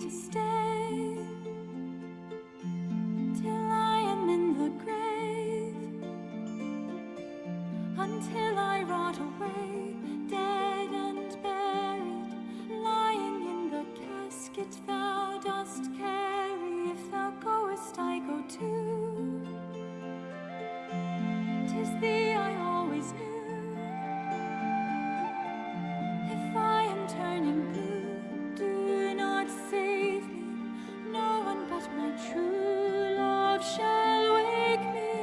to stay till I am in the grave, until I rot away, dead and buried, lying in the casket thou dost carry. If thou goest, I go too. 'Tis thee I always knew. If I am turning blue, do not save me. No one but my true love shall wake me.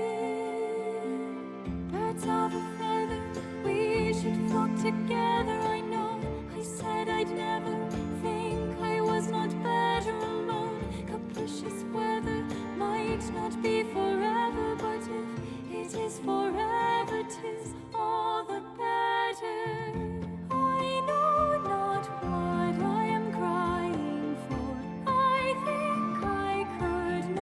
Birds of a feather, we should flock together. I know I said I'd never think I was not better alone. Capricious weather might not be forever, but if it is forever, 'tis all the better. I know not what I am crying for. I think I could.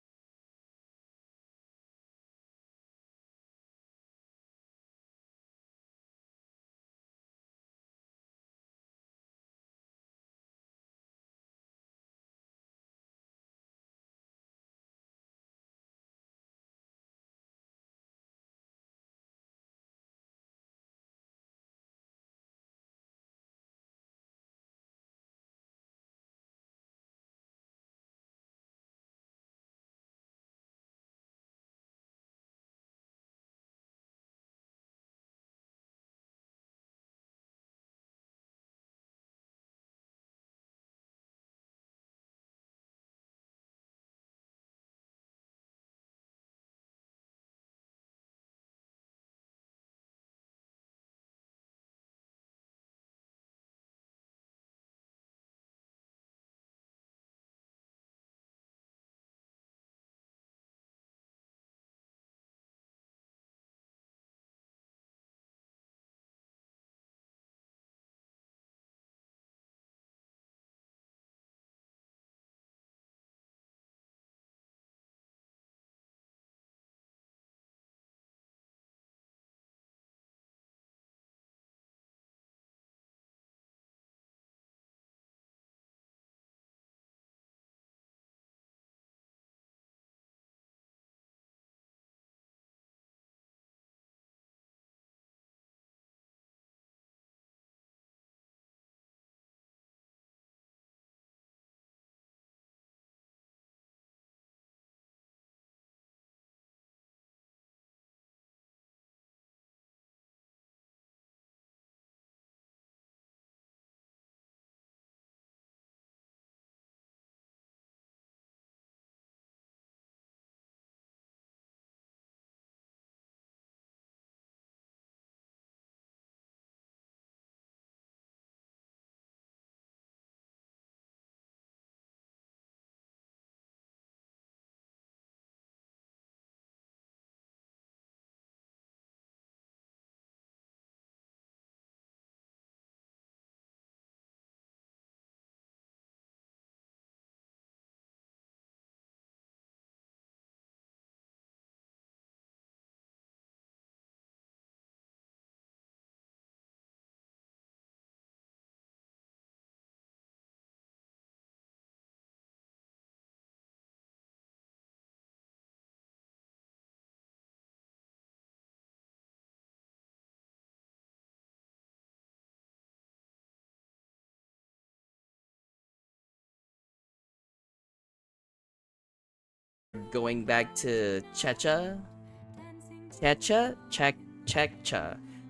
Going back to Checha.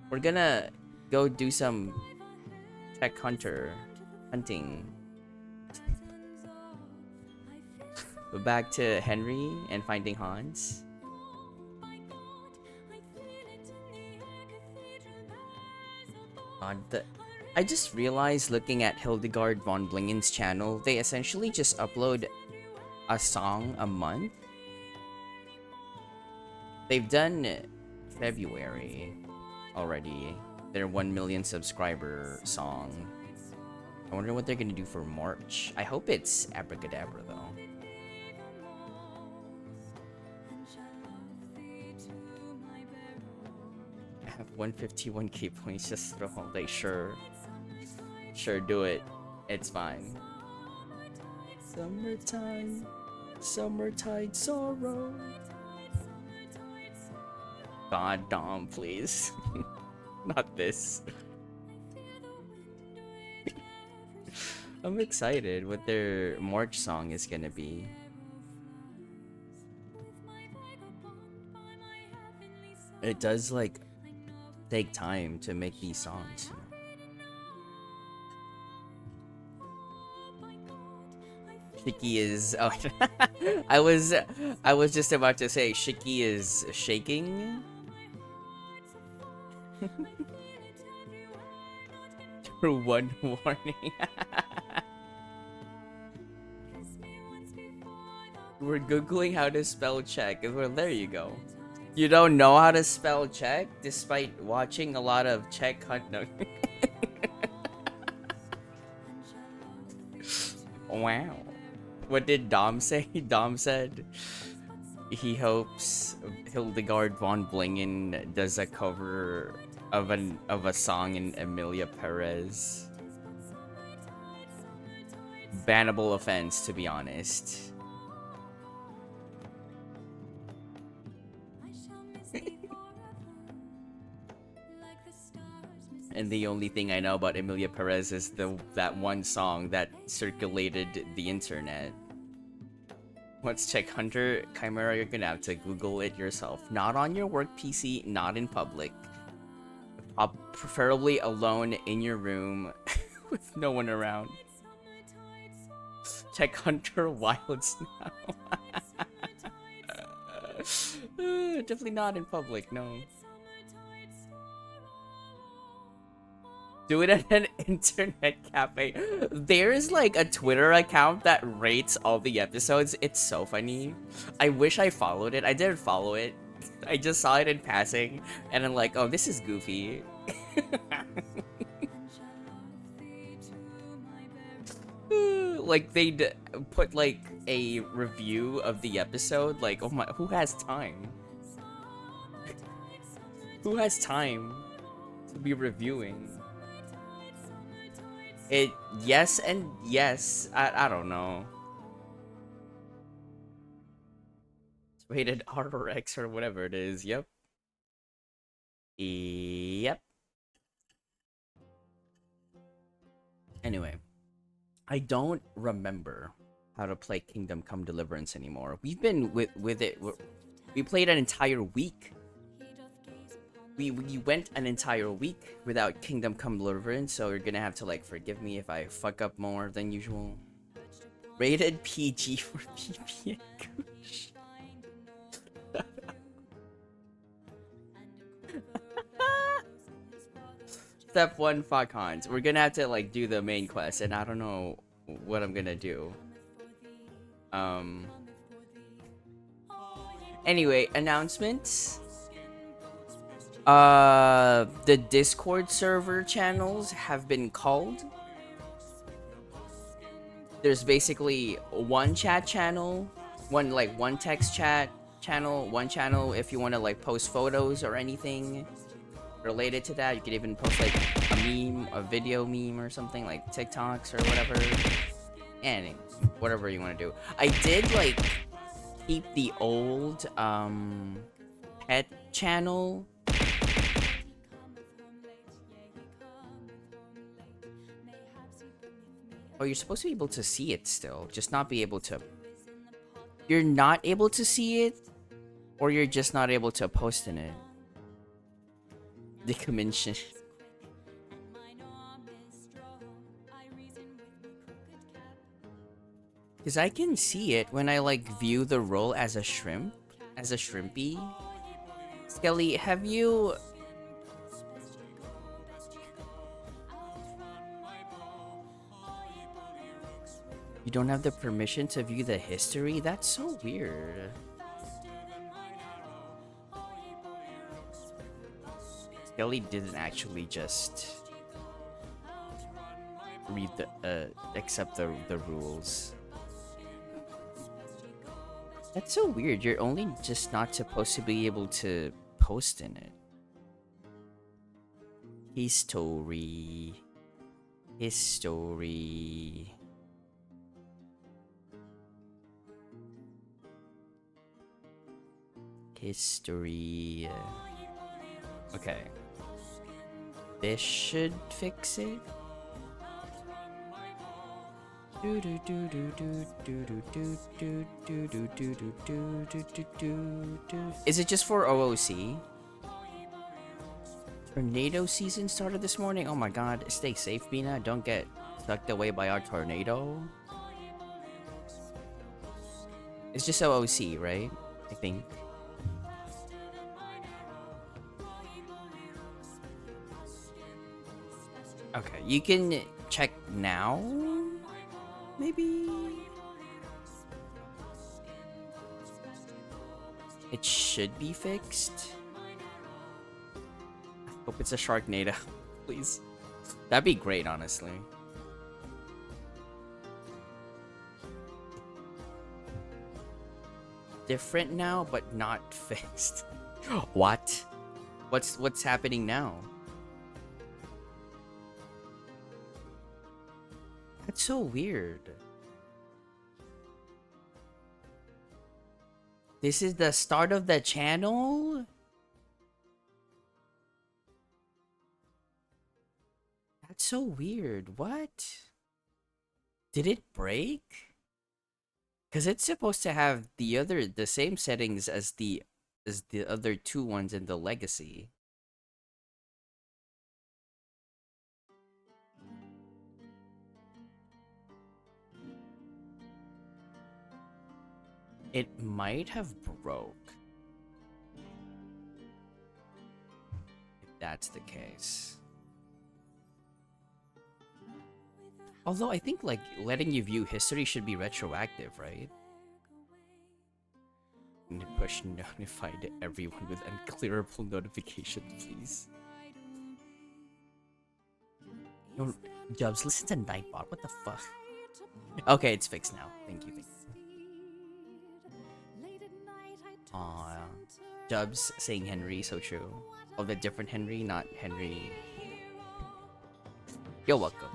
We're gonna go do some Czech hunting. But back to Henry and finding Hans. The I just realized looking at Hildegard von Blingen's channel, they essentially just upload a song a month. They've done February already, their 1 million subscriber song. I wonder what they're gonna do for March. I hope it's Abracadabra though. I have 151k points just throw all day. Sure, do it. It's fine. Summertime, summertide sorrow. God, Dom, please. Not this. I'm excited what their March song is gonna be. It does like take time to make these songs. Shiki is oh I was just about to say Shiki is shaking. Through one warning. We're googling how to spell check. Well, there you go. You don't know how to spell check despite watching a lot of check hunt. No. Wow. What did Dom say? Dom said he hopes Hildegard von Blingen does a cover of a song in Emilia Perez. Bannable offense, to be honest. And the only thing I know about Emilia Perez is that one song that circulated the internet. What's Check Hunter? Chimera, you're gonna have to Google it yourself. Not on your work PC, not in public. Preferably alone in your room with no one around. Check Hunter Wild Snow. Definitely not in public, no. Do it at an internet cafe. There's like a Twitter account that rates all the episodes. It's so funny. I wish I followed it. I didn't follow it. I just saw it in passing, and I'm like, oh, this is goofy. Like they'd put like a review of the episode. Like, oh my, who has time? Who has time to be reviewing? It yes and yes. I don't know. It's rated R or X or whatever it is. Yep. Yep. Anyway, I don't remember how to play Kingdom Come Deliverance anymore. We've been with it. We played an entire week. We went an entire week without Kingdom Come Deliverance, so you're gonna have to like forgive me if I fuck up more than usual. Rated PG for PP and Gooch. Step 1, fuck Hans. We're gonna have to like do the main quest, and I don't know what I'm gonna do. Anyway, announcements. The Discord server channels have been called. There's basically one chat channel, one text chat channel, one channel if you want to like post photos or anything related to that. You could even post like a meme, a video meme or something like TikToks or whatever. And whatever you want to do. I did like keep the old pet channel. Oh, you're supposed to be able to see it still, just not be able to. You're not able to see it, or you're just not able to post in it. The convention. Because I can see it when I like view the role as a shrimp, as a shrimpy. Skelly, have you? You don't have the permission to view the history? That's so weird. Skelly didn't actually just read the accept the rules. That's so weird. You're only just not supposed to be able to post in it. History. history. Okay. This should fix it. Is it just for OOC? Tornado season started this morning? Oh my god, stay safe, Bina. Don't get sucked away by our tornado. It's just OOC, right? I think. Okay, you can check now? Maybe? It should be fixed. I hope it's a Sharknado, please. That'd be great, honestly. Different now, but not fixed. What? What's happening now? That's so weird. This is the start of the channel? That's so weird. What? Did it break? Because it's supposed to have the same settings as the other two ones in the legacy. It might have broke. If that's the case. Although I think like letting you view history should be retroactive, right? And push notify to everyone with unclearable notification, please. No, Jubs, listen to Nightbot. What the fuck? Okay, it's fixed now. Thank you. Aw, Jubs saying Henry, so true. Oh, the different Henry, not Henry. You're welcome.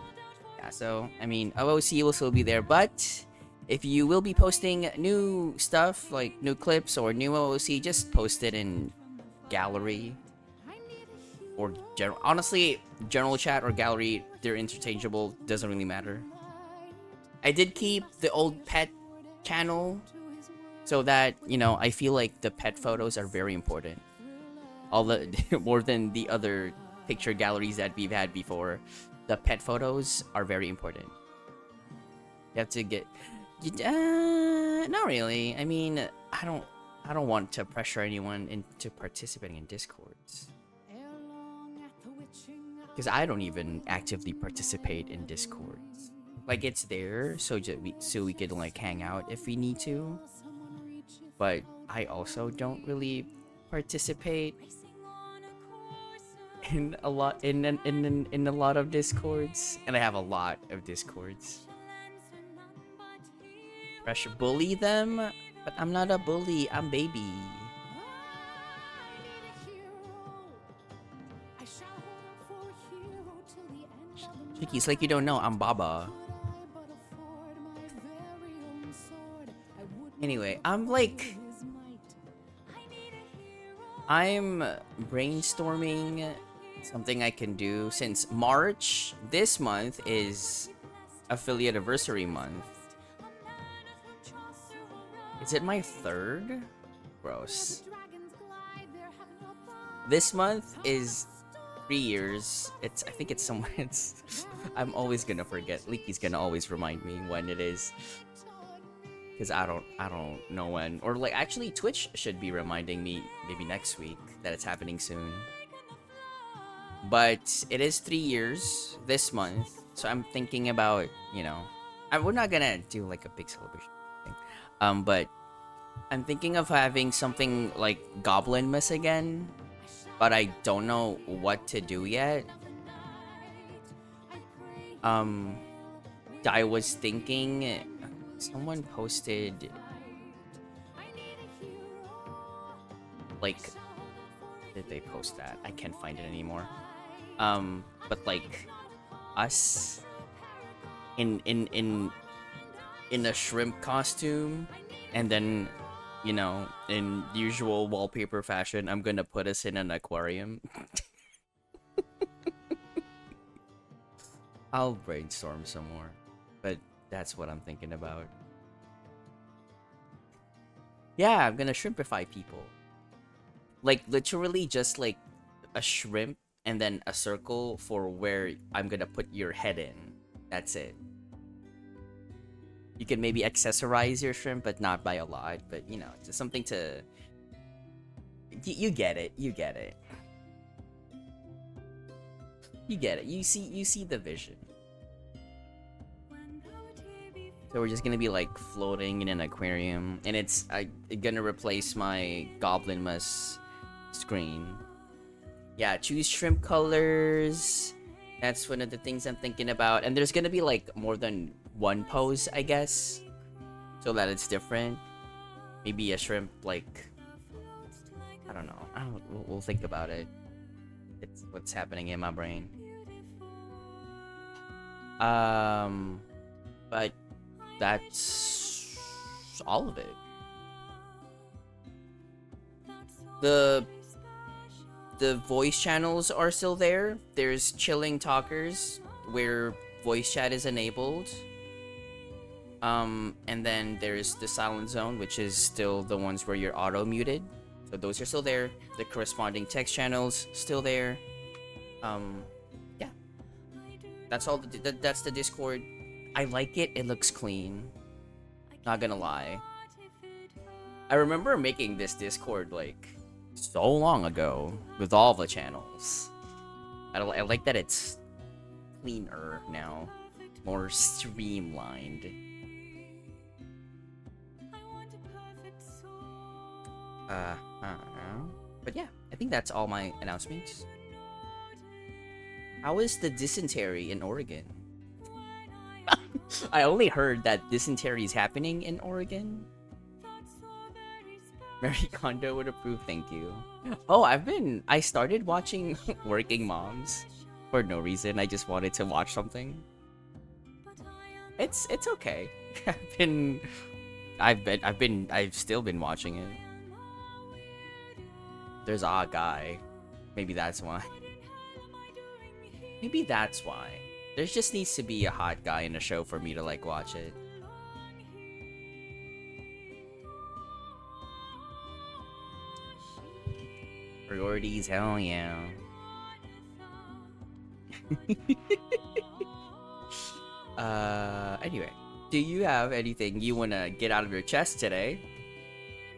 Yeah, so, I mean, OOC will still be there, but if you will be posting new stuff, like new clips or new OOC, just post it in gallery. Or general. Honestly, general chat or gallery, they're interchangeable, doesn't really matter. I did keep the old pet channel so that, you know, I feel like the pet photos are very important. All the more than the other picture galleries that we've had before, the pet photos are very important. You have to get, not really. I mean, I don't want to pressure anyone into participating in Discords, because I don't even actively participate in Discords. Like, it's there so we could like hang out if we need to. But I also don't really participate in a lot in a lot of Discords, and I have a lot of Discords. Pressure bully them, but I'm not a bully. I'm baby. Tricky, it's like you don't know. I'm Baba. Anyway, I'm brainstorming something I can do since March this month is affiliate anniversary month. Is it my third? Gross. This month is 3 years. I think it's somewhere. I'm always gonna forget. Leaky's gonna always remind me when it is. Because I don't know when. Or like, actually Twitch should be reminding me maybe next week that it's happening soon. But it is 3 years this month, so I'm thinking about, you know, we're not gonna do like a big celebration thing. But I'm thinking of having something like Goblin Miss again, but I don't know what to do yet. I was thinking, someone posted like, did they post that? I can't find it anymore. But like us in a shrimp costume, and then, you know, in usual wallpaper fashion, I'm gonna put us in an aquarium. I'll brainstorm some more, but that's what I'm thinking about. Yeah, I'm gonna shrimpify people. Like, literally just like a shrimp and then a circle for where I'm gonna put your head in. That's it. You can maybe accessorize your shrimp, but not by a lot. But, you know, it's just something to... You get it. You get it. You get it. You see the vision. So we're just gonna be like floating in an aquarium, and it's gonna replace my Goblin Mus screen. Yeah, choose shrimp colors. That's one of the things I'm thinking about. And there's gonna be like more than one pose, I guess, so that it's different. Maybe a shrimp, like, I don't know. We'll think about it. It's what's happening in my brain. But that's all of it. The voice channels are still there. There's chilling talkers where voice chat is enabled. And then there's the silent zone, which is still the ones where you're auto muted. So those are still there. The corresponding text channels still there. Yeah. That's all. That's the Discord. I like it. It looks clean. Not gonna lie. I remember making this Discord like so long ago with all the channels. I like that it's cleaner now, more streamlined. I don't know. But yeah, I think that's all my announcements. How is the dysentery in Oregon? I only heard that dysentery is happening in Oregon. Mary Kondo would approve, thank you. Oh, I started watching Working Moms for no reason. I just wanted to watch something. It's okay. I've still been watching it. There's a guy. Maybe that's why. Maybe that's why. There just needs to be a hot guy in the show for me to like watch it. Priorities, hell yeah. Anyway, do you have anything you wanna get out of your chest today?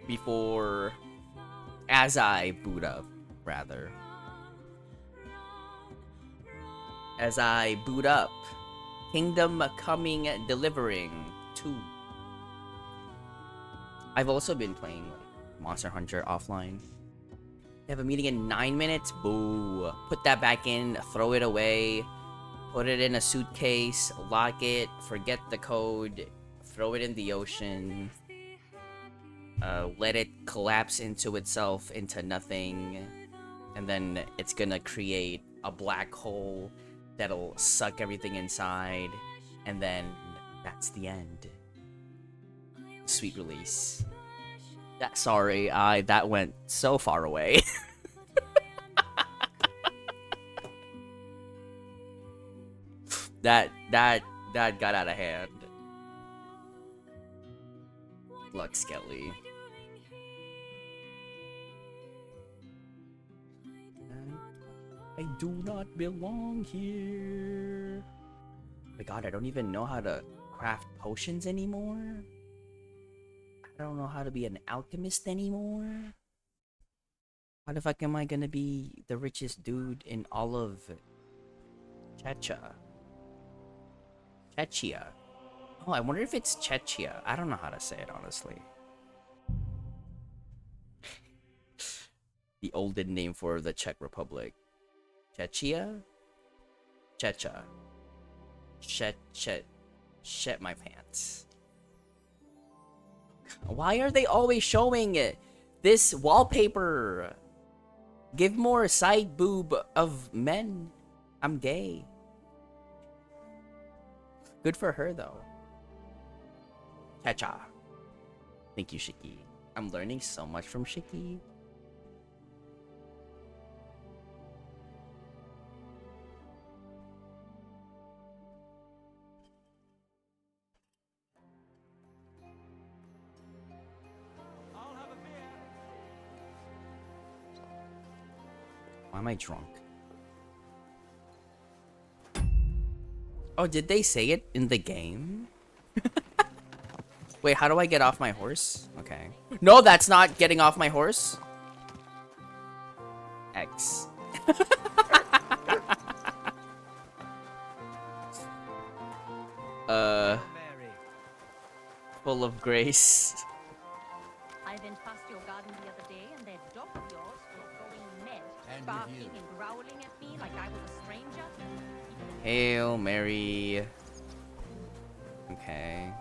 Before, as I boot up, rather. As I boot up, Kingdom Coming Delivering 2. I've also been playing like Monster Hunter offline. They have a meeting in 9 minutes. Boo. Put that back in, throw it away, put it in a suitcase, lock it, forget the code, throw it in the ocean, let it collapse into itself, into nothing, and then it's gonna create a black hole that'll suck everything inside, and then that's the end. Sweet release. Sorry, that went so far away. that got out of hand. Luck Skelly. I do not belong here. Oh my god, I don't even know how to craft potions anymore. I don't know how to be an alchemist anymore. How the fuck am I gonna be the richest dude in all of Chechia? Oh, I wonder if it's Chechia. I don't know how to say it, honestly. The olden name for the Czech Republic. Chechia? Checha. Shet my pants. Why are they always showing this wallpaper? Give more side boob of men. I'm gay. Good for her though. Checha. Thank you, Shiki. I'm learning so much from Shiki. Why am I drunk? Oh, did they say it in the game? Wait, how do I get off my horse? Okay. No, that's not getting off my horse. X. Full of grace. I went past your garden the other day, and that dog of yours was going mad, barking and growling at me like I was a stranger. Hail Mary. Okay.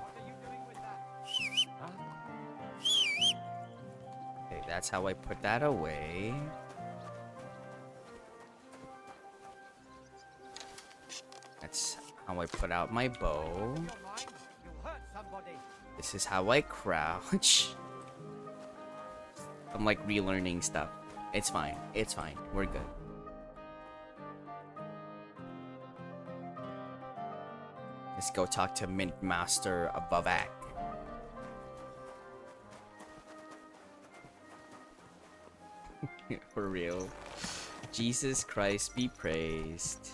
Okay, that's how I put that away. That's how I put out my bow. This is how I crouch. I'm like relearning stuff. It's fine. It's fine. We're good. Let's go talk to Mint Master Abovak. For real. Jesus Christ be praised.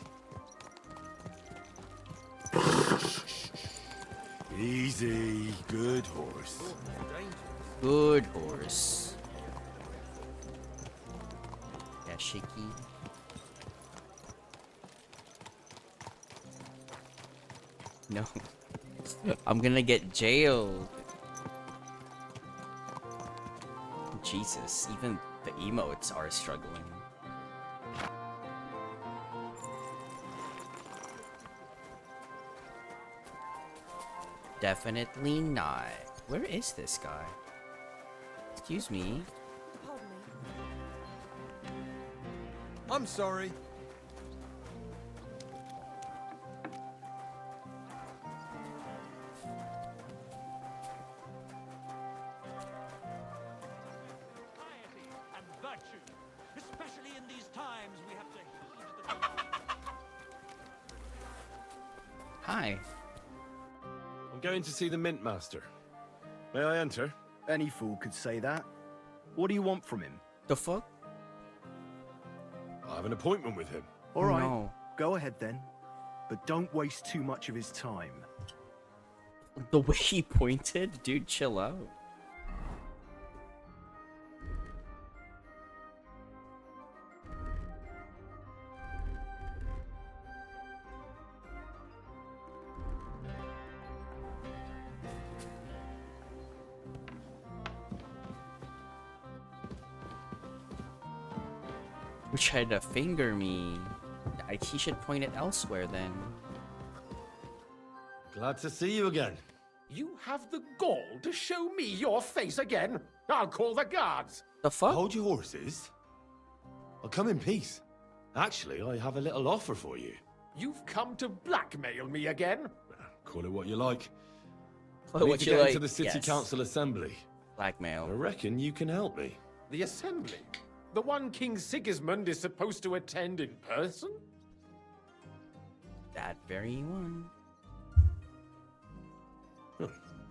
Easy, good horse. Good horse. Yeah, shaky. No. I'm gonna get jailed. Jesus, even the emotes are struggling. Definitely not. Where is this guy? Excuse me. I'm sorry. And virtue, especially in these times, we have to heed the... Hi. I'm going to see the Mint Master. May I enter? Any fool could say that. What do you want from him? The fuck? I have an appointment with him. All right, No. go ahead then. But don't waste too much of his time. The way he pointed? Dude, chill out. Who tried to finger me? He should point it elsewhere then. Glad to see you again. You have the gall to show me your face again? I'll call the guards. The fuck? Hold your horses. I'll come in peace. Actually, I have a little offer for you. You've come to blackmail me again? Call it what you like. What I need would to you get like? into the City Yes. Council Assembly. I Blackmail. reckon you can help me. The assembly? The one King Sigismund is supposed to attend in person? That very one.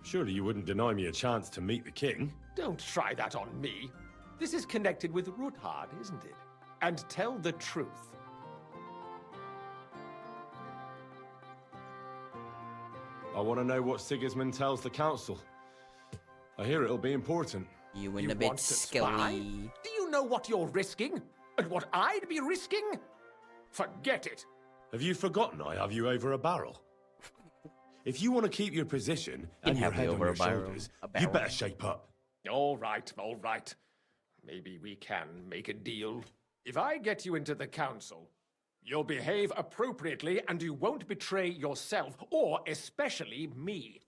Surely you wouldn't deny me a chance to meet the king. Don't try that on me. This is connected with Ruthard, isn't it? And tell the truth. I want to know what Sigismund tells the council. I hear it'll be important. You went You a bit want to spy? skelly. Do you know what you're risking? And what I'd be risking? Forget it. Have you forgotten I have you over a barrel? If you want to keep your position and your have me head on over your a barrel. shoulders, A you barrel. better shape up. All right, all right. Maybe we can make a deal. If I get you into the council, you'll behave appropriately and you won't betray yourself, or especially me.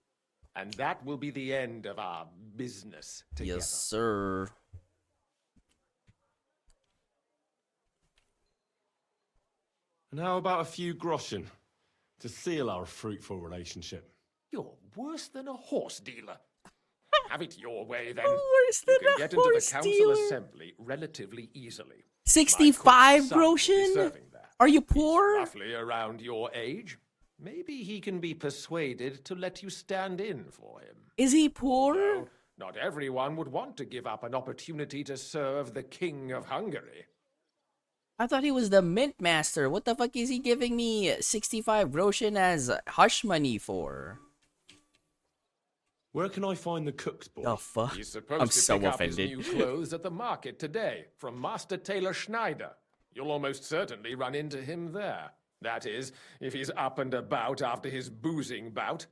And that will be the end of our business together. Yes, sir. And how about a few groschen to seal our fruitful relationship? You're worse than a horse dealer. Have it your way, then. Worse You than can a get into the horse council dealer. assembly relatively easily. 65 My cook's son is groschen? serving there. Are you He's poor? roughly around your age. Maybe he can be persuaded to let you stand in for him. Is he poor? Though not everyone would want to give up an opportunity to serve the King of Hungary. I thought he was the mint master. What the fuck is he giving me 65 groschen as hush money for? Where can I find the cook's boy? The fuck? He's supposed I'm to so pick offended. up his new clothes at the market today from Master Tailor Schneider. You'll almost certainly run into him there. That is, if he's up and about after his boozing bout.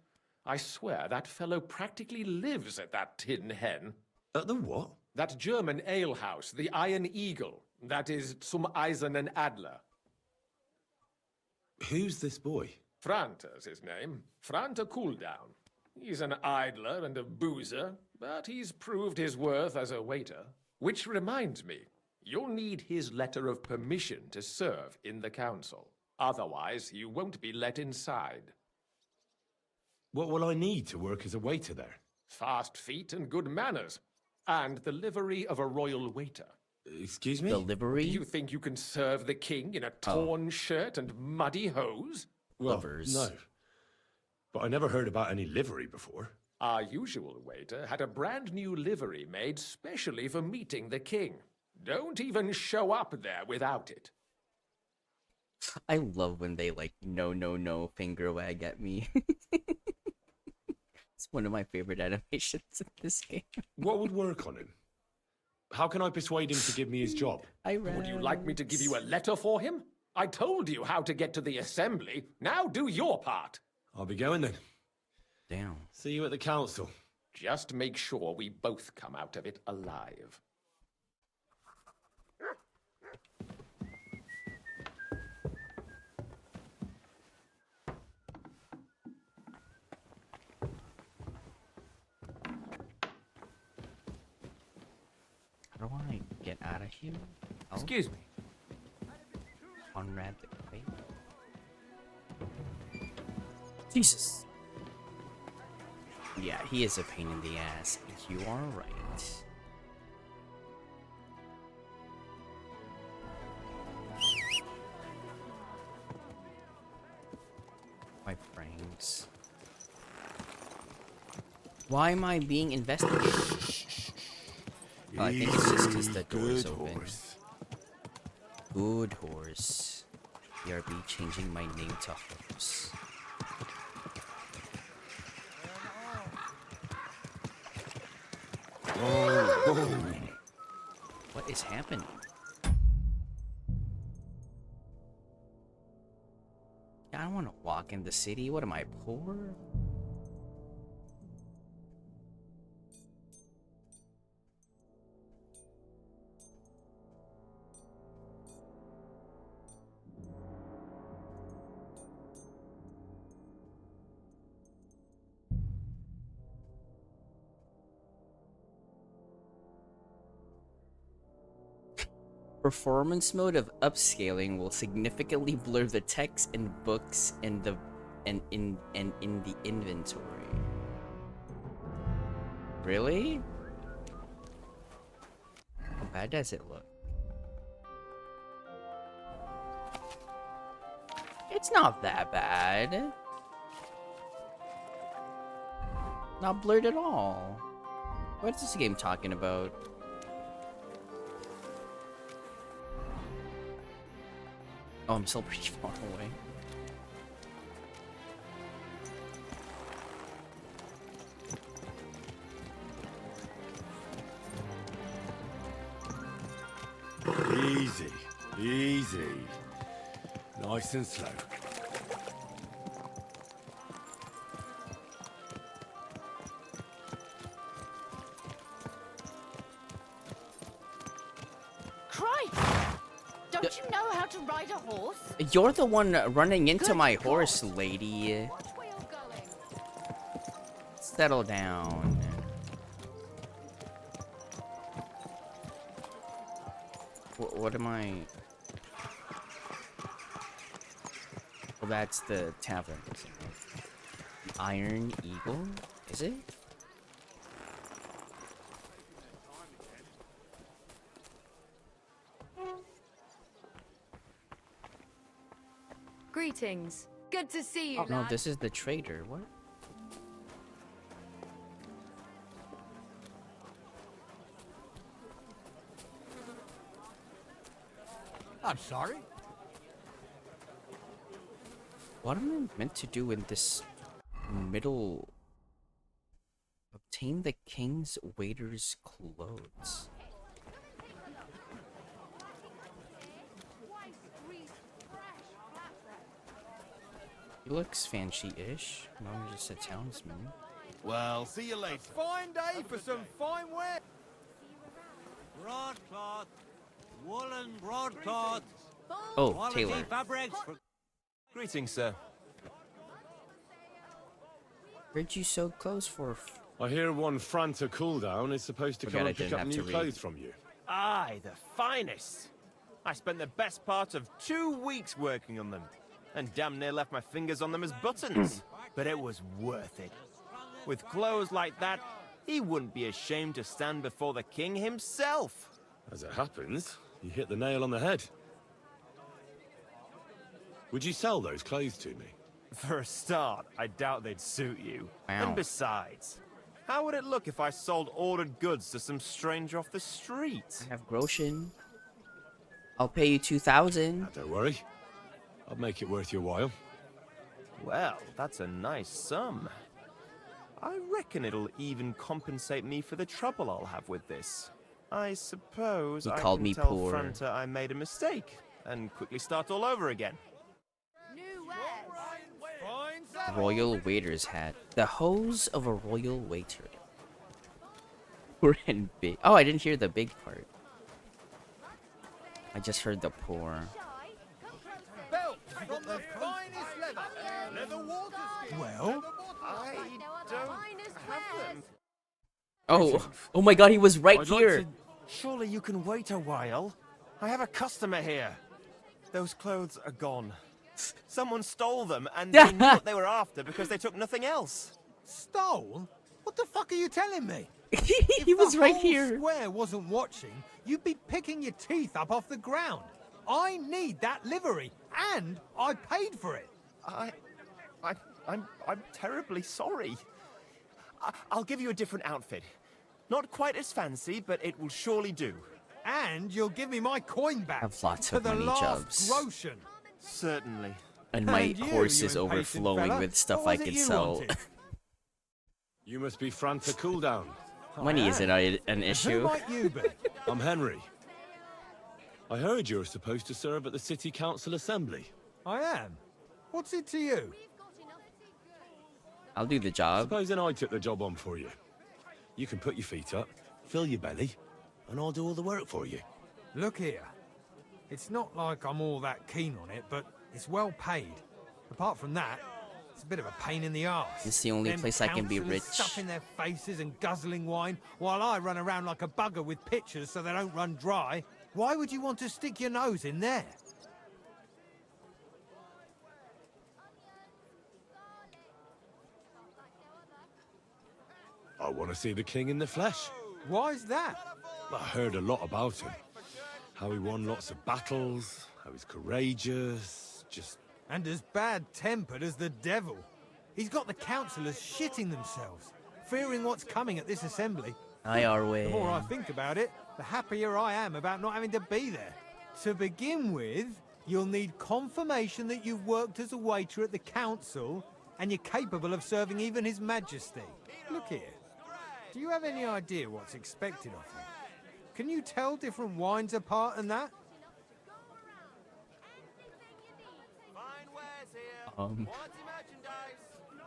I swear that fellow practically lives at that Tin Hen. At the what? That German alehouse, the Iron Eagle. That is Zum Eisernen Adler. Who's this boy? Franter's his name. Franter Cooldown. He's an idler and a boozer, but he's proved his worth as a waiter. Which reminds me, you'll need his letter of permission to serve in the council. Otherwise, you won't be let inside. What will I need to work as a waiter there? Fast feet and good manners. And the livery of a royal waiter. Excuse me? Do Delivery? you think you can serve the king in a torn shirt and muddy hose? Well, Lovers. no. But I never heard about any livery before. Our usual waiter had a brand new livery made specially for meeting the king. Don't even show up there without it. I love when they like no finger wag at me. It's one of my favorite animations in this game. What would work on him? How can I persuade him to give me his job? Would you like me to give you a letter for him? I told you how to get to the assembly. Now do your part. I'll be going then. Damn. See you at the council. Just make sure we both come out of it alive. How do I get out of here? Oh, Excuse me. Conrad the Great. Jesus. Yeah, he is a pain in the ass. You are right. My frames. Why am I being investigated? Oh, I think it's just because the door is open. Good horse. BRB changing my name to horse. What is happening? I don't want to walk in the city. What am I, poor? Performance mode of upscaling will significantly blur the text and books in the in the inventory. Really? How bad does it look? It's not that bad. Not blurred at all. What is this game talking about? Oh, I'm still pretty far away. Easy, easy. Nice and slow. Christ! Don't you know how to ride a horse? You're the one running into Good my God. horse, lady. Watch where you're going. Settle down. What am I? Well, that's the tavern, isn't it? The Iron Eagle? Is it? Greetings. Good to see you, No, lad. this is the trader. What? I'm sorry. What am I meant to do in this middle? Obtain the king's waiter's clothes. He looks fancy-ish. No, he's just a townsman. Well, see you later. Fine day for some fine wear. Broadcloth, woolen broadcloth, Oh, quality Taylor. fabrics. Greetings, sir. Where'd you sew clothes for? I hear one Franta Cooldown is supposed to Forget come I and pick didn't up have new to read. clothes from you. Aye, the finest. I spent the best part of 2 weeks working on them, and damn near left my fingers on them as buttons. But it was worth it. With clothes like that, he wouldn't be ashamed to stand before the king himself. As it happens, you hit the nail on the head. Would you sell those clothes to me? For a start, I doubt they'd suit you. Wow. And besides, how would it look if I sold ordered goods to some stranger off the street? I have Groshin. I'll pay you 2,000. Now, don't worry. I'll make it worth your while. Well, that's a nice sum. I reckon it'll even compensate me for the trouble I'll have with this. I suppose He I called can me tell poor. Franta I made a mistake and quickly start all over again. New wares. Fine Royal waiter's hat. The hose of a royal waiter. Poor and big. Oh, I didn't hear the big part. I just heard the poor. belt from the finest leather. Leather water skin. Well, I don't have them. Oh, oh my God, he was right I'd here. like to... Surely you can wait a while. I have a customer here. Those clothes are gone. Someone stole them, and they knew what they were after because they took nothing else. Stole? What the fuck are you telling me? He was the right whole here. Square wasn't watching, you'd be picking your teeth up off the ground. I need that livery, and I paid for it. I'm terribly sorry. I'll give you a different outfit. Not quite as fancy, but it will surely do. And you'll give me my coin back. Have lots for of the money, last Chubbs. groschen. Certainly. And my And you horse is impatient overflowing fella, with stuff what I was it could you sell. wanted? You must be Franta Cooldown. Money isn't an Who issue. might you be? I'm Henry. I heard you were supposed to serve at the City Council Assembly. I am. What's it to you? I'll do the job. Supposing I took the job on for you. You can put your feet up, fill your belly, and I'll do all the work for you. Look here. It's not like I'm all that keen on it, but it's well paid. Apart from that, it's a bit of a pain in the arse. This is the only Them place I can be councillors rich. stuffing their faces and guzzling wine, while I run around like a bugger with pitchers so they don't run dry. Why would you want to stick your nose in there? I want to see the king in the flesh. Why's that? I heard a lot about him. How he won lots of battles, how he's courageous, just... And as bad-tempered as the devil. He's got the councillors shitting themselves, fearing what's coming at this assembly. IR way. The more I think about it, the happier I am about not having to be there. To begin with, you'll need confirmation that you've worked as a waiter at the council and you're capable of serving even His Majesty. Look here. Do you have any idea what's expected of you? Can you tell different wines apart and that?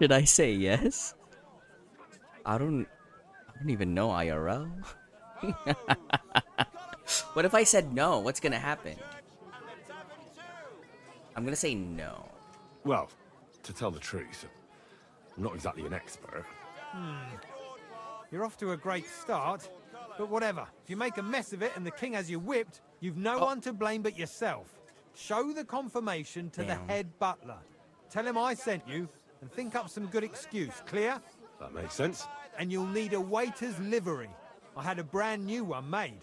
Did I say yes? I don't even know IRL. What if I said no? What's gonna happen? I'm gonna say no. Well, to tell the truth, I'm not exactly an expert. You're off to a great start, but whatever. If you make a mess of it and the king has you whipped, you've no one to blame but yourself. Show the confirmation to Damn. the head butler. Tell him I sent you and think up some good excuse. Clear? That makes sense. And you'll need a waiter's livery. I had a brand new one made.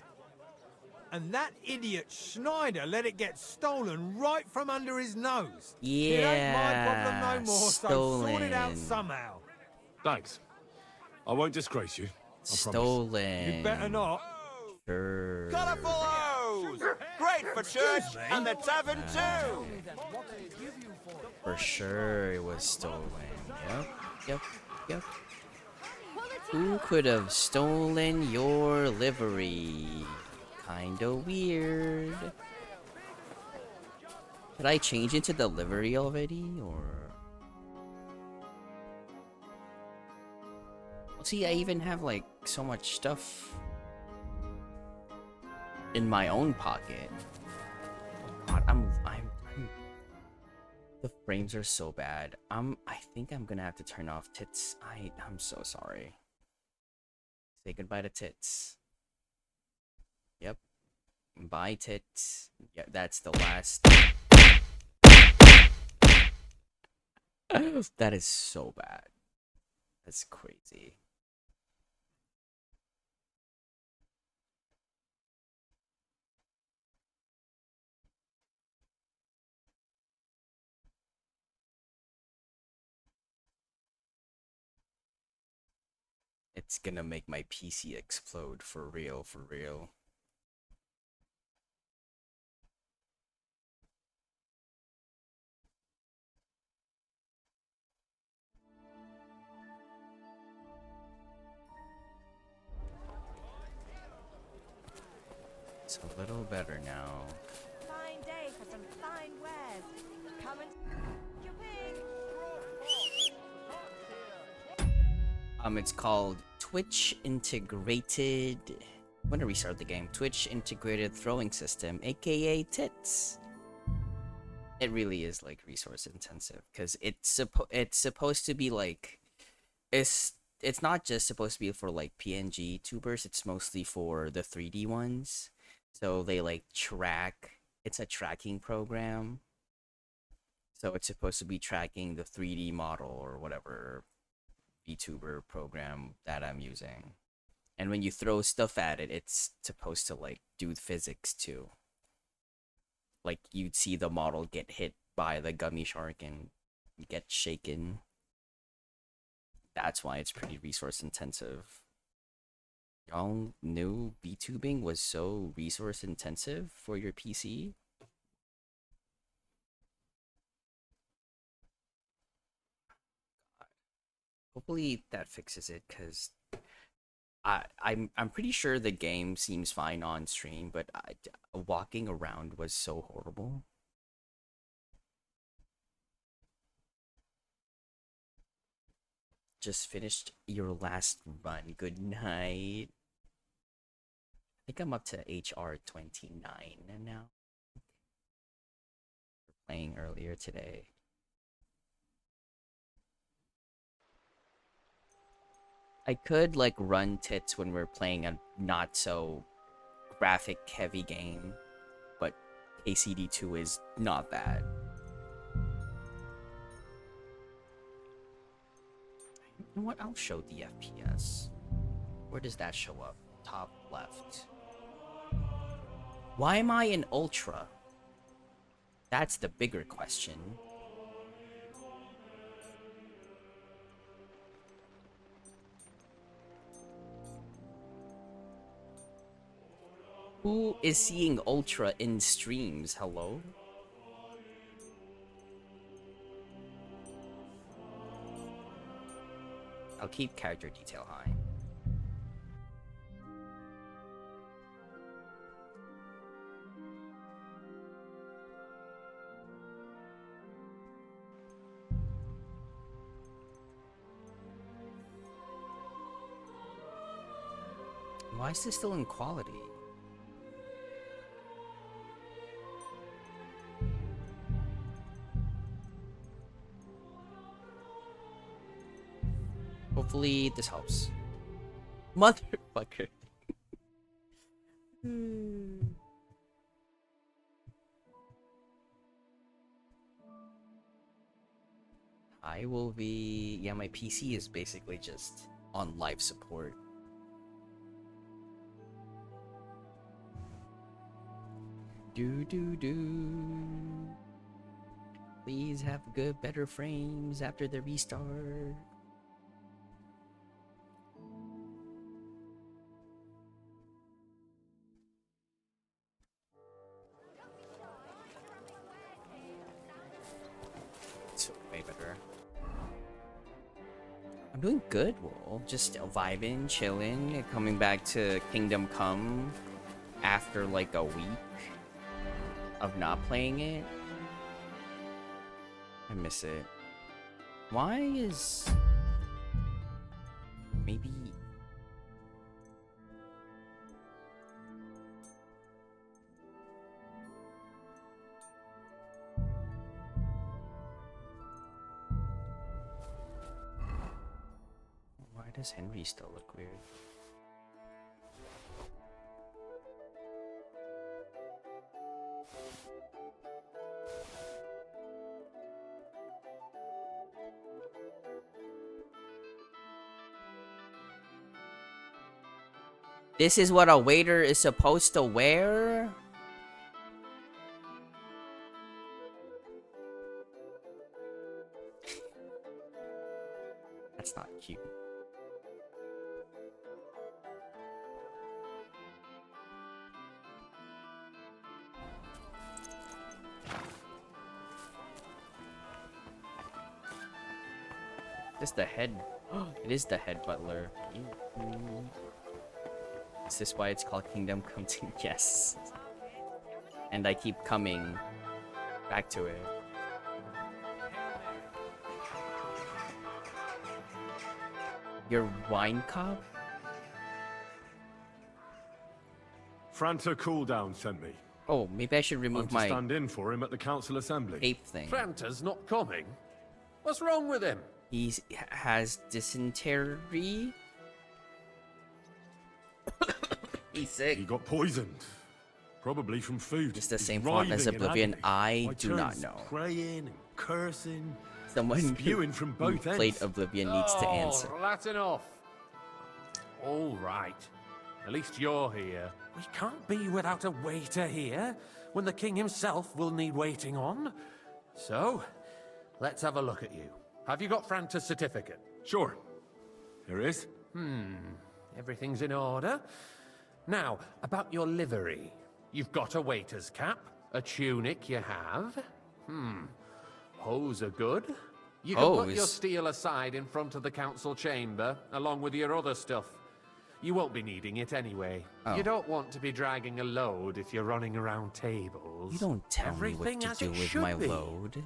And that idiot Schneider let it get stolen right from under his nose. Yeah, It ain't my problem no more, so sort it out stolen. somehow. Thanks. I won't disgrace you. I promise. Stolen. You'd better not. Sure. Colourful O's! Great for church and the tavern too! For sure it was stolen. Yep. Who could have stolen your livery? Kinda weird. Did I change into the livery already, or? See, I even have like so much stuff in my own pocket. God, I'm the frames are so bad. I think I'm gonna have to turn off tits. I'm so sorry. Say goodbye to tits. Yep. Bye tits. Yeah, that's the last. That is so bad. That's crazy. It's gonna make my PC explode for real, for real. It's a little better now. Fine day for some fine wares. Come and your pig. It's called Twitch Integrated. I'm gonna restart the game. Twitch Integrated Throwing System, aka TITS. It really is like resource intensive because it's supposed to be like it's not just supposed to be for like PNG tubers. It's mostly for the 3D ones. So they like track. It's a tracking program. So it's supposed to be tracking the 3D model or whatever VTuber program that I'm using. And when you throw stuff at it, it's supposed to like do physics too. Like you'd see the model get hit by the gummy shark and get shaken. That's why it's pretty resource intensive. Y'all knew VTubing was so resource intensive for your PC? Hopefully that fixes it, because I'm pretty sure the game seems fine on stream, but walking around was so horrible. Just finished your last run. Good night. I think I'm up to HR 29 now. We're playing earlier today. I could like run tits when we're playing a not so graphic heavy game, but KCD2 is not bad. You know what? I'll show the FPS. Where does that show up? Top left. Why am I in Ultra? That's the bigger question. Who is seeing Ultra in streams? Hello? I'll keep character detail high. Why is this still in quality? Hopefully this helps. Motherfucker. I will be... Yeah, my PC is basically just on life support. Do do do. Please have good, better frames after the restart. It's way better. I'm doing good, Wolf. Just vibing, chilling, coming back to Kingdom Come after like a week of not playing it. I miss it. Why is... Maybe... Why does Henry still look weird? This is what a waiter is supposed to wear? That's not cute. This the head. It is the head butler. Is this why it's called Kingdom Come? Yes. And I keep coming back to it. Your wine cup? Franta Cooldown sent me. Oh, maybe I should I'm remove to my stand in for him at the council assembly. ape thing. Franta's not coming. What's wrong with him? He has dysentery. He's sick. He got poisoned. Probably from food. It's the He's same font as writhing in Oblivion. agony. I My do not turns know. Praying and cursing. Someone spewing from who both played ends. Oblivion needs to answer. Latin off. All right. At least you're here. We can't be without a waiter here, when the king himself will need waiting on. So, let's have a look at you. Have you got Franta's certificate? Sure. Here it is. Everything's in order. Now, about your livery. You've got a waiter's cap, a tunic you have. Hose are good. You can put Hose? your steel aside in front of the council chamber, along with your other stuff. You won't be needing it anyway. Oh. You don't want to be dragging a load if you're running around tables. You don't tell Everything me what as to do it with should my be. load.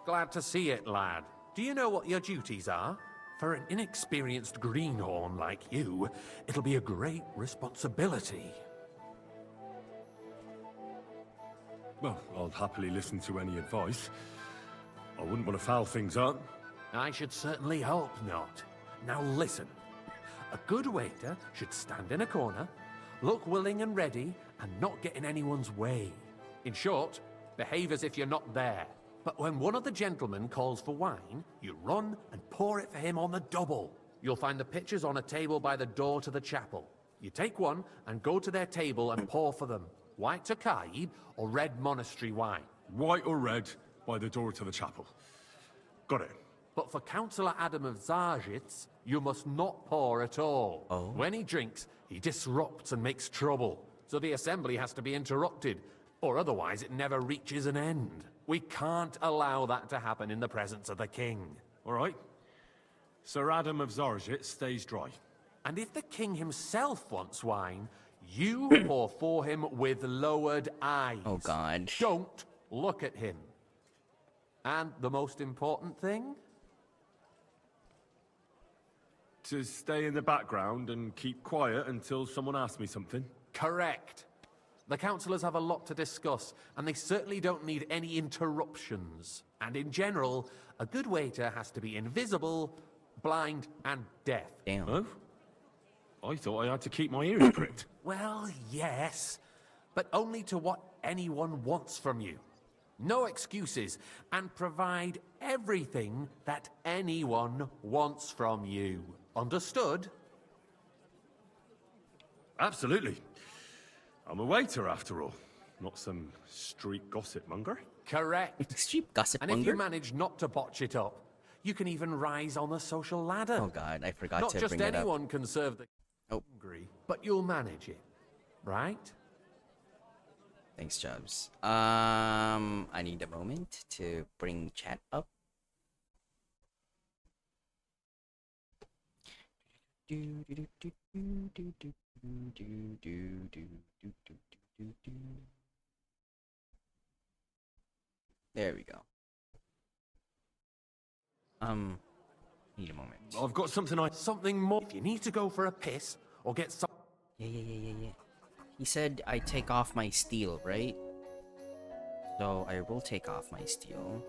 Glad to see it, lad. Do you know what your duties are? For an inexperienced greenhorn like you, it'll be a great responsibility. Well, I'll happily listen to any advice. I wouldn't want to foul things up. I should certainly hope not. Now listen. A good waiter should stand in a corner, look willing and ready, and not get in anyone's way. In short, behave as if you're not there. But when one of the gentlemen calls for wine, you run and pour it for him on the double. You'll find the pitchers on a table by the door to the chapel. You take one and go to their table and pour for them. White Tokaib or red monastery wine. White or red by the door to the chapel. Got it. But for Councillor Adam of Zarzhitz, you must not pour at all. Oh. When he drinks, he disrupts and makes trouble. So the assembly has to be interrupted, or otherwise it never reaches an end. We can't allow that to happen in the presence of the king. All right. Sir Adam of Zarzhit stays dry. And if the king himself wants wine, you pour for him with lowered eyes. Oh god. Don't look at him. And the most important thing? To stay in the background and keep quiet until someone asks me something. Correct. The councillors have a lot to discuss, and they certainly don't need any interruptions. And in general, a good waiter has to be invisible, blind, and deaf. Damn. Oh? I thought I had to keep my ears pricked. Well, yes, but only to what anyone wants from you. No excuses, and provide everything that anyone wants from you. Understood? Absolutely. I'm a waiter after all. Not some street gossip monger? Correct. Street gossip And if monger? you manage not to botch it up, you can even rise on the social ladder. Oh god, I forgot Not to just bring it up. anyone can serve the hungry, but you'll manage it, right? Thanks, Chubbs. I need a moment to bring chat up. There we go. Need a moment. I've got something Something more. If you need to go for a piss or get some. Yeah. He said I take off my steel, right? So I will take off my steel.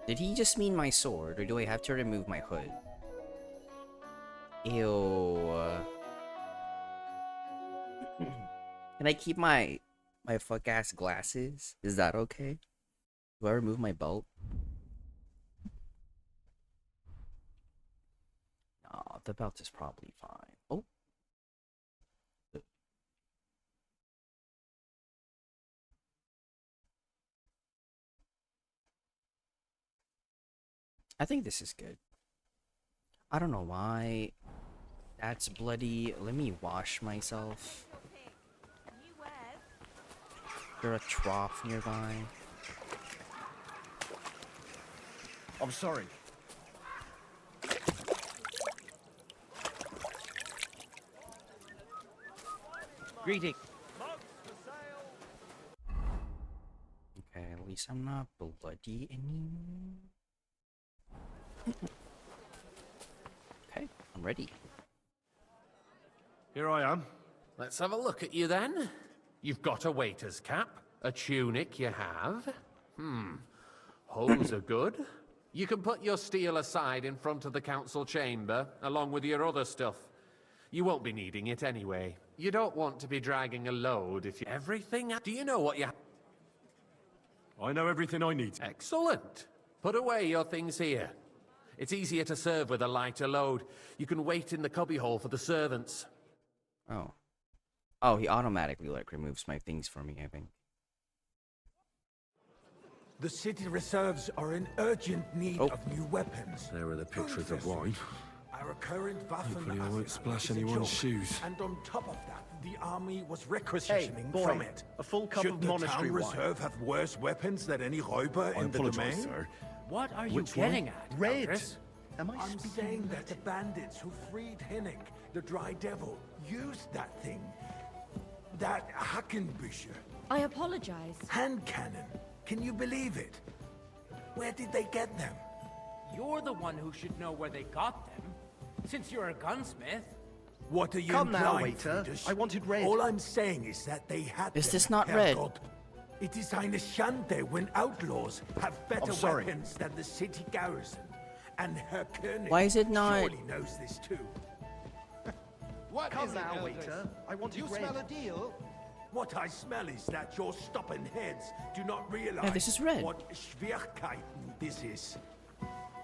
Did he just mean my sword, or do I have to remove my hood? Ew. Can I keep my fuck ass glasses? Is that okay? Do I remove my belt? No, the belt is probably fine. Oh. I think this is good. I don't know why that's bloody. Let me wash myself. Is there a trough nearby? I'm sorry. Greeting. Okay, at least I'm not bloody anymore. Okay, I'm ready. Here I am. Let's have a look at you then. You've got a waiter's cap, a tunic you have. Hose are good. You can put your steel aside in front of the council chamber, along with your other stuff. You won't be needing it anyway. You don't want to be dragging a load if you... Everything... Do you know what you... I know everything I need. Excellent. Put away your things here. It's easier to serve with a lighter load. You can wait in the cubbyhole for the servants. Oh. Oh, he automatically, like, removes my things for me, I think. The city reserves are in urgent need of new weapons. There are the pictures of wine. Our current Hopefully I won't splash anyone's shoes. And on top of that, the army was requisitioning boy, from it. a full cup Should of the monastery town wine. reserve have worse weapons than any Räuber I in the apologize, domain? sir. What are you Which getting one? at? Red. Aldris? Am I I'm speaking saying that the bandits who freed Hinnick, the Dry Devil, used that thing. That Hackenbücher. I apologize. Hand cannon. Can you believe it? Where did they get them? You're the one who should know where they got them, since you're a gunsmith. What are you Come now, implying, waiter. Friedrich? I wanted red. All I'm saying is that they had Is them, this not Herr red? God. It is eine Schande when outlaws have better I'm sorry. weapons than the city garrison. And Herr König Why is it not- surely knows this too. Come now, waiter. I wanted red. deal? What I smell is that your stubborn heads do not realize Yeah, this is red. what Schwierigkeiten this is.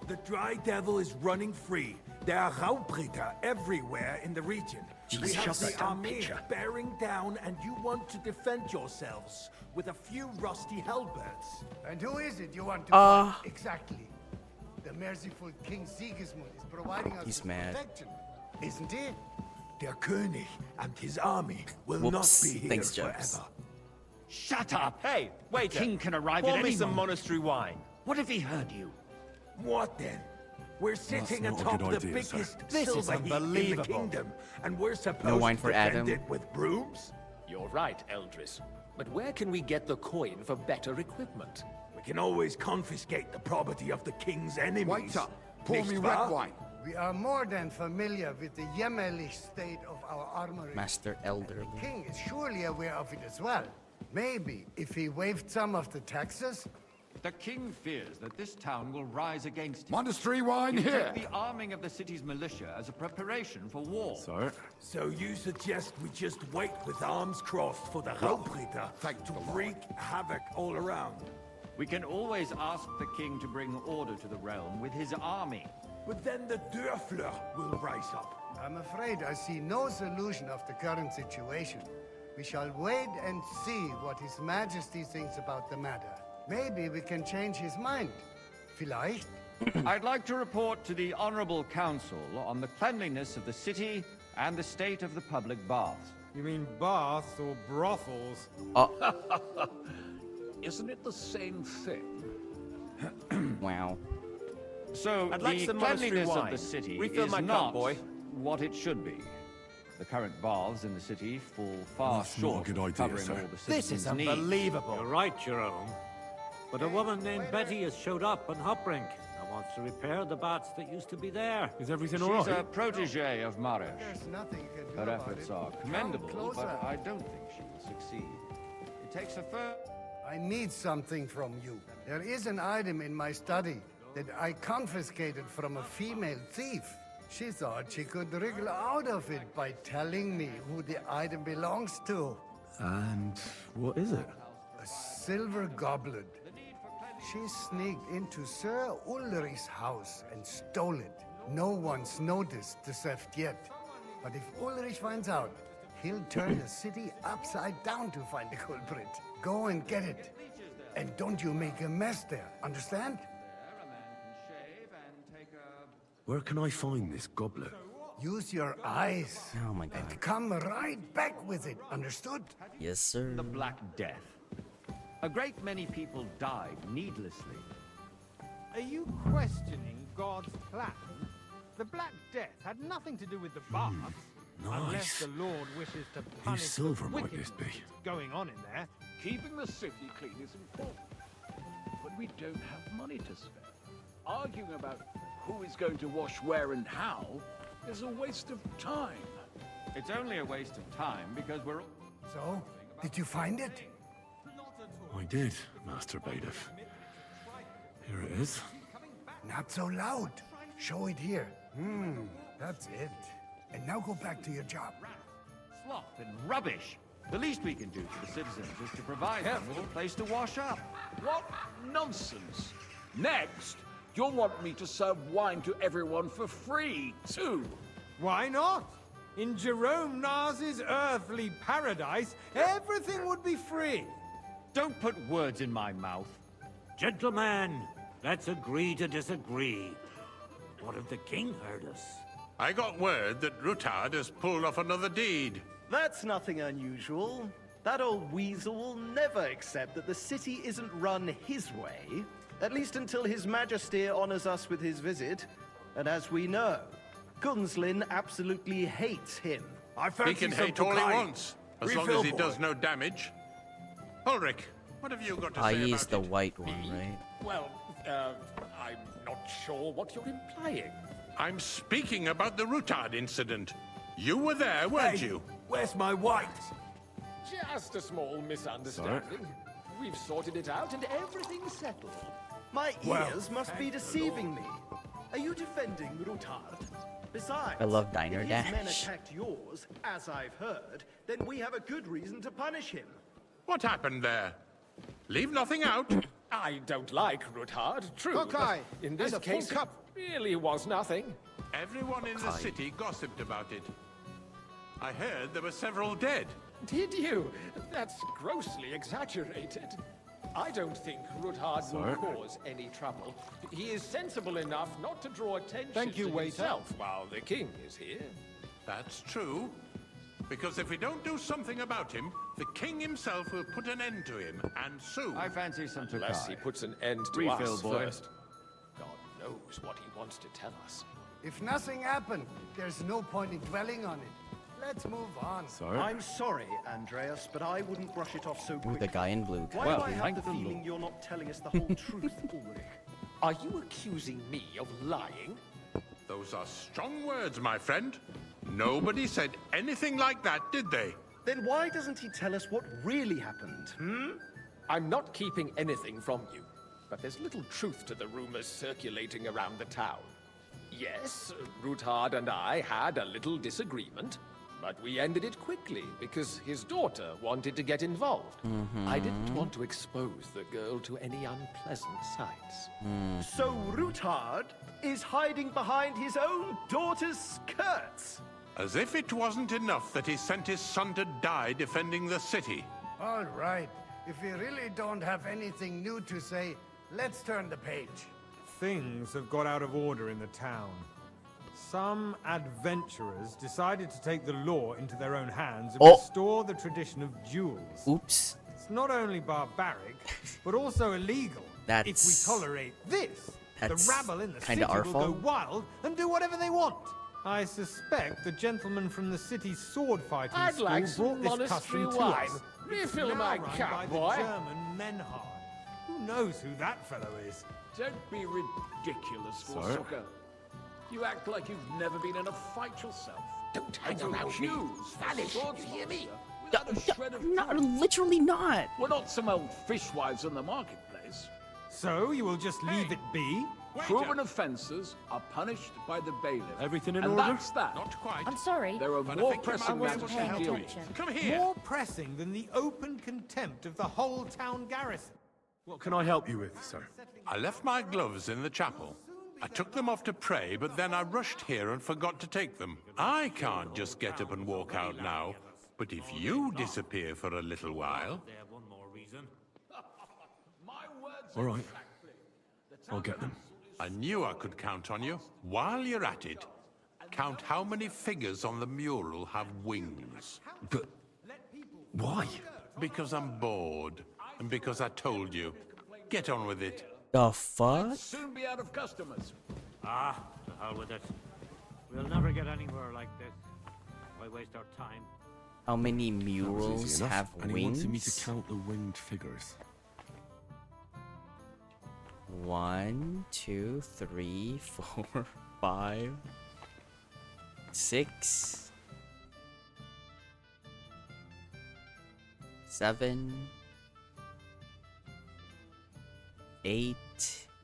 The Dry Devil is running free. There are Raubritter everywhere in the region. We have shut the that damn army picture. bearing down, and you want to defend yourselves with a few rusty halberds. And who is it you want to Uh. fight? Exactly. The merciful King Sigismund is providing us He's with mad. protection, isn't he? Der König and his army will Whoops. not be here Thanks, Jobs. forever. Shut up! Hey, waiter. King can arrive Pour at me any some moment. monastery wine. What if he heard you? What then? We're sitting not a atop good the idea, sir. biggest This is silver heap in the unbelievable. kingdom, and we're supposed No wine to for defend Adam. it with brooms? You're right, Eldris. But where can we get the coin for better equipment? We can always confiscate the property of the king's enemies. Waiter, pour nicht me wahr? red wine. We are more than familiar with the jämmerlich state of our armory. Master The Elderly. king is surely aware of it as well. Maybe if he waived some of the taxes. The king fears that this town will rise against him. Monastery wine You here. take the arming of the city's militia as a preparation for war. Sir? So you suggest we just wait with arms crossed for the Raubritter to wreak havoc all around? We can always ask the king to bring order to the realm with his army. But then the Dörfler will rise up. I'm afraid I see no solution of the current situation. We shall wait and see what His Majesty thinks about the matter. Maybe we can change his mind. Vielleicht? I'd like to report to the Honorable Council on the cleanliness of the city and the state of the public baths. You mean baths or brothels? Isn't it the same thing? Wow. So, I'd like the some monastery cleanliness of wine. the city Refill is my cup, not boy. what it should be. The current baths in the city fall far That's not short a good of idea, covering sir. all the This citizens' is needs. unbelievable. You're right, Jerome. But a woman named Betty has showed up on Hopbrink and wants to repair the baths that used to be there. Is everything She's all a right? protege of Marish. There's nothing you can do Her about efforts it. are Come commendable, closer. but I don't think she will succeed. It takes a firm... I need something from you. There is an item in my study that I confiscated from a female thief. She thought she could wriggle out of it by telling me who the item belongs to. And what is it? A silver goblet. She sneaked into Sir Ulrich's house and stole it. No one's noticed the theft yet. But if Ulrich finds out, he'll turn the city upside down to find the culprit. Go and get it. And don't you make a mess there, understand? Where can I find this goblet? Use your eyes. Oh my god. And come right back with it, understood? Yes, sir. The Black Death. A great many people died needlessly. Are you questioning God's plan? The Black Death had nothing to do with the baths. Unless Nice. the Lord wishes to punish silver the might this wickedness be? that's going on in there. Keeping the city clean is important. But we don't have money to spare. Arguing about who is going to wash where and how is a waste of time. It's only a waste of time because we're... So, did you find it? I did, Master Bailiff. Here it is. Not so loud. Show it here. That's it. And now go back to your job. Slop and rubbish. The least we can do for the citizens is to provide them with a place to wash up. What nonsense! Next, you'll want me to serve wine to everyone for free, too. Why not? In Jerome Nars's earthly paradise, everything would be free. Don't put words in my mouth. Gentlemen, let's agree to disagree. What if the king heard us? I got word that Rutard has pulled off another deed. That's nothing unusual. That old weasel will never accept that the city isn't run his way, at least until His Majesty honors us with his visit. And as we know, Gunslin absolutely hates him. He can hate all he wants, as long as he does no damage. Ulrich, what have you got to say Ai is about the it? white one, right? Well, I'm not sure what you're implying. I'm speaking about the Rutard incident. You were there, weren't you? Where's my wife? Just a small misunderstanding. We've sorted it out and everything's settled. My Well, ears must be deceiving me. Are you defending Rutard? Besides, I love Diner if his men Dash. attacked yours, as I've heard, then we have a good reason to punish him. What happened there? Leave nothing out. I don't like Rutard, true. Cockeye, but in this and a full case, cup. it really was nothing. Everyone in the Kai. city gossiped about it. I heard there were several dead. Did you? That's grossly exaggerated. I don't think Rutard will cause any trouble. He is sensible enough not to draw attention to himself while the king is here. That's true. Because if we don't do something about him, the king himself will put an end to him, and soon. I fancy some Unless he Tokai. puts an end to Refill, us boy. first. God knows what he wants to tell us. If nothing happened, there's no point in dwelling on it. Let's move on. I'm sorry, Andreas, but I wouldn't brush it off so Ooh, quickly. the guy in blue. Why Well, do I have thank the the feeling Lord. you're not telling us the whole truth, Ulrich? Are you accusing me of lying? Those are strong words, my friend. Nobody said anything like that, did they? Then why doesn't he tell us what really happened, I'm not keeping anything from you, but there's little truth to the rumors circulating around the town. Yes, Rutard and I had a little disagreement. But we ended it quickly because his daughter wanted to get involved. I didn't want to expose the girl to any unpleasant sights. So Ruthard is hiding behind his own daughter's skirts. As if it wasn't enough that he sent his son to die defending the city. All right. If we really don't have anything new to say, let's turn the page. Things have got out of order in the town. Some adventurers decided to take the law into their own hands and restore the tradition of duels. Oops. It's not only barbaric, but also illegal. If we tolerate this, the rabble in the city will go wild and do whatever they want. I suspect the gentleman from the city's sword fighting I'd school like some brought this custom monastery to wine. us. Refill It's my now run cup, by the boy. German Menhard. Who knows who that fellow is? Don't be ridiculous, Sir? Forsucker. You act like you've never been in a fight yourself. Don't hang To around me. accuse Vanish, a you hear me? without a shred of Not, proof. literally not. We're not some old fishwives in the marketplace. So you will just leave it be? Proven offences are punished by the bailiff. Everything in and order? that's that. Not quite. I'm sorry. There are But I more think you might pressing be able matters to to paying deal with. attention. Come here. More pressing than the open contempt of the whole town garrison. What can I help you with, sir? I left my gloves in the chapel. I took them off to pray, but then I rushed here and forgot to take them. I can't just get up and walk out now. But if you disappear for a little while... They have one more reason. All right. I'll get them. I knew I could count on you. While you're at it, count how many figures on the mural have wings. But why? Because I'm bored, and because I told you. Get on with it. The fuck? Soon be out of customers. Ah, to hell with it. We'll never get anywhere like this. Why waste our time? How many That was murals easy enough, have and he wanted me to wings? count the winged figures. 1, 2, 3, 4, 5, 6, 7, 8,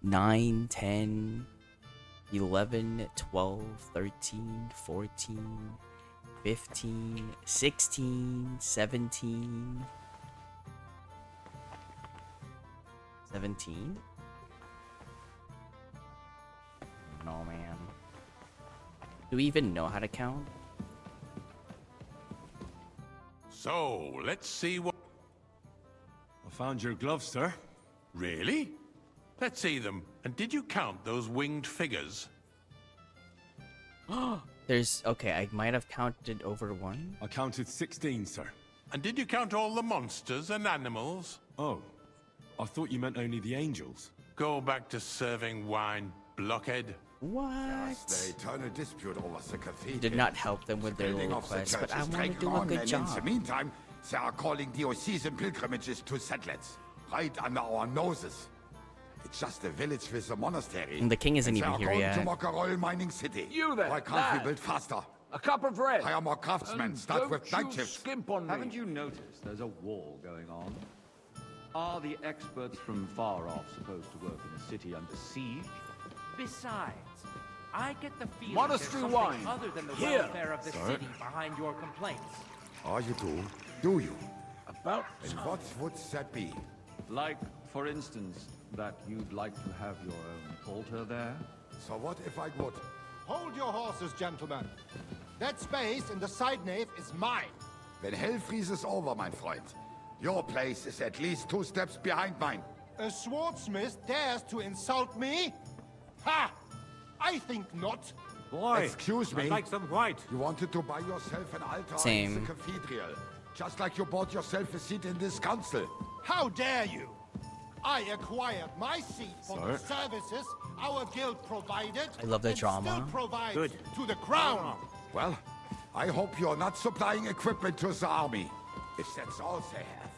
9, 10, 11, 12, 13, 14, 15, 16, 17. 17? No, man. Do we even know how to count? So, let's see what... I found your gloves, sir. Really? Let's see them. And did you count those winged figures? There's... Okay, I might have counted over 1. I counted 16, sir. And did you count all the monsters and animals? Oh, I thought you meant only the angels. Go back to serving wine, blockhead. What? The eternal dispute over the cathedral. Did not help them with their Building little of the quest, but I churches want to drag do a on, good and job. in the meantime, they are calling diocesan pilgrimages to settlers, right under our noses. It's just a village with a monastery. And the king isn't and even they here are going yet. to Mokarol mining city. You there, Why can't lad? we build faster? A cup of red. Hire more craftsmen. And Start don't with night you shifts. skimp on me. Haven't you noticed there's a war going on? Are the experts from far off supposed to work in a city under siege? Besides, I get the feeling Monastery there's wine. something other than the Here. welfare of the Sir? city behind your complaints. Oh, you do? Do you? About And what would that be? Like, for instance, that you'd like to have your own altar there? So what if I would? Hold your horses, gentlemen. That space in the side nave is mine. When hell freezes over, my friend, your place is at least 2 steps behind mine. A swordsmith dares to insult me? Ha! I think not. Boy, Excuse me? I'd like some white. You wanted to buy yourself an altar Same. in the cathedral, just like you bought yourself a seat in this council. How dare you? I acquired my seat for the Sir? services our guild provided. I love the and drama. Still provides Good. to the crown. Well, I hope you're not supplying equipment to the army. If that's all they have,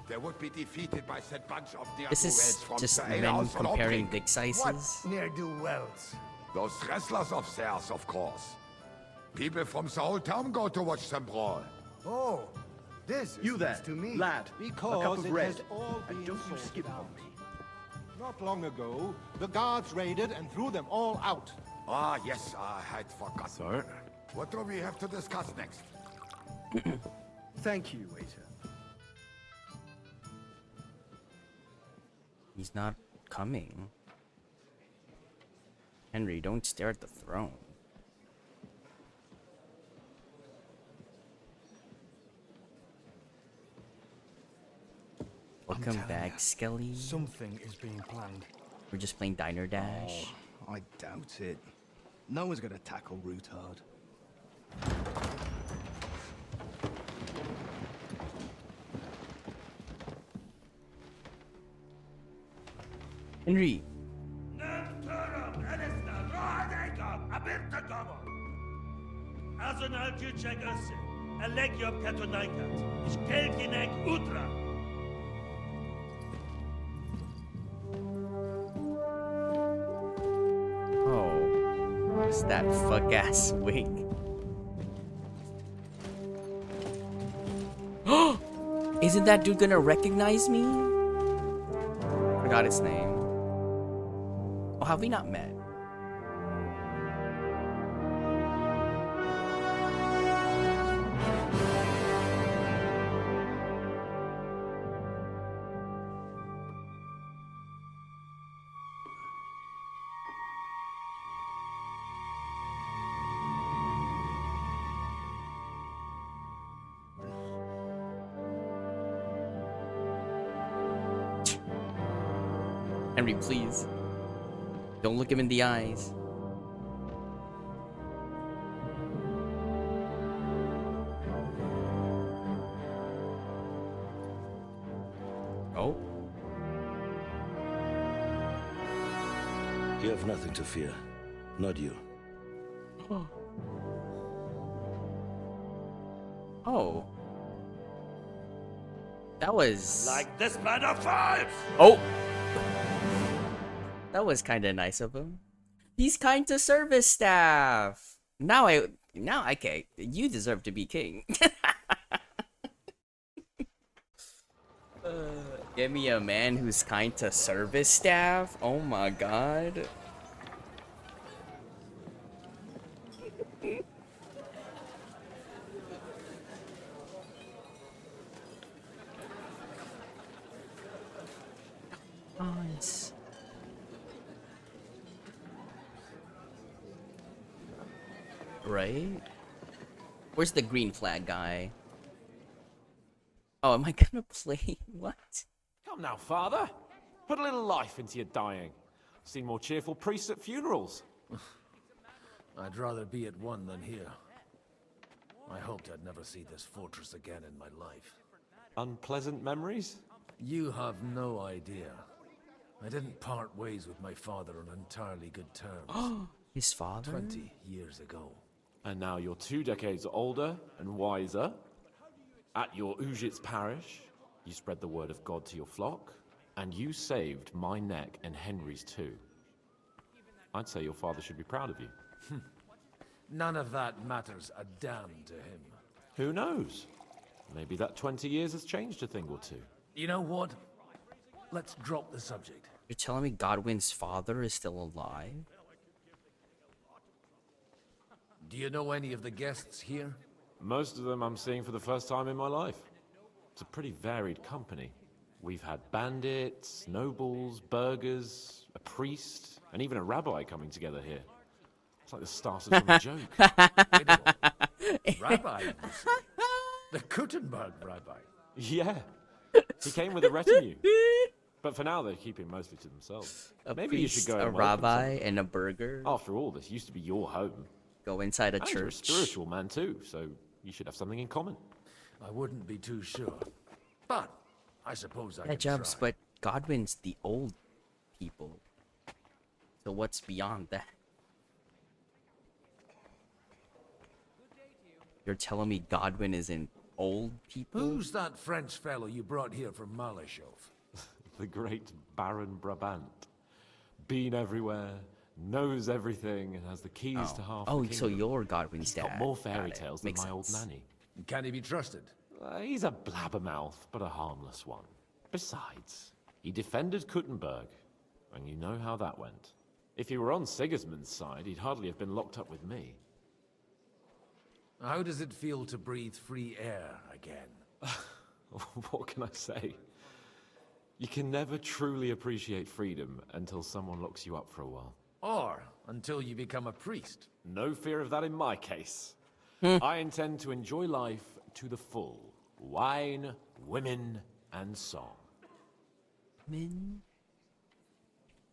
they would be defeated by that bunch of This is ne'er-do-wells from just the men alehouse on comparing Hopring. dick sizes. Ne'er-do-wells. Those wrestlers of theirs, of course. People from the whole town go to watch them brawl. Oh, this is You there, news to me. lad. Because a cup of it red. has all And been don't you sorted skip out. on me. Not long ago, the guards raided and threw them all out. Ah, yes, I had forgotten. Sir? What do we have to discuss next? Thank you, waiter. He's not coming. Henry, don't stare at the throne. Welcome back, Skelly. Something is being planned. We're just playing Diner Dash. Oh, I doubt it. No one's gonna tackle Rootard. Henry. Oh, what's that fuck ass wig? Isn't that dude gonna recognize me? Forgot his name. Oh, have we not met? Henry, please. Don't look him in the eyes. Oh. You have nothing to fear. Not you. Oh. That was... Like this man of fives! Oh! That was kind of nice of him. He's kind to service staff. Now I can't. You deserve to be king. Give me a man who's kind to service staff. Oh my god. Nice. Right? Where's the green flag guy? Oh, am I gonna play? What? Come now, father. Put a little life into your dying. Seen more cheerful priests at funerals. I'd rather be at one than here. I hoped I'd never see this fortress again in my life. Unpleasant memories? You have no idea. I didn't part ways with my father on entirely good terms. His father? 20 years ago. And now you're 2 decades older and wiser. At your Ujitz parish, you spread the word of God to your flock, and you saved my neck and Henry's too. I'd say your father should be proud of you. None of that matters a damn to him. Who knows? Maybe that 20 years has changed a thing or two. You know what? Let's drop the subject. You're telling me Godwin's father is still alive? Do you know any of the guests here? Most of them I'm seeing for the first time in my life. It's a pretty varied company. We've had bandits, nobles, burghers, a priest, and even a rabbi coming together here. It's like the start of some joke. Rabbi? The Kuttenberg rabbi? Yeah. He came with a retinue. But for now, they're keeping mostly to themselves. Maybe you should go a and welcome rabbi, some. and a burger. After all, this used to be your home. Go inside a And you're a church. spiritual man too, so you should have something in common. I wouldn't be too sure. But I suppose I Yeah, can Jumps, try. but Godwin's the old people. So what's beyond that? You're telling me Godwin isn't old people? Who's that French fellow you brought here from Malashov? The great Baron Brabant. Been everywhere, knows everything, and has the keys to half the Oh, kingdom. so you're Godwin's He's dad. got more fairy Got it. tales than Makes my old sense. nanny. Can he be trusted? He's a blabbermouth, but a harmless one. Besides, he defended Kuttenberg, and you know how that went. If he were on Sigismund's side, he'd hardly have been locked up with me. How does it feel to breathe free air again? What can I say? You can never truly appreciate freedom until someone locks you up for a while. Or until you become a priest. No fear of that in my case. I intend to enjoy life to the full. Wine, women, and song.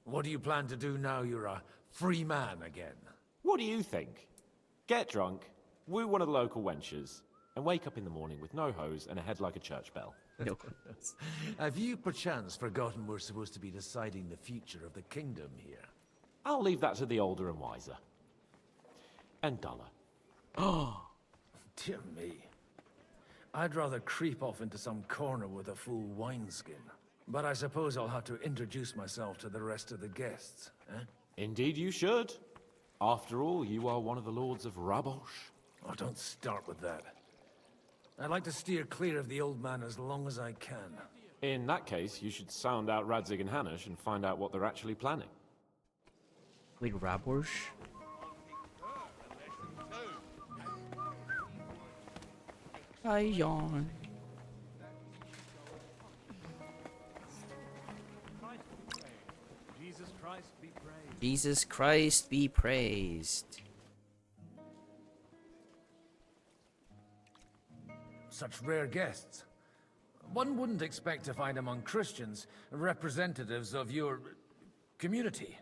What do you plan to do now you're a free man again? What do you think? Get drunk, woo one of the local wenches, and wake up in the morning with no hose and a head like a church bell. Have you perchance forgotten we're supposed to be deciding the future of the kingdom here? I'll leave that to the older and wiser. And duller. Oh, dear me. I'd rather creep off into some corner with a full wineskin. But I suppose I'll have to introduce myself to the rest of the guests, eh? Indeed you should. After all, you are one of the lords of Rabosh. Oh, don't start with that. I'd like to steer clear of the old man as long as I can. In that case, you should sound out Radzig and Hanush and find out what they're actually planning. Wait, Rabosh? I yawn. Jesus Christ be praised. Jesus Christ be praised. Such rare guests. One wouldn't expect to find among Christians representatives of your community.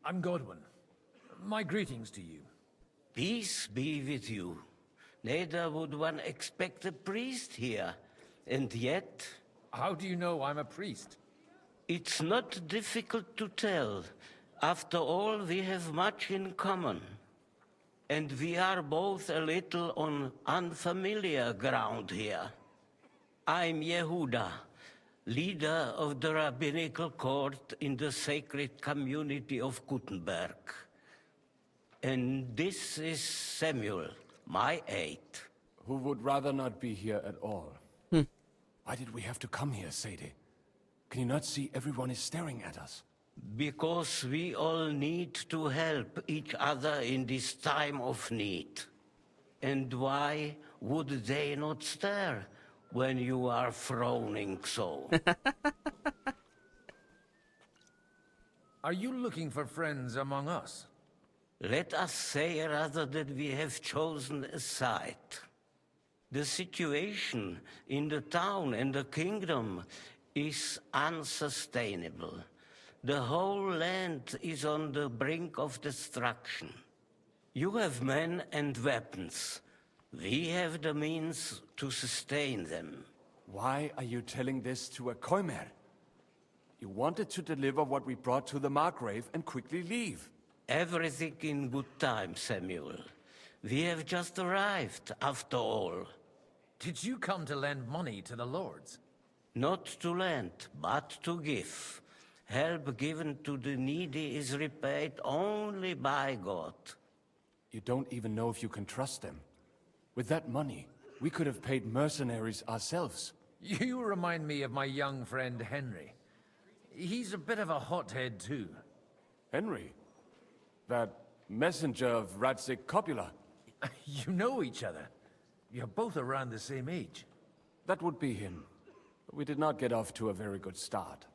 I'm Godwin. My greetings to you. Peace be with you. Neither would one expect a priest here. And yet... How do you know I'm a priest? It's not difficult to tell. After all, we have much in common. And we are both a little on unfamiliar ground here. I'm Yehuda, leader of the rabbinical court in the sacred community of Gutenberg. And this is Samuel, my aide. Who would rather not be here at all. Why did we have to come here, Sadie? Can you not see everyone is staring at us? Because we all need to help each other in this time of need. And why would they not stare when you are frowning so? Are you looking for friends among us? Let us say rather that we have chosen a side. The situation in the town and the kingdom is unsustainable. The whole land is on the brink of destruction. You have men and weapons. We have the means to sustain them. Why are you telling this to a Koimer? You wanted to deliver what we brought to the Margrave and quickly leave. Everything in good time, Samuel. We have just arrived, after all. Did you come to lend money to the lords? Not to lend, but to give. Help given to the needy is repaid only by God. You don't even know if you can trust them. With that money, we could have paid mercenaries ourselves. You remind me of my young friend Henry. He's a bit of a hothead too. Henry? That messenger of Radzig Copula? You know each other. You're both around the same age. That would be him. We did not get off to a very good start.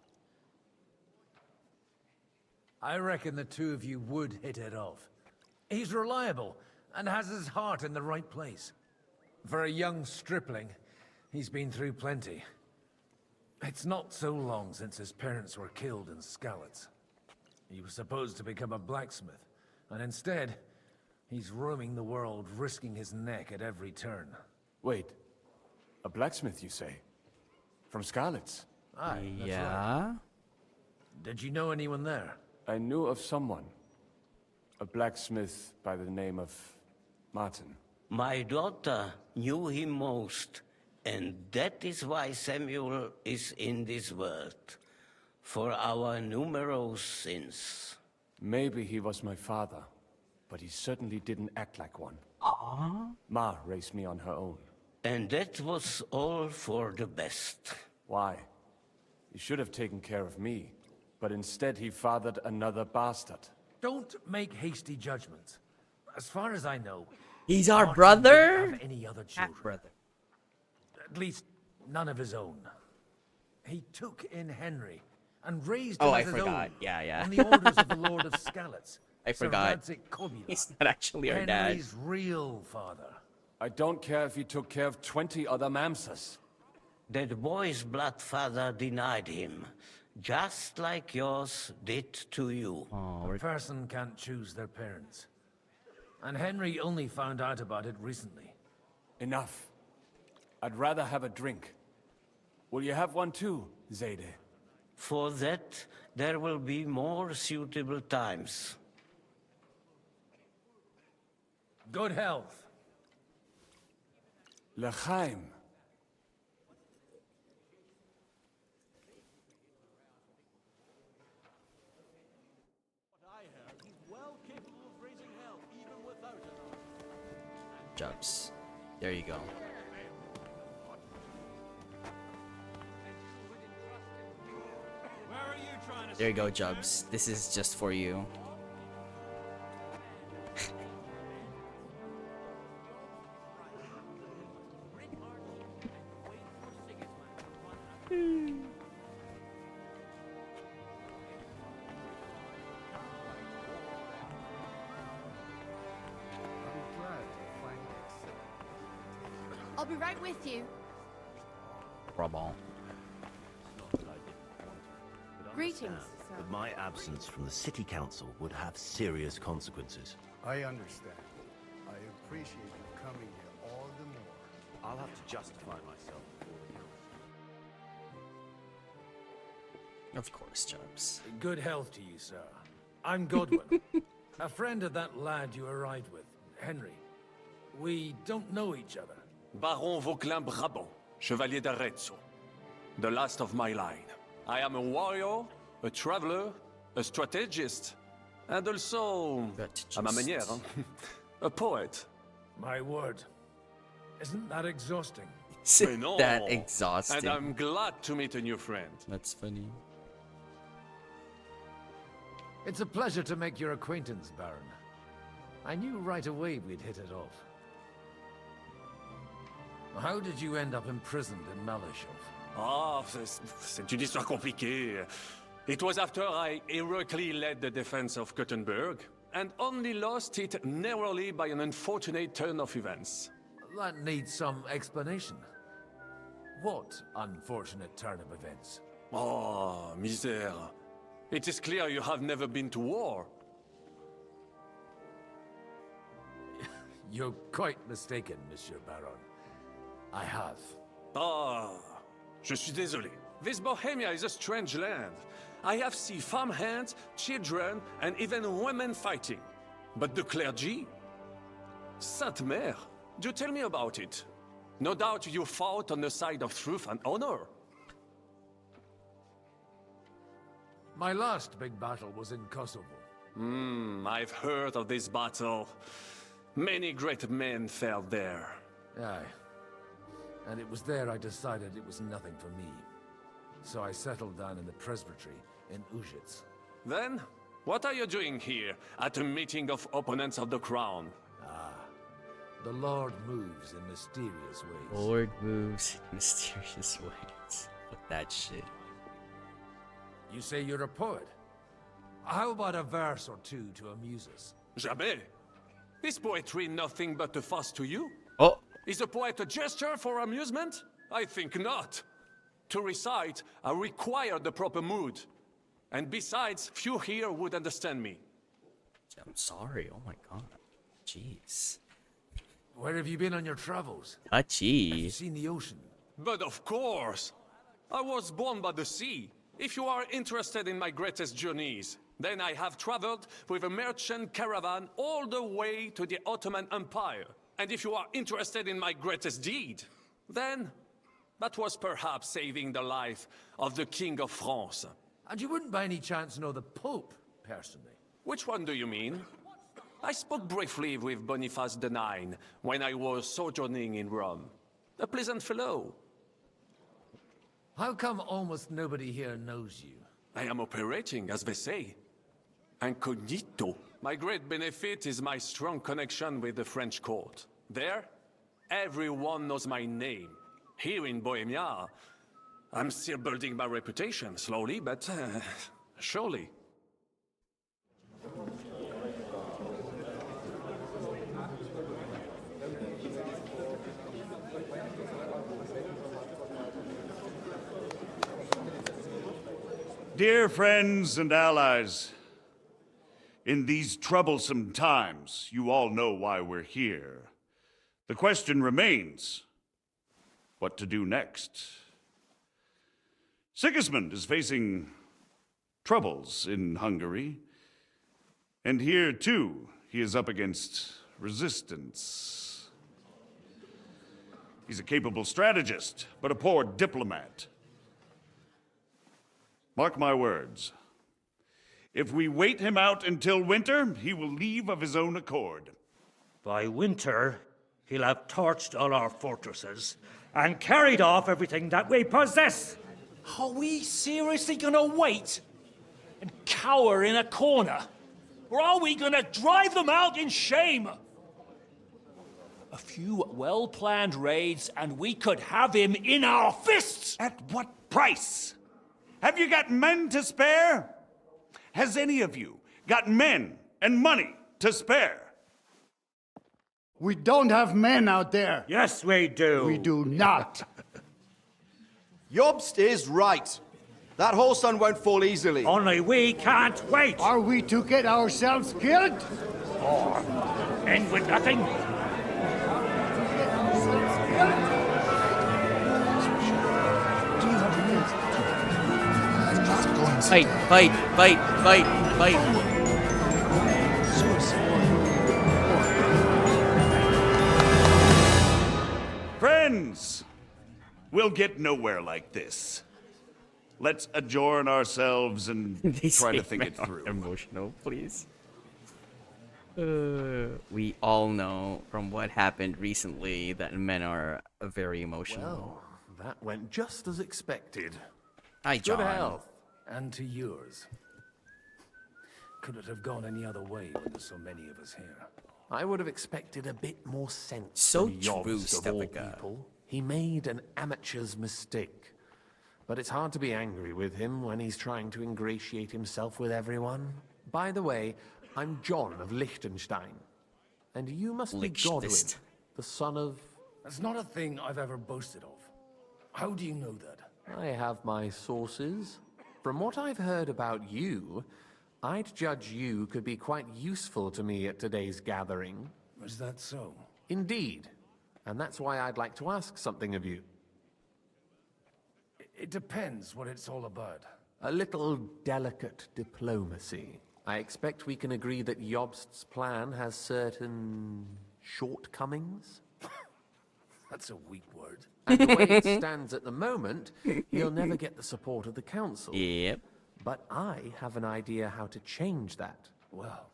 I reckon the two of you would hit it off. He's reliable and has his heart in the right place. For a young stripling, he's been through plenty. It's not so long since his parents were killed in Skalitz. He was supposed to become a blacksmith, and instead, he's roaming the world, risking his neck at every turn. Wait, a blacksmith, you say? From Skalitz? Aye, that's Yeah? right. Did you know anyone there? I knew of someone. A blacksmith by the name of Martin. My daughter knew him most, and that is why Samuel is in this world. For our numerous sins. Maybe he was my father, but he certainly didn't act like one. Ma raised me on her own. And that was all for the best. Why? He should have taken care of me, but instead he fathered another bastard. Don't make hasty judgments. As far as I know, He's our Martin brother? didn't have any other children. Half-brother. At least none of his own. He took in Henry and raised him Oh, I as his forgot. own Yeah, yeah. on the orders of the Lord of Skalitz. I Sir forgot. Radzik Kobula, He's not actually our dad. Henry's real father. I don't care if he took care of 20 other Mamsas. That boy's blood father denied him, just like yours did to you. A person can't choose their parents. And Henry only found out about it recently. Enough. I'd rather have a drink. Will you have one too, Zayde? For that, there will be more suitable times. Good health. L'chaim. Jobs. There you go. There you go, Jubs. This is just for you. I'll be right with you. Brabant. Greetings, sir. But my absence from the city council would have serious consequences. I understand. I appreciate you coming here all the more. I'll have to justify myself before the Of course, Jobs. Good health to you, sir. I'm Godwin, a friend of that lad you arrived with, Henry. We don't know each other. Baron Vauclin Brabant, Chevalier d'Arezzo. The last of my line. I am a warrior, a traveler, a strategist, and also, à ma manière, a poet. My word. Isn't that exhausting? Isn't Mais non. that exhausting? And I'm glad to meet a new friend. That's funny. It's a pleasure to make your acquaintance, Baron. I knew right away we'd hit it off. How did you end up imprisoned in Malashov? Ah, c'est une histoire compliquée. It was after I heroically led the defense of Gothenburg, and only lost it narrowly by an unfortunate turn of events. That needs some explanation. What unfortunate turn of events? Oh, misère. It is clear you have never been to war. You're quite mistaken, Monsieur Baron. I have. Ah, je suis désolé. This Bohemia is a strange land. I have seen farmhands, children, and even women fighting. But the clergy? Sainte Mère, do tell me about it. No doubt you fought on the side of truth and honor. My last big battle was in Kosovo. I've heard of this battle. Many great men fell there. Aye. And it was there I decided it was nothing for me. So I settled down in the presbytery in Uzhitz. Then, what are you doing here at a meeting of opponents of the crown? The Lord moves in mysterious ways. Lord moves in mysterious ways. Fuck that shit. You say you're a poet? How about a verse or two to amuse us? Jamais. Is poetry nothing but a fuss to you? Oh. Is a poet a gesture for amusement? I think not. To recite, I require the proper mood. And besides, few here would understand me. I'm sorry. Oh my god. Jeez. Where have you been on your travels? Touchy. Have you seen the ocean? But of course. I was born by the sea. If you are interested in my greatest journeys, then I have traveled with a merchant caravan all the way to the Ottoman Empire. And if you are interested in my greatest deed, then that was perhaps saving the life of the King of France. And you wouldn't by any chance know the Pope, personally? Which one do you mean? I spoke briefly with Boniface IX when I was sojourning in Rome. A pleasant fellow. How come almost nobody here knows you? I am operating, as they say. Incognito. My great benefit is my strong connection with the French court. There, everyone knows my name. Here in Bohemia, I'm still building my reputation, slowly but surely. Dear friends and allies, in these troublesome times, you all know why we're here. The question remains, what to do next? Sigismund is facing troubles in Hungary, and here too, he is up against resistance. He's a capable strategist, but a poor diplomat. Mark my words. If we wait him out until winter, he will leave of his own accord. By winter, he'll have torched all our fortresses and carried off everything that we possess. Are we seriously gonna wait and cower in a corner? Or are we gonna drive them out in shame? A few well-planned raids and we could have him in our fists! At what price? Have you got men to spare? Has any of you got men and money to spare? We don't have men out there. Yes, we do. We do not. Jobst is right. That whole sun won't fall easily. Only we can't wait. Are we to get ourselves killed? Or end with nothing? Fight, fight, fight, fight, fight. Friends, we'll get nowhere like this. Let's adjourn ourselves and try to think it through. Emotional, please. We all know from what happened recently that men are very emotional. Well, that went just as expected. Hi, John. Good health. And to yours. Could it have gone any other way when there's so many of us here? I would have expected a bit more sense So from true, Jobst of all Stefika. people. He made an amateur's mistake. But it's hard to be angry with him when he's trying to ingratiate himself with everyone. By the way, I'm John of Liechtenstein. And you must be Godwin, Liechtenstein. the son of... That's not a thing I've ever boasted of. How do you know that? I have my sources. From what I've heard about you, I'd judge you could be quite useful to me at today's gathering. Is that so? Indeed. And that's why I'd like to ask something of you. It depends what it's all about. A little delicate diplomacy. I expect we can agree that Jobst's plan has certain shortcomings? That's a weak word. And the way it stands at the moment, he'll never get the support of the council. Yep. But I have an idea how to change that. Well,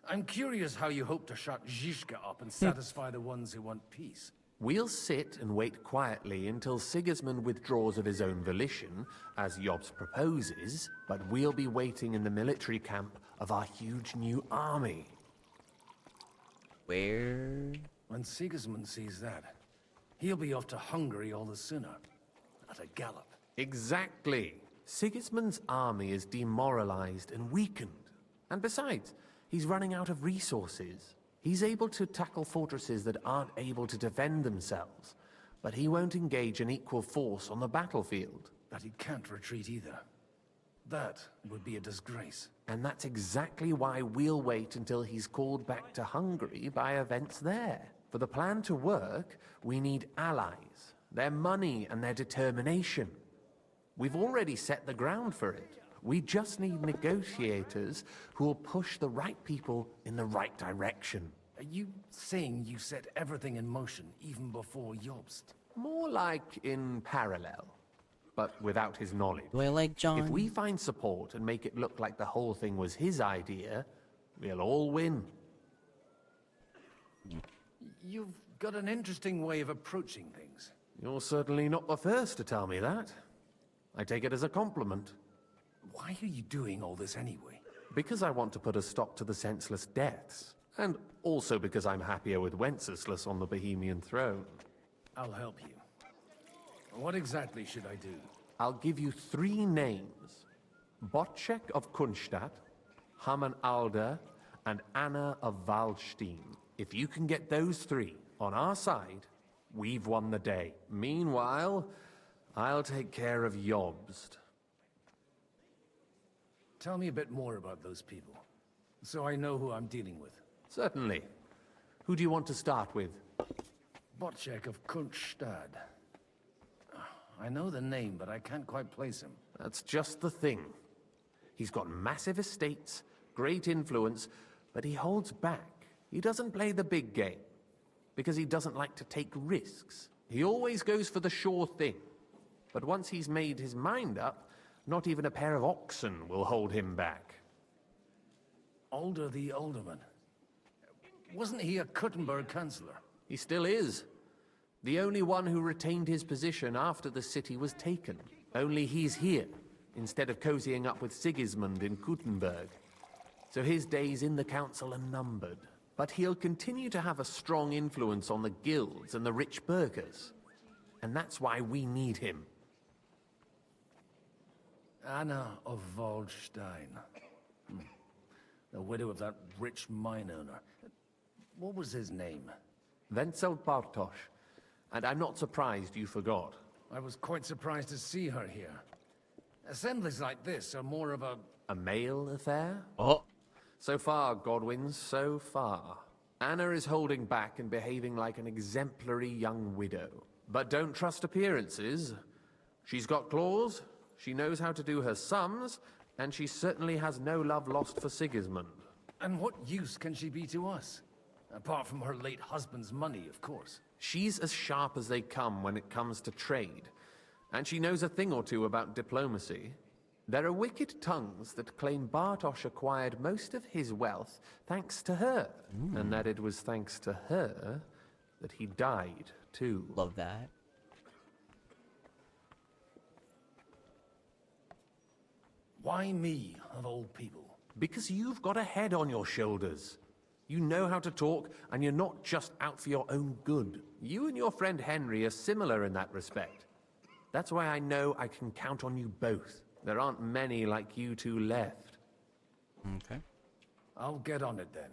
I'm curious how you hope to shut Zizka up and satisfy the ones who want peace. We'll sit and wait quietly until Sigismund withdraws of his own volition, as Jobst proposes, but we'll be waiting in the military camp of our huge new army. Where? When Sigismund sees that, he'll be off to Hungary all the sooner. At a gallop. Exactly. Sigismund's army is demoralized and weakened. And besides, he's running out of resources. He's able to tackle fortresses that aren't able to defend themselves, but he won't engage an equal force on the battlefield. But he can't retreat either. That would be a disgrace. And that's exactly why we'll wait until he's called back to Hungary by events there. For the plan to work, we need allies, their money and their determination. We've already set the ground for it. We just need negotiators who will push the right people in the right direction. Are you saying you set everything in motion even before Jobst? More like in parallel, but without his knowledge. Do I like John? If we find support and make it look like the whole thing was his idea, we'll all win. You've got an interesting way of approaching things. You're certainly not the first to tell me that. I take it as a compliment. Why are you doing all this anyway? Because I want to put a stop to the senseless deaths, and also because I'm happier with Wenceslas on the Bohemian throne. I'll help you. What exactly should I do? I'll give you 3 names. Botchek of Kunstadt, Haman Alder, and Anna of Waldstein. If you can get those 3 on our side, we've won the day. Meanwhile, I'll take care of Jobst. Tell me a bit more about those people, so I know who I'm dealing with. Certainly. Who do you want to start with? Botchek of Kunststadt. I know the name, but I can't quite place him. That's just the thing. He's got massive estates, great influence, but he holds back. He doesn't play the big game, because he doesn't like to take risks. He always goes for the sure thing. But once he's made his mind up, not even a pair of oxen will hold him back. Alder the Alderman. Wasn't he a Kuttenberg councillor? He still is. The only one who retained his position after the city was taken. Only he's here, instead of cozying up with Sigismund in Kuttenberg. So his days in the council are numbered. But he'll continue to have a strong influence on the guilds and the rich burghers. And that's why we need him. Anna of Waldstein. The widow of that rich mine owner. What was his name? Wenzel Bartosz. And I'm not surprised you forgot. I was quite surprised to see her here. Assemblies like this are more of a... A male affair? Oh. So far, Godwin, so far. Anna is holding back and behaving like an exemplary young widow. But don't trust appearances. She's got claws, she knows how to do her sums, and she certainly has no love lost for Sigismund. And what use can she be to us? Apart from her late husband's money, of course. She's as sharp as they come when it comes to trade. And she knows a thing or two about diplomacy. There are wicked tongues that claim Bartosz acquired most of his wealth thanks to her. And that it was thanks to her that he died, too. Love that. Why me, of all people? Because you've got a head on your shoulders. You know how to talk, and you're not just out for your own good. You and your friend Henry are similar in that respect. That's why I know I can count on you both. There aren't many like you two left. Okay. I'll get on it then.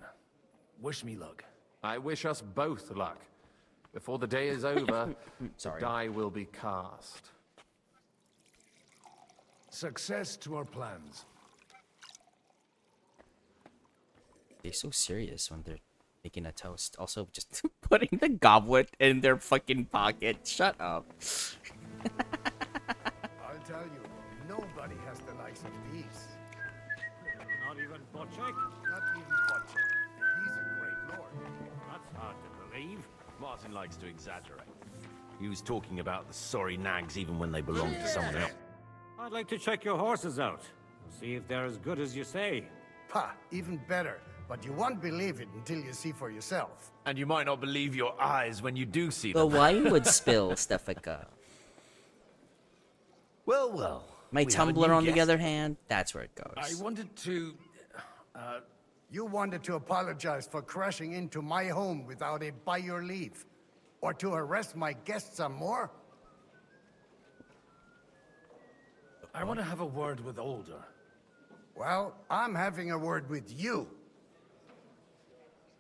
Wish me luck. I wish us both luck. Before the day is over, Sorry. the die will be cast. Success to our plans. They're so serious when they're making a toast. Also, just putting the goblet in their fucking pocket. Shut up. I'll tell you, nobody has the likes of these. Not even Botchek? Not even Botchek. He's a great lord. That's hard to believe. Martin likes to exaggerate. He was talking about the sorry nags even when they belonged to someone else. I'd like to check your horses out. See if they're as good as you say. Pah, even better. But you won't believe it until you see for yourself. And you might not believe your eyes when you do see The them. wine would spill, Stefika. Well, well. My we have a Tumblr, new on the guest. other hand, that's where it goes. I wanted to... You wanted to apologize for crashing into my home without it by your leave. Or to arrest my guests some more? I want to have a word with Alder. Well, I'm having a word with you.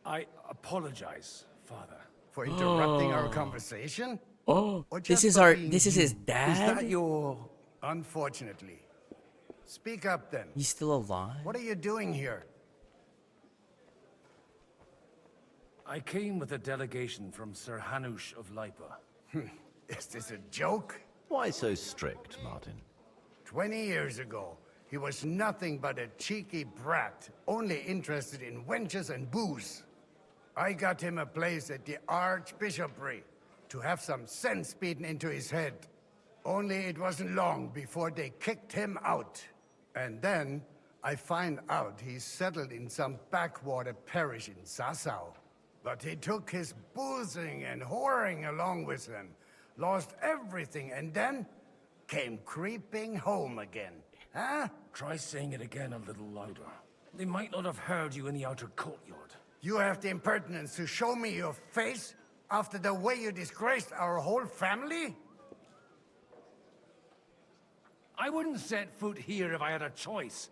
I apologize, Father. For interrupting our conversation? Oh, Or this just is for our. being This is you? his dad. Is that your... Unfortunately. Speak up then. He's still alive. What are you doing here? I came with a delegation from Sir Hanush of Lipa. Is this a joke? Why so strict, Martin? 20 years ago, he was nothing but a cheeky brat, only interested in wenches and booze. I got him a place at the Archbishopry to have some sense beaten into his head. Only it wasn't long before they kicked him out. And then I find out he's settled in some backwater parish in Sassau. But he took his boozing and whoring along with him, lost everything, and then came creeping home again. Huh? Try saying it again a little louder. They might not have heard you in the outer courtyard. You have the impertinence to show me your face after the way you disgraced our whole family? I wouldn't set foot here if I had a choice.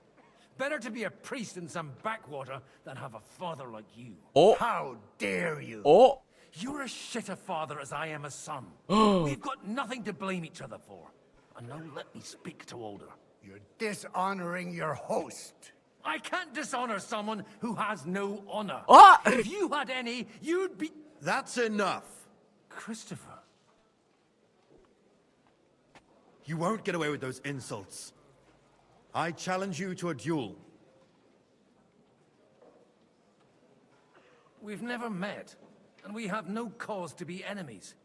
Better to be a priest in some backwater than have a father like you. Oh. How dare you? Oh. You're as shit a father as I am a son. We've got nothing to blame each other for. And now let me speak to Older. You're dishonoring your host. I can't dishonor someone who has no honor. Ah! If you had any, you'd be... That's enough. Christopher. You won't get away with those insults. I challenge you to a duel. We've never met, and we have no cause to be enemies.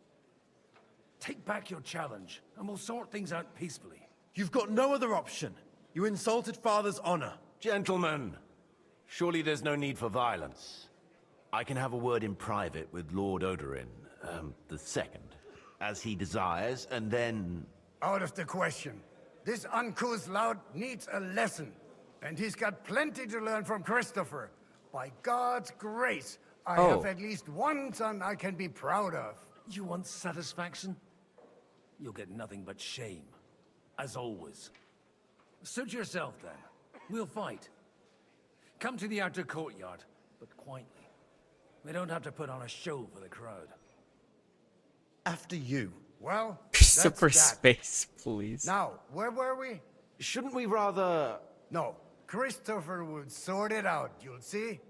Take back your challenge, and we'll sort things out peacefully. You've got no other option. You insulted Father's honor. Gentlemen, surely there's no need for violence. I can have a word in private with Lord Odorin, the second, as he desires, and then... Out of the question. This uncouth lout needs a lesson. And he's got plenty to learn from Christopher. By God's grace, I have at least one son I can be proud of. You want satisfaction? You'll get nothing but shame. As always. Suit yourself, then. We'll fight. Come to the outer courtyard, but quietly. We don't have to put on a show for the crowd. After you. Well, Christopher that's that. Space, please. Now, where were we? Shouldn't we rather... No, Christopher will sort it out, you'll see.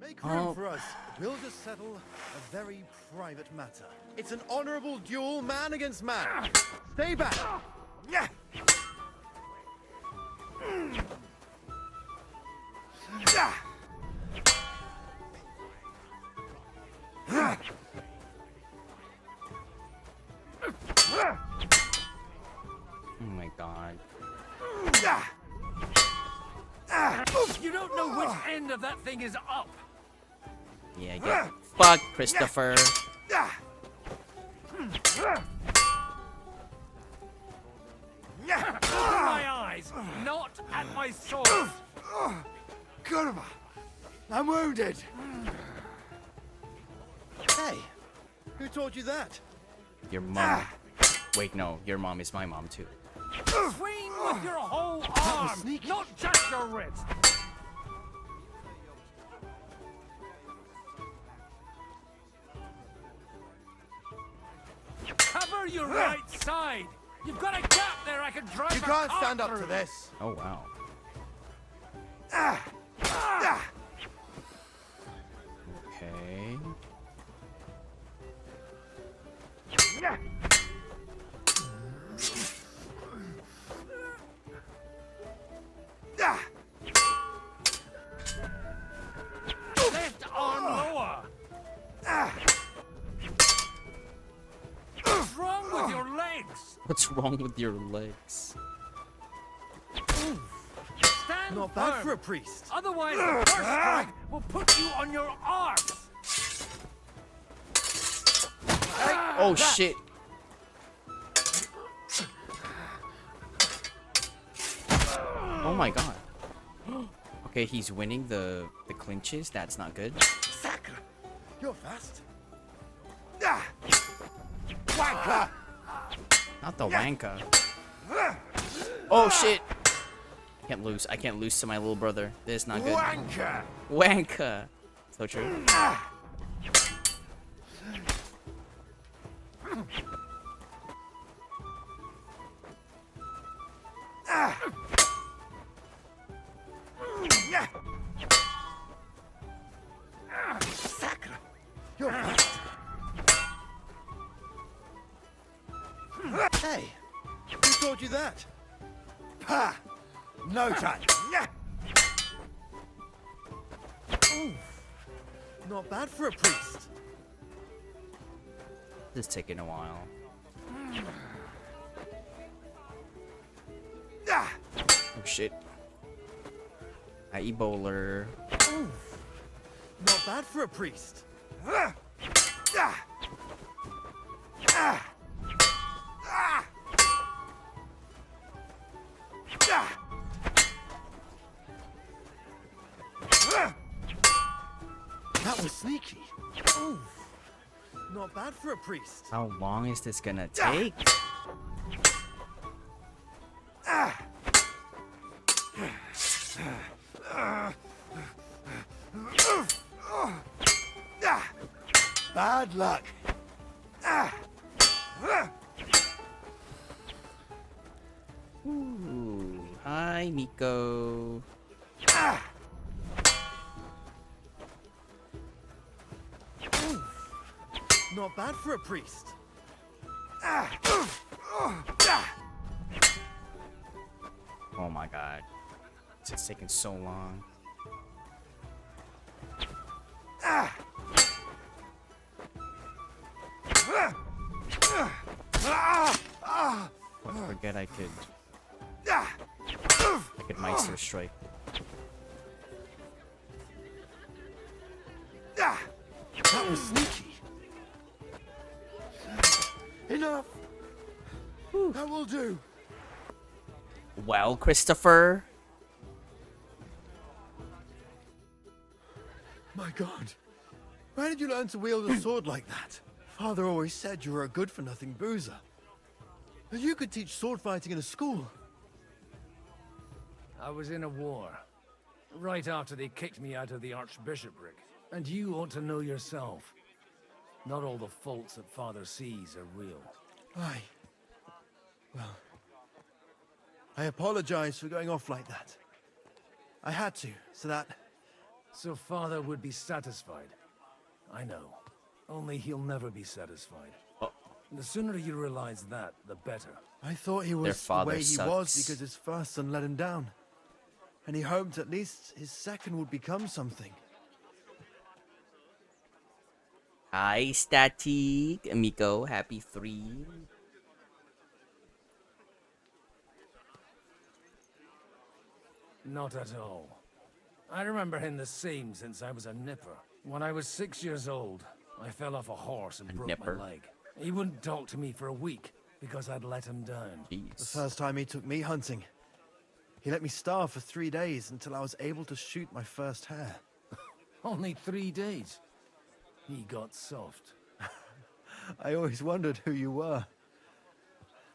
Make room for us. We'll just settle a very private matter. It's an honorable duel, man against man. Stay back. Yeah. Oh my god. You don't know which end of that thing is up. Yeah, get fucked, Christopher. Open my eyes, not at my sword. Kurva, I'm wounded. Hey, who taught you that? Your mom. Wait, no, your mom is my mom too. Swing with your whole arm, not just your wrist. Cover your right side. You've got a gap there. I can drive. You can't stand up to this. Oh wow. Okay. Left arm lower. What's wrong with your legs? What's wrong with your legs? Stand Not bad firm. for a priest. Otherwise, the first strike will put you on your arse. Oh shit. Oh my god. Okay, he's winning the clinches. That's not good. Sacre, you're fast. Wanker! Not the wanka. Oh shit. Can't lose. I can't lose to my little brother. This is not good. Wanker! Wanka. So true. Sacre, you're fast. Hey, who taught you that? Ha! No time. Ooh, not bad for a priest. This is taking a while. Oh shit. Ebola. Ooh, not bad for a priest. That was sneaky. Ooh, not bad for a priest. How long is this gonna take? Bad luck. Ooh, hi, Miko. Not bad for a priest. Oh my god. It's taking so long. I forget I could Meister Strike. That was sneaky. Enough. That will do. Well, Christopher. My God. Where did you learn to wield a sword like that? Father always said you were a good-for-nothing boozer. That you could teach sword fighting in a school. I was in a war. Right after they kicked me out of the archbishopric. And you ought to know yourself. Not all the faults that Father sees are real. Aye. Well, I apologize for going off like that. I had to, so that... So Father would be satisfied. I know. Only he'll never be satisfied. The sooner you realize that, the better. I thought he was the way he was because his first son let him down. And he hoped at least his second would become something. Hi, Static. Miko, happy 3. Not at all. I remember him the same since I was a nipper. When I was 6 years old, I fell off a horse and broke nipper? my leg. He wouldn't talk to me for a week because I'd let him down. The first time he took me hunting, he let me starve for 3 days until I was able to shoot my first hare. Only 3 days. He got soft. I always wondered who you were.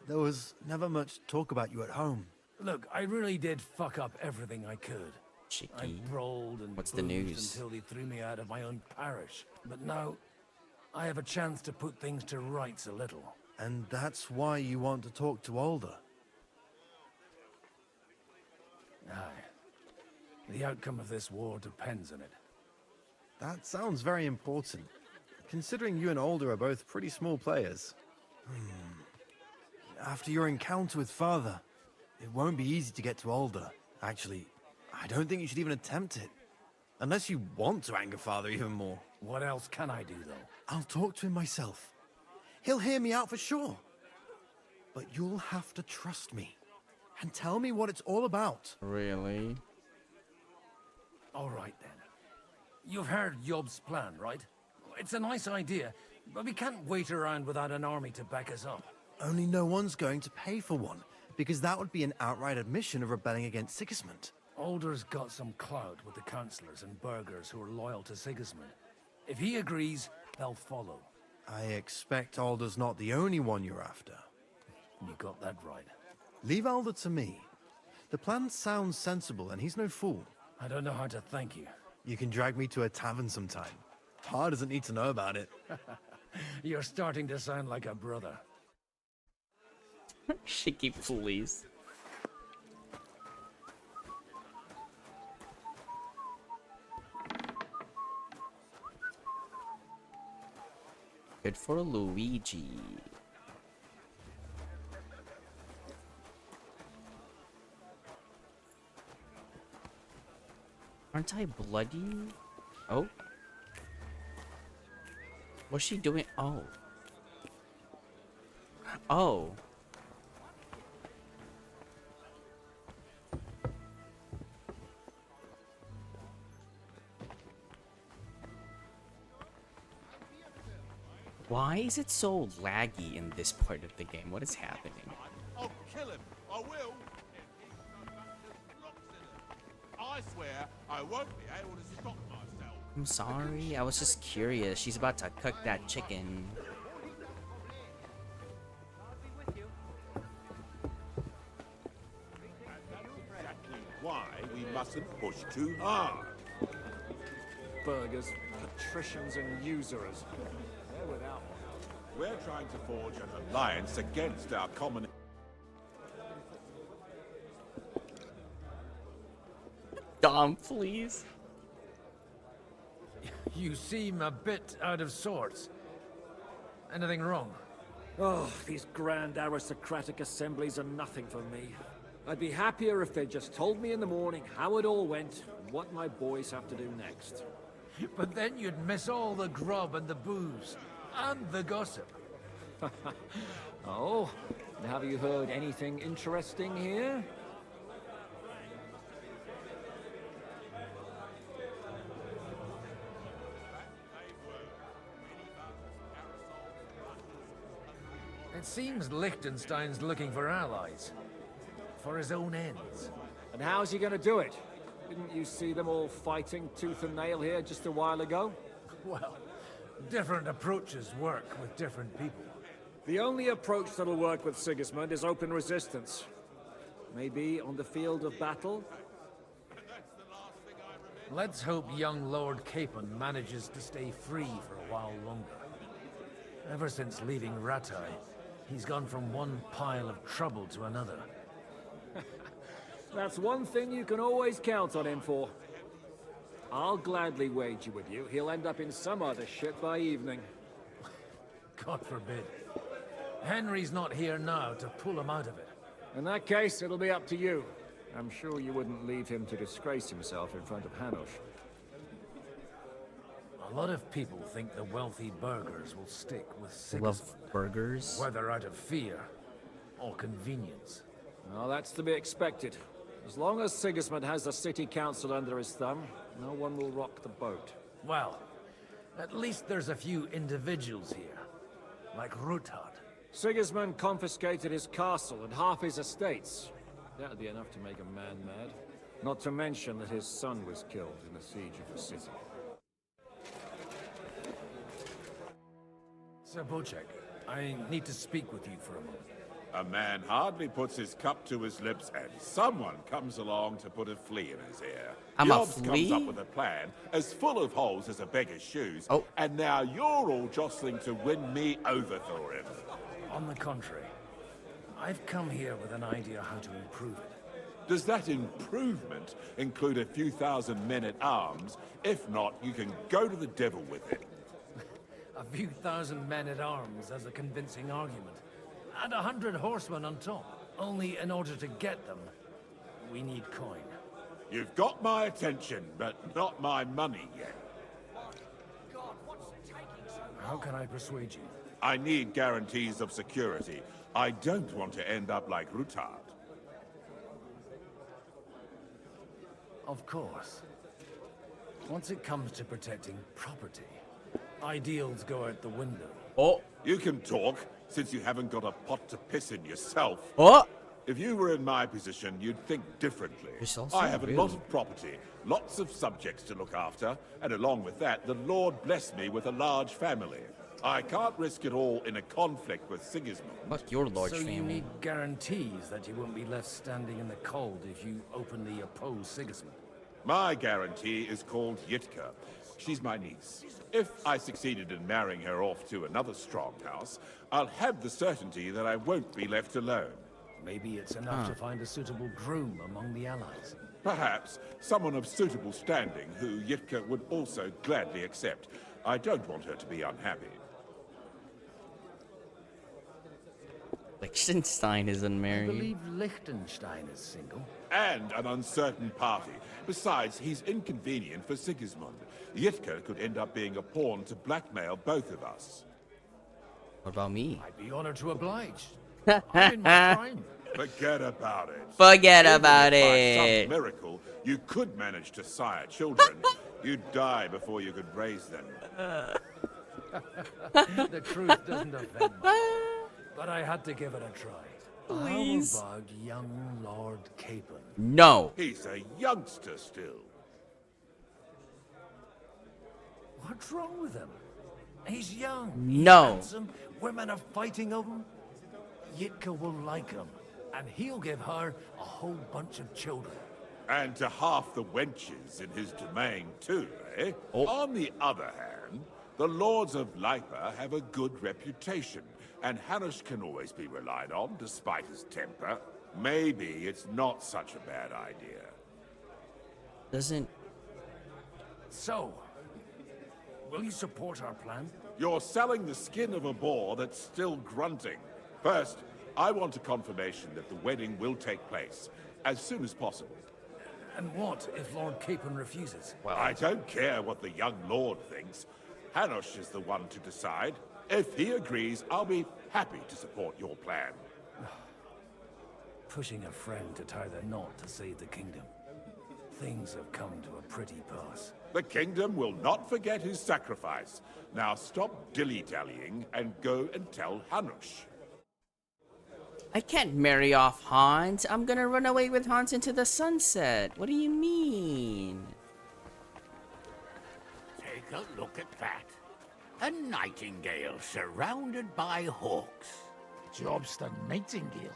There was never much talk about you at home. Look, I really did fuck up everything I could. I brawled and What's the boozed news? until they threw me out of my own parish. But now, I have a chance to put things to rights a little. And that's why you want to talk to Alder. Aye. The outcome of this war depends on it. That sounds very important, considering you and Alder are both pretty small players. After your encounter with Father, it won't be easy to get to Alder. Actually, I don't think you should even attempt it. Unless you want to anger Father even more. What else can I do, though? I'll talk to him myself. He'll hear me out for sure. But you'll have to trust me. And tell me what it's all about. Really? All right, then. You've heard Yob's plan, right? It's a nice idea, but we can't wait around without an army to back us up. Only no one's going to pay for one, because that would be an outright admission of rebelling against Sigismund. Alder's got some clout with the councillors and burghers who are loyal to Sigismund. If he agrees, they'll follow. I expect Alder's not the only one you're after. You got that right. Leave Alder to me. The plan sounds sensible, and he's no fool. I don't know how to thank you. You can drag me to a tavern sometime. Pa doesn't need to know about it. You're starting to sound like a brother. Shaky please. Good for Luigi. Aren't I bloody? Oh. What's she doing? Oh. Oh. Why is it so laggy in this part of the game? What is happening? I'll kill him. I will. I swear I won't be able to stop myself. I'm sorry. I was just curious. She's about to cook that chicken. Why we mustn't push too hard. Burgers, patricians, and usurers. They're without one. We're trying to forge an alliance against our common... Dom, please. You seem a bit out of sorts. Anything wrong? Oh, these grand aristocratic assemblies are nothing for me. I'd be happier if they just told me in the morning how it all went and what my boys have to do next. But then you'd miss all the grub and the booze. And the gossip. Oh, and have you heard anything interesting here? It seems Liechtenstein's looking for allies. For his own ends. And how's he gonna do it? Didn't you see them all fighting tooth and nail here just a while ago? Well, different approaches work with different people. The only approach that'll work with Sigismund is open resistance. Maybe on the field of battle? Let's hope young Lord Capon manages to stay free for a while longer. Ever since leaving Rattay, he's gone from one pile of trouble to another. That's one thing you can always count on him for. I'll gladly wager with you he'll end up in some other shit by evening. God forbid. Henry's not here now to pull him out of it. In that case, it'll be up to you. I'm sure you wouldn't leave him to disgrace himself in front of Hanush. A lot of people think the wealthy burghers will stick with Sigismund. Love burgers. Whether out of fear or convenience. Well, that's to be expected. As long as Sigismund has the city council under his thumb, no one will rock the boat. Well, at least there's a few individuals here. Like Ruthard. Sigismund confiscated his castle and half his estates. That'd be enough to make a man mad. Not to mention that his son was killed in the siege of the city. Sir Bocek, I need to speak with you for a moment. A man hardly puts his cup to his lips and someone comes along to put a flea in his ear. I'm a Jobs flea? comes up with a plan as full of holes as a beggar's shoes, Oh. and now you're all jostling to win me over, Thorin. On the contrary, I've come here with an idea how to improve it. Does that improvement include a few thousand men-at-arms? If not, you can go to the devil with it. A few thousand men-at-arms as a convincing argument. And 100 horsemen on top. Only in order to get them, we need coin. You've got my attention, but not my money yet. How can I persuade you? I need guarantees of security. I don't want to end up like Ruthard. Of course. Once it comes to protecting property, ideals go out the window. Oh. You can talk, since you haven't got a pot to piss in yourself. Oh. If you were in my position, you'd think differently. You're so I have a lot rude. of property, lots of subjects to look after, and along with that, the Lord blessed me with a large family. I can't risk it all in a conflict with Sigismund. Fuck your large So you family. need guarantees that you won't be left standing in the cold if you openly oppose Sigismund. My guarantee is called Yitka. She's my niece. If I succeeded in marrying her off to another strong house, I'll have the certainty that I won't be left alone. Maybe it's enough to find a suitable groom among the allies. Perhaps someone of suitable standing who Yitka would also gladly accept. I don't want her to be unhappy. Liechtenstein isn't I married. believe Liechtenstein is single. And an uncertain party. Besides, he's inconvenient for Sigismund. Yitka could end up being a pawn to blackmail both of us. What about me? I'd be honored to oblige. I'm in my prime. Forget about it. Forget Even about if it. By some miracle, you could manage to sire children. You'd die before you could raise them. The truth doesn't offend me. But I had to give it a try. Please. How about young Lord Capon? No. He's a youngster still. What's wrong with him? He's young. No. He's handsome. Women are fighting over him. Yitka will like him, and he'll give her a whole bunch of children. And to half the wenches in his domain too, eh? On the other hand, the Lords of Lipa have a good reputation, and Hanush can always be relied on, despite his temper. Maybe it's not such a bad idea. Doesn't... So, will you support our plan? You're selling the skin of a boar that's still grunting. First, I want a confirmation that the wedding will take place, as soon as possible. And what if Lord Capon refuses? Well, I don't care what the young lord thinks. Hanush is the one to decide. If he agrees, I'll be happy to support your plan. Pushing a friend to tie the knot to save the kingdom. Things have come to a pretty pass. The kingdom will not forget his sacrifice. Now stop dilly-dallying and go and tell Hanush. I can't marry off Hans. I'm gonna run away with Hans into the sunset. What do you mean? Take a look at that. A nightingale surrounded by hawks. Jobster Nightingale.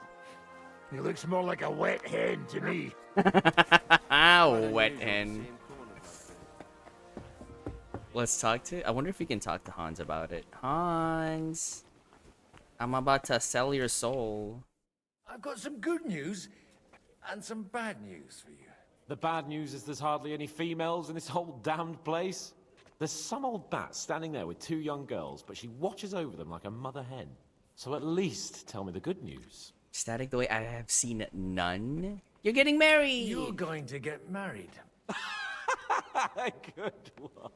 He looks more like a wet hen to me. Wet hen. Let's talk to... I wonder if we can talk to Hans about it. Hans, I'm about to sell your soul. I've got some good news and some bad news for you. The bad news is there's hardly any females in this whole damned place. There's some old bat standing there with two young girls, but she watches over them like a mother hen. So at least tell me the good news. Static the way I have seen none. You're getting married! You're going to get married. Good one.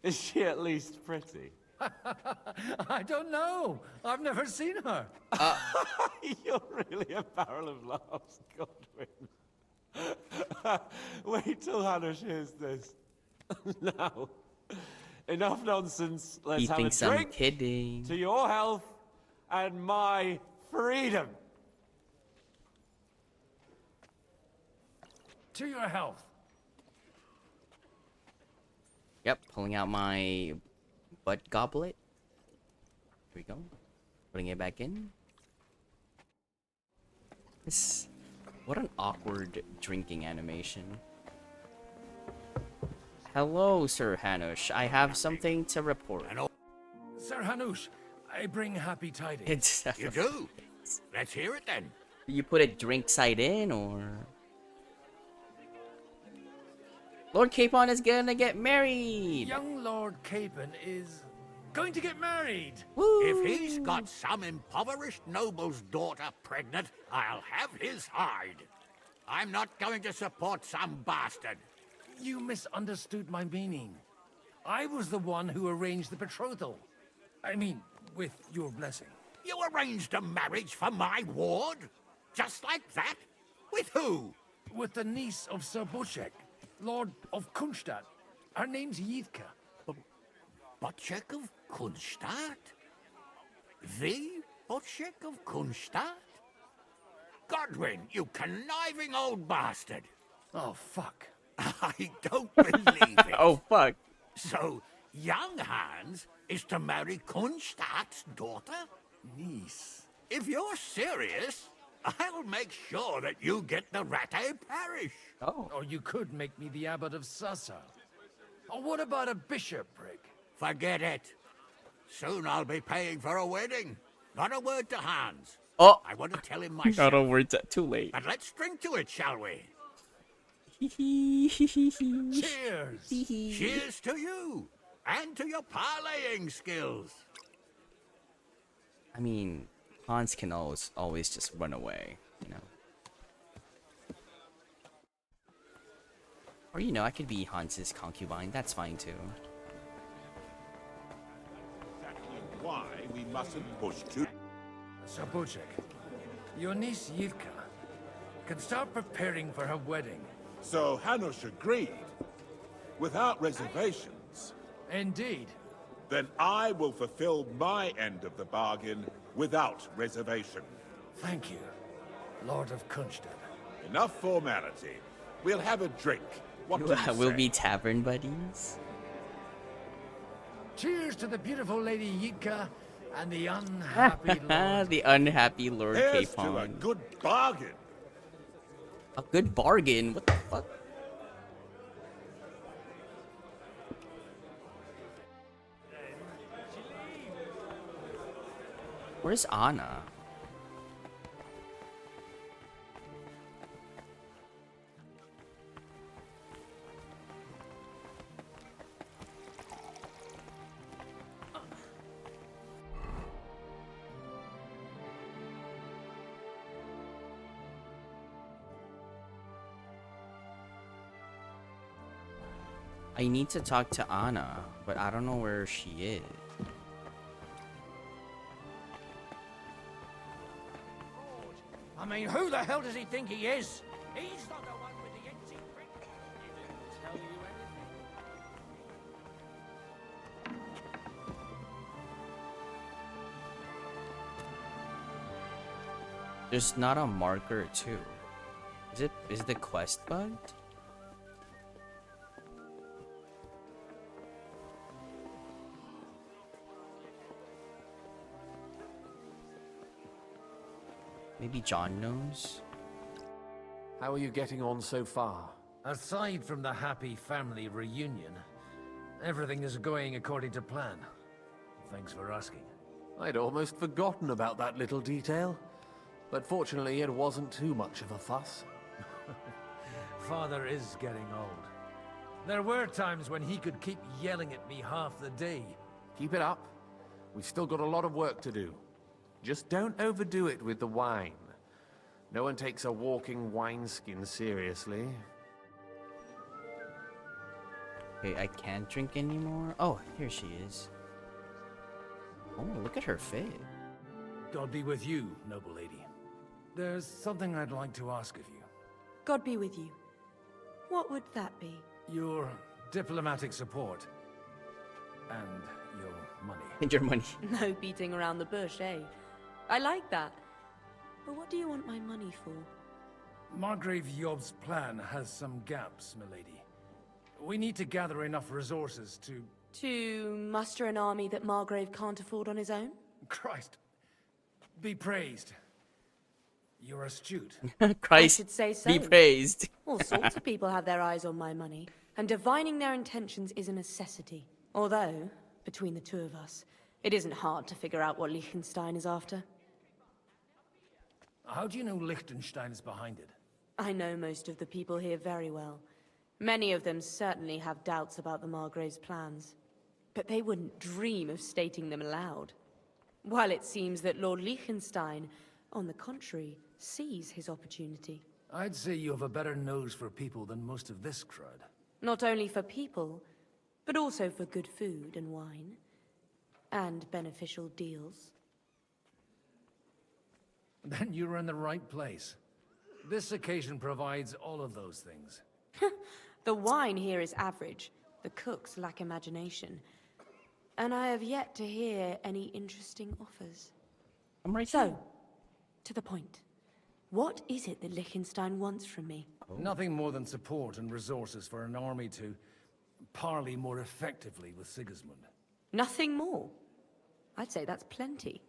Is she at least pretty? I don't know. I've never seen her. You're really a barrel of laughs, Godwin. Wait till Hanush hears this. Now, enough nonsense. Let's He have thinks a I'm drink kidding. to your health and my freedom. To your health. Yep, pulling out my butt goblet. Here we go. Putting it back in. This... What an awkward drinking animation. Hello, Sir Hanush. I have something to report. Sir Hanush, I bring happy tidings. It's You do? Let's hear it then. You put a drink side in, or... Lord Capon is gonna get married! Young Lord Capon is going to get married. If he's got some impoverished noble's daughter pregnant, I'll have his hide. I'm not going to support some bastard. You misunderstood my meaning. I was the one who arranged the betrothal. I mean, with your blessing. You arranged a marriage for my ward? Just like that? With who? With the niece of Sir Butchek, Lord of Kunstadt. Her name's Yitka. Butchek of Kunstadt? The Butchek of Kunstadt? Godwin, you conniving old bastard. Oh, fuck. I don't believe it. Oh, fuck. So, young Hans is to marry Kunstadt's daughter? Niece. If you're serious, I'll make sure that you get the Rattay parish. Oh. Or you could make me the abbot of Sassa. Or what about a bishopric? Forget it. Soon I'll be paying for a wedding. Not a word to Hans. Oh. I want to tell him myself. Not a word to... Too late. But let's drink to it, shall we? Cheers! Cheers to you! And to your parlaying skills. I mean, Hans can always just run away, you know. Or, you know, I could be Hans's concubine. That's fine, too. Exactly why we mustn't push too... Sir Butchek, your niece Yitka can start preparing for her wedding. So Hanush agreed, without reservations. Indeed. Then I will fulfill my end of the bargain without reservation. Thank you, Lord of Kunstadt. Enough formality. We'll have a drink. What do you We'll say? be tavern buddies. Cheers to the beautiful Lady Yitka and the unhappy Lord. The unhappy Lord Here's to a Capon. good bargain. A good bargain? What the fuck? Where's Anna? I need to talk to Anna, but I don't know where she is. I mean, who the hell does he think he is? He's not the one with the empty brick. He didn't tell you anything. There's not a marker too. Is the quest bugged? Maybe John knows. How are you getting on so far? Aside from the happy family reunion, everything is going according to plan. Thanks for asking. I'd almost forgotten about that little detail. But fortunately, it wasn't too much of a fuss. Father is getting old. There were times when he could keep yelling at me half the day. Keep it up. We've still got a lot of work to do. Just don't overdo it with the wine. No one takes a walking wineskin seriously. Okay, I can't drink anymore. Oh, here she is. Oh, look at her fit. God be with you, noble lady. There's something I'd like to ask of you. God be with you. What would that be? Your diplomatic support. And your money. And your money. No beating around the bush, eh? I like that. But what do you want my money for? Margrave Yob's plan has some gaps, milady. We need to gather enough resources to... To muster an army that Margrave can't afford on his own? Christ. Be praised. You're astute. Christ, I should say so. be praised. All sorts of people have their eyes on my money, and divining their intentions is a necessity. Although, between the two of us, it isn't hard to figure out what Liechtenstein is after. How do you know Liechtenstein is behind it? I know most of the people here very well. Many of them certainly have doubts about the Margrave's plans. But they wouldn't dream of stating them aloud. While it seems that Lord Liechtenstein, on the contrary, sees his opportunity. I'd say you have a better nose for people than most of this crowd. Not only for people, but also for good food and wine. And beneficial deals. Then you're in the right place. This occasion provides all of those things. The wine here is average. The cooks lack imagination. And I have yet to hear any interesting offers. I'm right So, to the point. What is it that Liechtenstein wants from me? Nothing more than support and resources for an army to parley more effectively with Sigismund. Nothing more? I'd say that's plenty.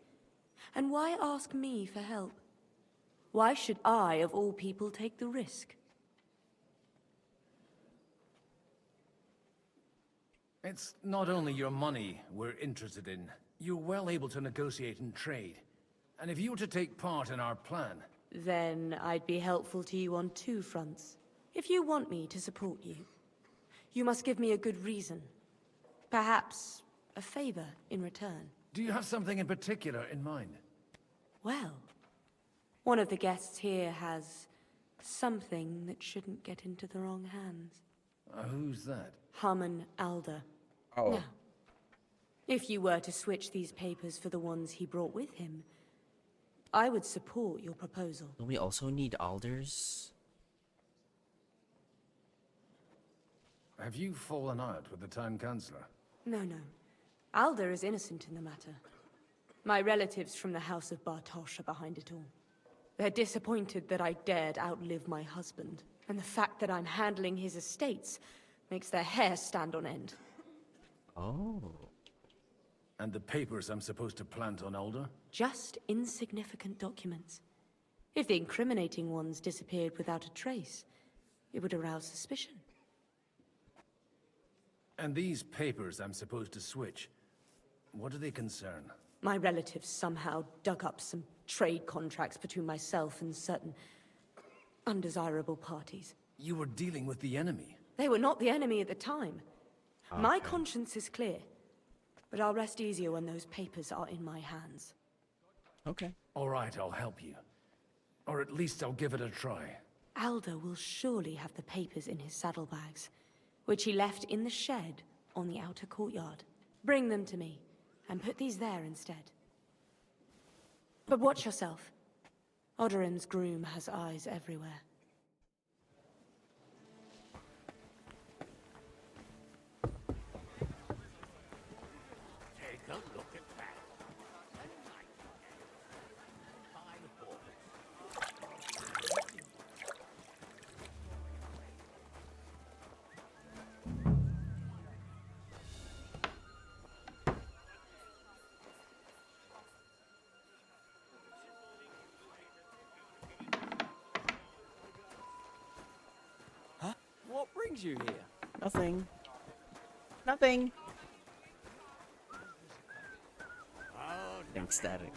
And why ask me for help? Why should I, of all people, take the risk? It's not only your money we're interested in. You're well able to negotiate and trade. And if you were to take part in our plan... Then I'd be helpful to you on two fronts. If you want me to support you, you must give me a good reason. Perhaps a favor in return. Do you have something in particular in mind? Well, one of the guests here has something that shouldn't get into the wrong hands. Who's that? Harmon Alder. Oh. Now, if you were to switch these papers for the ones he brought with him, I would support your proposal. Do we also need alders? Have you fallen out with the town councillor? No. Alder is innocent in the matter. My relatives from the House of Bartosz are behind it all. They're disappointed that I dared outlive my husband. And the fact that I'm handling his estates makes their hair stand on end. Oh. And the papers I'm supposed to plant on Alder? Just insignificant documents. If the incriminating ones disappeared without a trace, it would arouse suspicion. And these papers I'm supposed to switch, what do they concern? My relatives somehow dug up some trade contracts between myself and certain undesirable parties. You were dealing with the enemy. They were not the enemy at the time. My conscience is clear, but I'll rest easier when those papers are in my hands. Okay. All right, I'll help you. Or at least I'll give it a try. Alder will surely have the papers in his saddlebags, which he left in the shed on the outer courtyard. Bring them to me, and put these there instead. But watch yourself. Odorin's groom has eyes everywhere. Take a look at that. What brings you here? Nothing. Nothing. Ecstatic.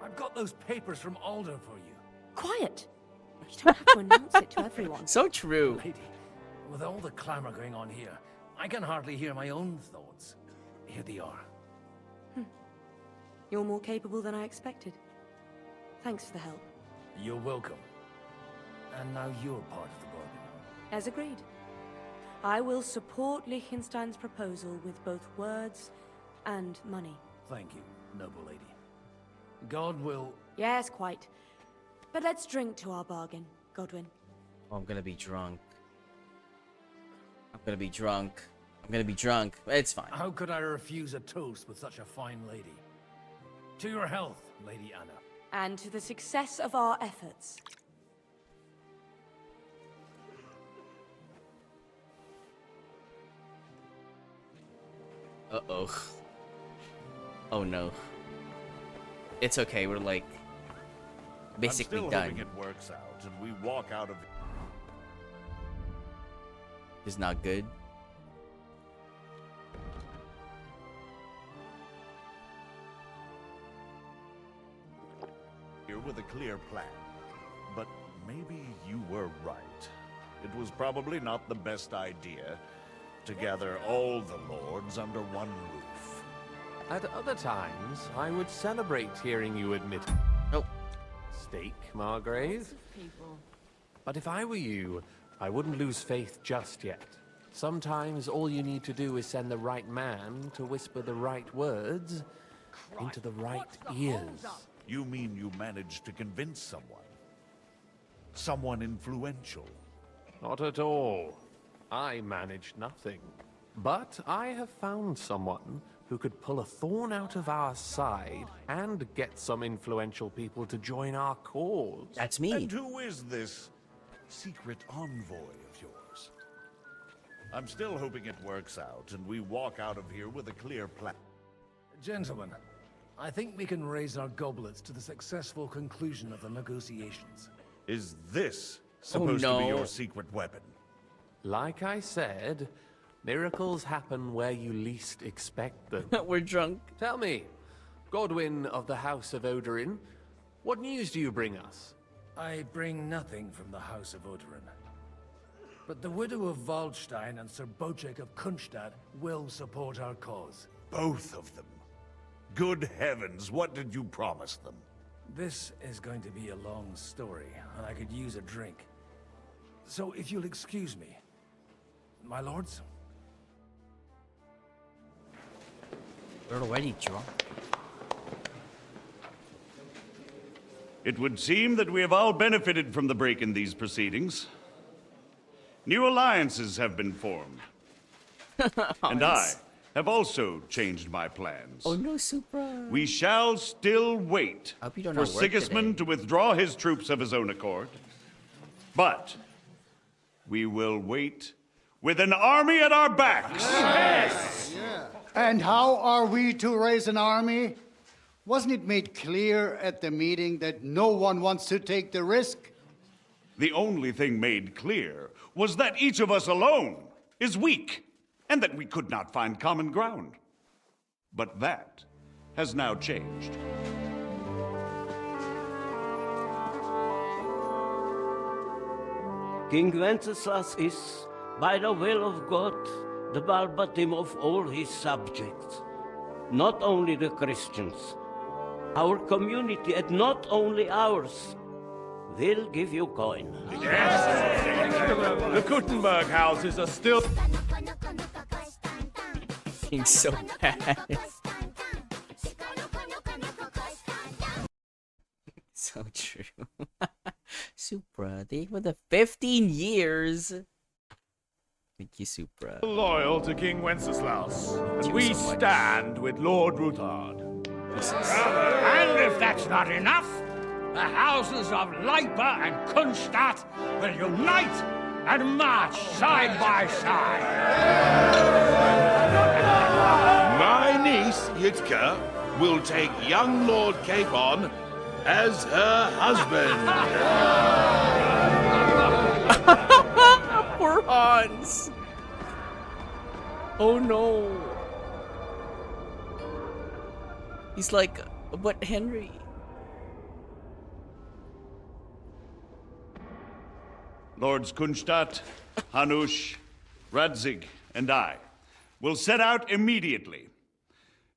I've got those papers from Alder for you. Quiet! You don't have to announce it to everyone. So true. Lady, with all the clamor going on here, I can hardly hear my own thoughts. Here they are. You're more capable than I expected. Thanks for the help. You're welcome. And now you're part of the bargain. As agreed. I will support Liechtenstein's proposal with both words and money. Thank you, noble lady. God will... Yes, quite. But let's drink to our bargain, Godwin. Oh, I'm gonna be drunk. I'm gonna be drunk. I'm gonna be drunk. It's fine. How could I refuse a toast with such a fine lady? To your health, Lady Anna. And to the success of our efforts. Uh-oh. Oh no. It's okay, we're like basically I'm still done. hoping it works out and we walk out of Is not good. here with a clear plan. But maybe you were right. It was probably not the best idea to gather all the lords under one roof. At other times, I would celebrate hearing you admit mistake, Margrave. But if I were you, I wouldn't lose faith just yet. Sometimes all you need to do is send the right man to whisper the right words into the right ears. You mean you managed to convince someone? Someone influential? Not at all. I managed nothing. But I have found someone who could pull a thorn out of our side and get some influential people to join our cause. That's me. And who is this secret envoy of yours? I'm still hoping it works out and we walk out of here with a clear plan. Gentlemen, I think we can raise our goblets to the successful conclusion of the negotiations. Is this supposed to be your secret weapon? Like I said, miracles happen where you least expect them. We're drunk. Tell me, Godwin of the House of Odorin, what news do you bring us? I bring nothing from the House of Odorin. But the widow of Waldstein and Sir Bocek of Kunstadt will support our cause. Both of them? Good heavens, what did you promise them? This is going to be a long story, and I could use a drink. So if you'll excuse me, my lords? We're already drunk. It would seem that we have all benefited from the break in these proceedings. New alliances have been formed. And I have also changed my plans. Oh no, Supra. We shall still wait hope you don't for know work Sigismund today. to withdraw his troops of his own accord. But we will wait with an army at our backs. And how are we to raise an army? Wasn't it made clear at the meeting that no one wants to take the risk? The only thing made clear was that each of us alone is weak, and that we could not find common ground. But that has now changed. King Wenceslas is, by the will of God, the Balbatim of all his subjects. Not only the Christians, our community, and not only ours, will give you coin. The Gutenberg houses are still... Being so bad. So true. Supra, they for the 15 years. Thank you, Supra. loyal to King Wenceslas, and you we so much. stand with Lord Ruthard. And if that's not enough, the houses of Leipa and Kunstadt will unite and march side by side. My niece, Yitka, will take young Lord Capon as her husband. Poor Hans. Oh no. He's like, but Henry. Lords Kunstadt, Hanush, Radzig, and I will set out immediately.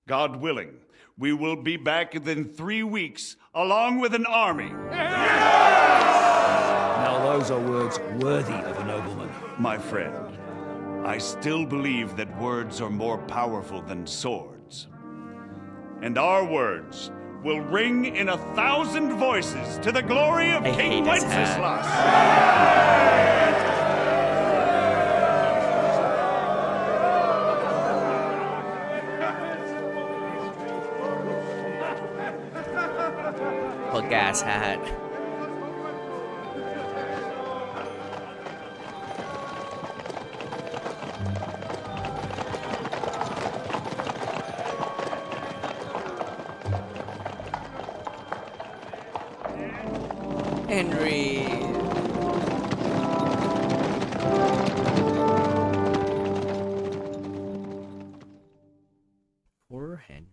God willing, we will be back within 3 weeks, along with an army. Now those are words worthy of a nobleman. My friend, I still believe that words are more powerful than swords. And our words will ring in 1,000 voices to the glory of King Wenceslas. Bug ass hat. Henry. Poor Henry.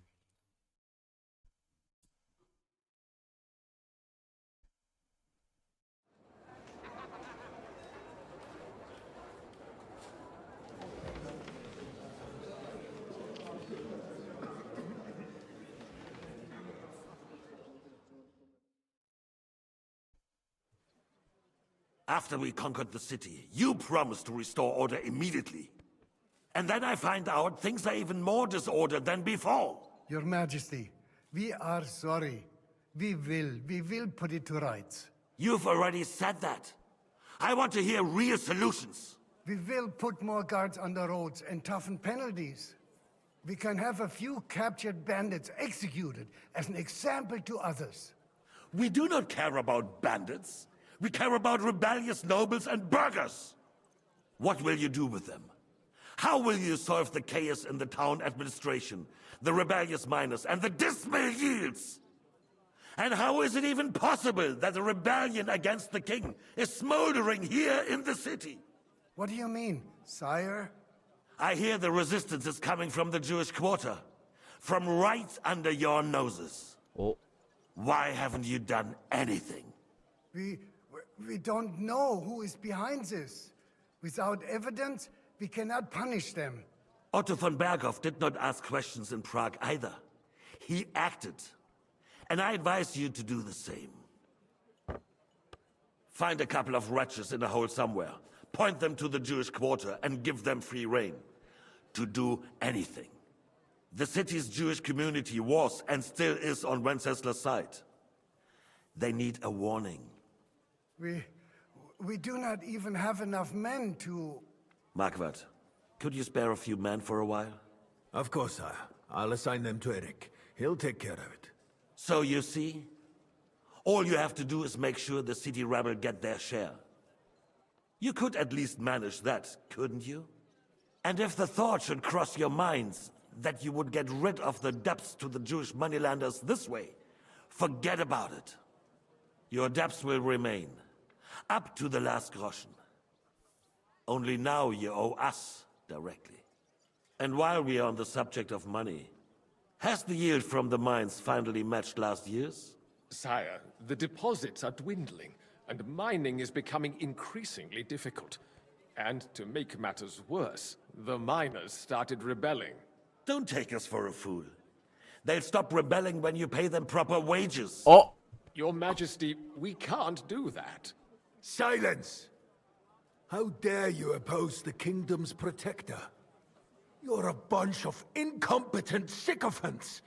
After we conquered the city, you promised to restore order immediately. And then I find out things are even more disordered than before. Your Majesty, we are sorry. We will put it to rights. You've already said that. I want to hear real solutions. We will put more guards on the roads and toughen penalties. We can have a few captured bandits executed as an example to others. We do not care about bandits. We care about rebellious nobles and burghers. What will you do with them? How will you solve the chaos in the town administration, the rebellious miners, and the dismal yields? And how is it even possible that a rebellion against the king is smoldering here in the city? What do you mean, sire? I hear the resistance is coming from the Jewish quarter, from right under your noses. Oh. Why haven't you done anything? We don't know who is behind this. Without evidence, we cannot punish them. Otto von Berghoff did not ask questions in Prague either. He acted. And I advise you to do the same. Find a couple of wretches in a hole somewhere, point them to the Jewish quarter, and give them free rein to do anything. The city's Jewish community was and still is on Wenceslas' side. They need a warning. We do not even have enough men to... Marquardt, could you spare a few men for a while? Of course, sire. I'll assign them to Eric. He'll take care of it. So you see, all you have to do is make sure the city rabble get their share. You could at least manage that, couldn't you? And if the thought should cross your minds that you would get rid of the debts to the Jewish moneylanders this way, forget about it. Your debts will remain, up to the last groschen. Only now you owe us directly. And while we are on the subject of money, has the yield from the mines finally matched last year's? Sire, the deposits are dwindling, and mining is becoming increasingly difficult. And to make matters worse, the miners started rebelling. Don't take us for a fool. They'll stop rebelling when you pay them proper wages. Oh! Your Majesty, we can't do that. Silence! How dare you oppose the kingdom's protector? You're a bunch of incompetent sycophants.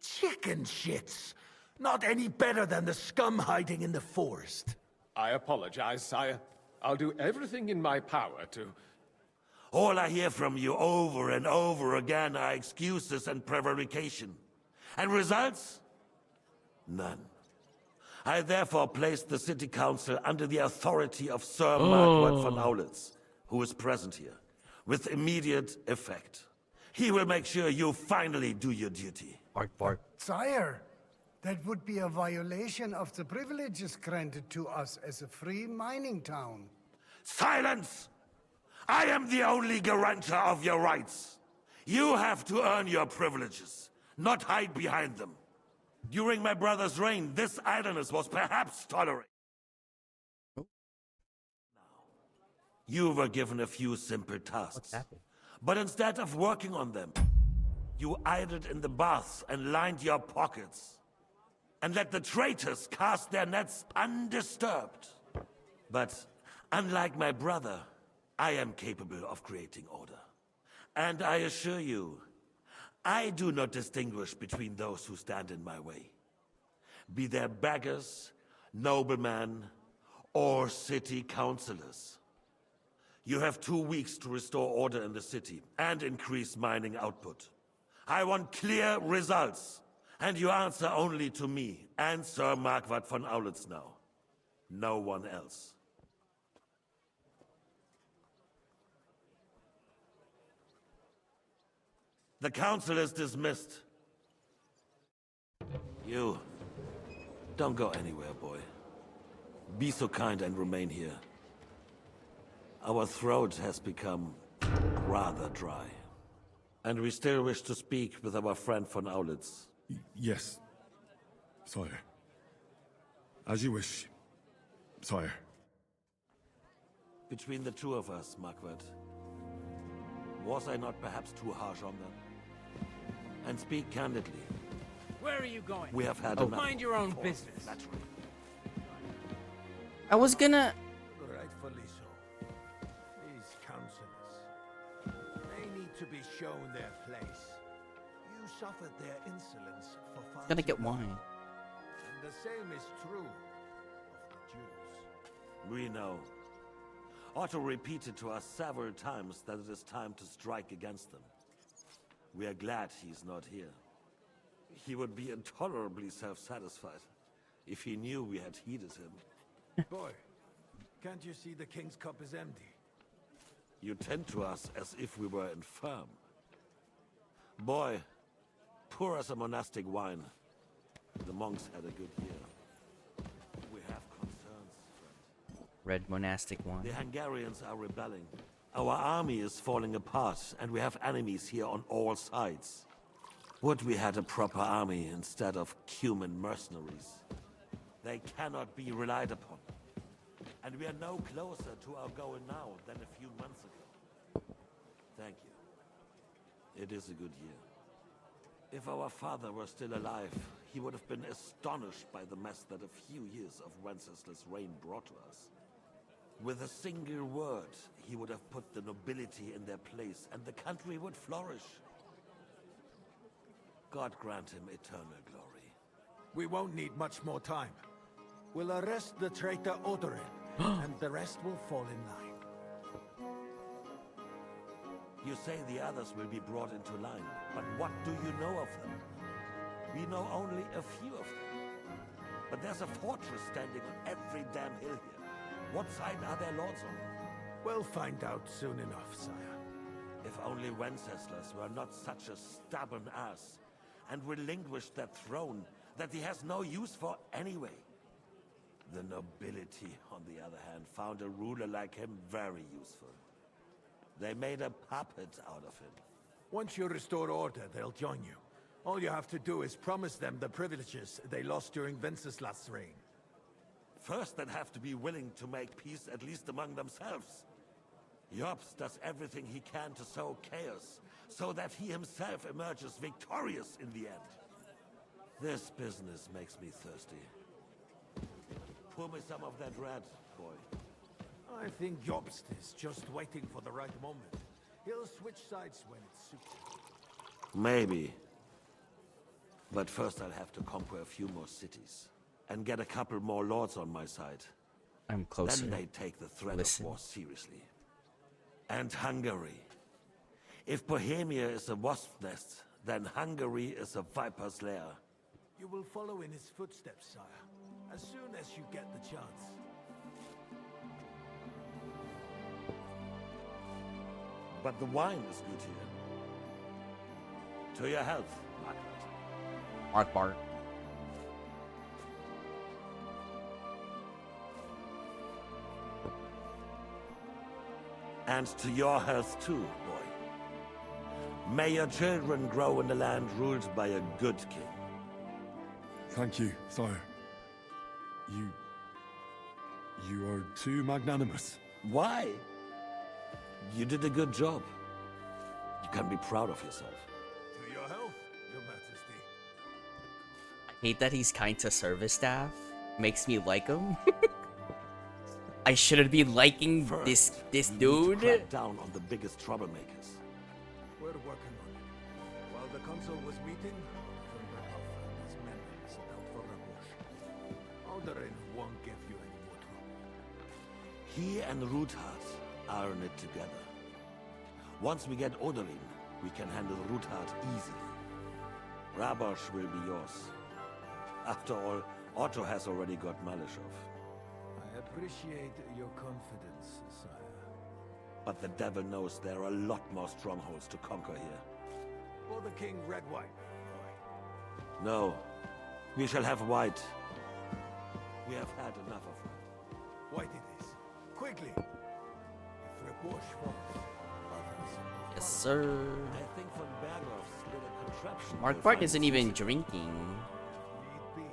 Chicken shits. Not any better than the scum hiding in the forest. I apologize, sire. I'll do everything in my power to... All I hear from you over and over again are excuses and prevarication. And results? None. I therefore place the city council under the authority of Sir Marquardt von Aulitz, who is present here, with immediate effect. He will make sure you finally do your duty. Sire, that would be a violation of the privileges granted to us as a free mining town. Silence! I am the only guarantor of your rights. You have to earn your privileges, not hide behind them. During my brother's reign, this idleness was perhaps tolerated. You were given a few simple tasks. But instead of working on them, you idled in the baths and lined your pockets. And let the traitors cast their nets undisturbed. But unlike my brother, I am capable of creating order. And I assure you, I do not distinguish between those who stand in my way. Be they beggars, noblemen, or city councillors. You have 2 weeks to restore order in the city and increase mining output. I want clear results, and you answer only to me and Sir Marquardt von Aulitz now. No one else. The council is dismissed. You, don't go anywhere, boy. Be so kind and remain here. Our throat has become rather dry. And we still wish to speak with our friend von Aulitz. Yes, sire. As you wish, sire. Between the two of us, Marquardt, was I not perhaps too harsh on them? And speak candidly. Where are you going? We have had Oh, enough. mind your own business. That's right. I was gonna... Rightfully so. These councillors, they need to be shown their place. You suffered their insolence for far Gonna too get long. wine. And the same is true of the Jews. We know. Otto repeated to us several times that it is time to strike against them. We are glad he's not here. He would be intolerably self-satisfied if he knew we had heeded him. Boy, can't you see the king's cup is empty? You tend to us as if we were infirm. Boy, pour us a monastic wine. The monks had a good year. We have concerns, friend. Red monastic wine. The Hungarians are rebelling. Our army is falling apart, and we have enemies here on all sides. Would we had a proper army instead of human mercenaries? They cannot be relied upon. And we are no closer to our goal now than a few months ago. Thank you. It is a good year. If our father were still alive, he would have been astonished by the mess that a few years of Wenceslas' reign brought to us. With a single word, he would have put the nobility in their place, and the country would flourish. God grant him eternal glory. We won't need much more time. We'll arrest the traitor Odorin, and the rest will fall in line. You say the others will be brought into line, but what do you know of them? We know only a few of them. But there's a fortress standing on every damn hill here. What side are their lords on? We'll find out soon enough, sire. If only Wenceslas were not such a stubborn ass, and relinquished that throne that he has no use for anyway. The nobility, on the other hand, found a ruler like him very useful. They made a puppet out of him. Once you restore order, they'll join you. All you have to do is promise them the privileges they lost during Wenceslas' reign. First, they'd have to be willing to make peace at least among themselves. Jobst does everything he can to sow chaos, so that he himself emerges victorious in the end. This business makes me thirsty. Pour me some of that red, boy. I think Jobst is just waiting for the right moment. He'll switch sides when it suits him. Maybe. But first I'll have to conquer a few more cities. And get a couple more lords on my side. I'm closer. Then they take the threat of war seriously. And Hungary. If Bohemia is a wasp's nest, then Hungary is a viper's lair. You will follow in his footsteps, sire, as soon as you get the chance. But the wine is good here. To your health, Margaret. Bart. And to your health too, boy. May your children grow in a land ruled by a good king. Thank you, sire. You are too magnanimous. Why? You did a good job. You can be proud of yourself. To your health, your majesty. I hate that he's kind to service staff. Makes me like him. I shouldn't be liking this dude. Crack down on the biggest troublemakers. We're working on it. While the council was meeting, Verhoeven and his men set out for Rabush. Aldurin won't give you any more trouble. He and Ruthard are in it together. Once we get Odorin, we can handle Ruthard easily. Rabosh will be yours. After all, Otto has already got Malishov. I appreciate your confidence, sire. But the devil knows there are a lot more strongholds to conquer here. For the king, red wine. No, we shall have white. We have had enough of it. White it is. Quickly. If Rabush falls, others will Yes, sir. I think von Berghoff's little contraption. Mark Bart isn't even drinking. Need be.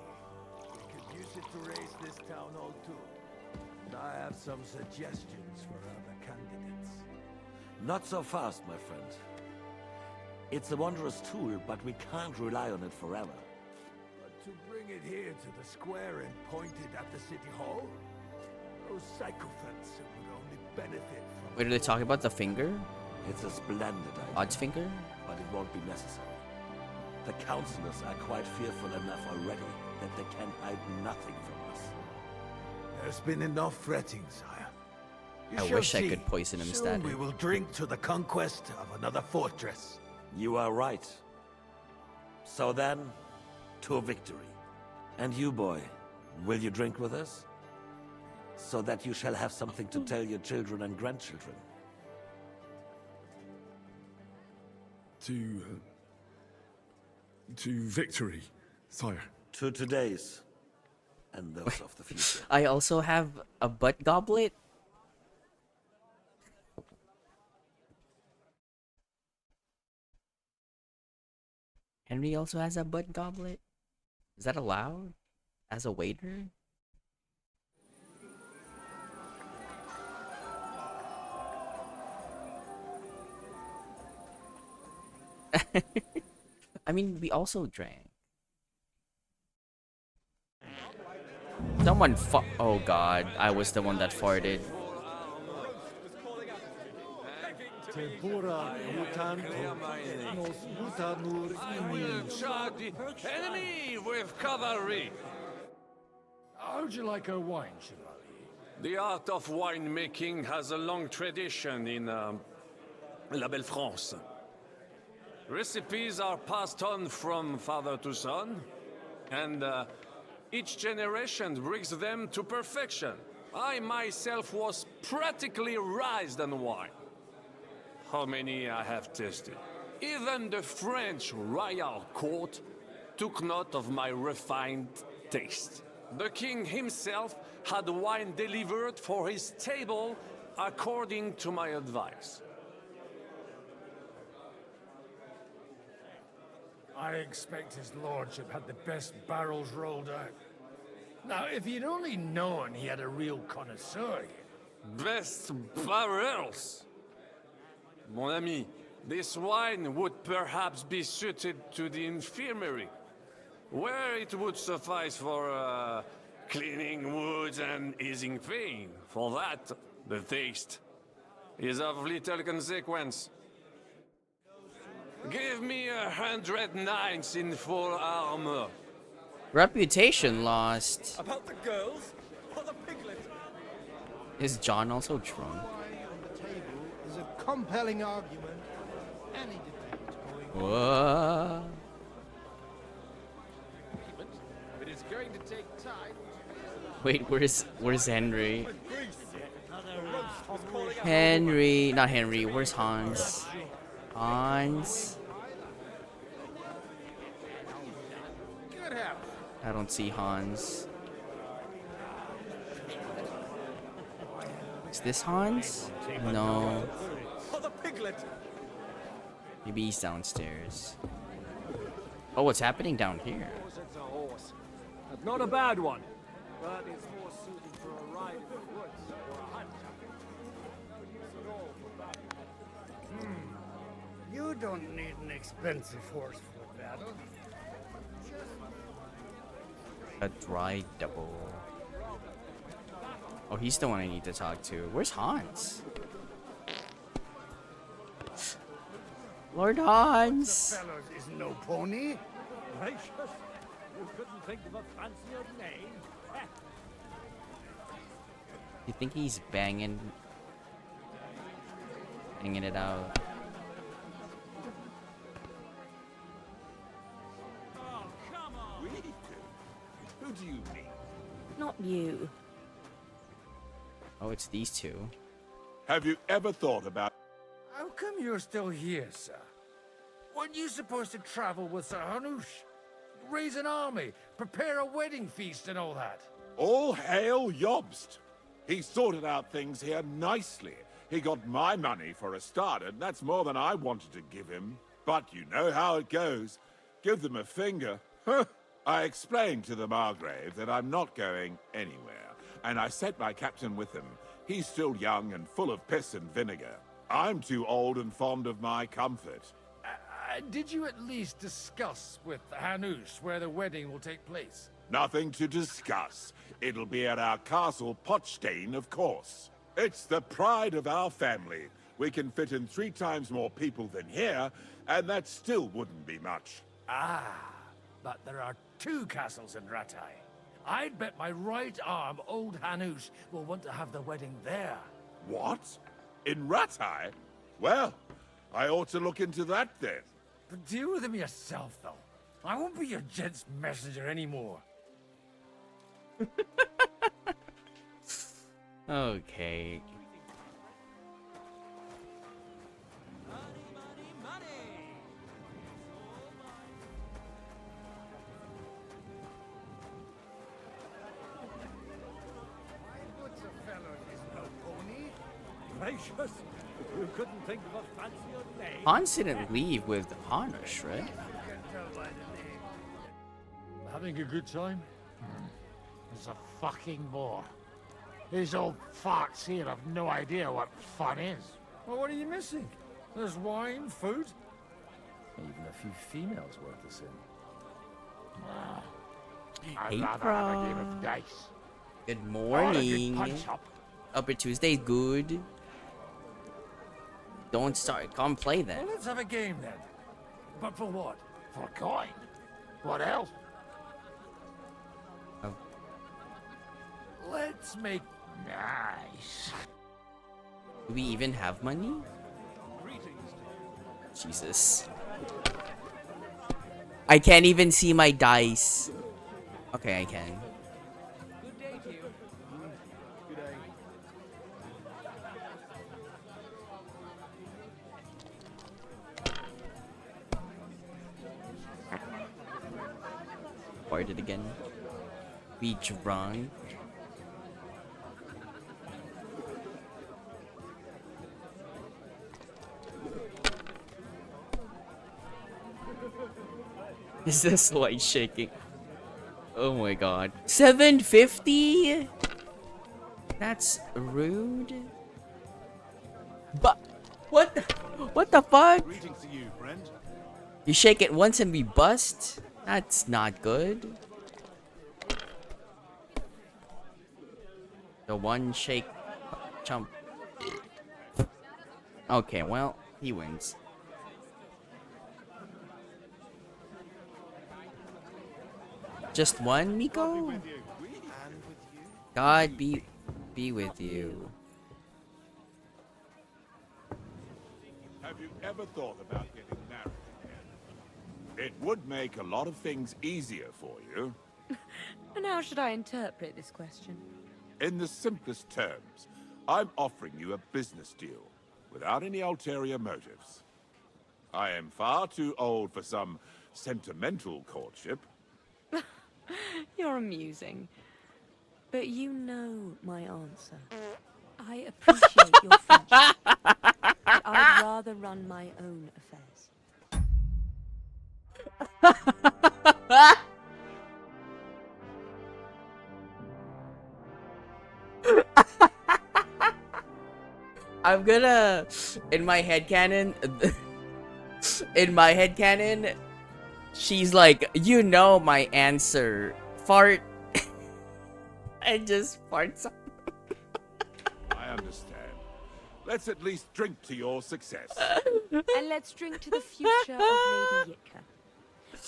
We could use it to raise this town all too. And I have some suggestions for other candidates. Not so fast, my friend. It's a wondrous tool, but we can't rely on it forever. But to bring it here to the square and point it at the city hall? Those sycophants would only benefit from... Wait, are they talking about the finger? It's a splendid idea. Odds finger? But it won't be necessary. The councillors are quite fearful enough already that they can hide nothing from us. There's been enough fretting, sire. You I shall wish I see. could poison him Soon instead. we will drink to the conquest of another fortress. You are right. So then, to victory. And you, boy, will you drink with us? So that you shall have something to tell your children and grandchildren. To victory, sire. To today's, and those of the future. I also have a butt goblet. Henry also has a butt goblet. Is that allowed? As a waiter? I mean, we also drank. Someone oh god, I was the one that farted. Enemy with cavalry! How'd you like our wine, Chevalier? The art of winemaking has a long tradition in La Belle France. Recipes are passed on from father to son, and each generation brings them to perfection. I myself was practically raised on wine. How many I have tasted. Even the French royal court took note of my refined taste. The king himself had wine delivered for his table according to my advice. I expect his lordship had the best barrels rolled out. Now, if he'd only known he had a real connoisseur here. Best barrels! Mon ami, this wine would perhaps be suited to the infirmary, where it would suffice for cleaning wounds and easing pain. For that, the taste is of little consequence. Give me 100 knights in full armor. Reputation lost. About the girls or the piglet? Is John also drunk? Is a compelling argument. Any debate going What? It is going to take time. Wait, where's Henry? Henry, not Henry. Where's Hans? Hans. I don't see Hans. Is this Hans? No. Maybe he's downstairs. Oh, what's happening down here? It's a horse. Not a bad one, but it's more suited for a ride in the woods or a hunt. You don't need an expensive horse for battle. A dry double. Oh, he's the one I need to talk to. Where's Hans? Lord Hans. The fellows is no pony. Gracious, you couldn't think of a fancier name. You think he's banging it out? Who do you mean? Not you. Oh, it's these two. Have you ever thought about... How come you're still here, sir? Weren't you supposed to travel with Sir Hanush? Raise an army, prepare a wedding feast and all that? All hail Jobst! He sorted out things here nicely. He got my money for a start, and that's more than I wanted to give him. But you know how it goes. Give them a finger. I explained to the Margrave that I'm not going anywhere, and I sent my captain with him. He's still young and full of piss and vinegar. I'm too old and fond of my comfort. Did you at least discuss with Hanush where the wedding will take place? Nothing to discuss. It'll be at our castle, Potstein, of course. It's the pride of our family. We can fit in 3 times more people than here, and that still wouldn't be much. Ah, but there are 2 castles in Rattay. I'd bet my right arm old Hanush will want to have the wedding there. What? In Rattay? Well, I ought to look into that then. But deal with him yourself, though. I won't be your gent's messenger anymore. Okay. What's a fellow is no pony? Gracious, you couldn't think of a fancier name. Hans didn't leave with Hanush, right? Having a good time? There's a fucking bore. These old farts here have no idea what fun is. Well, what are you missing? There's wine, food, even a few females worth the sin. I'd Hey, rather have a game of dice. Good Or a good morning. punch-up. Upper Tuesday's good. Don't start. Come play then. Well, let's have a game then. But for what? For coin. What else? Oh. Let's make... Nice. Do we even have money? Greetings. Jesus. I can't even see my dice. Okay, I can. Fired it again. Be drunk. Is this light shaking? Oh my god. 750? That's rude. But what the fuck? Greetings to you, friend. You shake it once and we bust? That's not good. The one shake chump. Okay, well, he wins. Just one, Miko? God be with you. Have you ever thought about getting married again? It would make a lot of things easier for you. And how should I interpret this question? In the simplest terms, I'm offering you a business deal, without any ulterior motives. I am far too old for some sentimental courtship. You're amusing. But you know my answer. I appreciate your friendship, but I'd rather run my own affairs. I'm gonna, in my headcanon, she's like, you know my answer. Fart. And just farts. I understand. Let's at least drink to your success. And let's drink to the future of Lady Yitka.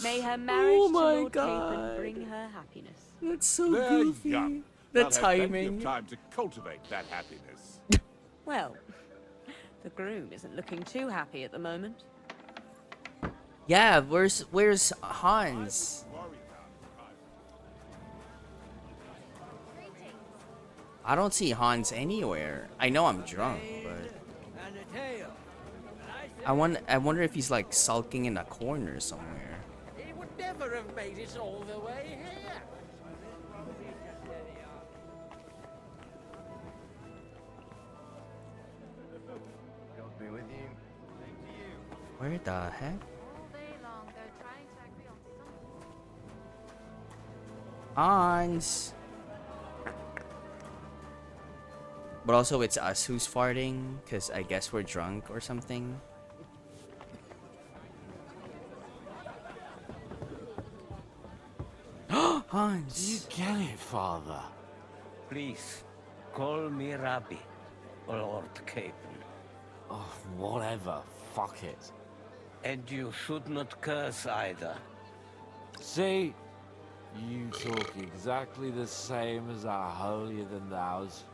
May her marriage to Lord Capon bring her happiness. That's so They're goofy. young. The They'll have plenty timing. of time to cultivate that happiness. Well, the groom isn't looking too happy at the moment. Yeah, where's Hans? I don't see Hans anywhere. I know I'm drunk, but I wonder if he's like sulking in a corner somewhere. He would never have made it all the way here. God be with you. Where the heck? Hans. But also it's us who's farting, because I guess we're drunk or something. Hans! You get it, Father. Please, call me Rabbi, Lord Capon. Oh, whatever. Fuck it. And you should not curse either. See? You talk exactly the same as our holier-than-thous.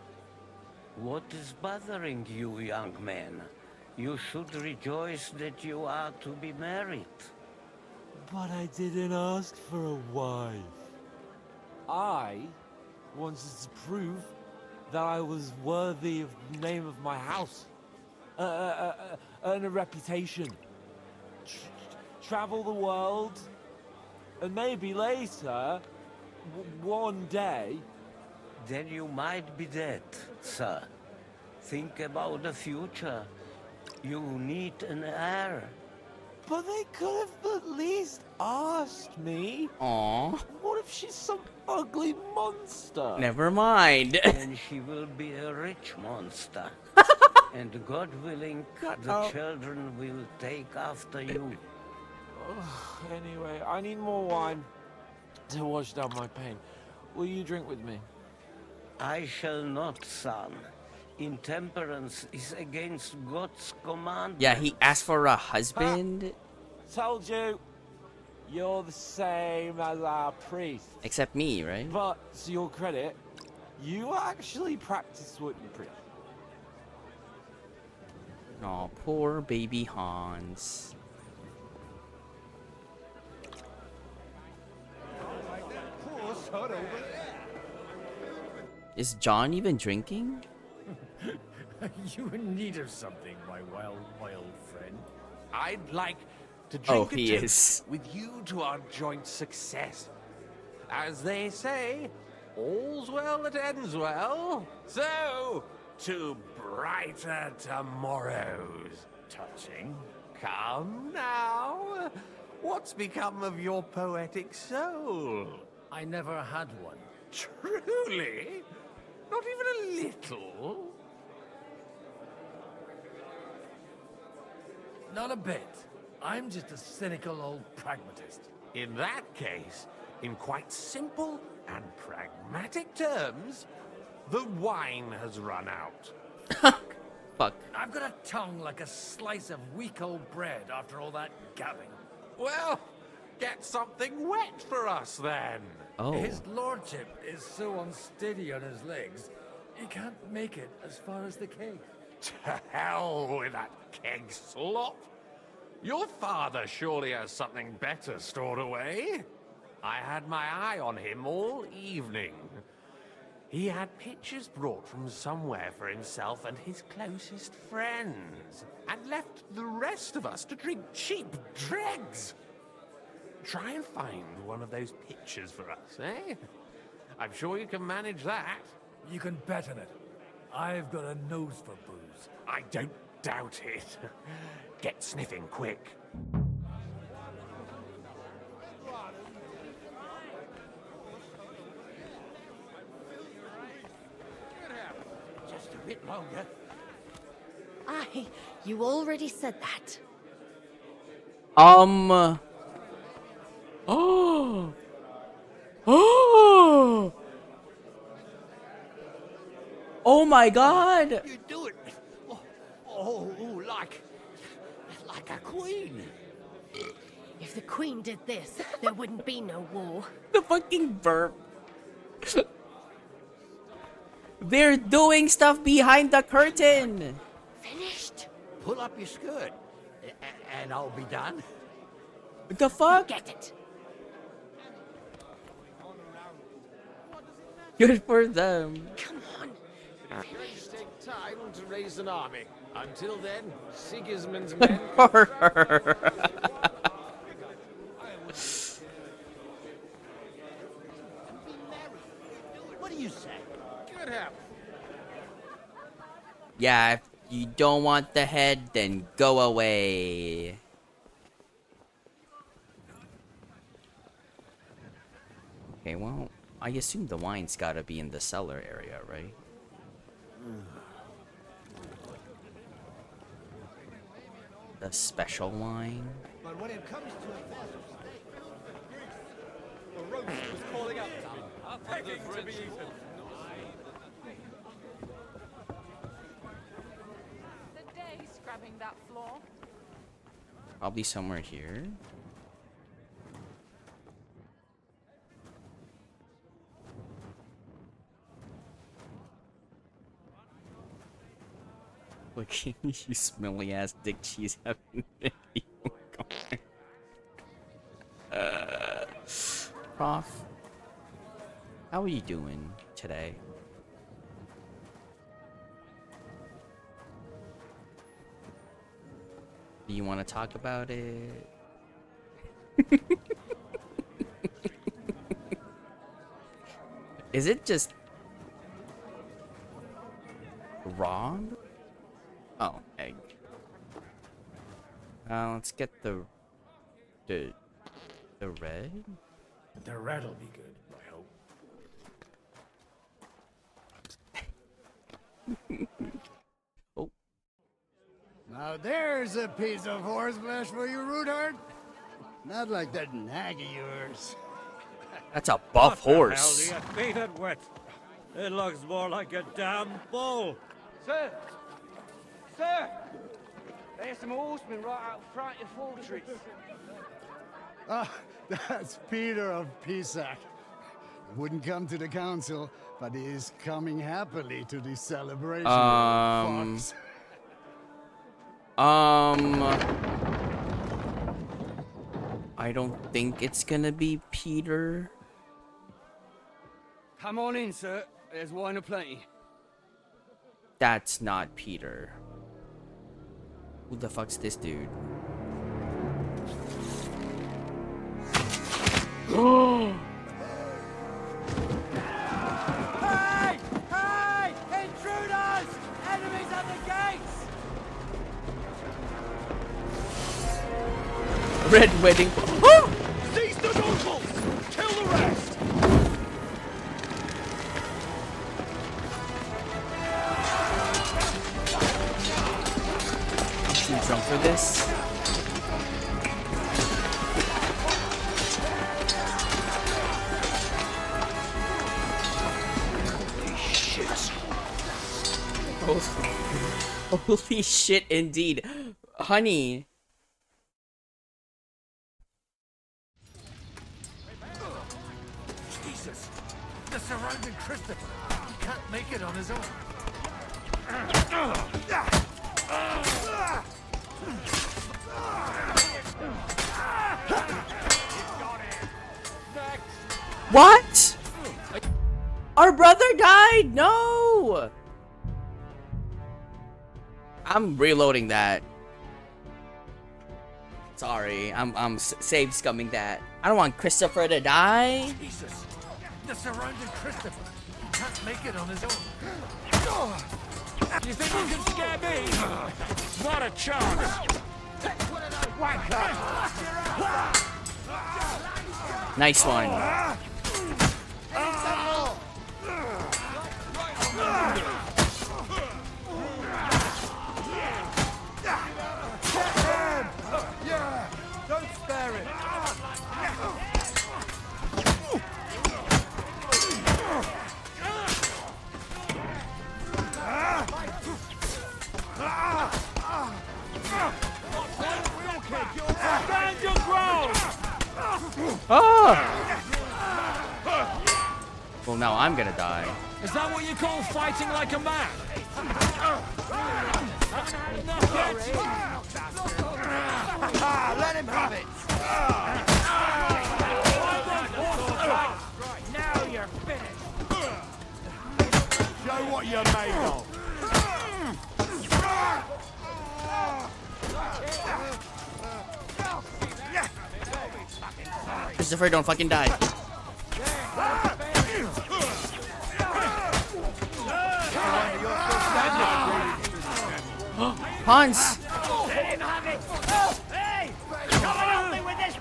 What is bothering you, young man? You should rejoice that you are to be married. But I didn't ask for a wife. I wanted to prove that I was worthy of the name of my house. Earn a reputation. Travel the world. And maybe later, one day... Then you might be dead, sir. Think about the future. You need an heir. But they could have at least asked me. Aww. What if she's some ugly monster? Never mind. Then she will be a rich monster. And God willing, the children will take after you. Anyway, I need more wine to wash down my pain. Will you drink with me? I shall not, son. Intemperance is against God's command. Yeah, he asked for a husband. Told you. You're the same as our priest. Except me, right? But, to your credit, you actually practice what you preach. Aw, poor baby Hans. Is John even drinking? You in need of something, my wild friend? I'd like to Oh, drink a he toast is. with you to our joint success. As they say, all's well that ends well. So, to brighter tomorrows. Touching. Come now. What's become of your poetic soul? I never had one. Truly? Not even a little? Not a bit. I'm just a cynical old pragmatist. In that case, in quite simple and pragmatic terms, the wine has run out. Fuck. I've got a tongue like a slice of weak old bread after all that gabbing. Well, get something wet for us then. Oh. His lordship is so unsteady on his legs, he can't make it as far as the keg. To hell with that keg slop. Your father surely has something better stored away. I had my eye on him all evening. He had pictures brought from somewhere for himself and his closest friends, and left the rest of us to drink cheap dregs. Try and find one of those pictures for us, eh? I'm sure you can manage that. You can bet on it. I've got a nose for booze. I don't doubt it. Get sniffing quick. Just a bit longer. Aye, you already said that. Oh. Oh. Oh my god. You do it. Oh, like a queen. If the Queen did this, there wouldn't be no war. The fucking burp. They're doing stuff behind the curtain. Finished? Pull up your skirt, and I'll be done. What the fuck? Get it. Good for them. Come on. Great take time to raise an army. Until then, Sigismund's men. For her. What do you say? Good help. Yeah, if you don't want the head, then go away. Okay, well, I assume the wine's gotta be in the cellar area, right? The special wine? But when it comes to affairs of state, the roast was calling up down, begging to be eaten. The day scrubbing that floor. Probably somewhere here. Look, you smelly ass dick cheese having a video going. Prof, how are you doing today? Do you want to talk about it? Is it just wrong? Oh, egg. Let's get the red. The red'll be good, I hope. Oh. Now there's a piece of horseflesh for you, Rootard. Not like that nag of yours. That's a buff horse. What the hell do you feed it with? It looks more like a damn bull. Sir! Sir! There's some horsemen right out front of the fortress. Ah, that's Peter of Pisac. Wouldn't come to the council, but he is coming happily to the celebration. Fox. I don't think it's gonna be Peter. Come on in, sir. There's wine aplenty. That's not Peter. Who the fuck's this dude? Hey! Hey! Intruders! Enemies at the gates! Red wedding. Seize the nobles! Kill the rest! I'm too drunk for this. Holy shit, indeed. Honey. Jesus! They're surrounding Christopher. He can't make it on his own. What? Our brother died? No! I'm reloading that. Sorry, I'm save scumming that. I don't want Christopher to die. Jesus! They're surrounding Christopher. He can't make it on his own. You think you can scare me? Not a chance. Nice one. Yeah! Don't spare it! Stand your ground! Well, now I'm gonna die. Is that what you call fighting like a man? Let him have it! Now you're finished! Show what you're made of. Christopher, don't fucking die. Hans! Let him have it! Hey! Come on, help me with this!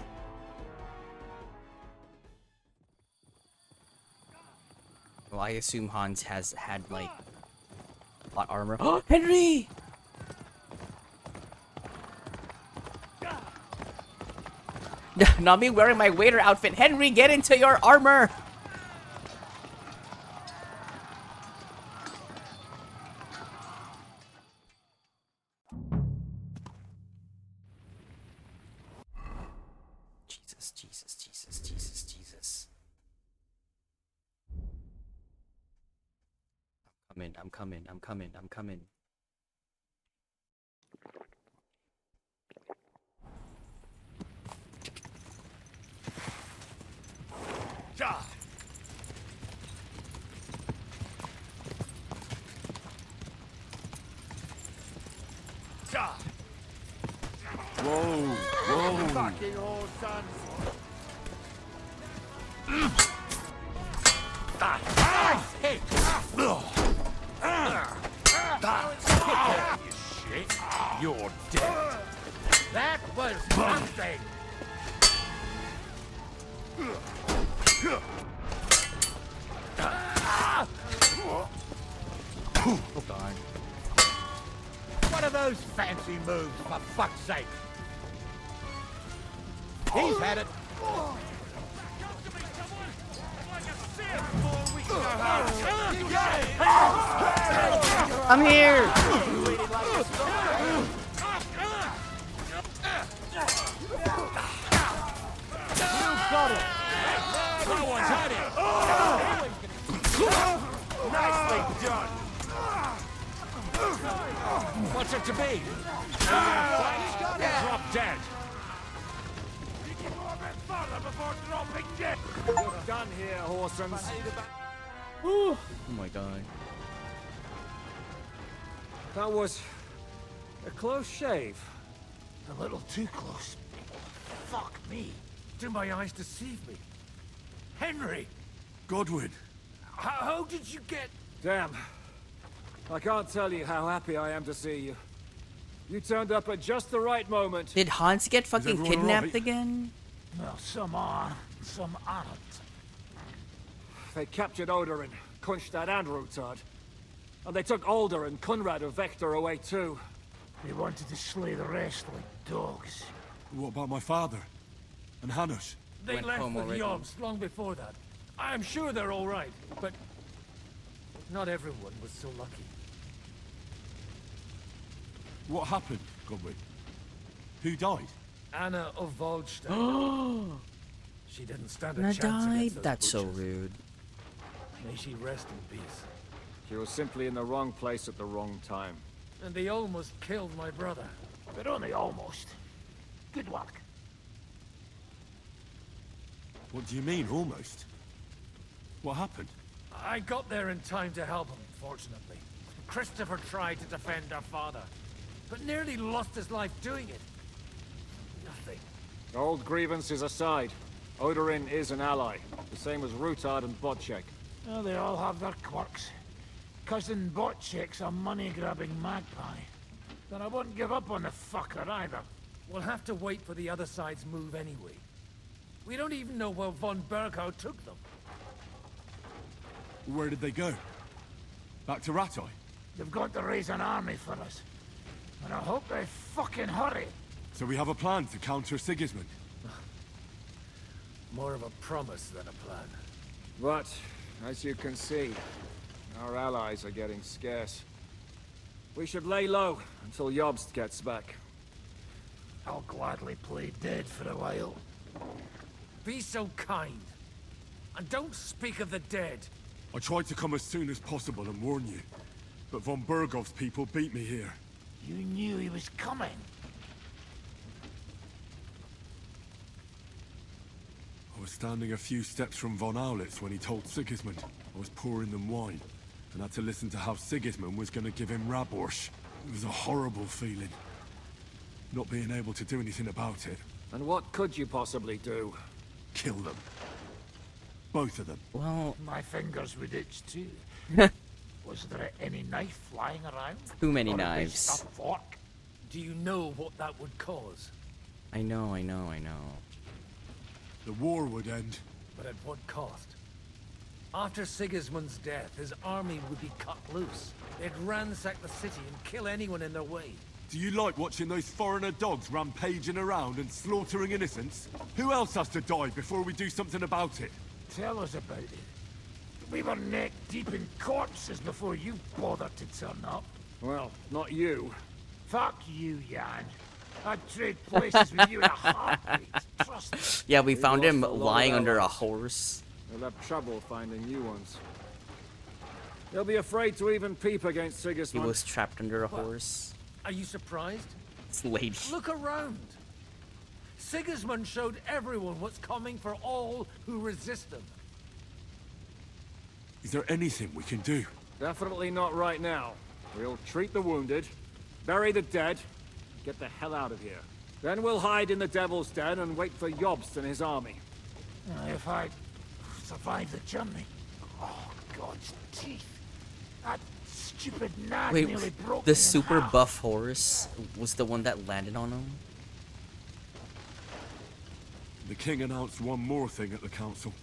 Well, I assume Hans has had, like, plot armor. Oh, Henry! Not me wearing my waiter outfit. Henry, get into your armor! Jesus, Jesus, Jesus, Jesus, Jesus. I'm coming. Whoa. Fucking old sons! You shit. You're dead. That was nothing. Oh, darn. What are those fancy moves, for fuck's sake? He's had it. I'm here! Got it. No one's had it. Nicely done. What's place it to be. Drop dead. You're done here, Horsons. Oh my god. That was a close shave. A little too close. Fuck me. Do my eyes deceive me? Henry! Godwin! How did you get... Damn. I can't tell you how happy I am to see you. You turned up at just the right moment. Did Hans get fucking everyone kidnapped alright? again? Well, some are, some aren't. They captured Odorin, Kunstad and Rutard. And they took Alder and Kunrad of Vector away too. They wanted to slay the rest like dogs. What about my father? And Hanush? They left with Yobs long before that. I'm sure they're all right, but not everyone was so lucky. What happened, Godwin? Who died? Anna of Waldstein. She didn't stand a Anna chance died? against those That's so butchers. rude. May she rest in peace. She was simply in the wrong place at the wrong time. And they almost killed my brother. But only almost. Good work. What do you mean, almost? What happened? I got there in time to help him, fortunately. Christopher tried to defend our father, but nearly lost his life doing it. Nothing. Old grievances aside, Odorin is an ally, the same as Rutard and Botchek. Oh, they all have their quirks. Cousin Botchek's a money-grabbing magpie. But I wouldn't give up on the fucker either. We'll have to wait for the other side's move anyway. We don't even know where von Berghout took them. Where did they go? Back to Ratoi? They've got to raise an army for us. And I hope they fucking hurry. So we have a plan to counter Sigismund? More of a promise than a plan. But, as you can see, our allies are getting scarce. We should lay low until Jobst gets back. I'll gladly play dead for a while. Be so kind. And don't speak of the dead. I tried to come as soon as possible and warn you. But von Bergov's people beat me here. You knew he was coming. I was standing a few steps from von Aulitz when he told Sigismund I was pouring them wine, and had to listen to how Sigismund was going to give him Raborsch. It was a horrible feeling. Not being able to do anything about it. And what could you possibly do? Kill them. Both of them. Well... My fingers would itch too. Was there any knife lying around? Too many Or a big knives. stuffed fork? Do you know what that would cause? I know. The war would end. But at what cost? After Sigismund's death, his army would be cut loose. They'd ransack the city and kill anyone in their way. Do you like watching those foreigner dogs rampaging around and slaughtering innocents? Who else has to die before we do something about it? Tell us about it. We were neck deep in corpses before you bothered to turn up. Well, not you. Fuck you, Jan. I'd trade places with you in a heartbeat. Trust me. Yeah, we found lost him a lot of lying under a allies. horse. They'll have trouble finding new ones. They'll be afraid to even peep against He Sigismund. was trapped under a horse. Are you surprised? This lady. Look around. Sigismund showed everyone what's coming for all who resist him. Is there anything we can do? Definitely not right now. We'll treat the wounded, bury the dead, get the hell out of here. Then we'll hide in the Devil's Den and wait for Jobst and his army. If I survive the journey. Oh, God's teeth. That stupid nag Wait, nearly broke the me in super half. buff horse was the one that landed on him? The king announced one more thing at the council.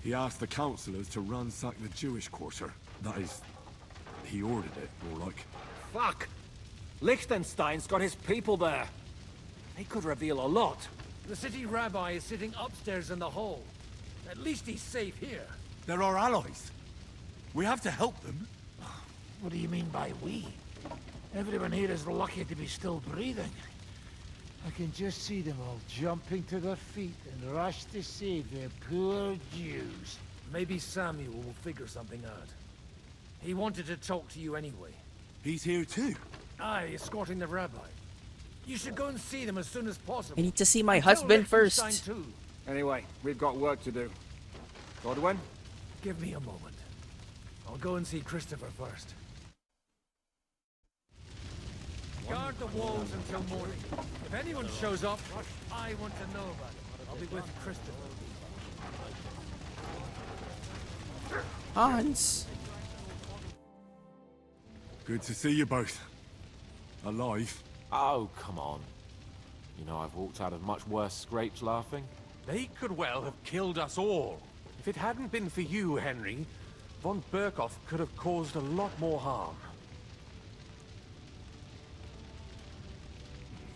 He asked the councillors to ransack the Jewish quarter. That is, he ordered it, more like. Fuck! Liechtenstein's got his people there. They could reveal a lot. The city rabbi is sitting upstairs in the hall. At least he's safe here. They're our allies. We have to help them. What do you mean by we? Everyone here is lucky to be still breathing. I can just see them all jumping to their feet and rush to save their poor Jews. Maybe Samuel will figure something out. He wanted to talk to you anyway. He's here too. Aye, escorting the rabbi. You should go and see them as soon as possible. I need to see my And tell husband Liechtenstein first. too. Anyway, we've got work to do. Godwin? Give me a moment. I'll go and see Christopher first. Guard the walls until morning. If anyone shows up, I want to know about it. I'll be with Christopher. Hans. Good to see you both. Alive. Oh, come on. You know, I've walked out of much worse scrapes laughing. They could well have killed us all. If it hadn't been for you, Henry, von Berkhoff could have caused a lot more harm.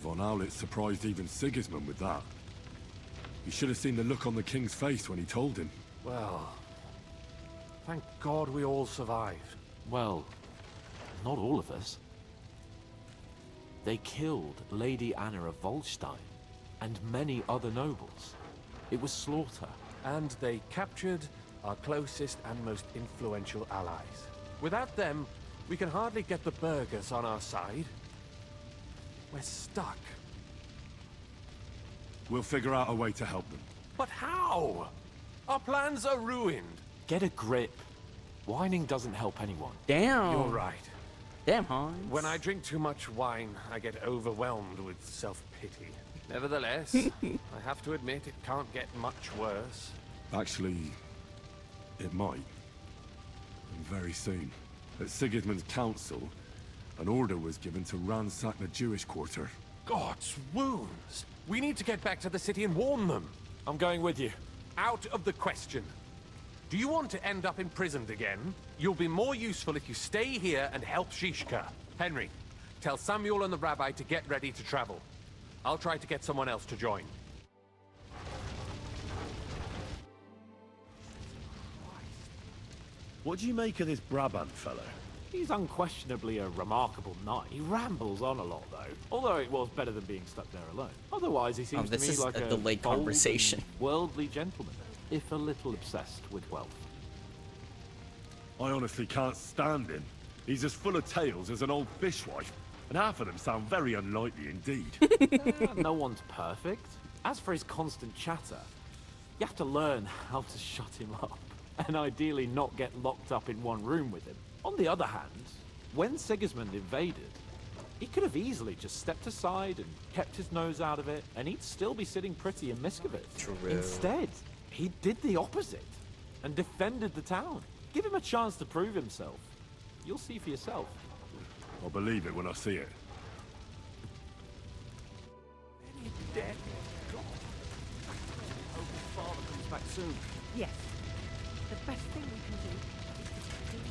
Von Aulitz surprised even Sigismund with that. You should have seen the look on the king's face when he told him. Well, thank God we all survived. Well, not all of us. They killed Lady Anna of Volstein and many other nobles. It was slaughter. And they captured our closest and most influential allies. Without them, we can hardly get the burghers on our side. We're stuck. We'll figure out a way to help them. But how? Our plans are ruined. Get a grip. Whining doesn't help anyone. Damn. You're right. Damn, Hans. When I drink too much wine, I get overwhelmed with self-pity. Nevertheless, I have to admit it can't get much worse. Actually, it might. And very soon. At Sigismund's council, an order was given to ransack the Jewish quarter. God's wounds! We need to get back to the city and warn them. I'm going with you. Out of the question. Do you want to end up imprisoned again? You'll be more useful if you stay here and help Shishka. Henry, tell Samuel and the rabbi to get ready to travel. I'll try to get someone else to join. What do you make of this Brabant fellow? He's unquestionably a remarkable knight. He rambles on a lot, though. Although it was better than being stuck there alone. Otherwise, he seems to this me is like a a delayed bold conversation. and worldly gentleman, if a little obsessed with wealth. I honestly can't stand him. He's as full of tales as an old fishwife, and half of them sound very unlikely indeed. No one's perfect. As for his constant chatter, you have to learn how to shut him up, and ideally not get locked up in one room with him. On the other hand, when Sigismund invaded, he could have easily just stepped aside and kept his nose out of it, and he'd still be sitting pretty in Miskovitz. True. Instead, he did the opposite and defended the town. Give him a chance to prove himself. You'll see for yourself. I'll believe it when I see it. Dead. Hope his father comes back soon. Yes. The best thing we can do is to clean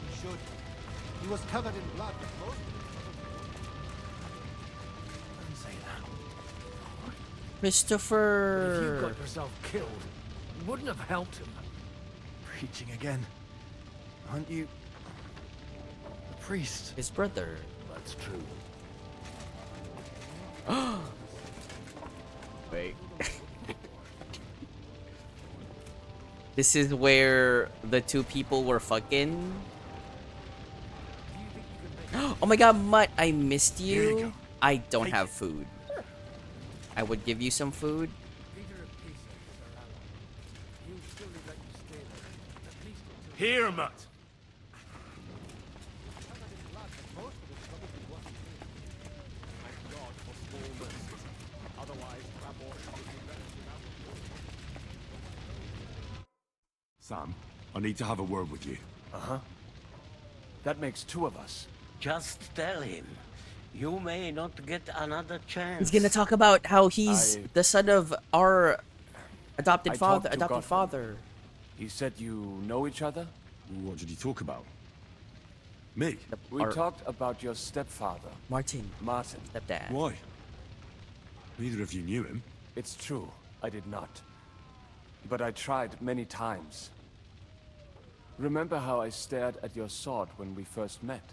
He should. He was covered in blood. Don't say that. Christopher. If you got yourself killed, it wouldn't have helped him. Preaching again. Aren't you... the priest? His brother. That's true. Wait. This is where the two people were fucking. Oh my god, Mutt, I missed you. I don't have food. I would give you some food. Here, Mutt. Sam, I need to have a word with you. Uh-huh. That makes two of us. Just tell him. You may not get another chance. He's gonna talk about how he's I- the son of our adopted I father. talked to Adopted Gottfried. father. He said you know each other? What did you talk about? Me? We Our- talked about your stepfather, Martin. Martin. Stepdad. Why? Neither of you knew him. It's true, I did not. But I tried many times. Remember how I stared at your sword when we first met?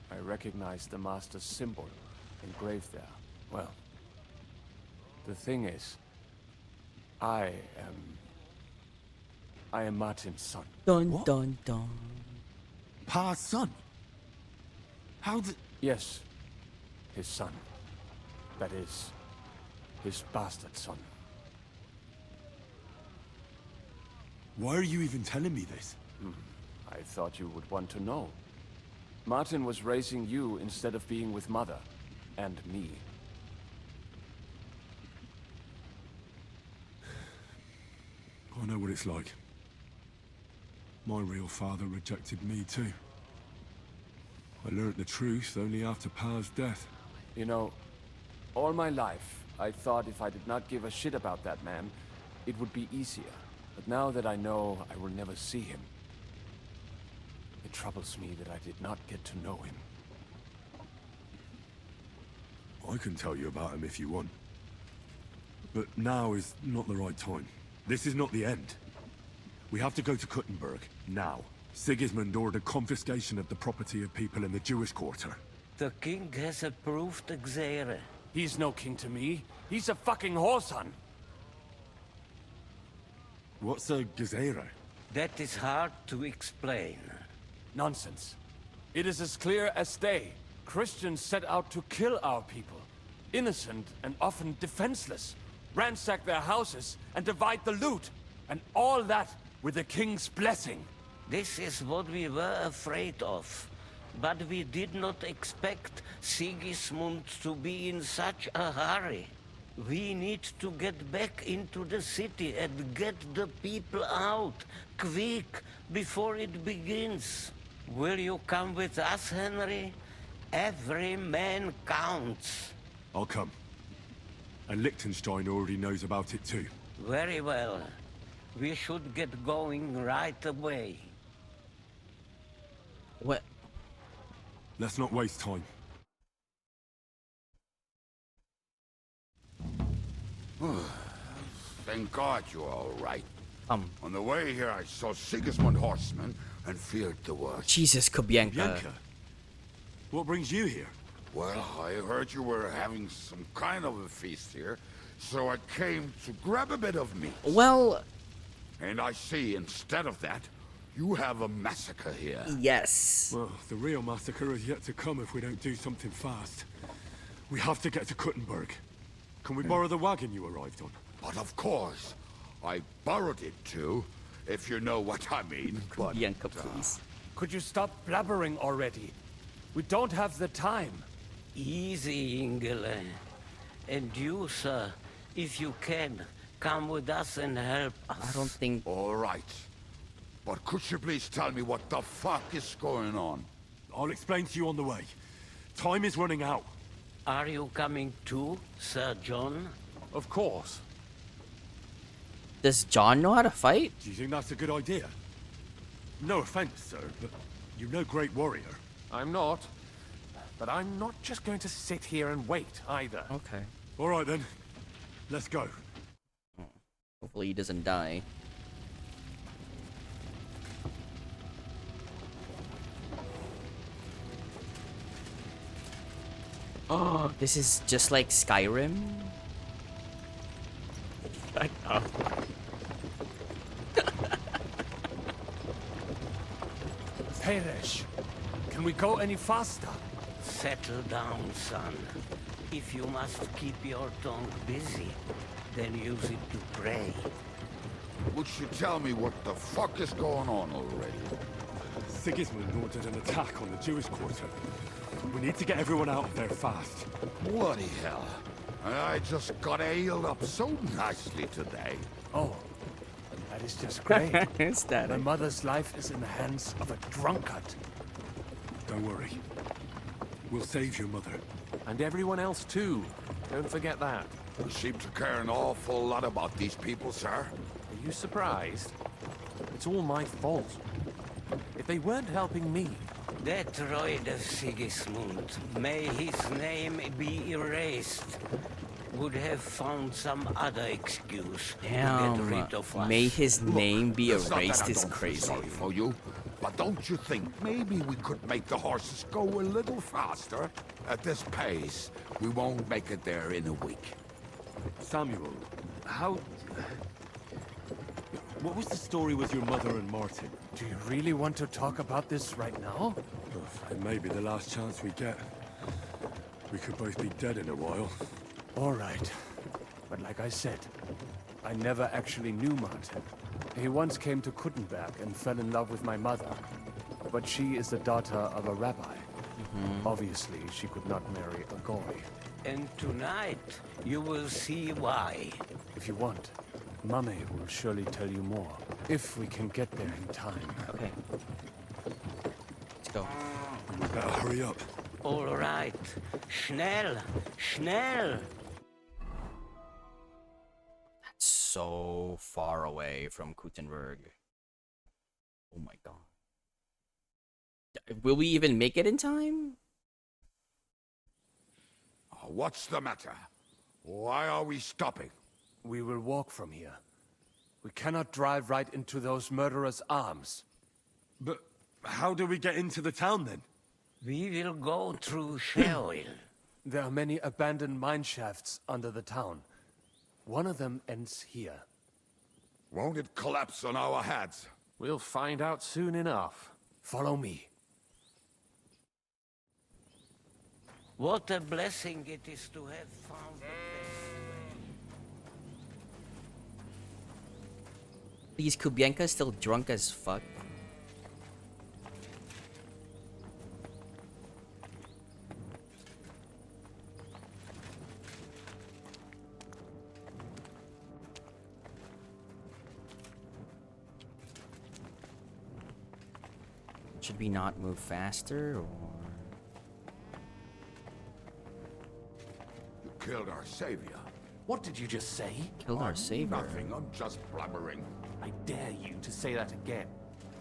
I recognized the Master's symbol engraved there. Well, The thing is, I am Martin's son. Dun dun dun. Pa's son? How did... Yes, his son. That is, his bastard son. Why are you even telling me this? I thought you would want to know. Martin was raising you instead of being with Mother. And me. I know what it's like. My real father rejected me too. I learned the truth only after Pa's death. You know, all my life, I thought if I did not give a shit about that man, it would be easier. But now that I know I will never see him, it troubles me that I did not get to know him. I can tell you about him if you want. But now is not the right time. This is not the end. We have to go to Kuttenberg, now. Sigismund ordered confiscation of the property of people in the Jewish quarter. The king has approved Xere. He's no king to me. He's a fucking whoreson. What's a Gezerah? That is hard to explain. Nonsense. It is as clear as day. Christians set out to kill our people. Innocent and often defenseless. Ransack their houses and divide the loot. And all that with the king's blessing. This is what we were afraid of. But we did not expect Sigismund to be in such a hurry. We need to get back into the city and get the people out, quick, before it begins. Will you come with us, Henry? Every man counts. I'll come. And Liechtenstein already knows about it too. Very well. We should get going right away. What? Let's not waste time. Thank God you're all right. On the way here, I saw Sigismund horsemen and feared the worst. Jesus, Kubienka. Bianca? What brings you here? Well, I heard you were having some kind of a feast here, so I came to grab a bit of meat. Well... And I see, instead of that, you have a massacre here. Yes. Well, the real massacre is yet to come if we don't do something fast. We have to get to Kuttenberg. Can we borrow the wagon you arrived on? But of course. I borrowed it too, if you know what I mean. But, Bianca, please. Could you stop blabbering already? We don't have the time. Easy, Ingele. And you, sir, if you can, come with us and help us. I don't think... All right. But could you please tell me what the fuck is going on? I'll explain to you on the way. Time is running out. Are you coming too, Sir John? Of course. Does John know how to fight? Do you think that's a good idea? No offense, sir, but you're no great warrior. I'm not. But I'm not just going to sit here and wait, either. Okay. All right, then. Let's go. Hopefully he doesn't die. Oh, this is just like Skyrim? I know. Peresh, can we go any faster? Settle down, son. If you must keep your tongue busy, then use it to pray. Would you tell me what the fuck is going on already? Sigismund ordered an attack on the Jewish quarter. We need to get everyone out of there fast. Bloody hell. I just got ailed up so nicely today. Oh, that is just great. Is that My mother's life is in the hands of a drunkard. Don't worry. We'll save your mother. And everyone else too. Don't forget that. You seem to care an awful lot about these people, sir. Are you surprised? It's all my fault. If they weren't helping me... That droid of Sigismund, may his name be erased, would have found some other excuse to get rid of us. May his name be It's not that erased I is don't feel crazy. sorry for you, but don't you think maybe we could make the horses go a little faster? At this pace, we won't make it there in a week. Samuel, how... What was the story with your mother and Martin? Do you really want to talk about this right now? It may be the last chance we get. We could both be dead in a while. All right. But like I said, I never actually knew Martin. He once came to Kuttenberg and fell in love with my mother. But she is the daughter of a rabbi. Obviously, she could not marry a goy. And tonight, you will see why. If you want, Mame will surely tell you more. If we can get there in time. Okay. Let's go. We better hurry up. All right. Schnell! Schnell! That's so far away from Kuttenberg. Oh my god. Will we even make it in time? What's the matter? Why are we stopping? We will walk from here. We cannot drive right into those murderers' arms. But how do we get into the town then? We will go through Sheol. There are many abandoned mine shafts under the town. One of them ends here. Won't it collapse on our heads? We'll find out soon enough. Follow me. What a blessing it is to have found the best way. Please, Kubienka's still drunk as fuck. Should we not move faster, or...? You killed our savior. What did you just say? Killed our savior? Nothing, I'm just blabbering. I dare you to say that again.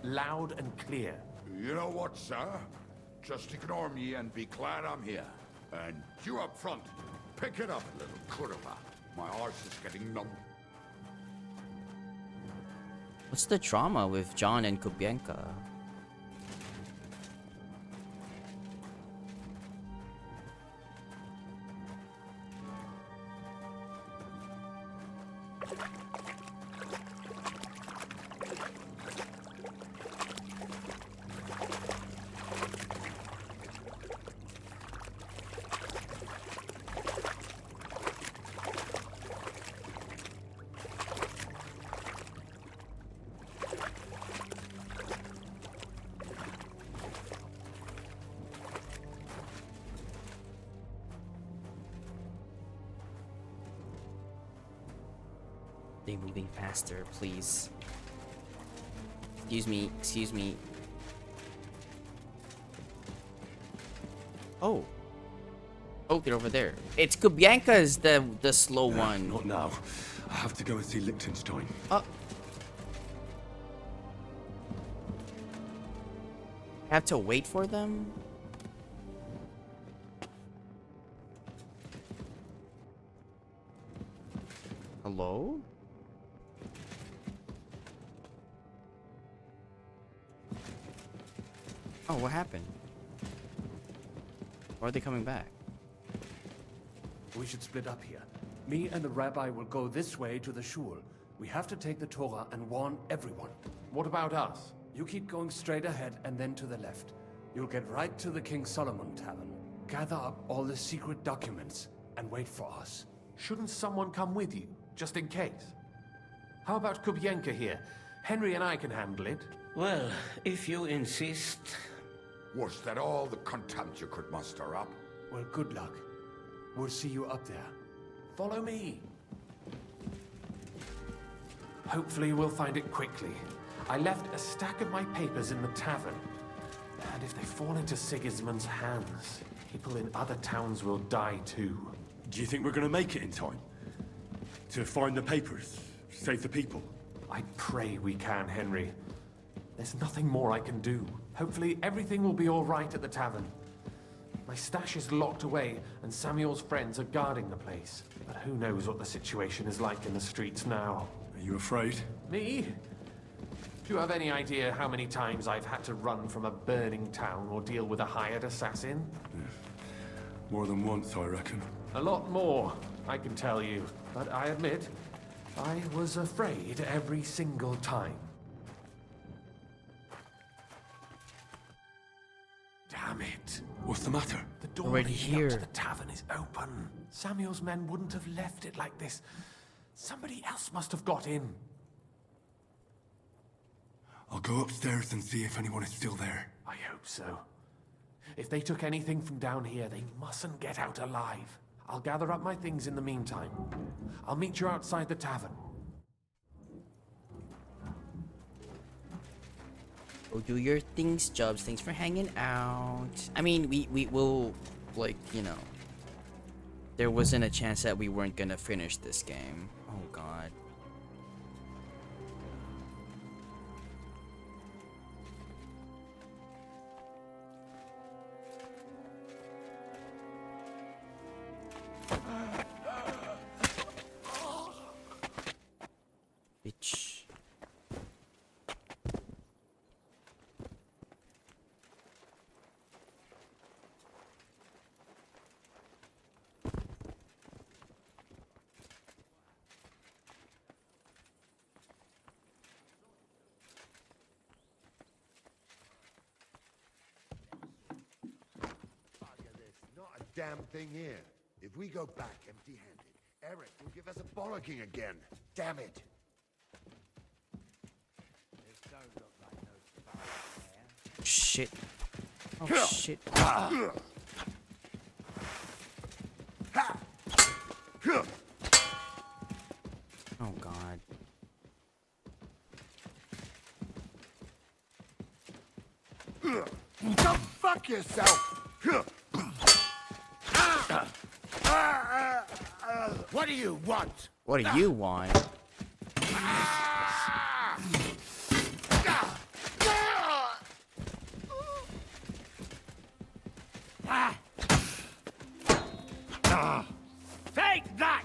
Loud and clear. You know what, sir? Just ignore me and be glad I'm here. And you up front, pick it up, little kurva. My arse is getting numb. What's the trauma with John and Kubienka? They moving faster, please. Excuse me, excuse me. Oh. Oh, they're over there. It's Kubienka's the slow one. Not now. I have to go and see Liechtenstein. I have to wait for them? Hello? Oh, what happened? Why are they coming back? We should split up here. Me and the rabbi will go this way to the shul. We have to take the Torah and warn everyone. What about us? You keep going straight ahead and then to the left. You'll get right to the King Solomon Tavern. Gather up all the secret documents and wait for us. Shouldn't someone come with you, just in case? How about Kubienka here? Henry and I can handle it. Well, if you insist. Was that all the contempt you could muster up? Well, good luck. We'll see you up there. Follow me. Hopefully we'll find it quickly. I left a stack of my papers in the tavern. And if they fall into Sigismund's hands, people in other towns will die too. Do you think we're gonna make it in time? To find the papers? Save the people? I pray we can, Henry. There's nothing more I can do. Hopefully everything will be all right at the tavern. My stash is locked away, and Samuel's friends are guarding the place. But who knows what the situation is like in the streets now. Are you afraid? Me? Do you have any idea how many times I've had to run from a burning town or deal with a hired assassin? More than once, I reckon. A lot more, I can tell you. But I admit, I was afraid every single time. Damn it. What's the matter? The door Already leading here. up to the tavern is open. Samuel's men wouldn't have left it like this. Somebody else must have got in. I'll go upstairs and see if anyone is still there. I hope so. If they took anything from down here, they mustn't get out alive. I'll gather up my things in the meantime. I'll meet you outside the tavern. Go do your things, Jobs. Thanks for hanging out. I mean, we will, like, you know. There wasn't a chance that we weren't gonna finish this game. Oh, God. Bitch. Not a damn thing here. If we go back empty-handed, Eric will give us a bollocking again. Damn it. Shit. Oh, shit. Oh, God. Go fuck yourself! What do you want? What do you want? Take that,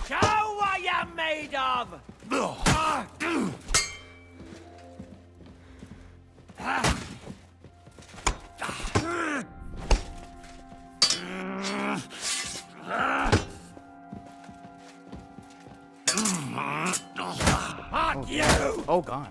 Show what you're made of! Fuck you! Oh, God.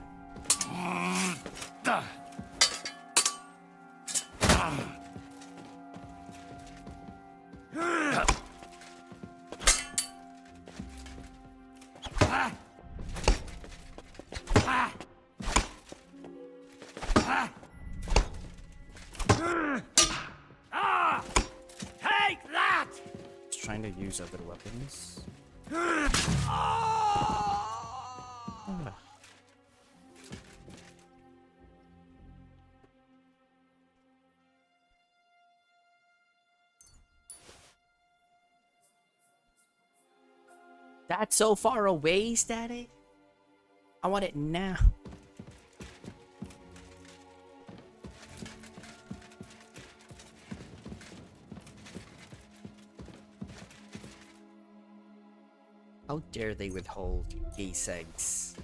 Take that! Just trying to use other weapons. That's so far away, Static. I want it now. How dare they withhold geese eggs?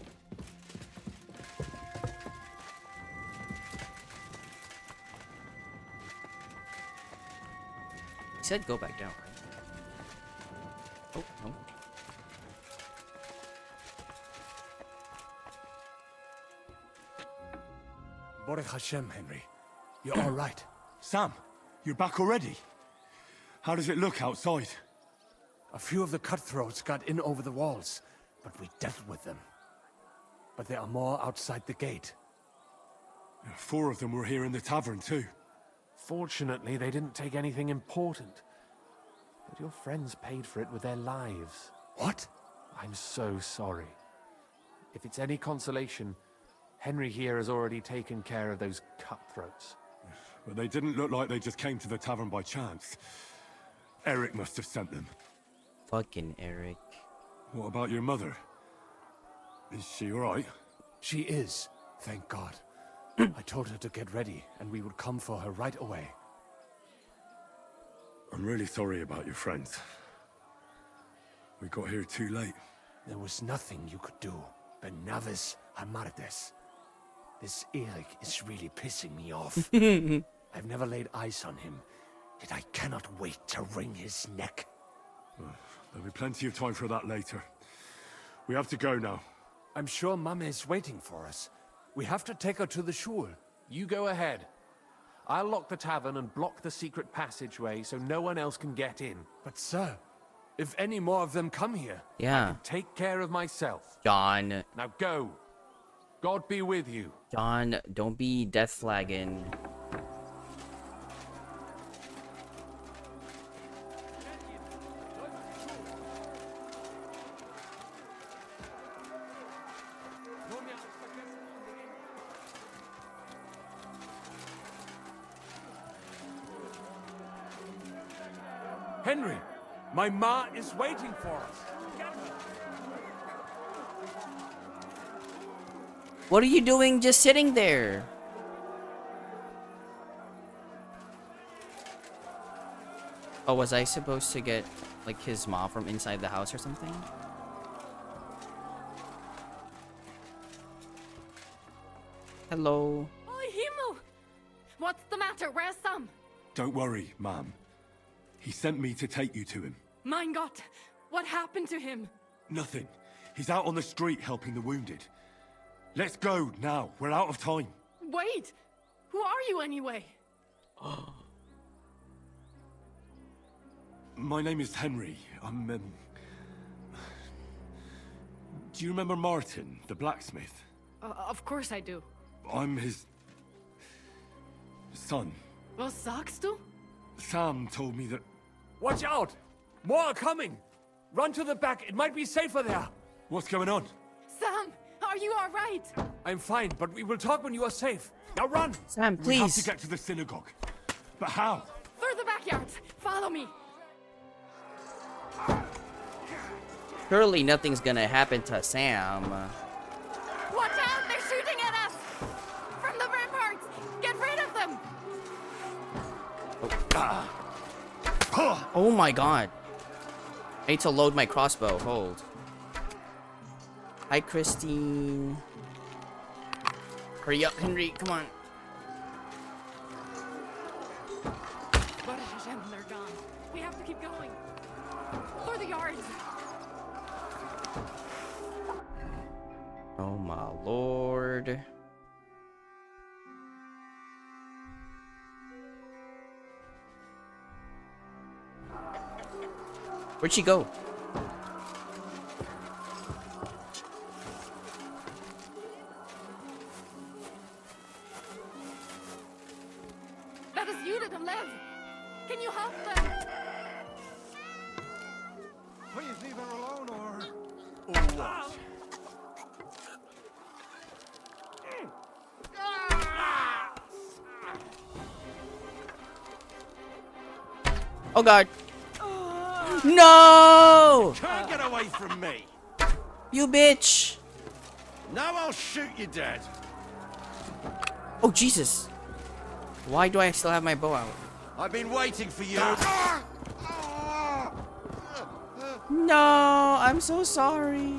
He said go back down, right? Oh, no. Baruch Hashem, Henry. You're all right. Sam, you're back already? How does it look outside? A few of the cutthroats got in over the walls, but we dealt with them. But there are more outside the gate. 4 of them were here in the tavern, too. Fortunately, they didn't take anything important. But your friends paid for it with their lives. What? I'm so sorry. If it's any consolation, Henry here has already taken care of those cutthroats. But they didn't look like they just came to the tavern by chance. Eric must have sent them. Fucking Eric. What about your mother? Is she alright? She is, thank God. I told her to get ready, and we would come for her right away. I'm really sorry about your friends. We got here too late. There was nothing you could do. Benavis Amardes. This Eric is really pissing me off. I've never laid eyes on him, yet I cannot wait to wring his neck. There'll be plenty of time for that later. We have to go now. I'm sure Mama is waiting for us. We have to take her to the shul. You go ahead. I'll lock the tavern and block the secret passageway so no one else can get in. But sir, if any more of them come here, Yeah. I can take care of myself. John. Now go. God be with you. John, don't be death flagging. Henry, my ma is waiting for us. What are you doing just sitting there? Oh, was I supposed to get, like, his mom from inside the house or something? Hello? Oh, Himmel! What's the matter? Where's Sam? Don't worry, ma'am. He sent me to take you to him. Mein Gott! What happened to him? Nothing. He's out on the street helping the wounded. Let's go now. We're out of time. Wait! Who are you anyway? My name is Henry. I'm, Do you remember Martin, the blacksmith? Of course I do. I'm his... son. Was sagst du? Sam told me that... Watch out! More are coming! Run to the back, it might be safer there. What's going on? Sam, are you all right? I'm fine, but we will talk when you are safe. Now run! Sam, We have please. to get to the synagogue. But how? Through the backyard. Follow me. Surely nothing's gonna happen to Sam. Watch out! They're shooting at us! From the ramparts! Get rid of them! Oh my god. I need to load my crossbow. Hold. Hi, Christine. Hurry up, Henry. Come on. They're gone. We have to keep going. Through the yards. Oh my lord. Where'd she go? That is Judith and Lev. Can you help them? Please leave her alone, or... Oh god. No! Can't get away from me. You bitch. Now I'll shoot you dead. Oh Jesus. Why do I still have my bow out? I've been waiting for you. No, I'm so sorry.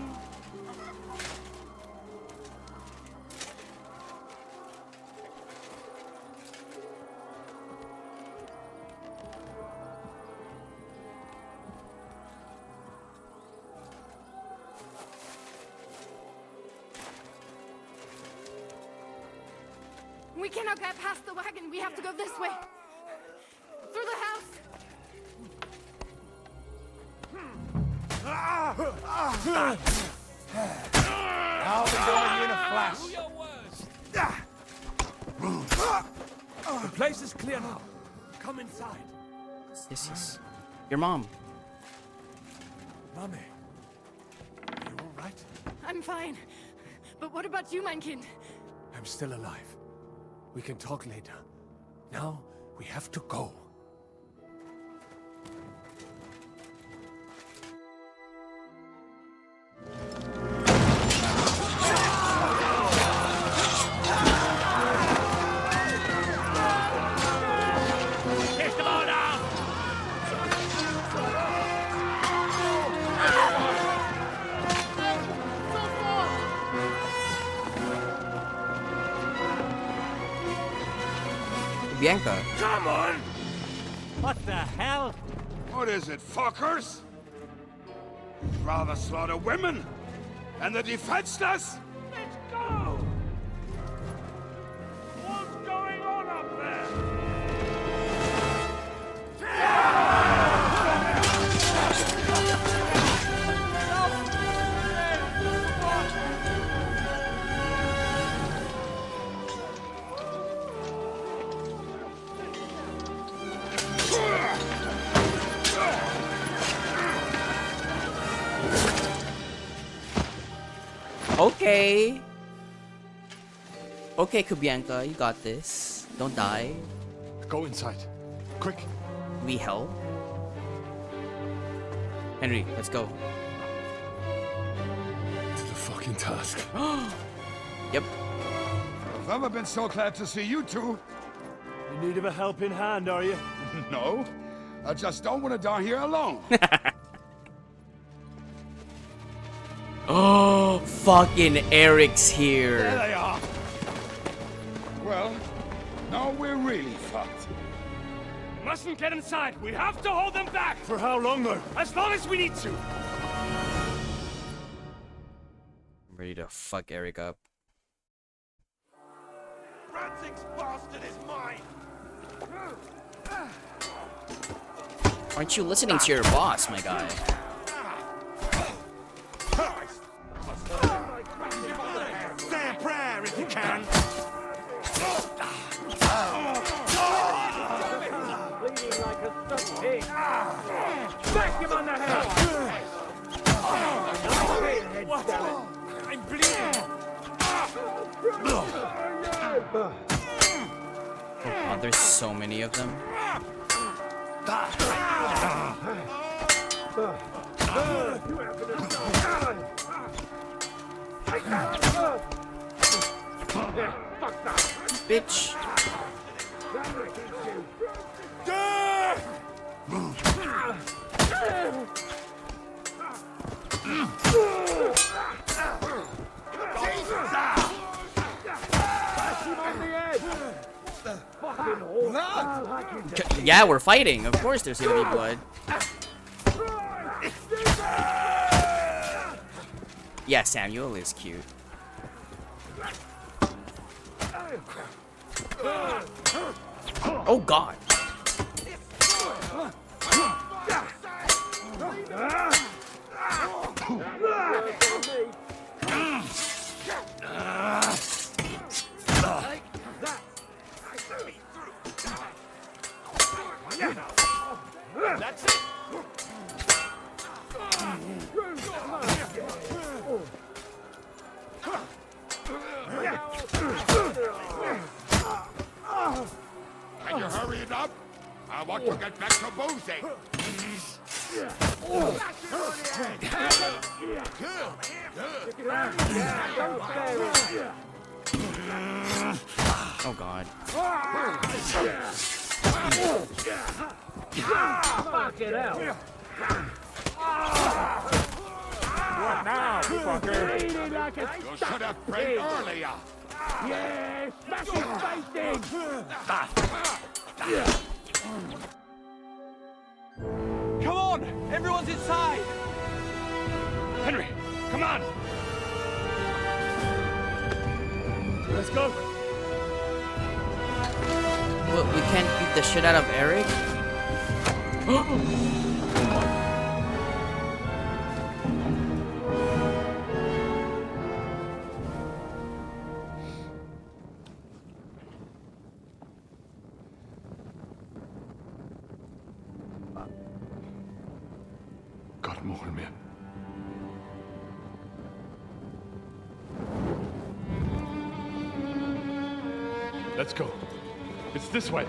We cannot get past the wagon. We have to go this way. Through the house. I'll be going you in a flash. The place is clear now. Come inside. This is your mom. Mommy, are you all right? I'm fine. But what about you, mein Kind? I'm still alive. We can talk later. Now, we have to go. Kick them all down! Bianca. Come on! What the hell? What is it, fuckers? Rather slaughter women and the defenseless? Let's go! What's going on up there? Okay. Okay, Kubianka, you got this. Don't die. Go inside. Quick. We help. Henry, let's go. To the fucking task. Yep. I've never been so glad to see you two. In need of a helping hand, are you? No. I just don't want to die here alone. Oh, fucking Eric's here. There they are. Well, now we're really fucked. Mustn't get inside. We have to hold them back. For how long, though? As long as we need to. I'm ready to fuck Eric up. Ratzing's bastard is mine! Aren't you listening to your boss, my guy? Say a prayer if you can! Bleeding like a stuck pig. Smack him on the head. What? I'm bleeding. Oh, there's so many of them. Bitch. Yeah, we're fighting. Of course there's gonna be blood. Yeah, Samuel is cute. Oh god. That's it. Can you hurry it up? I want to get back to boozing. Oh god. Fuck it out. What now, fucker? Bleeding like a You should have prayed earlier. Yeah, smash his face in. Come on, everyone's inside. Henry, come on. Let's go. Look, we can't beat the shit out of Eric. God more, man. Let's go. It's this way.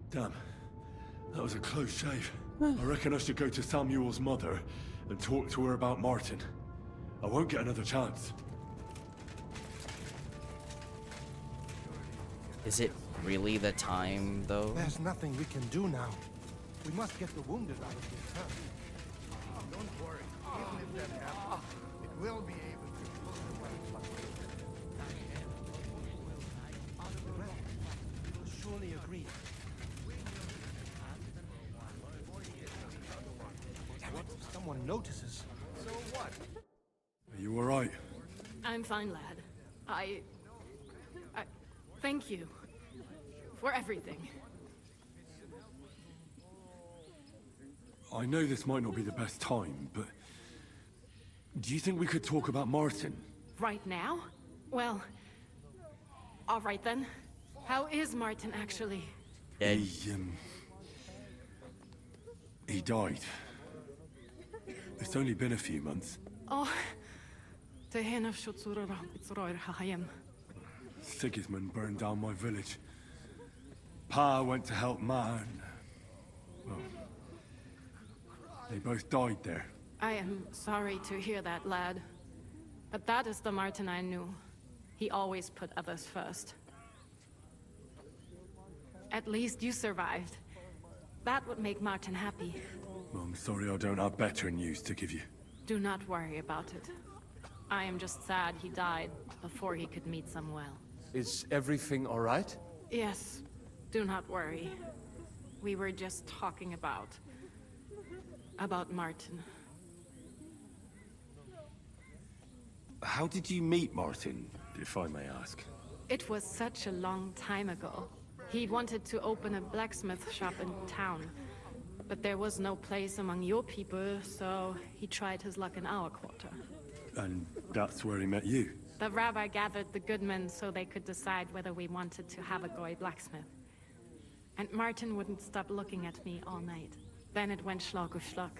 Damn. That was a close shave. I reckon I should go to Samuel's mother and talk to her about Martin. I won't get another chance. Is it really the time, though? There's nothing we can do now. We must get the wounded out of here first. Don't worry. Even if that happens, it will be able to pull the well. You'll surely agree. Damn it, if someone notices. So what? Are you alright? I'm fine, lad. I thank you for everything. I know this might not be the best time, but... do you think we could talk about Martin? Right now? Well, all right then. How is Martin actually? He died. It's only been a few months. Oh, Sigismund burned down my village. Pa went to help Ma and... well... they both died there. I am sorry to hear that, lad. But that is the Martin I knew. He always put others first. At least you survived. That would make Martin happy. Well, I'm sorry I don't have better news to give you. Do not worry about it. I am just sad he died before he could meet Samuel. Is everything all right? Yes, do not worry. We were just talking about Martin. How did you meet Martin, if I may ask? It was such a long time ago. He wanted to open a blacksmith shop in town, but there was no place among your people, so he tried his luck in our quarter. And that's where he met you? The rabbi gathered the good men so they could decide whether we wanted to have a goy blacksmith. And Martin wouldn't stop looking at me all night. Then it went schlag auf schlag.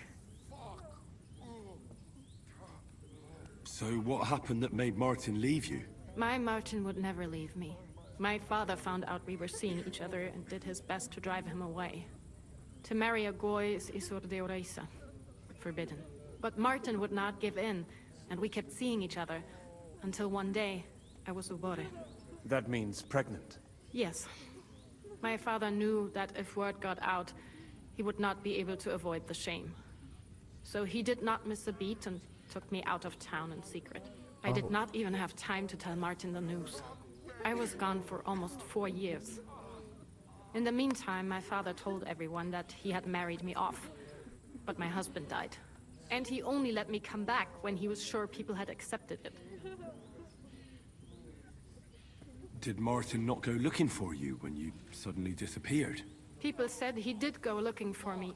So what happened that made Martin leave you? My Martin would never leave me. My father found out we were seeing each other and did his best to drive him away. To marry a goy is isur deoraisa, forbidden. But Martin would not give in, and we kept seeing each other, until one day, I was ubore. That means pregnant. Yes. My father knew that if word got out, he would not be able to avoid the shame. So he did not miss a beat and took me out of town in secret. I did not even have time to tell Martin the news. I was gone for almost 4 years. In the meantime, my father told everyone that he had married me off. But my husband died. And he only let me come back when he was sure people had accepted it. Did Martin not go looking for you when you suddenly disappeared? People said he did go looking for me,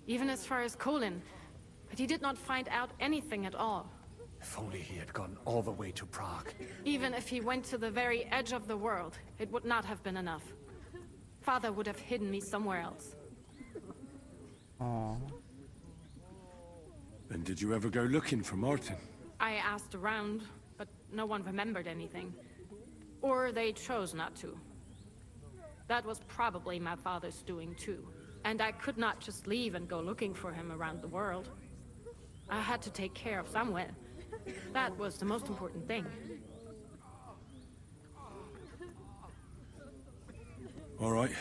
even as far as Colin. But he did not find out anything at all. If only he had gone all the way to Prague. Even if he went to the very edge of the world, it would not have been enough. Father would have hidden me somewhere else. Aww. And did you ever go looking for Martin? I asked around, but no one remembered anything. Or they chose not to. That was probably my father's doing too. And I could not just leave and go looking for him around the world. I had to take care of Samuel. That was the most important thing. All right.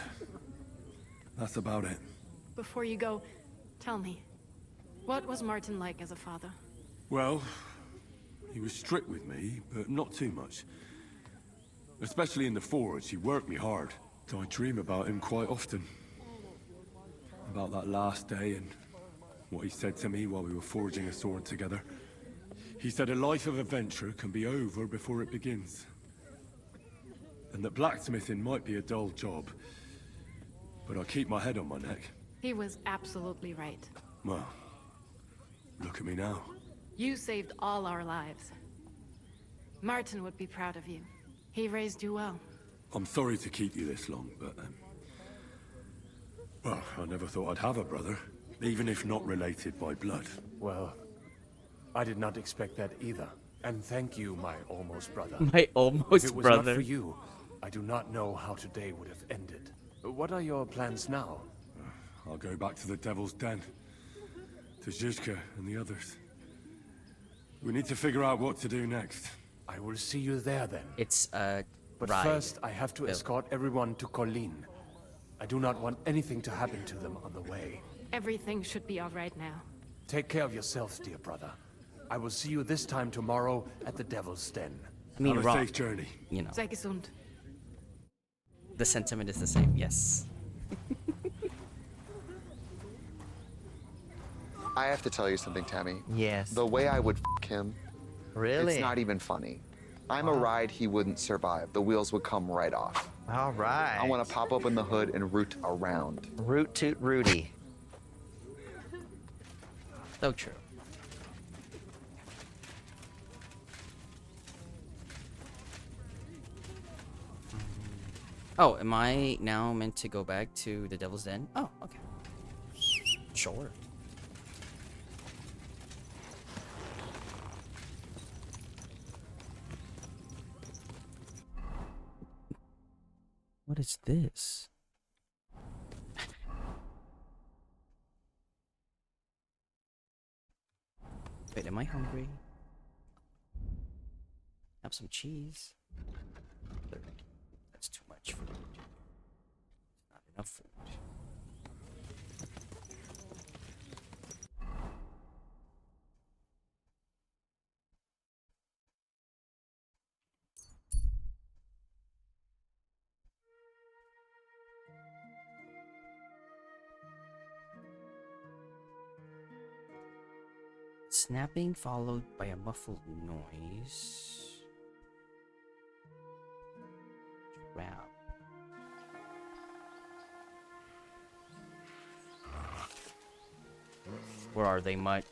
That's about it. Before you go, tell me, what was Martin like as a father? Well, he was strict with me, but not too much. Especially in the forge, he worked me hard. I dream about him quite often. About that last day and what he said to me while we were forging a sword together. He said a life of adventure can be over before it begins. And that blacksmithing might be a dull job, but I keep my head on my neck. He was absolutely right. Well, look at me now. You saved all our lives. Martin would be proud of you. He raised you well. I'm sorry to keep you this long, but... well, I never thought I'd have a brother, even if not related by blood. Well, I did not expect that either. And thank you, my almost brother. My almost if it was brother. Not for you, I do not know how today would have ended. What are your plans now? I'll go back to the Devil's Den. To Zizka and the others. We need to figure out what to do next. I will see you there then. It's But ride. first, I have to escort everyone to Colleen. I do not want anything to happen to them on the way. Everything should be all right now. Take care of yourselves, dear brother. I will see you this time tomorrow at the Devil's Den. I mean, Have a Rob, safe journey. You know, Sei gesund. the sentiment is the same. Yes. I have to tell you something, Tammy. Yes. The way I would him, Really? it's not even funny. I'm a ride he wouldn't survive. The wheels would come right off. All right. I want to pop open the hood and root around. Root toot Rudy. So true. Oh, am I now meant to go back to the Devil's Den? Oh, okay. Sure. What is this? Wait, am I hungry? Have some cheese. That's too much food. Not enough food. Snapping followed by a muffled noise. Wow. Where are they, Mutt?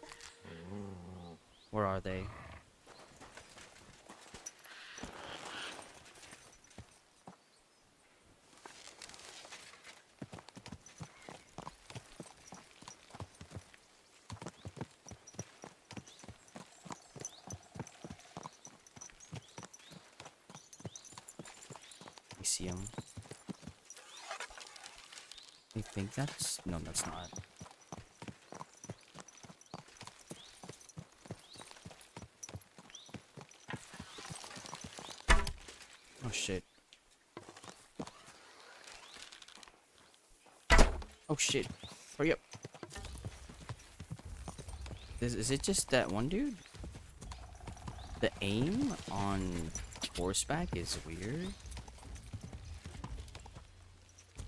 Where are they? I see him. I think that's... No, that's not. Oh shit. Oh shit. Hurry up. Is it just that one dude? The aim on horseback is weird.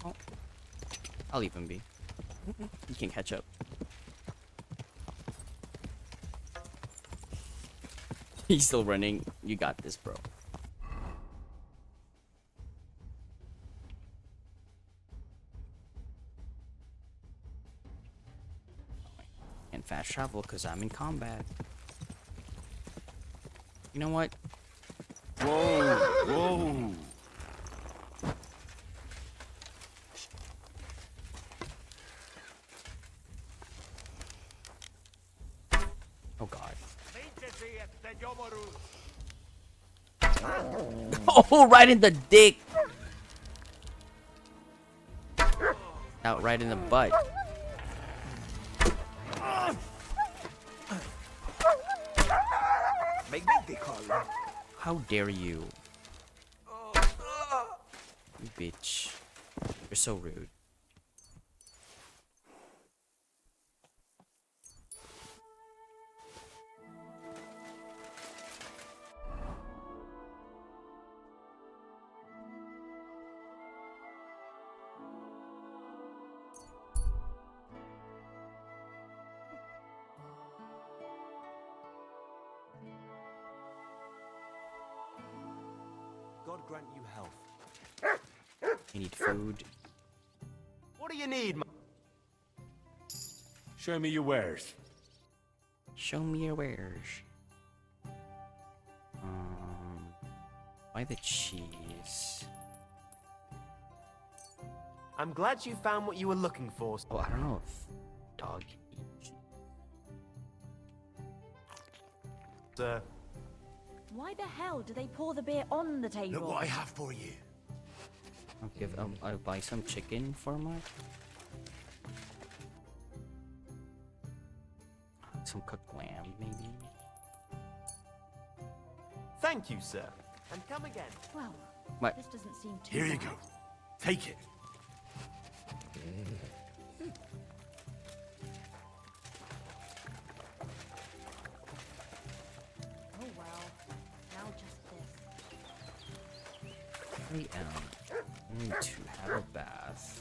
Oh. I'll leave him be. You can catch up. He's still running. You got this, bro. And fast travel because I'm in combat. You know what? Whoa, whoa. Oh god. Oh, Oh, right in the dick. Out right in the butt. How dare you? You bitch. You're so rude. God grant you health. I need food. What do you need, Show me your wares. Show me your wares. Why the cheese? I'm glad you found what you were looking for. Oh, I don't know if dog eats. Sir. Why the hell do they pour the beer on the table? Look what I have for you. I'll buy some chicken for my. some cooked lamb, maybe. Thank you, sir. And come again. Well, What? this doesn't seem too Here you bad. go. Take it. Oh well. Now just this. I am going to have a bath.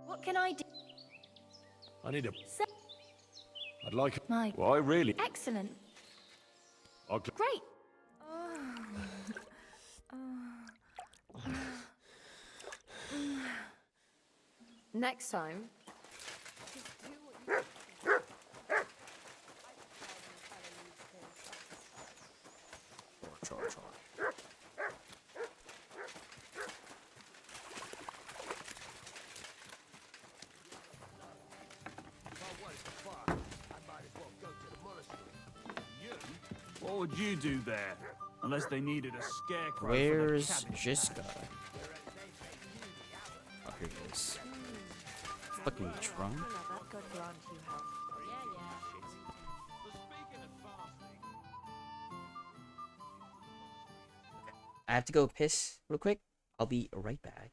What can I do? I need a... Sir, I'd like... My- Why, really? excellent. I'll... Great. Next time. What would you do there? Unless they needed a scarecrow. Where's for the cabbage Jiska? patch. Oh, here it is. Fucking trunk. God grant you health. I have to go piss real quick. I'll be right back.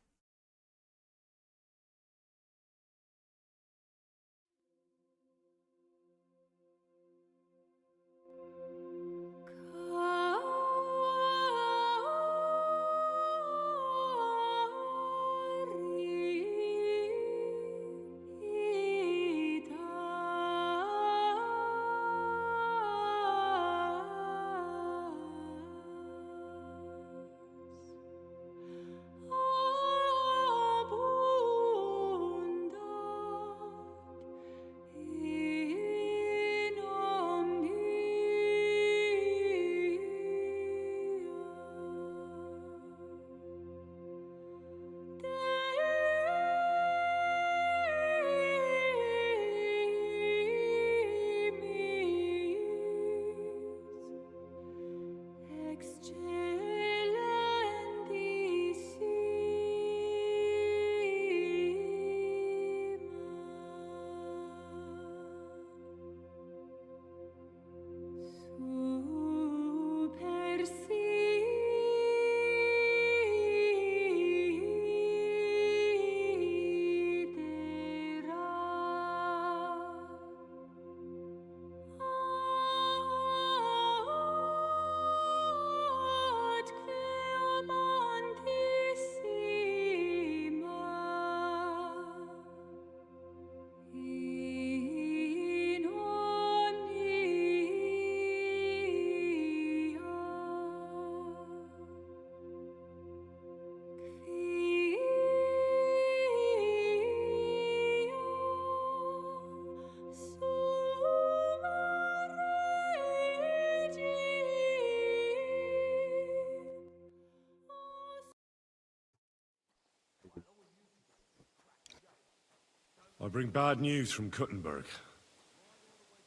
I bring bad news from Kuttenberg.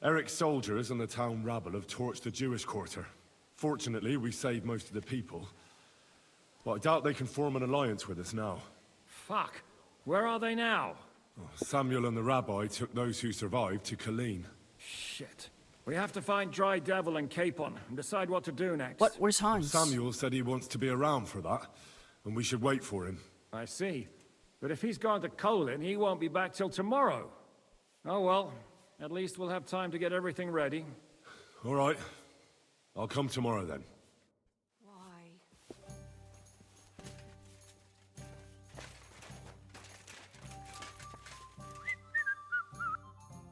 Eric's soldiers and the town rabble have torched the Jewish quarter. Fortunately, we saved most of the people. But I doubt they can form an alliance with us now. Fuck. Where are they now? Samuel and the rabbi took those who survived to Colleen. Shit. We have to find Dry Devil and Capon and decide what to do next. What? Where's Hans? Samuel said he wants to be around for that, and we should wait for him. I see. But if he's gone to Colin, he won't be back till tomorrow. Oh well. At least we'll have time to get everything ready. All right. I'll come tomorrow then.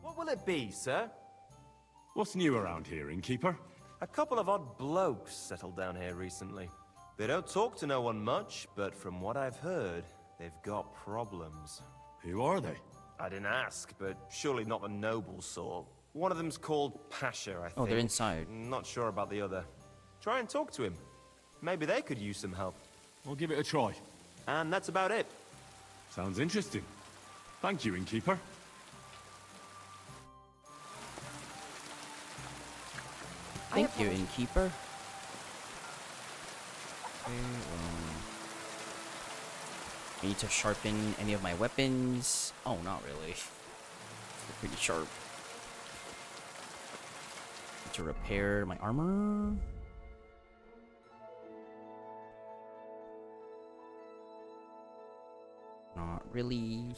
What will it be, sir? What's new around here, innkeeper? A couple of odd blokes settled down here recently. They don't talk to no one much, but from what I've heard, they've got problems. Who are they? I didn't ask, but surely not the noble sort. One of them's called Pasha, I think. Oh, they're inside. Not sure about the other. Try and talk to him. Maybe they could use some help. I'll give it a try. And that's about it. Sounds interesting. Thank you, innkeeper. Thank you, innkeeper. I need to sharpen any of my weapons. Oh, not really. They're pretty sharp. Need to repair my armor. Not really.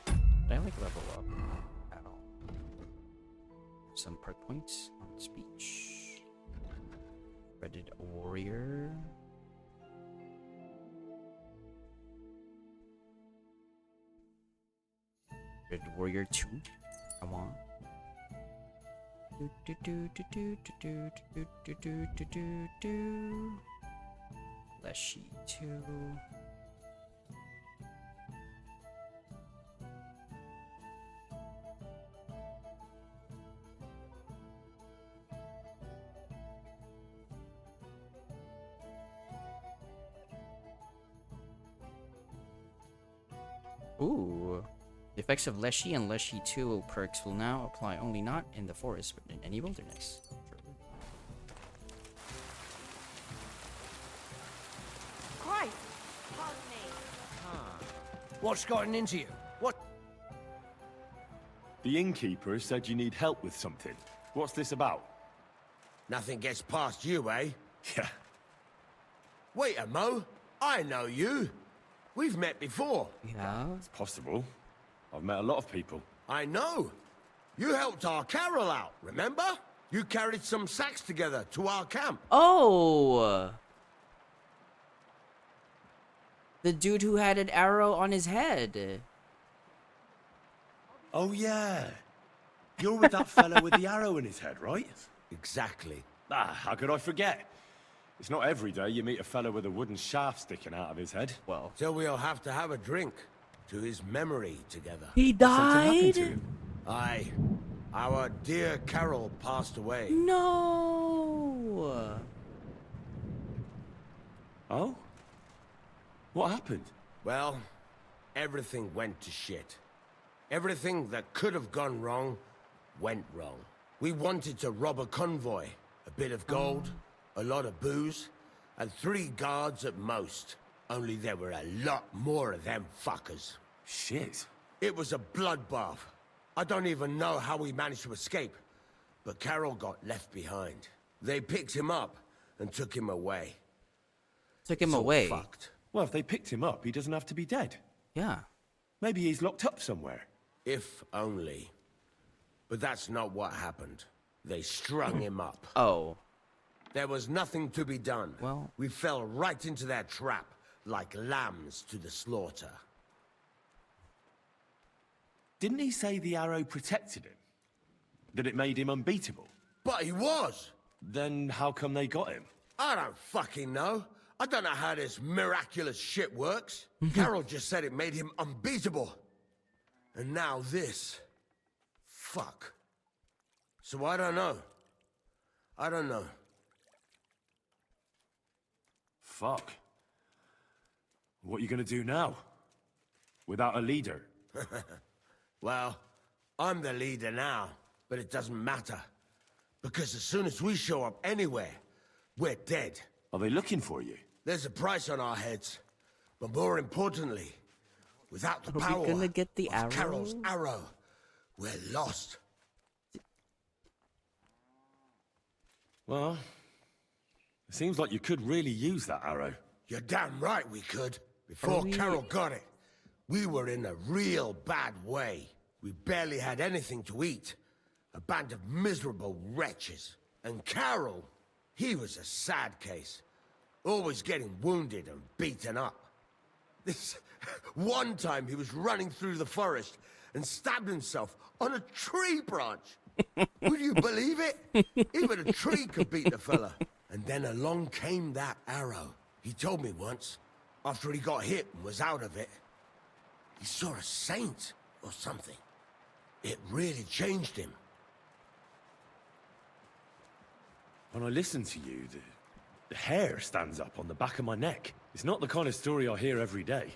Did I like level up at all? Some perk points on speech. Dreaded warrior. Dreaded warrior 2. Come on. Leshy 2. Ooh. The effects of Leshy and Leshy 2 perks will now apply only not in the forest, but in any wilderness. Christ! Pardon me. What's gotten into you? What? The innkeeper said you need help with something. What's this about? Nothing gets past you, eh? Yeah. Wait a mo. I know you. We've met before. Yeah? It's possible. I've met a lot of people. I know. You helped our Carol out, remember? You carried some sacks together to our camp. Oh! The dude who had an arrow on his head. Oh, yeah. You're with that fellow with the arrow in his head, right? Exactly. Ah, how could I forget? It's not every day you meet a fellow with a wooden shaft sticking out of his head. Well, so we'll have to have a drink to his memory together. He died? Aye. Our dear Carol passed away. No. Oh? What happened? Well, everything went to shit. Everything that could have gone wrong, went wrong. We wanted to rob a convoy. A bit of gold, a lot of booze, and 3 guards at most. Only there were a lot more of them fuckers. Shit. It was a bloodbath. I don't even know how we managed to escape. But Carol got left behind. They picked him up and took him away. Took him away? Fucked. Well, if they picked him up, he doesn't have to be dead. Yeah. Maybe he's locked up somewhere. If only. But that's not what happened. They strung him up. Oh. There was nothing to be done. Well, we fell right into their trap, like lambs to the slaughter. Didn't he say the arrow protected him? That it made him unbeatable? But he was! Then how come they got him? I don't fucking know. I don't know how this miraculous shit works. Carol just said it made him unbeatable. And now this. Fuck. So I don't know. I don't know. Fuck. What are you gonna do now? Without a leader? Well, I'm the leader now, but it doesn't matter. Because as soon as we show up anywhere, we're dead. Are they looking for you? There's a price on our heads. But more importantly, without the Are we power gonna get the of arrow? Carol's arrow, we're lost. Well, it seems like you could really use that arrow. You're damn right we could. Before Carol got it, we were in a real bad way. We barely had anything to eat. A band of miserable wretches. And Carol, he was a sad case. Always getting wounded and beaten up. This one time he was running through the forest and stabbed himself on a tree branch. Would you believe it? Even a tree could beat the fella. And then along came that arrow. He told me once, after he got hit and was out of it, he saw a saint or something. It really changed him. When I listen to you, the hair stands up on the back of my neck. It's not the kind of story I hear every day.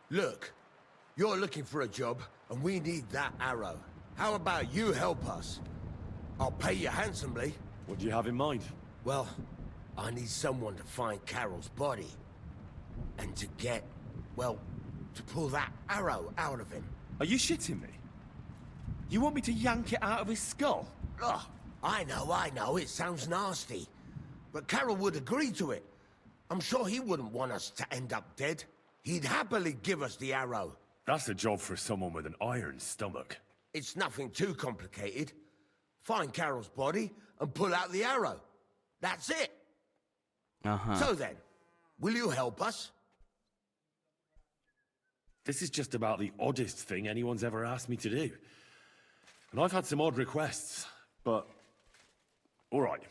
Look, you're looking for a job, and we need that arrow. How about you help us? I'll pay you handsomely. What do you have in mind? Well, I need someone to find Carol's body. And to get, well, to pull that arrow out of him. Are you shitting me? You want me to yank it out of his skull? Ugh, I know, it sounds nasty. But Carol would agree to it. I'm sure he wouldn't want us to end up dead. He'd happily give us the arrow. That's a job for someone with an iron stomach. It's nothing too complicated. Find Carol's body and pull out the arrow. That's it. So then, will you help us? This is just about the oddest thing anyone's ever asked me to do. And I've had some odd requests, but... all right,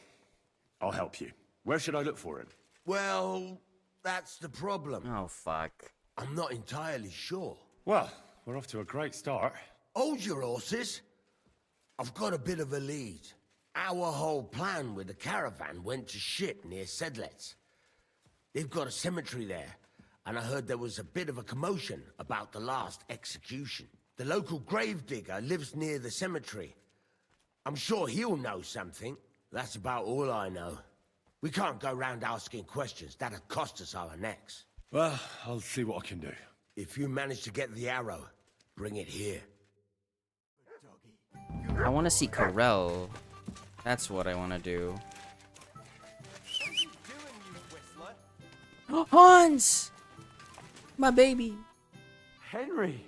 I'll help you. Where should I look for him? Well, that's the problem. Oh, fuck. I'm not entirely sure. Well, we're off to a great start. Hold your horses. I've got a bit of a lead. Our whole plan with the caravan went to shit near Sedlets. They've got a cemetery there, and I heard there was a bit of a commotion about the last execution. The local gravedigger lives near the cemetery. I'm sure he'll know something. That's about all I know. We can't go round asking questions. That'd cost us our necks. Well, I'll see what I can do. If you manage to get the arrow, bring it here. I want to see Corel. That's what I want to do. Hans! My baby. Henry,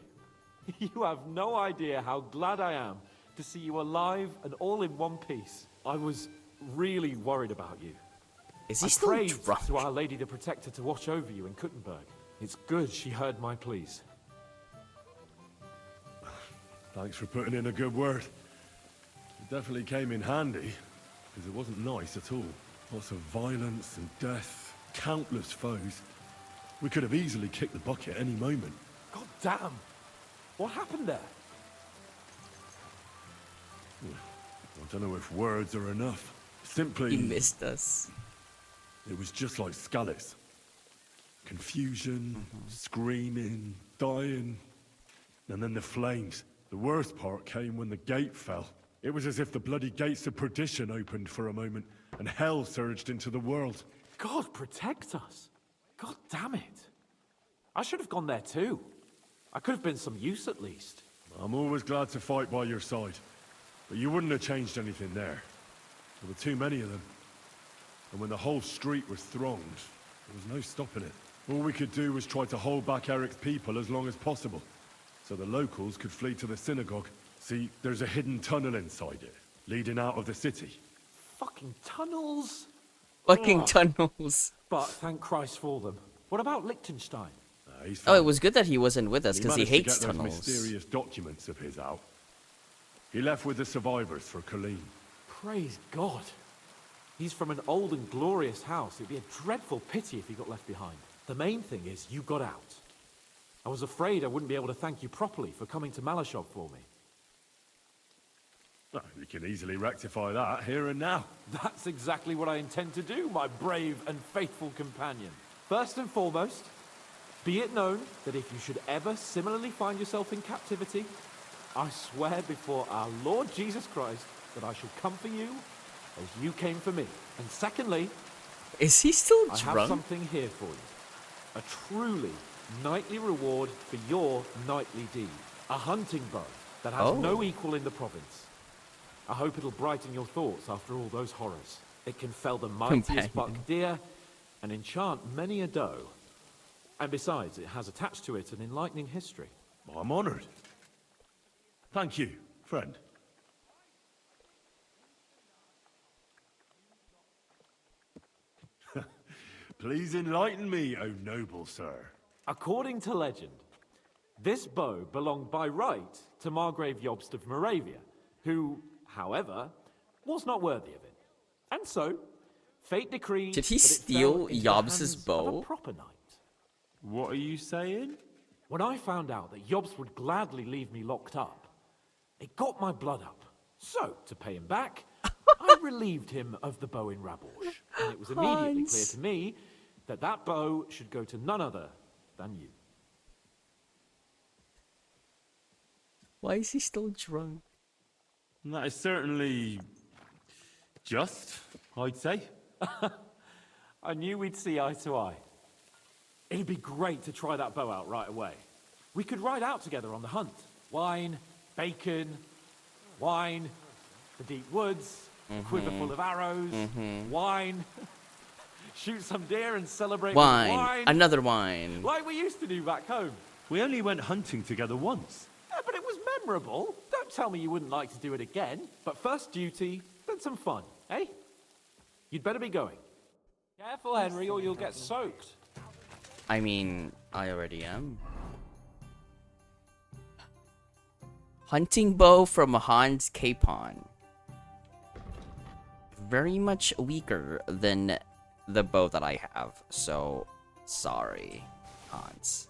you have no idea how glad I am to see you alive and all in one piece. I was really worried about you. Is he I still prayed drunk? to Our Lady the Protector to watch over you in Kuttenberg. It's good she heard my pleas. Thanks for putting in a good word. It definitely came in handy, because it wasn't nice at all. Lots of violence and death, countless foes. We could have easily kicked the bucket any moment. God damn! What happened there? I don't know if words are enough. Simply... He missed us. It was just like Skalitz. Confusion, screaming, dying, and then the flames. The worst part came when the gate fell. It was as if the bloody gates of perdition opened for a moment, and hell surged into the world. God protect us! God damn it! I should have gone there too. I could have been some use at least. I'm always glad to fight by your side, but you wouldn't have changed anything there. There were too many of them. And when the whole street was thronged, there was no stopping it. All we could do was try to hold back Eric's people as long as possible, so the locals could flee to the synagogue. See, there's a hidden tunnel inside it, leading out of the city. Fucking tunnels! Fucking Ugh. tunnels. But thank Christ for them. What about Liechtenstein? Oh, it was good that he wasn't with us because he managed to hates get those tunnels. mysterious documents of his out. He left with the survivors for Colleen. Praise God. He's from an old and glorious house. It'd be a dreadful pity if he got left behind. The main thing is you got out. I was afraid I wouldn't be able to thank you properly for coming to Malashov for me. Well, we can easily rectify that here and now. That's exactly what I intend to do, my brave and faithful companion. First and foremost, be it known that if you should ever similarly find yourself in captivity, I swear before our Lord Jesus Christ that I shall come for you as you came for me. And secondly, is he still I drunk? have something here for you. A truly knightly reward for your knightly deed. A hunting bow that has no equal in the province. I hope it'll brighten your thoughts after all those horrors. It can fell the mightiest buck deer and enchant many a doe. And besides, it has attached to it an enlightening history. I'm honored. Thank you, friend. Please enlighten me, O noble sir. According to legend, this bow belonged by right to Margrave Jobst of Moravia, who, however, was not worthy of it. And so, fate decreed Did he that it steal fell into the Jobst's hands of bow? a proper knight. What are you saying? When I found out that Jobst would gladly leave me locked up, it got my blood up. So, to pay him back, I relieved him of the bow in Raborj. And it was immediately clear to me that that bow should go to none other than you. Why is he still drunk? That is certainly just, I'd say. I knew we'd see eye to eye. It'd be great to try that bow out right away. We could ride out together on the hunt. Wine, bacon, wine, the deep woods, quiver full of arrows, wine. Shoot some deer and celebrate with wine. Another wine. Like we used to do back home. We only went hunting together once. Yeah, but it was memorable. Don't tell me you wouldn't like to do it again. But first duty, then some fun, eh? You'd better be going. Careful, Henry, or you'll get soaked. I mean, I already am. Hunting bow from Hans Capon. Very much weaker than the bow that I have, so sorry, Hans.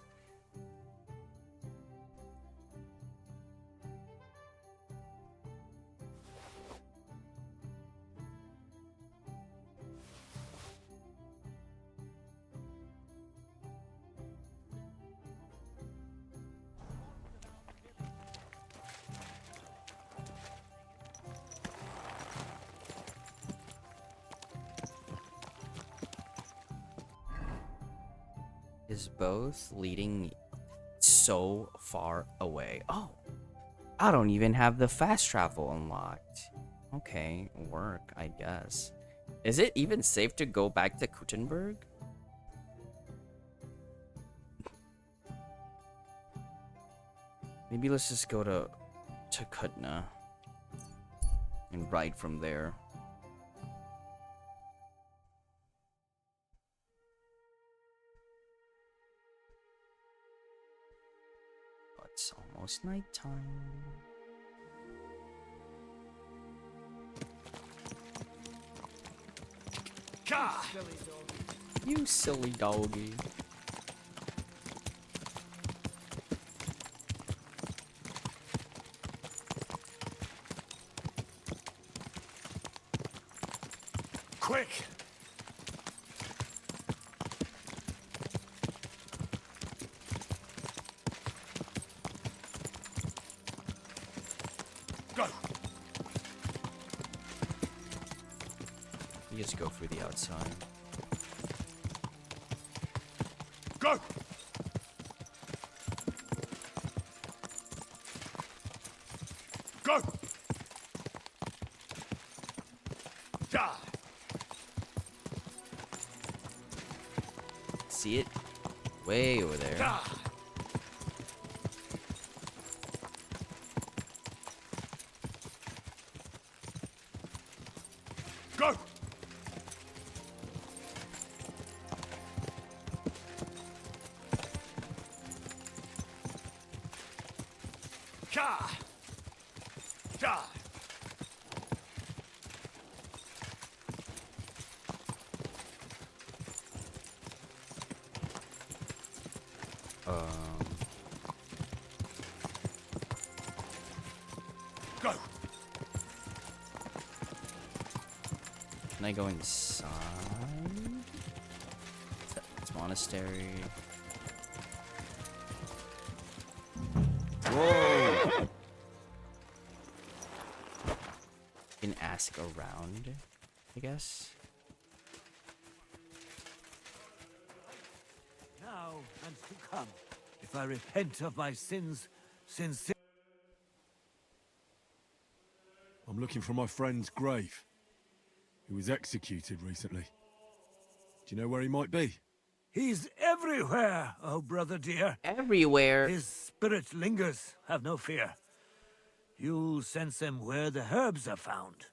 Is both leading so far away? Oh, I don't even have the fast travel unlocked. Okay, work, I guess. Is it even safe to go back to Kuttenberg? Maybe let's just go to Kutna and ride from there. It's almost nighttime. Gah! You silly doggy. Quick! Go! You just go through the outside. Go! Go! Die! See it? Way over there. Die! Go! Ka! Die! Go! Can I go inside? It's monastery. Whoa! You can ask around, I guess. Now and to come, if I repent of my sins, sincerely. I'm looking for my friend's grave. He was executed recently. Do you know where he might be? He's everywhere, oh brother dear. Everywhere. His spirit lingers, have no fear. You'll sense him where the herbs are found,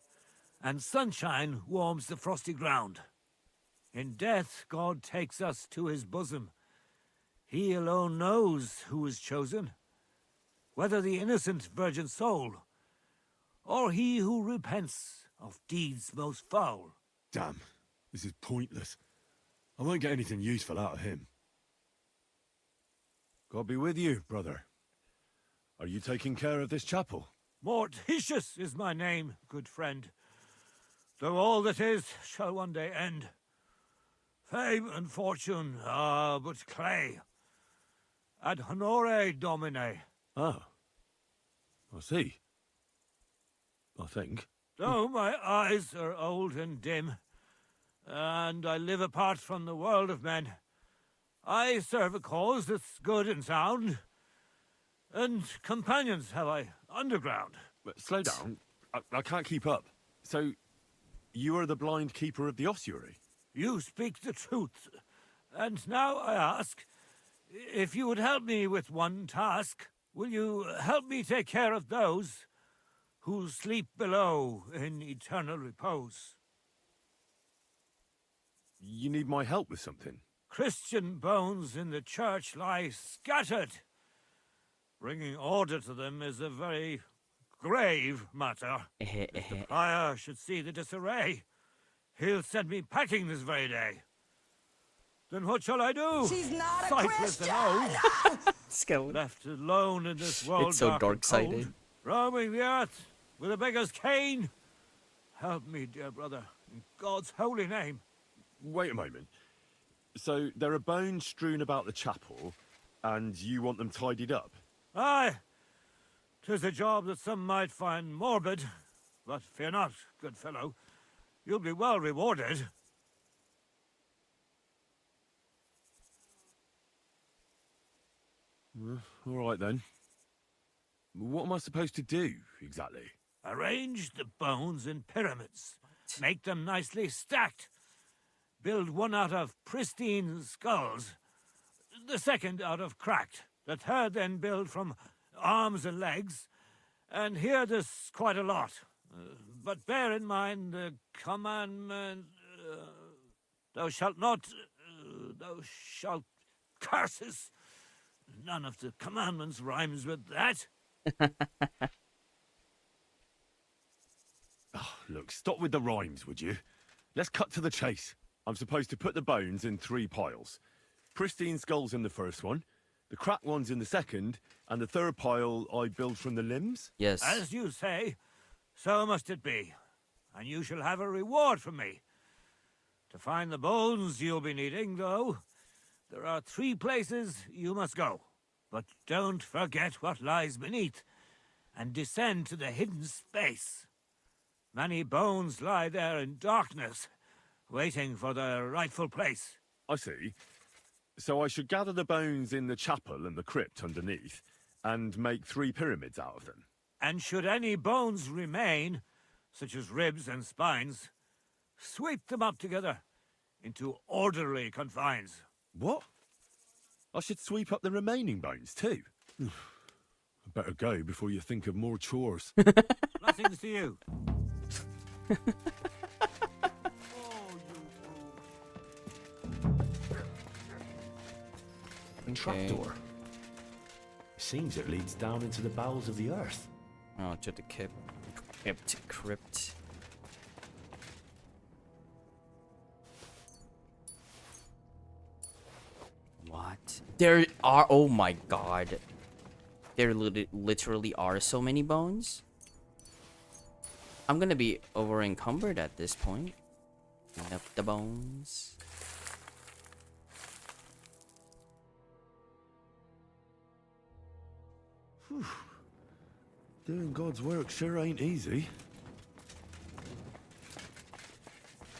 and sunshine warms the frosty ground. In death, God takes us to his bosom. He alone knows who is chosen, whether the innocent virgin soul, or he who repents of deeds most foul. Damn, this is pointless. I won't get anything useful out of him. God be with you, brother. Are you taking care of this chapel? Mortitius is my name, good friend, though all that is shall one day end. Fame and fortune are but clay. Ad honore domine. Ah, I see. I think. Though my eyes are old and dim, and I live apart from the world of men, I serve a cause that's good and sound. And companions have I underground. But slow down. I can't keep up. So, you are the blind keeper of the ossuary? You speak the truth. And now I ask, if you would help me with one task, will you help me take care of those who sleep below in eternal repose? You need my help with something? Christian bones in the church lie scattered. Bringing order to them is a very grave matter. If the prior should see the disarray, he'll send me packing this very day. Then what shall I do? She's not a Sightless Christian! and old, left alone in this world It's so and dark-sided. cold, roaming the earth with a beggar's cane. Help me, dear brother, in God's holy name. Wait a moment. So, there are bones strewn about the chapel, and you want them tidied up? Aye, 'tis a job that some might find morbid, but fear not, good fellow. You'll be well rewarded. All right then. What am I supposed to do, exactly? Arrange the bones in pyramids. Make them nicely stacked. Build one out of pristine skulls, the second out of cracked, the third then build from arms and legs, and here there's quite a lot. But bear in mind the commandment, thou shalt not, thou shalt curses. None of the commandments rhymes with that. Oh, look, stop with the rhymes, would you? Let's cut to the chase. I'm supposed to put the bones in 3 piles. Pristine skulls in the first one, the cracked ones in the second, and the third pile I build from the limbs? Yes. As you say, so must it be. And you shall have a reward from me. To find the bones you'll be needing, though, there are 3 places you must go. But don't forget what lies beneath, and descend to the hidden space. Many bones lie there in darkness, waiting for their rightful place. I see. So I should gather the bones in the chapel and the crypt underneath, and make 3 pyramids out of them. And should any bones remain, such as ribs and spines, sweep them up together into orderly confines. What? I should sweep up the remaining bones too? I better go before you think of more chores. Blessings to you. Trapdoor. Seems it leads down into the bowels of the earth. Oh, to the crypt. What? There are, oh my god. There literally are so many bones. I'm gonna be over encumbered at this point. Clean up the bones. Whew. Doing God's work sure ain't easy.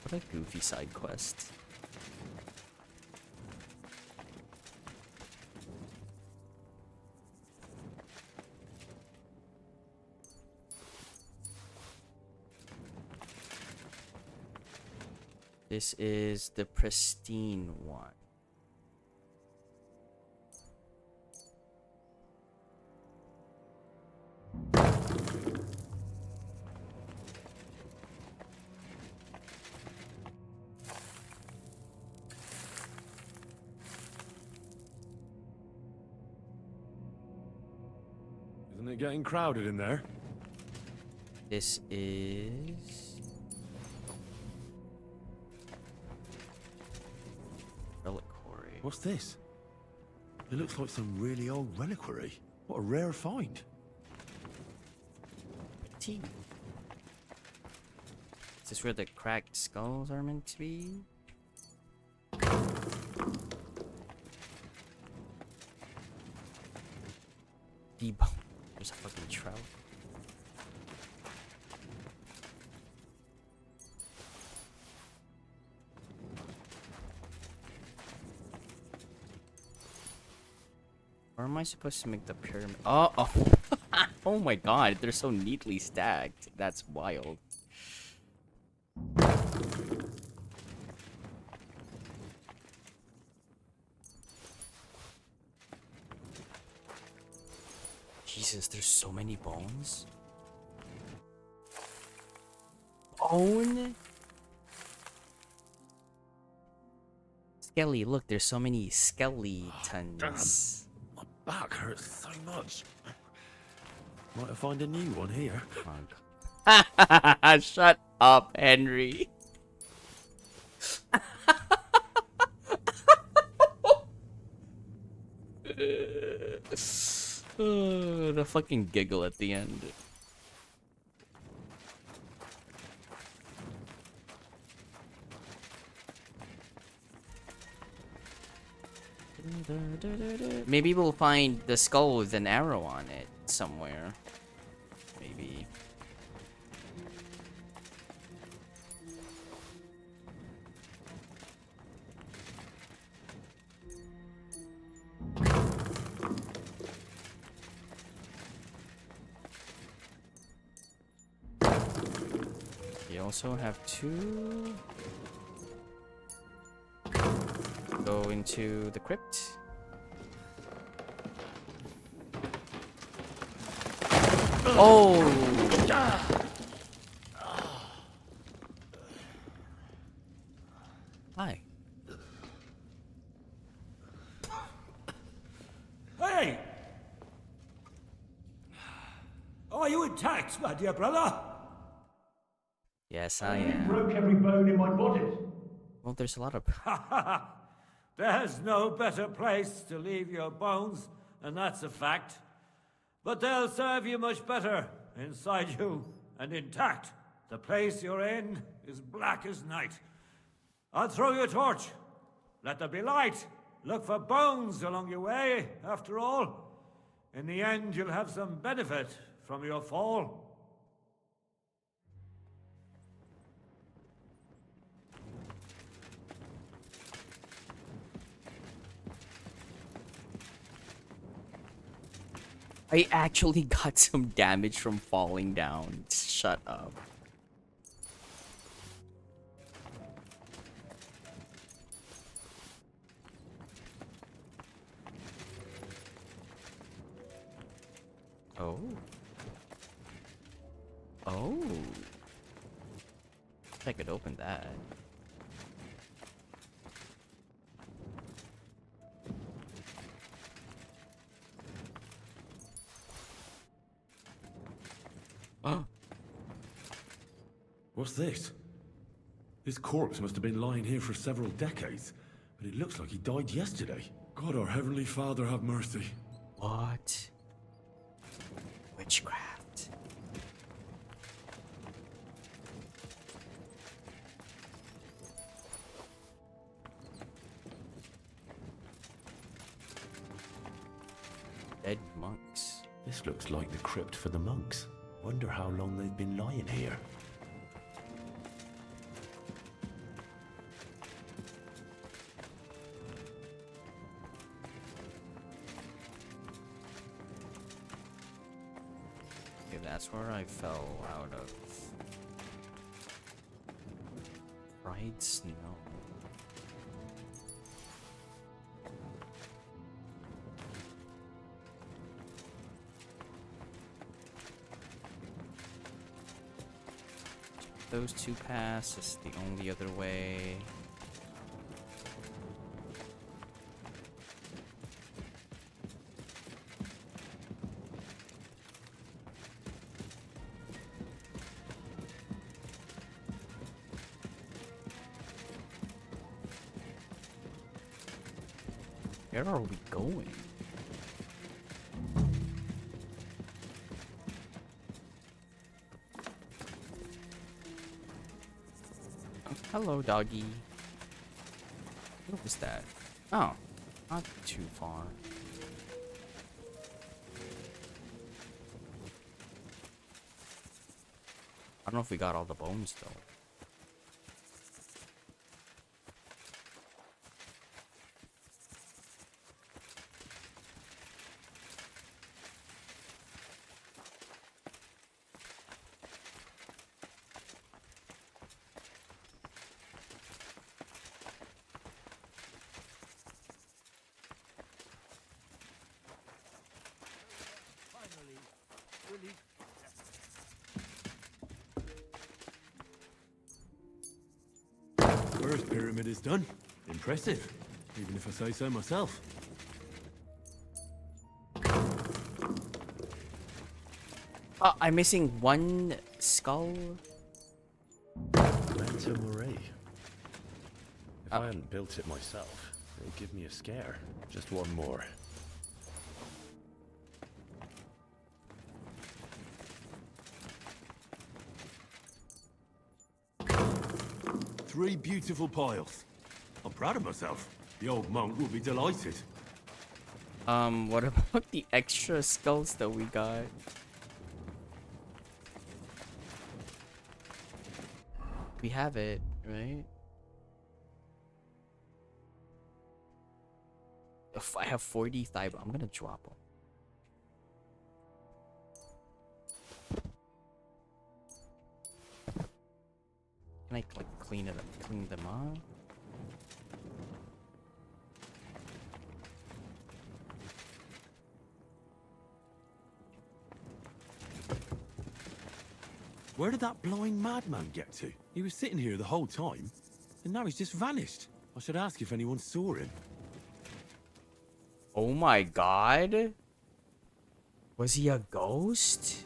What a goofy side quest. This is the pristine one. Isn't it getting crowded in there? This is reliquary. What's this? It looks like some really old reliquary. What a rare find. Tea. Is this where the cracked skulls are meant to be? Debone. There's a fucking trout. am I supposed to make the pyramid? Oh. Oh my god, they're so neatly stacked. That's wild. Jesus, there's so many bones. Bone? Skelly, look, there's so many skeletons. My back hurts so much. Might I find a new one here? Shut up, Henry. The fucking giggle at the end. Maybe we'll find the skull with an arrow on it somewhere. Maybe. You also have to go into the crypt. Oh! Hi. Hey! Are you intact, my dear brother? Yes, I am. Broke every bone in my body. Well, there's a lot of... There's no better place to leave your bones, and that's a fact. But they'll serve you much better inside you and intact. The place you're in is black as night. I'll throw you a torch. Let there be light. Look for bones along your way, after all. In the end, you'll have some benefit from your fall. I actually got some damage from falling down. Shut up. Oh. Oh. I could open that. What's this? This corpse must have been lying here for several decades, but it looks like he died yesterday. God, our Heavenly Father, have mercy. What? Witchcraft. Dead monks. This looks like the crypt for the monks. Wonder how long they've been lying here. Okay, that's where I fell out of. Fried snow. Those two pass is the only other way. Where are we going? Hello, doggy. What was that? Oh, not too far. I don't know if we got all the bones, though. first pyramid is done. Impressive, even if I say so myself. Oh, I'm missing one skull. Memento Mori. If I hadn't built it myself, it would give me a scare. Just one more. Three beautiful piles. I'm proud of myself. The old monk will be delighted. What about the extra skulls that we got? We have it, right? If I have 40 thigh, I'm gonna drop them. Can I like clean them up? Where did that blind madman get to? He was sitting here the whole time, and now he's just vanished. I should ask if anyone saw him. Oh my god. Was he a ghost?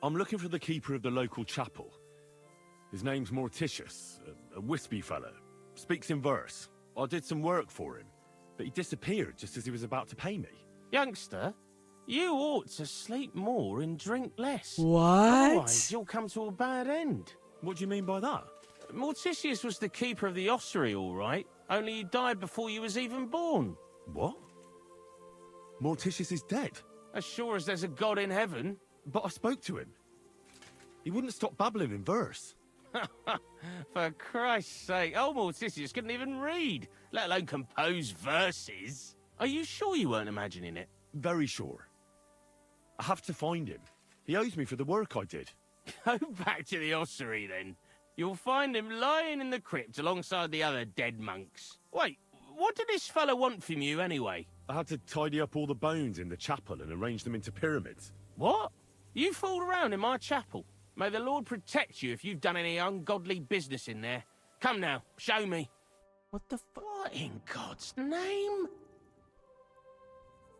I'm looking for the keeper of the local chapel. His name's Morticius, a wispy fellow. Speaks in verse. I did some work for him, but he disappeared just as he was about to pay me. Youngster, you ought to sleep more and drink less. What? Otherwise, you'll come to a bad end. What do you mean by that? Morticius was the keeper of the ossuary, all right. Only he died before you was even born. What? Morticius is dead? As sure as there's a God in heaven. But I spoke to him. He wouldn't stop babbling in verse. For Christ's sake, old Morticius couldn't even read, let alone compose verses. Are you sure you weren't imagining it? Very sure. I have to find him. He owes me for the work I did. Go back to the ossuary, then. You'll find him lying in the crypt alongside the other dead monks. Wait, what did this fellow want from you, anyway? I had to tidy up all the bones in the chapel and arrange them into pyramids. What? You fooled around in my chapel? May the Lord protect you if you've done any ungodly business in there. Come now, show me. What the fuck? What in God's name?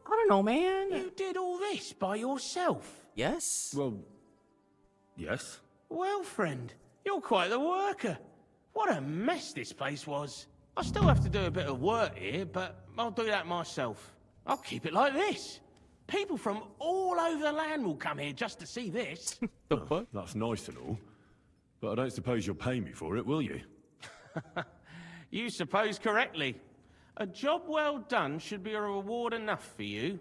I don't know, man. You did all this by yourself? Yes. Well, yes. Well, friend, you're quite the worker. What a mess this place was. I still have to do a bit of work here, but I'll do that myself. I'll keep it like this. People from all over the land will come here just to see this. The fuck? That's nice and all. But I don't suppose you'll pay me for it, will you? You suppose correctly. A job well done should be a reward enough for you.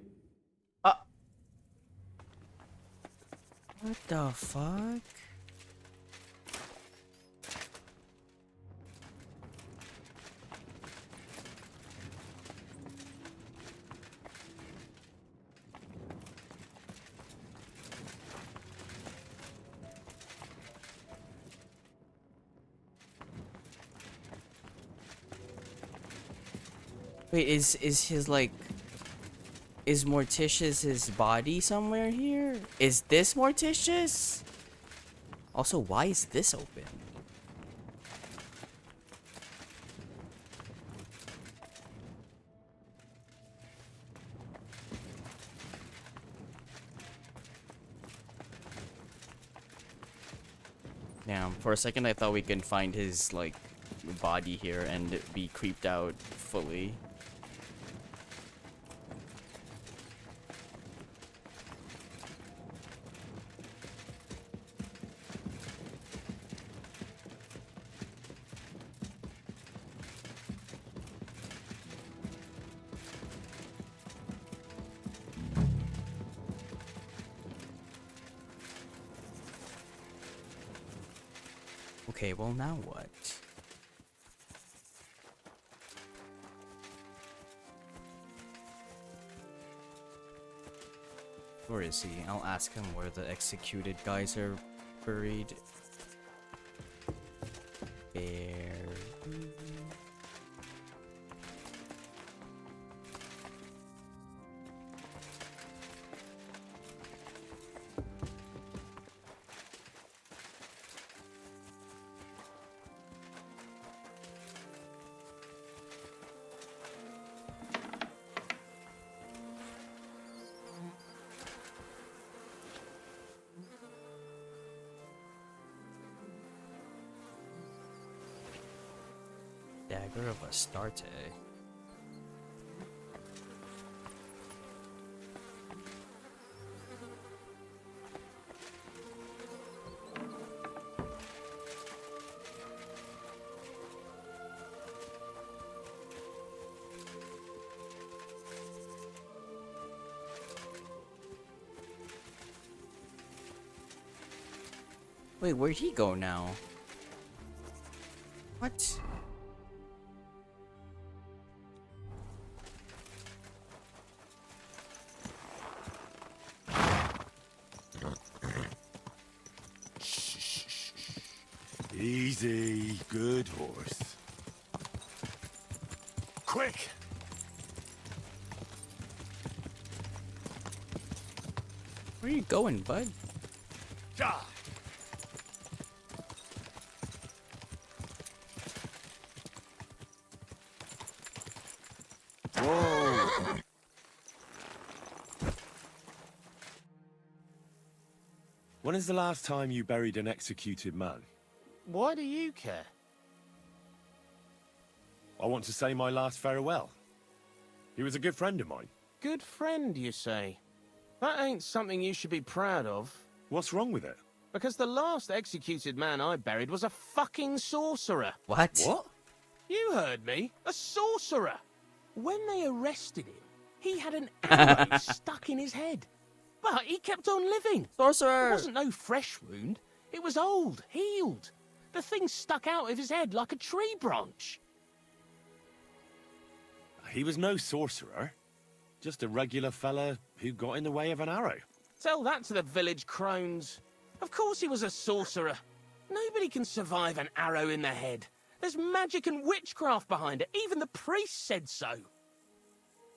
What the fuck? Wait, is his like... Is Morticius his body somewhere here? Is this Morticius? Also, why is this open? Damn, for a second I thought we can find his, like, body here and be creeped out fully. Okay, well now what? Where is he? I'll ask him where the executed guys are buried. Bear. Order of Astarte. Wait, where'd he go now? What? Easy, good horse. Quick! Where are you going, bud? Ja! Whoa! When is the last time you buried an executed man? Why do you care? I want to say my last farewell. He was a good friend of mine. Good friend, you say? That ain't something you should be proud of. What's wrong with it? Because the last executed man I buried was a fucking sorcerer. What? What? You heard me. A sorcerer. When they arrested him, he had an arrow stuck in his head. But he kept on living. Sorcerer! It wasn't no fresh wound. It was old, healed. The thing stuck out of his head like a tree branch. He was no sorcerer. Just a regular fella who got in the way of an arrow. Tell that to the village crones. Of course he was a sorcerer. Nobody can survive an arrow in the head. There's magic and witchcraft behind it. Even the priest said so.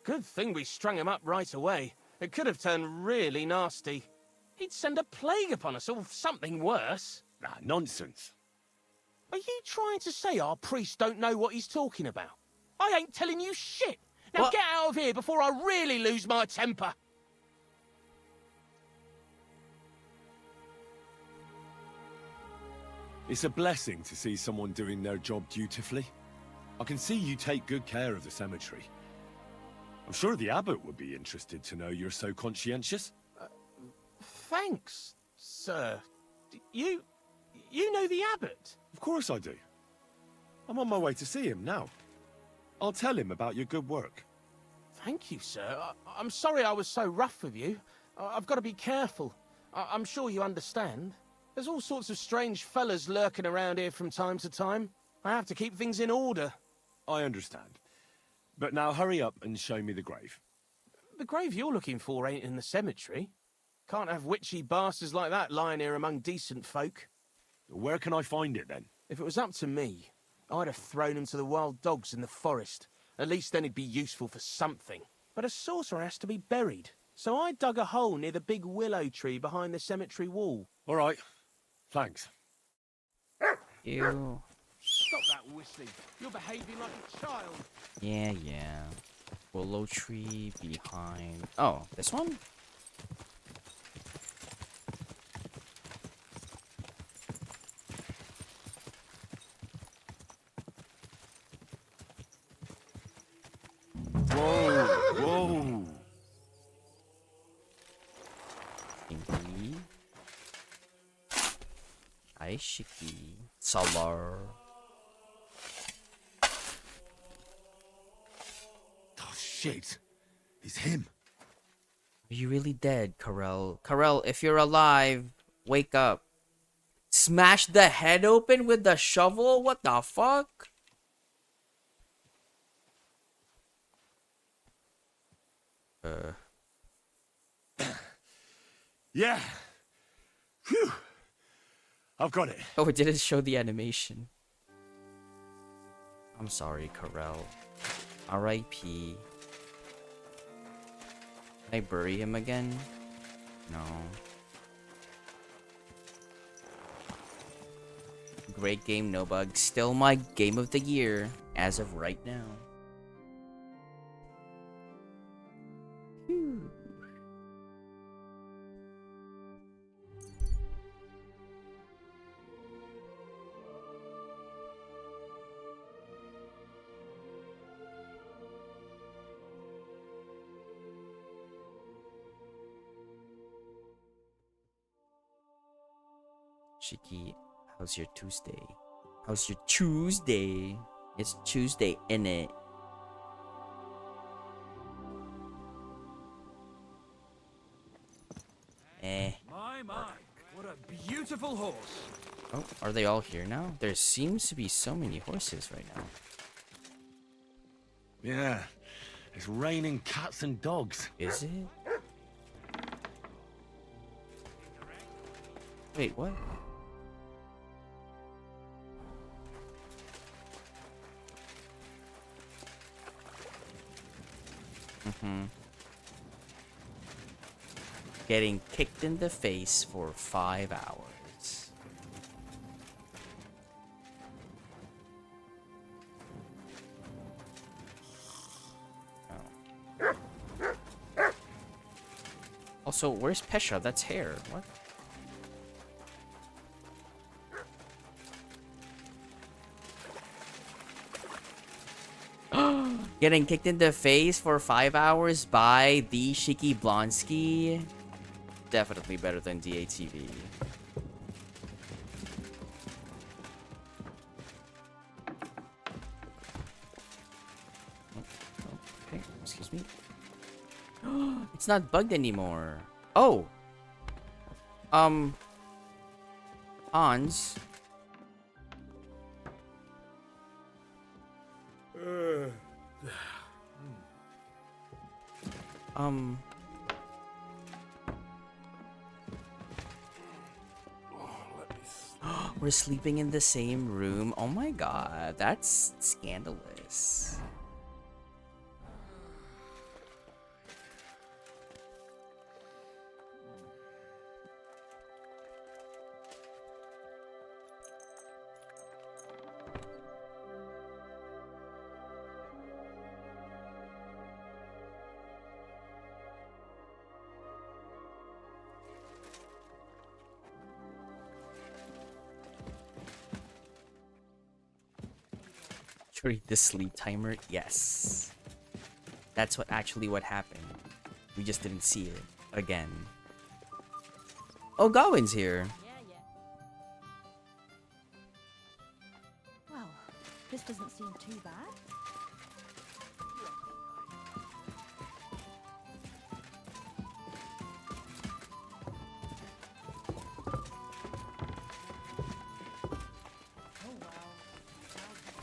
Good thing we strung him up right away. It could have turned really nasty. He'd send a plague upon us or something worse. Ah, nonsense. Are you trying to say our priest don't know what he's talking about? I ain't telling you shit. Now What? get out of here before I really lose my temper. It's a blessing to see someone doing their job dutifully. I can see you take good care of the cemetery. I'm sure the abbot would be interested to know you're so conscientious. Thanks, sir. You know the abbot? Of course I do. I'm on my way to see him now. I'll tell him about your good work. Thank you, sir. I'm sorry I was so rough with you. I've got to be careful. I'm sure you understand. There's all sorts of strange fellas lurking around here from time to time. I have to keep things in order. I understand. But now hurry up and show me the grave. The grave you're looking for ain't in the cemetery. Can't have witchy bastards like that lying here among decent folk. Where can I find it, then? If it was up to me, I'd have thrown him to the wild dogs in the forest. At least then he'd be useful for something. But a sorcerer has to be buried. So I dug a hole near the big willow tree behind the cemetery wall. All right. Thanks. Ew. Stop that whistling. You're behaving like a child. Yeah. Willow tree behind... Oh, this one? Whoa! Pinky. Aishiki. Salar. Oh, shit. It's him. Are you really dead, Karel? Karel, if you're alive, wake up. Smash the head open with the shovel? What the fuck? Yeah. Phew. I've got it. Oh, it didn't show the animation. I'm sorry, Karel. R.I.P. Can I bury him again? No. Great game, no bugs. Still my game of the year as of right now. Phew. Shiki, how's your Tuesday? How's your Tuesday? It's Tuesday, innit? My, what a beautiful horse. Oh, are they all here now? There seems to be so many horses right now. Yeah, it's raining cats and dogs. Is it? Wait, what? Getting kicked in the face for 5 hours. Oh. Also, where's Pesha? That's hair. What? Getting kicked in the face for 5 hours by the Shiki Blonsky. Definitely better than DATV. Okay, excuse me. It's not bugged anymore. Oh. Hans. We're sleeping in the same room. Oh my god, that's scandalous. Read the sleep timer. Yes, that's what happened. We just didn't see it again. Oh, Gawain's here. Well, this doesn't seem too bad.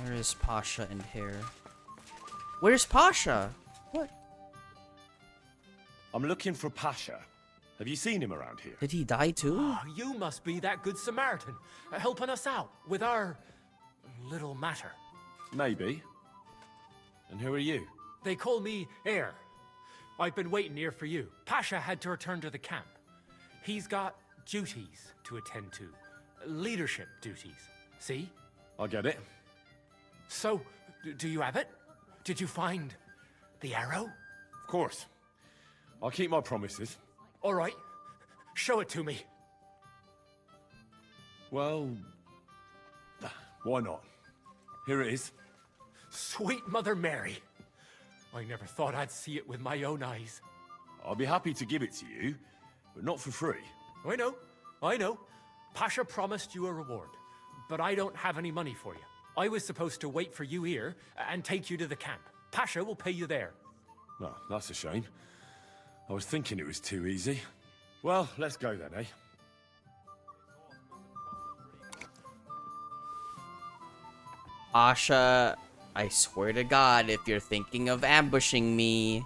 Where is Pasha and Hair? Where's Pasha? What? I'm looking for Pasha. Have you seen him around here? Did he die too? Oh, you must be that good Samaritan, helping us out with our little matter. Maybe. And who are you? They call me Heir. I've been waiting here for you. Pasha had to return to the camp. He's got duties to attend to. Leadership duties. See? I get it. So, do you have it? Did you find the arrow? Of course. I'll keep my promises. All right. Show it to me. Well, why not? Here it is. Sweet Mother Mary. I never thought I'd see it with my own eyes. I'll be happy to give it to you, but not for free. I know. Pasha promised you a reward, but I don't have any money for you. I was supposed to wait for you here and take you to the camp. Pasha will pay you there. Well, that's a shame. I was thinking it was too easy. Well, let's go then, eh? Pasha, I swear to God, if you're thinking of ambushing me,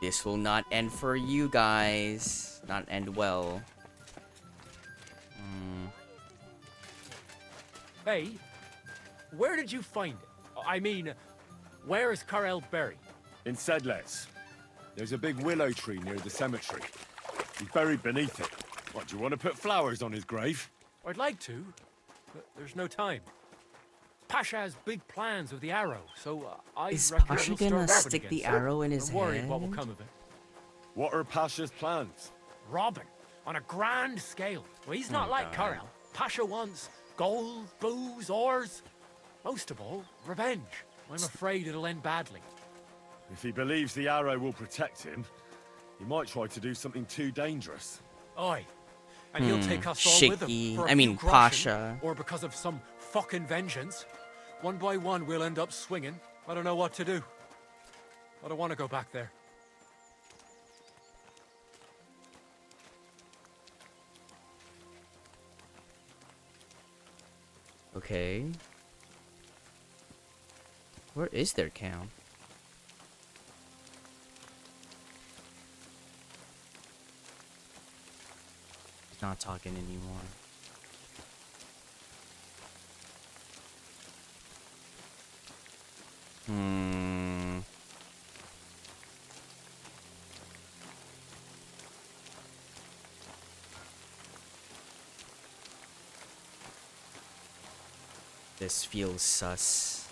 this will not end for you guys. Not end well. Hey, where did you find it? I mean, where is Karel buried? In Sedlets. There's a big willow tree near the cemetery. He's buried beneath it. What, do you want to put flowers on his grave? I'd like to, but there's no time. Pasha has big plans with the arrow, so I Is reckon Pasha it'll start gonna robbing stick again the soon. arrow in his I'm worried head? what will come of it. What are Pasha's plans? Robbing on a grand scale. Well, he's not like Karel. Pasha wants gold, booze, ores. Most of all, revenge. I'm afraid it'll end badly. If he believes the arrow will protect him, he might try to do something too dangerous. Oi, And he'll take us all with him for a few groschen, Pasha. or because of some fucking vengeance. One by one, we'll end up swinging. I don't know what to do. I don't want to go back there. Okay. Where is their camp? He's not talking anymore. This feels sus.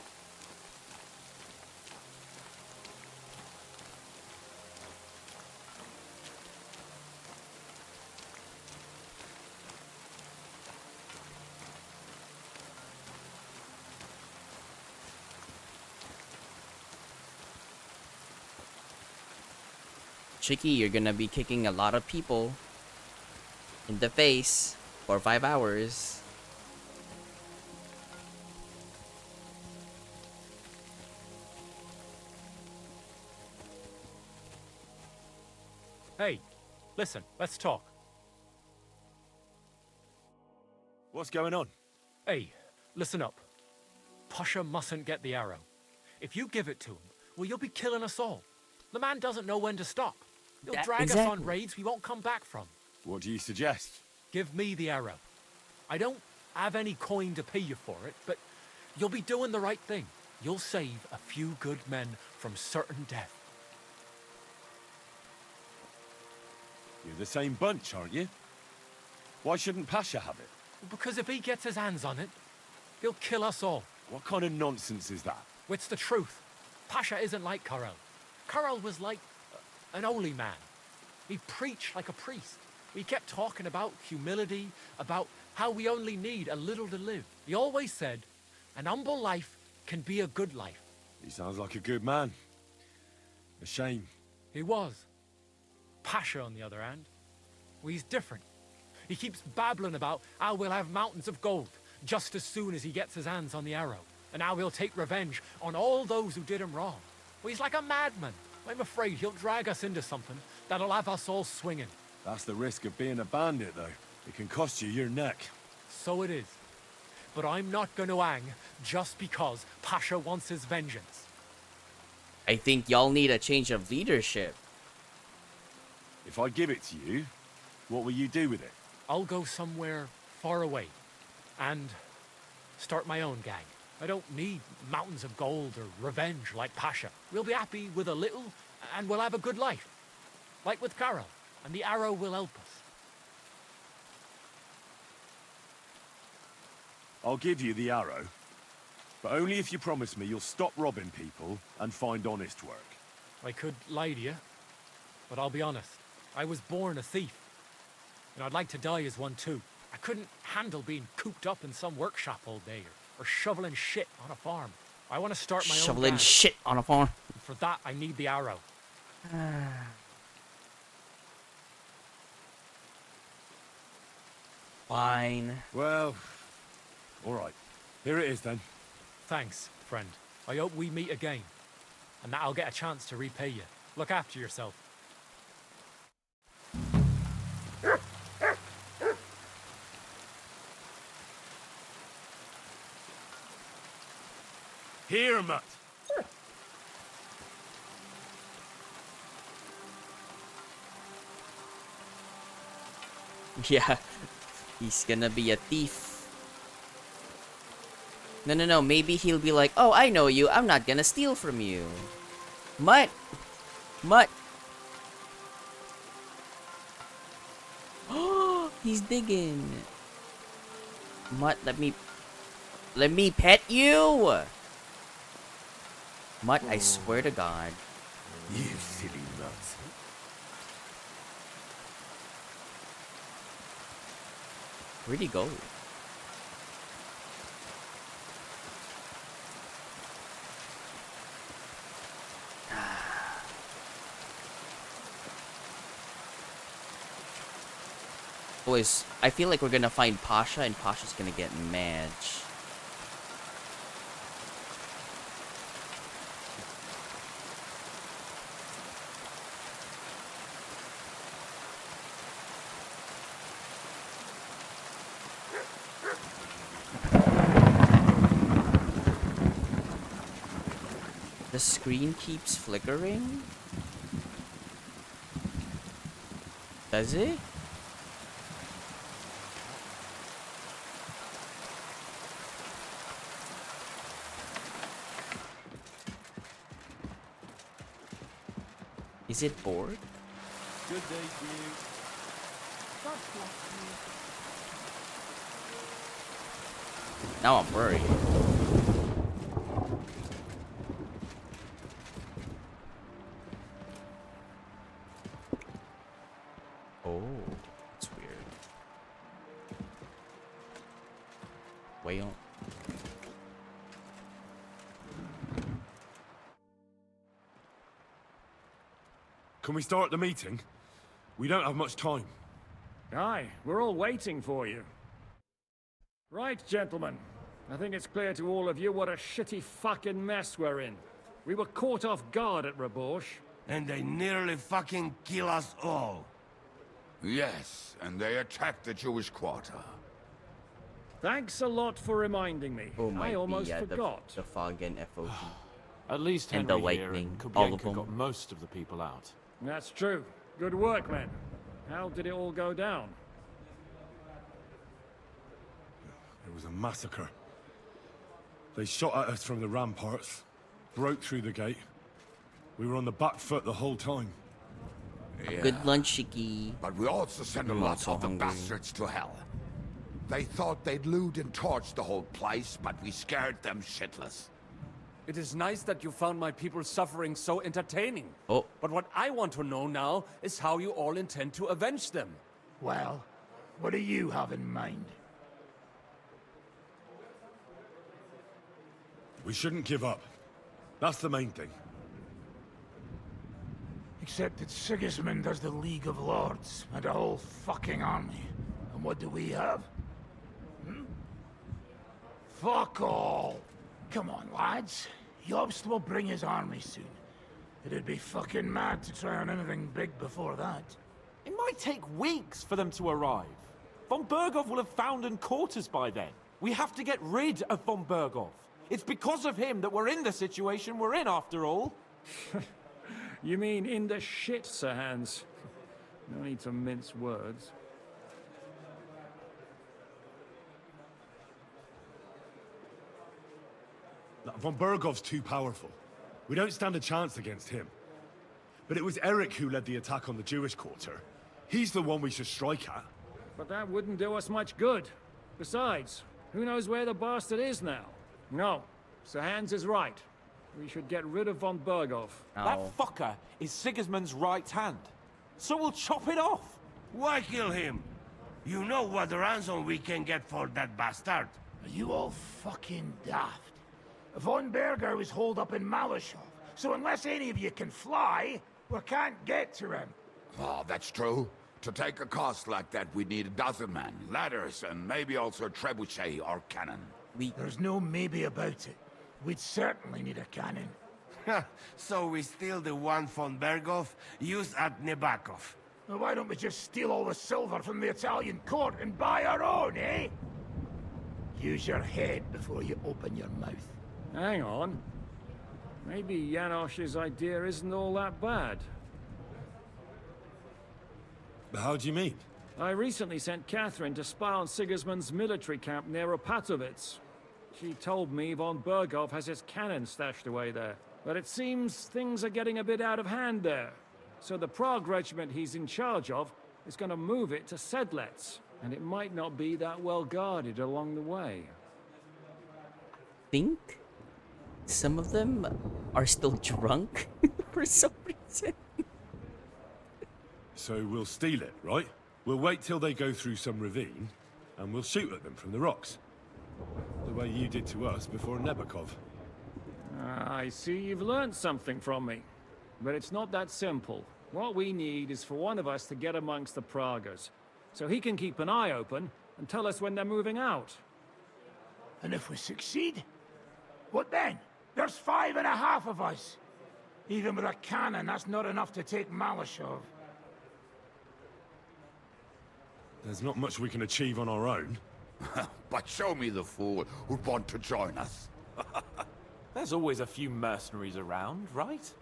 Chicky, you're gonna be kicking a lot of people in the face for 5 hours. Hey, listen, let's talk. What's going on? Hey, listen up. Pasha mustn't get the arrow. If you give it to him, well, you'll be killing us all. The man doesn't know when to stop. He'll drag us on raids we won't come back from. What do you suggest? Give me the arrow. I don't have any coin to pay you for it, but you'll be doing the right thing. You'll save a few good men from certain death. You're the same bunch, aren't you? Why shouldn't Pasha have it? Because if he gets his hands on it, he'll kill us all. What kind of nonsense is that? It's the truth. Pasha isn't like Karel. Karel was like an holy man. He preached like a priest. He kept talking about humility, about how we only need a little to live. He always said, an humble life can be a good life. He sounds like a good man. A shame. He was. Pasha, on the other hand, well, he's different. He keeps babbling about how we'll have mountains of gold just as soon as he gets his hands on the arrow, and how he'll take revenge on all those who did him wrong. Well, he's like a madman. I'm afraid he'll drag us into something that'll have us all swinging. That's the risk of being a bandit, though. It can cost you your neck. So it is. But I'm not going to hang just because Pasha wants his vengeance. I think y'all need a change of leadership. If I give it to you, what will you do with it? I'll go somewhere far away and start my own gang. I don't need mountains of gold or revenge like Pasha. We'll be happy with a little and we'll have a good life. Like with Karel, and the arrow will help us. I'll give you the arrow, but only if you promise me you'll stop robbing people and find honest work. I could lie to you, but I'll be honest. I was born a thief, and I'd like to die as one too. I couldn't handle being cooped up in some workshop all day, or shoveling shit on a farm. I want to start my own Shoveling gang. shit on a farm. For that, I need the arrow. Fine. Well, all right. Here it is then. Thanks, friend. I hope we meet again, and that I'll get a chance to repay you. Look after yourself. Here, Mutt. Yeah, he's gonna be a thief. No, maybe he'll be like, oh, I know you, I'm not gonna steal from you. Mutt! Oh, he's digging. Mutt, let me pet you! Mutt, I swear to God. You silly nuts. Where'd he go? Boys, I feel like we're gonna find Pasha and Pasha's gonna get mad. The screen keeps flickering? Does it? Is it bored? Good day to you. God bless you. Now I'm worried. Oh, that's weird. Whale. Can we start the meeting? We don't have much time. Aye, we're all waiting for you. Right, gentlemen. I think it's clear to all of you what a shitty fucking mess we're in. We were caught off guard at Rabosh. And they nearly fucking kill us all. Yes, and they attacked the Jewish quarter. Thanks a lot for reminding me. Oh my I almost yeah, forgot. the fog and FOG. At least And Henry the here lightning, and all of Kubienka them. got most of the people out. That's true. Good work, men. How did it all go down? It was a massacre. They shot at us from the ramparts, broke through the gate. We were on the back foot the whole time. Yeah. Good lunch, Shiki. But we also sent a I'm lot so of the hungry. bastards to hell. They thought they'd loot and torch the whole place, but we scared them shitless. It is nice that you found my people suffering so entertaining. Oh. But what I want to know now is how you all intend to avenge them. Well, what do you have in mind? We shouldn't give up. That's the main thing. Except that Sigismund has the League of Lords and a whole fucking army. And what do we have? Hmm? Fuck all! Come on, lads. Jobst will bring his army soon. It'd be fucking mad to try on anything big before that. It might take weeks for them to arrive. Von Berghoff will have found and caught us by then. We have to get rid of Von Berghoff. It's because of him that we're in the situation we're in, after all. You mean in the shit, Sir Hans? No need to mince words. Von Berghoff's too powerful. We don't stand a chance against him. But it was Eric who led the attack on the Jewish quarter. He's the one we should strike at. But that wouldn't do us much good. Besides, who knows where the bastard is now? No, Sir Hans is right. We should get rid of Von Berghoff. That fucker is Sigismund's right hand. So we'll chop it off. Why kill him? You know what ransom we can get for that bastard. Are you all fucking daft? Von Berger is holed up in Malashov, so unless any of you can fly, we can't get to him. Oh, that's true. To take a cost like that, we'd need a dozen men, ladders, and maybe also a trebuchet or cannon. There's no maybe about it. We'd certainly need a cannon. So we steal the one von Berghoff used at Nebakov. Well, why don't we just steal all the silver from the Italian court and buy our own, eh? Use your head before you open your mouth. Hang on. Maybe Janosch's idea isn't all that bad. How do you mean? I recently sent Catherine to spy on Sigismund's military camp near Opatovitz. She told me Von Berghoff has his cannon stashed away there. But it seems things are getting a bit out of hand there. So the Prague regiment he's in charge of is going to move it to Sedlets. And it might not be that well guarded along the way. Think some of them are still drunk for some reason. So we'll steal it, right? We'll wait till they go through some ravine, and we'll shoot at them from the rocks. The way you did to us before Nebakov. I see you've learned something from me. But it's not that simple. What we need is for one of us to get amongst the Pragas. so he can keep an eye open and tell us when they're moving out. And if we succeed, what then? There's 5.5 of us. Even with a cannon, that's not enough to take Malashov. There's not much we can achieve on our own. But show me the fool who'd want to join us. There's always a few mercenaries around, right?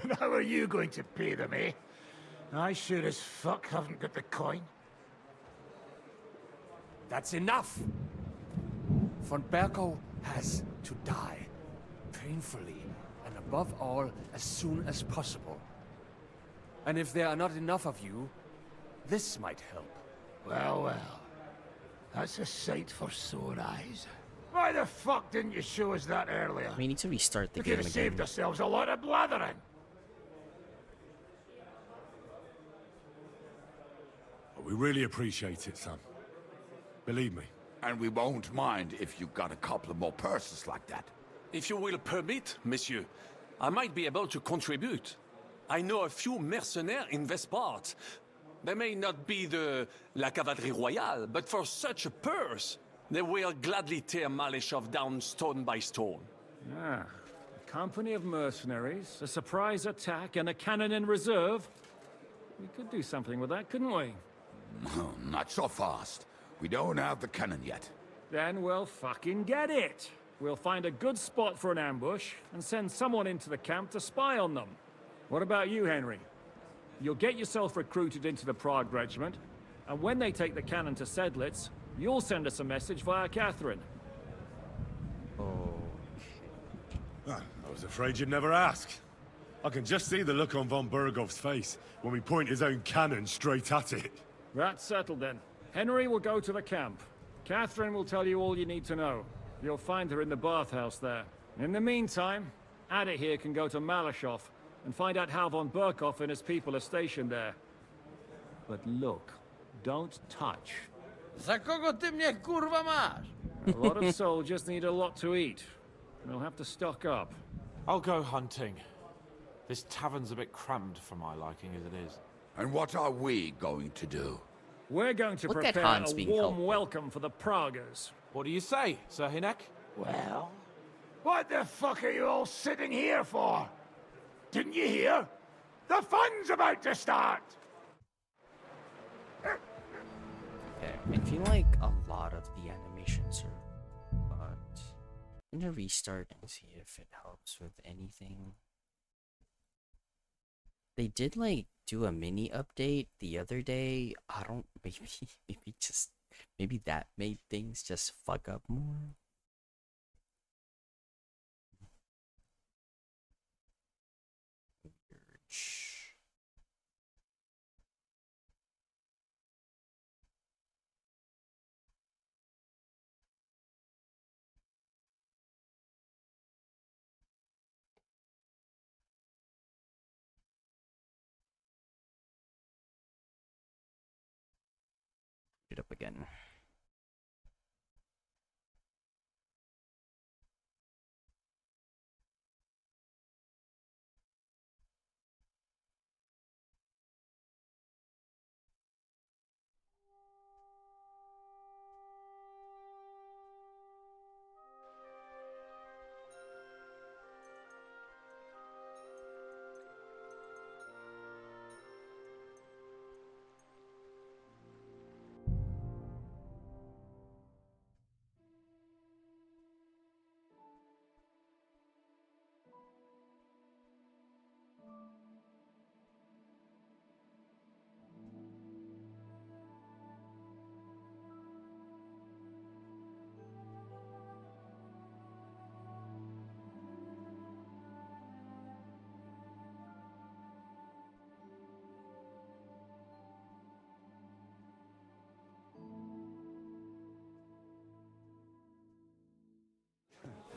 And how are you going to pay them, eh? I sure as fuck haven't got the coin. That's enough! Von Berkow has to die. Painfully, and above all, as soon as possible. And if there are not enough of you, this might help. Well, well. That's a sight for sore eyes. Why the fuck didn't you show us that earlier? We need to restart the We game could have again. saved ourselves a lot of blathering. We really appreciate it, Sam. Believe me. And we won't mind if you got a couple of more purses like that. If you will permit, monsieur, I might be able to contribute. I know a few mercenaires in this part. They may not be La Cavalerie Royale, but for such a purse, they will gladly tear Malashov down stone by stone. Ah, a company of mercenaries, a surprise attack, and a cannon in reserve. We could do something with that, couldn't we? Not so fast. We don't have the cannon yet. Then we'll fucking get it. We'll find a good spot for an ambush and send someone into the camp to spy on them. What about you, Henry? You'll get yourself recruited into the Prague Regiment, and when they take the cannon to Sedlitz, you'll send us a message via Catherine. I was afraid you'd never ask. I can just see the look on von Bergov's face when we point his own cannon straight at it. That's settled then. Henry will go to the camp. Catherine will tell you all you need to know. You'll find her in the bathhouse there. In the meantime, Adit here can go to Malashov and find out how von Berkov and his people are stationed there. But look, don't touch. Za kogo ty mnie kurwa masz? A lot of soldiers need a lot to eat. We'll have to stock up. I'll go hunting. This tavern's a bit crammed for my liking as it is. And what are we going to do? We're going to Look at prepare Hans a being warm helpful. welcome for the Praguers. What do you say, Sir Hinek? Well, what the fuck are you all sitting here for? Didn't you hear? The fun's about to start! Okay, I feel like a lot of the animations are, but I'm gonna restart and see if it helps with anything. They did like do a mini update the other day. I don't maybe that made things just fuck up more. It up again.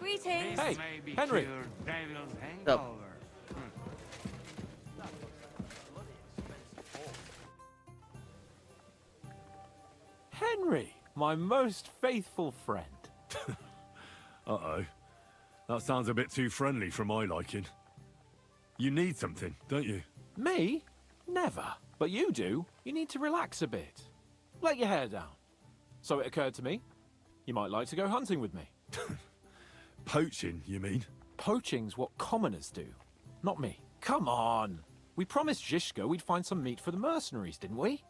Greetings. Hey, Henry. Up. Henry, my most faithful friend. Uh-oh. That sounds a bit too friendly for my liking. You need something, don't you? Me? Never. But you do. You need to relax a bit. Let your hair down. So it occurred to me, you might like to go hunting with me. Poaching, you mean? Poaching's what commoners do, not me. Come on. We promised Zhishka we'd find some meat for the mercenaries, didn't we?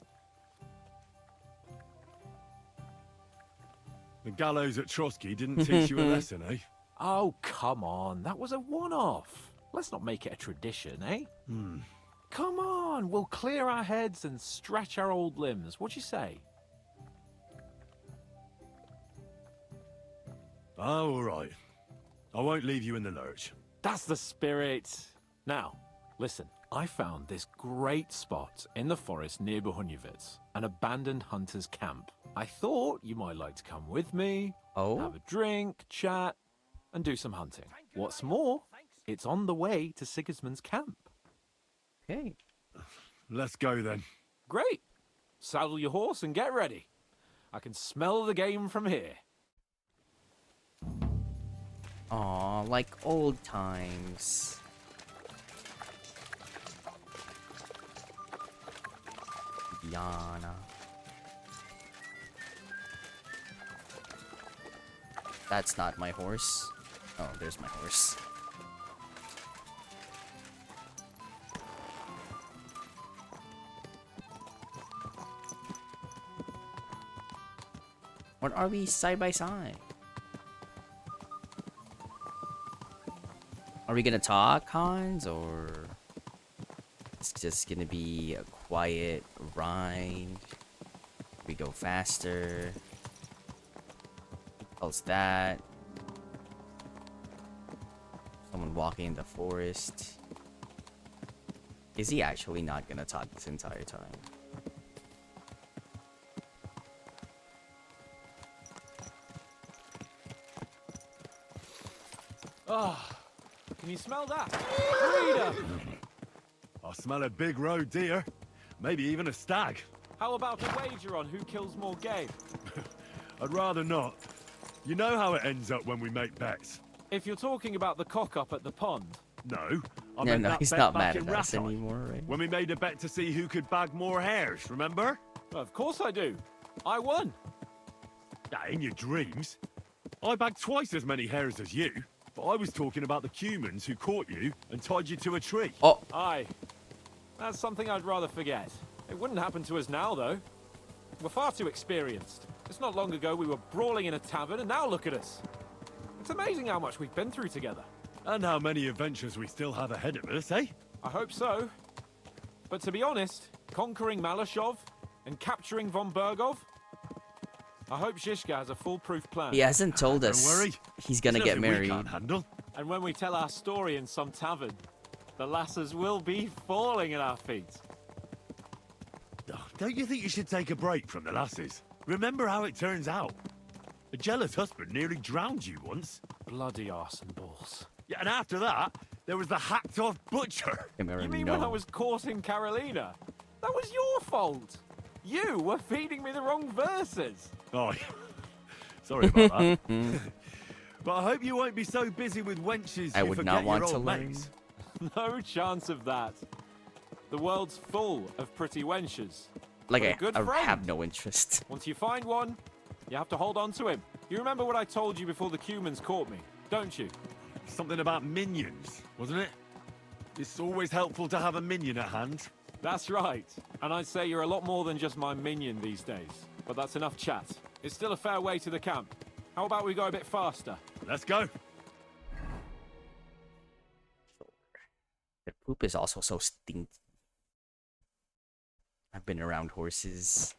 The gallows at Trotsky didn't teach you a lesson, eh? Oh, come on. That was a one-off. Let's not make it a tradition, eh? Come on. We'll clear our heads and stretch our old limbs. What'd you say? Oh, all right. I won't leave you in the lurch. That's the spirit. Now, listen. I found this great spot in the forest near Bohunyevitz, an abandoned hunter's camp. I thought you might like to come with me, have a drink, chat, and do some hunting. What's more, it's on the way to Sigismund's camp. Okay. Let's go then. Great. Saddle your horse and get ready. I can smell the game from here. Aw, like old times. Yana. That's not my horse. Oh, there's my horse. What are we side by side? Are we gonna talk, Hans, or it's just gonna be a quiet ride? We go faster. How's that? Someone walking in the forest. Is he actually not gonna talk this entire time? Ah, can you smell that? Freedom! I smell a big roe deer. Maybe even a stag. How about a wager on who kills more game? I'd rather not. You know how it ends up when we make bets. If you're talking about the cock-up at the pond. No. I No, meant no, that he's bet not back mad in at us Rattay, anymore, right? when we made a bet to see who could bag more hares, remember? Of course I do. I won. In your dreams. I bagged twice as many hares as you, but I was talking about the humans who caught you and tied you to a tree. Oh. Aye. That's something I'd rather forget. It wouldn't happen to us now, though. We're far too experienced. It's not long ago we were brawling in a tavern, and now look at us. It's amazing how much we've been through together. And how many adventures we still have ahead of us, eh? I hope so. But to be honest, conquering Malashov and capturing von Bergov, I hope Zhishka has a foolproof plan. He hasn't told us he's gonna get married. And when we tell our story in some tavern, the lasses will be falling at our feet. Don't you think you should take a break from the lasses? Remember how it turns out. A jealous husband nearly drowned you once. Bloody arson balls. Yeah, and after that, there was the hacked-off butcher. You mean when I was courting Carolina? That was your fault. You were feeding me the wrong verses. Oh, sorry about that. But I hope you won't be so busy with wenches I you would forget not want your to old learn. mates. No chance of that. The world's full of pretty wenches. Like, But a good I friend. have no interest. Once you find one, you have to hold on to him. You remember what I told you before the Cumans caught me, don't you? Something about minions, wasn't it? It's always helpful to have a minion at hand. That's right. And I'd say you're a lot more than just my minion these days. But that's enough chat. It's still a fair way to the camp. How about we go a bit faster? Let's go. The poop is also so stinky. I've been around horses.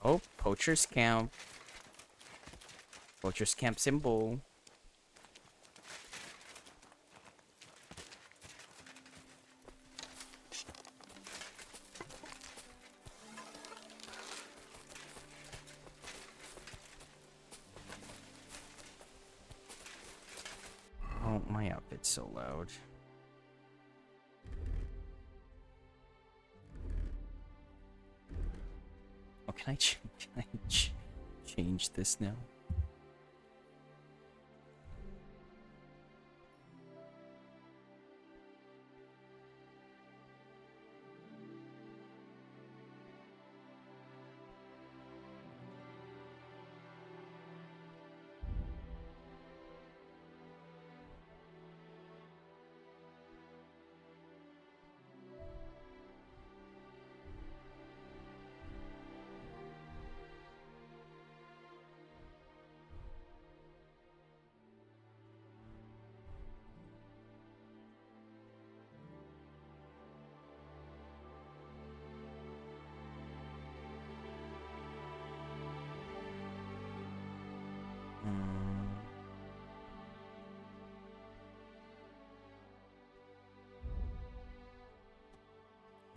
Oh, poacher's camp. Poacher's camp symbol. Oh, my outfit's so loud. Oh, can I, can I change this now?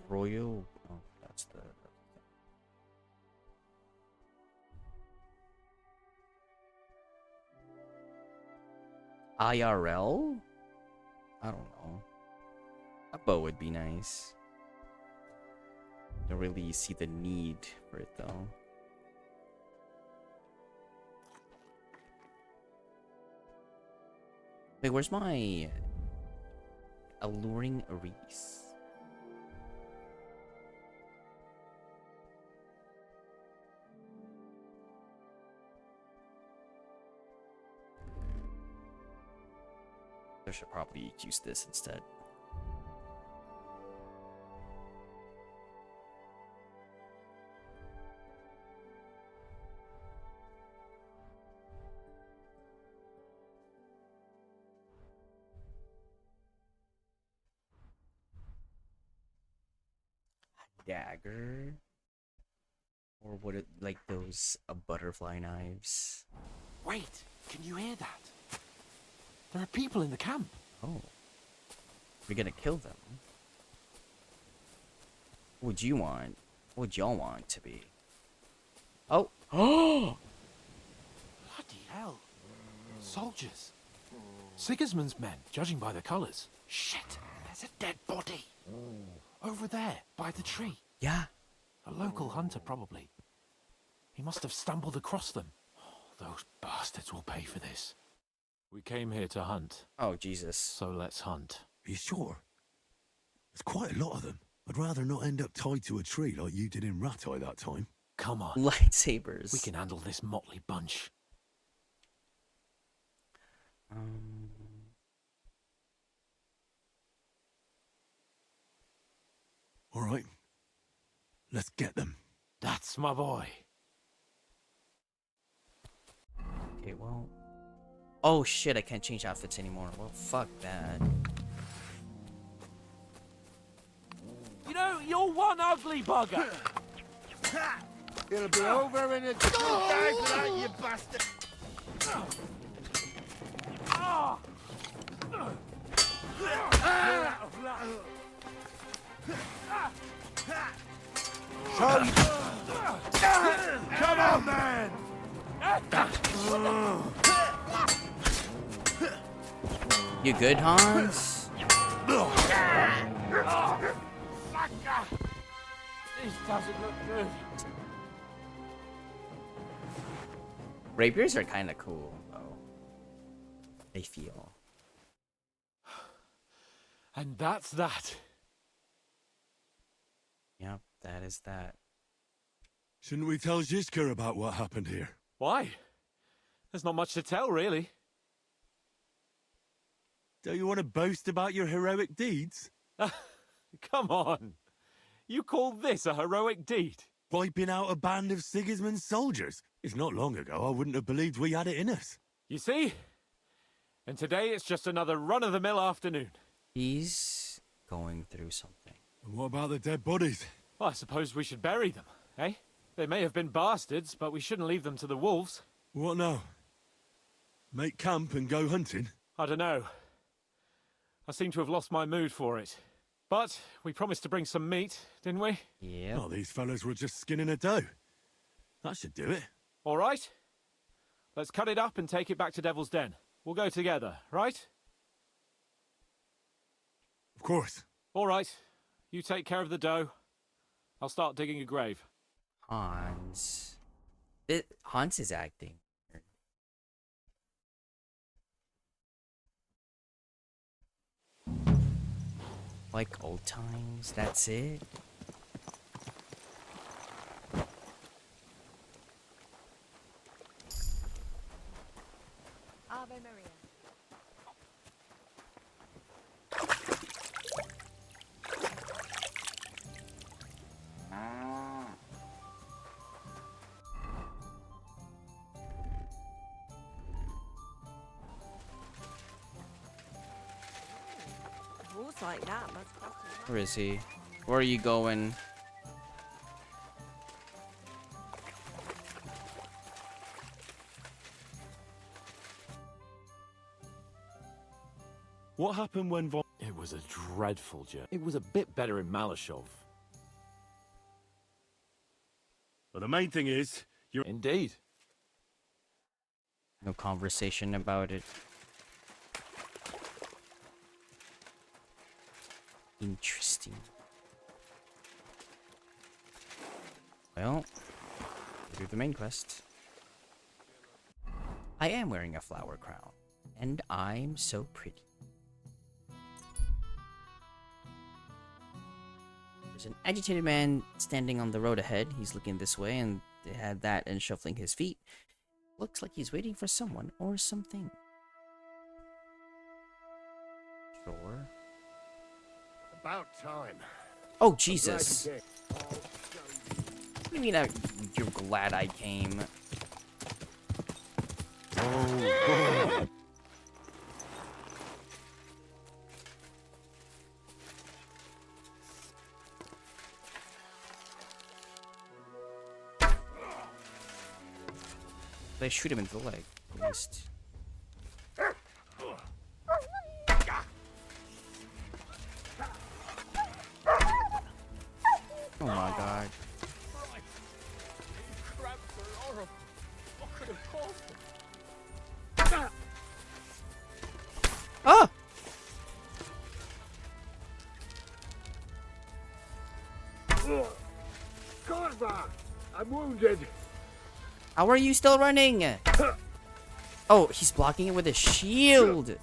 Royal. Oh, that's the. IRL? I don't know. A bow would be nice. Don't really see the need for it though. Wait, where's my alluring Ares? I should probably use this instead. Dagger, or would it like those butterfly knives? Wait, can you hear that? There are people in the camp. Oh, we're gonna kill them. What would you want? What would y'all want to be? Oh, oh! Bloody hell! Soldiers. Sigismund's men, judging by the colours. Shit! There's a dead body. Over there, by the tree. Yeah. A local hunter, probably. He must have stumbled across them. Oh, those bastards will pay for this. We came here to hunt. Oh, Jesus. So let's hunt. Are you sure? There's quite a lot of them. I'd rather not end up tied to a tree like you did in Rattay that time. Come on. Lightsabers. We can handle this motley bunch. All right. Let's get them. That's my boy. Okay, well. Oh shit, I can't change outfits anymore. Well, fuck that. You know, you're one ugly bugger. It'll be over in a good time for that, you bastard. Come on, man! You good, Hans? This doesn't look good. Rapiers are kind of cool, though. They feel. And that's that. Yep, that is that. Shouldn't we tell Zizka about what happened here? Why? There's not much to tell, really. Don't you want to boast about your heroic deeds? Come on. You call this a heroic deed? Wiping out a band of Sigismund's soldiers. It's not long ago I wouldn't have believed we had it in us. You see? And today it's just another run-of-the-mill afternoon. He's going through something. And what about the dead bodies? Well, I suppose we should bury them, eh? They may have been bastards, but we shouldn't leave them to the wolves. What now? Make camp and go hunting? I don't know. I seem to have lost my mood for it. But we promised to bring some meat, didn't we? Yeah. Oh, these fellas were just skinning a doe. That should do it. All right. Let's cut it up and take it back to Devil's Den. We'll go together, right? Of course. All right. You take care of the doe. I'll start digging a grave. Hans. Hans is acting. Like old times, that's it. Ave Maria. Rules like that must cost you money. Where is he? Where are you going? What happened when Von... It was a dreadful journey. It was a bit better in Malashov. But the main thing is, you're... Indeed. No conversation about it. Interesting. Well, do the main quest. I am wearing a flower crown, and I'm so pretty. There's an agitated man standing on the road ahead. He's looking this way, and they had that and shuffling his feet. Looks like he's waiting for someone or something. Sure. About time. Oh, Jesus. What do you mean you're glad I came? Oh, they shoot him in the leg, at least. Oh my god. Ah! Corva! I'm wounded. How are you still running? Oh, he's blocking it with a shield. Is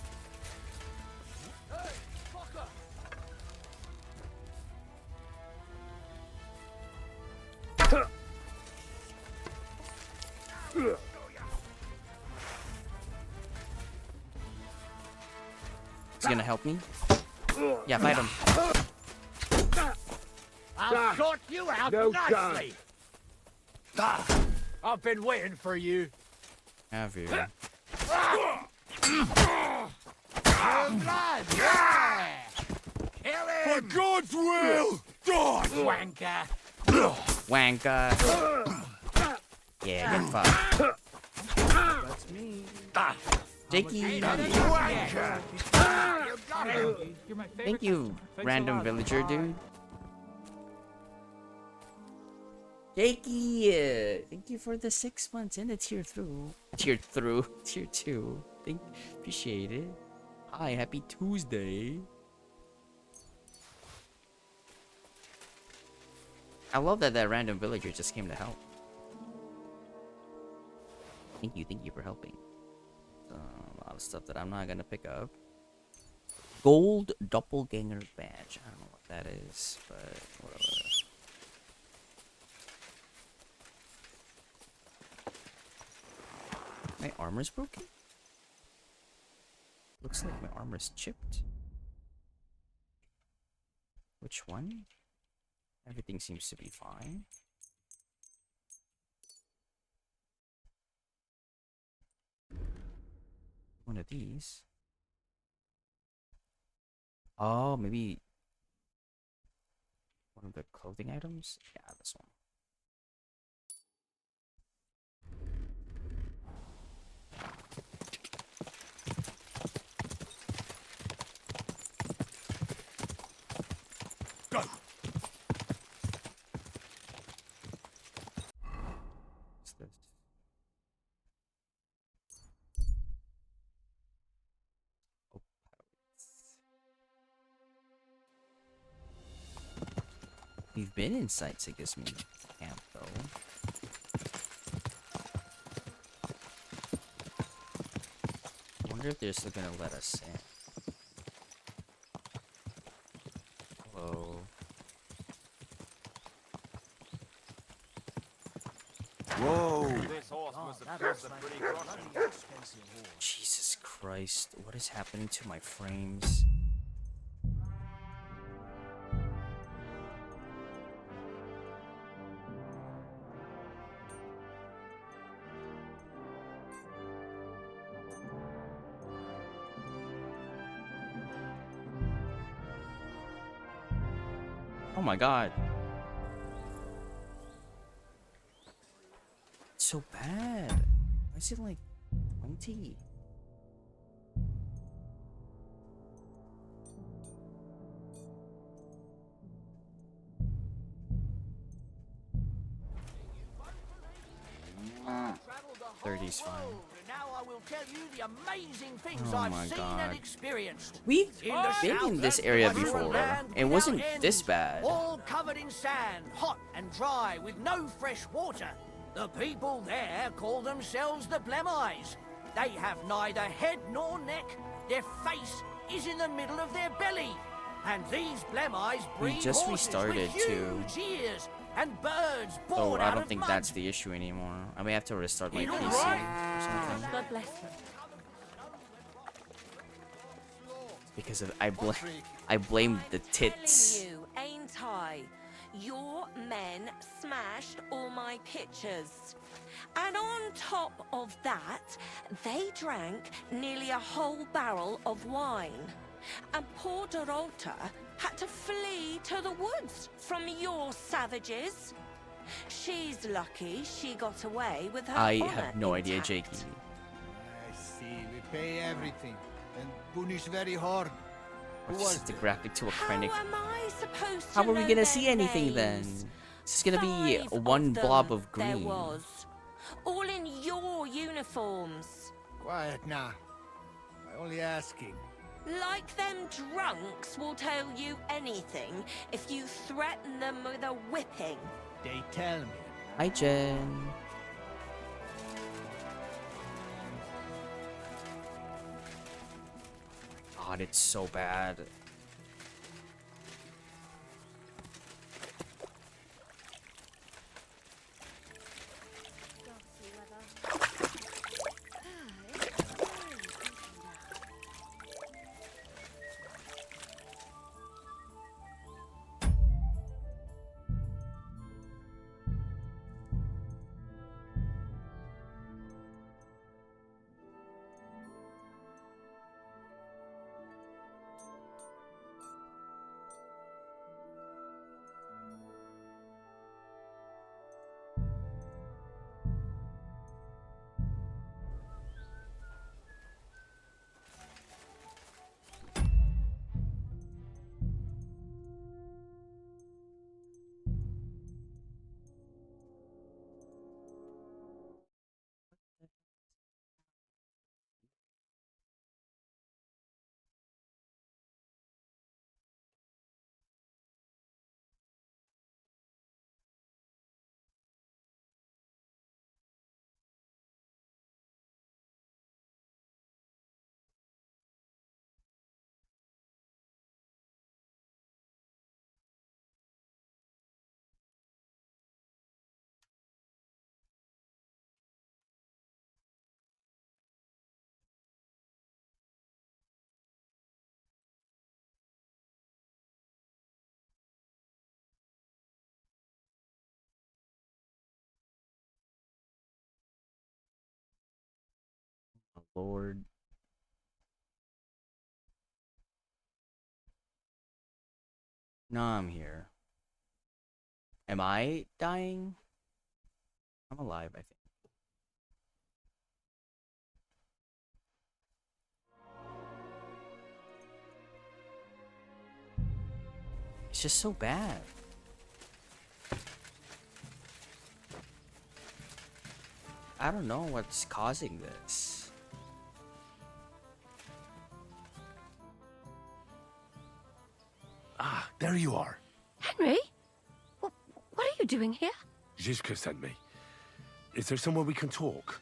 he gonna help me? Yeah, fight him. I'll sort you out nicely. I've been waiting for you. Have you? Good blood, yeah! Kill him! For God's will! Die! Wanker! Wanker. Yeah, get fucked. That's me. Jakey. Thank you, random villager dude. Jakey, thank you for the 6 months and the tier 2. Appreciate it. Hi, happy Tuesday. I love that random villager just came to help. Thank you for helping. A lot of stuff that I'm not gonna pick up. Gold doppelganger badge. I don't know what that is, but whatever. My armor's broken? Looks like my armor's chipped. Which one? Everything seems to be fine. One of these. Oh, maybe one of the clothing items? Yeah, this one. Go! What's this? Oh, pirates. We've been inside Sigismund camp, though. I wonder if they're still gonna let us in. Hello. Whoa! This horse must have cost a pretty crushing. Jesus Christ, what is happening to my frames? Oh my god. It's so bad. Why is it like 20? 30's fine. Now I will tell you the amazing things Oh I've my seen God. and experienced. We've In the been in this south, area was a before. land It wasn't without this end, bad. All covered in sand, hot and dry, with no fresh water. The people there call themselves the Blemeyes. They have neither head nor neck. Their face is in the middle of their belly. And these Blemeyes breed just horses restarted with too. huge ears and birds So born I out don't of think mud. that's the issue anymore. I may have to restart my You PC alright? or something. God bless them. Because of I blame the tits. Telling you, ain't I? Your men smashed all my pictures. And on top of that, they drank nearly a whole barrel of wine. And poor Dorota had to flee to the woods from your savages. She's lucky she got away with her I honor have no idea, intact. Jakey. I see. We pay everything and punish very hard. Who It's was just a graphic to a chronic. How am I supposed to How are we know gonna their see anything then? names? It's just gonna be 5 one them blob of There green. was. All in your uniforms. Quiet now. I'm only asking. Like them drunks will tell you anything if you threaten them with a whipping. They tell me. Hi, Jen. God, it's so bad. Lord. No, I'm here. Am I dying? I'm alive, I think. It's just so bad. I don't know what's causing this. Ah, there you are. Henry? What are you doing here? Zizka sent me. Is there somewhere we can talk?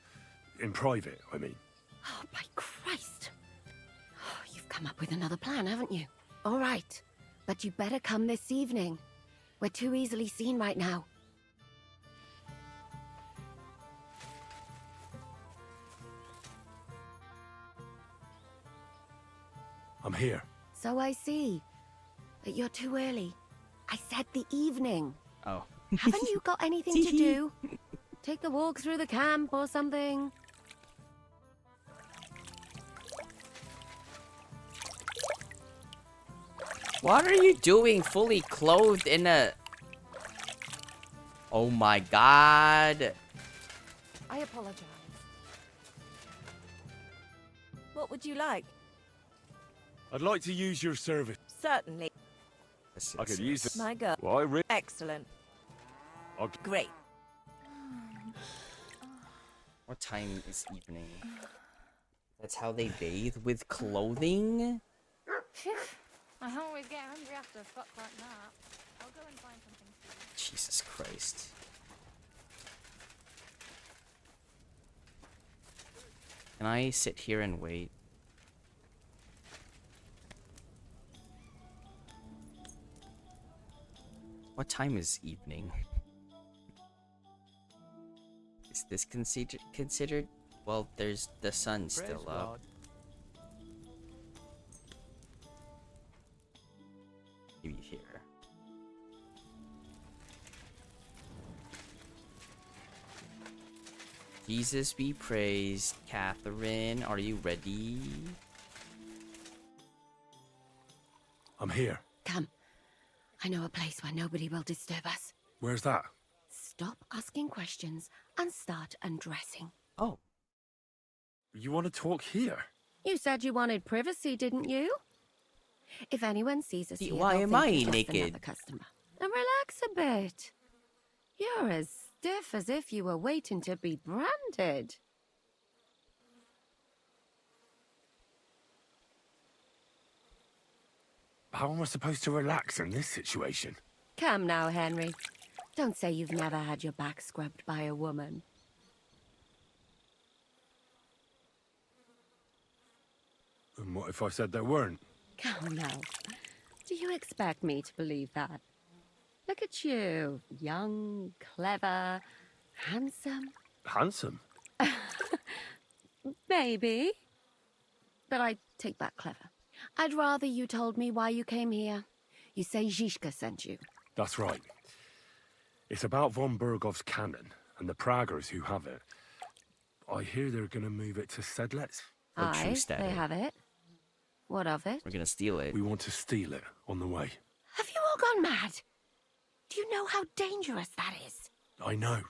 In private, I mean. Oh, my Christ. Oh, you've come up with another plan, haven't you? All right. But you better come this evening. We're too easily seen right now. I'm here. So I see. But you're too early. I said the evening. Oh. Haven't you got anything to do? Take a walk through the camp or something? What are you doing fully clothed in a... Oh my god. I apologize. What would you like? I'd like to use your service. Certainly. I could use it. My girl. Why, Excellent. Great. What time is evening? That's how they bathe with clothing? Phew. I always get hungry after a fuck like that. I'll go and find something to eat. Jesus Christ. Can I sit here and wait? What time is evening? Is this considered? Well, there's the sun still up. Maybe here. Jesus be praised. Catherine, are you ready? I'm here. Come. I know a place where nobody will disturb us. Where's that? Stop asking questions and start undressing. Oh. You want to talk here? You said you wanted privacy, didn't you? If anyone sees us here, Why they'll am think I you're just naked? another customer. And relax a bit. You're as stiff as if you were waiting to be branded. How am I supposed to relax in this situation? Come now, Henry. Don't say you've never had your back scrubbed by a woman. And what if I said there weren't? Come now. Do you expect me to believe that? Look at you. Young, clever, handsome. Handsome? Maybe. But I take back clever. I'd rather you told me why you came here. You say Zizka sent you. That's right. It's about von Bergov's cannon and the Praggers who have it. I hear they're going to move it to Sedlets. Aye, they have it. What of it? We're gonna steal it. We want to steal it on the way. Have you all gone mad? Do you know how dangerous that is? I know.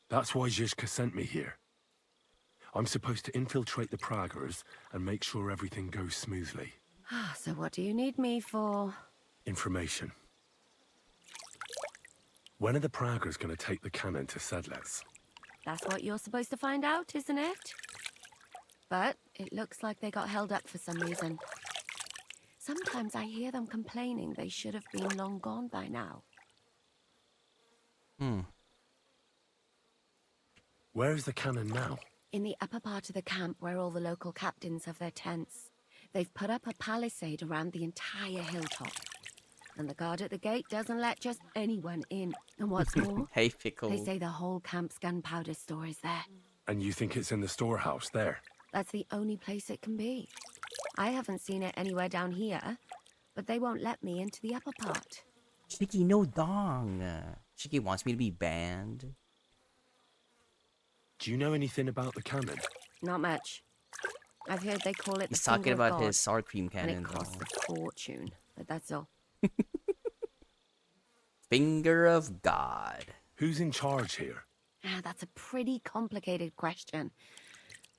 That's why Zizka sent me here. I'm supposed to infiltrate the Praggers and make sure everything goes smoothly. So what do you need me for? Information. When are the Praggers going to take the cannon to Sedlets? That's what you're supposed to find out, isn't it? But it looks like they got held up for some reason. Sometimes I hear them complaining they should have been long gone by now. Where is the cannon now? In the upper part of the camp where all the local captains have their tents. They've put up a palisade around the entire hilltop. And the guard at the gate doesn't let just anyone in. And what's more, hey, Pickle. they say the whole camp's gunpowder store is there. And you think it's in the storehouse there? That's the only place it can be. I haven't seen it anywhere down here, but they won't let me into the upper part. Shiki, no dong. Shiki wants me to be banned. Do you know anything about the cannon? Not much. I've heard they call it He's the talking Finger of about God, his sour cream cannon. and it costs a fortune, but that's all. Finger of God. Who's in charge here? That's a pretty complicated question.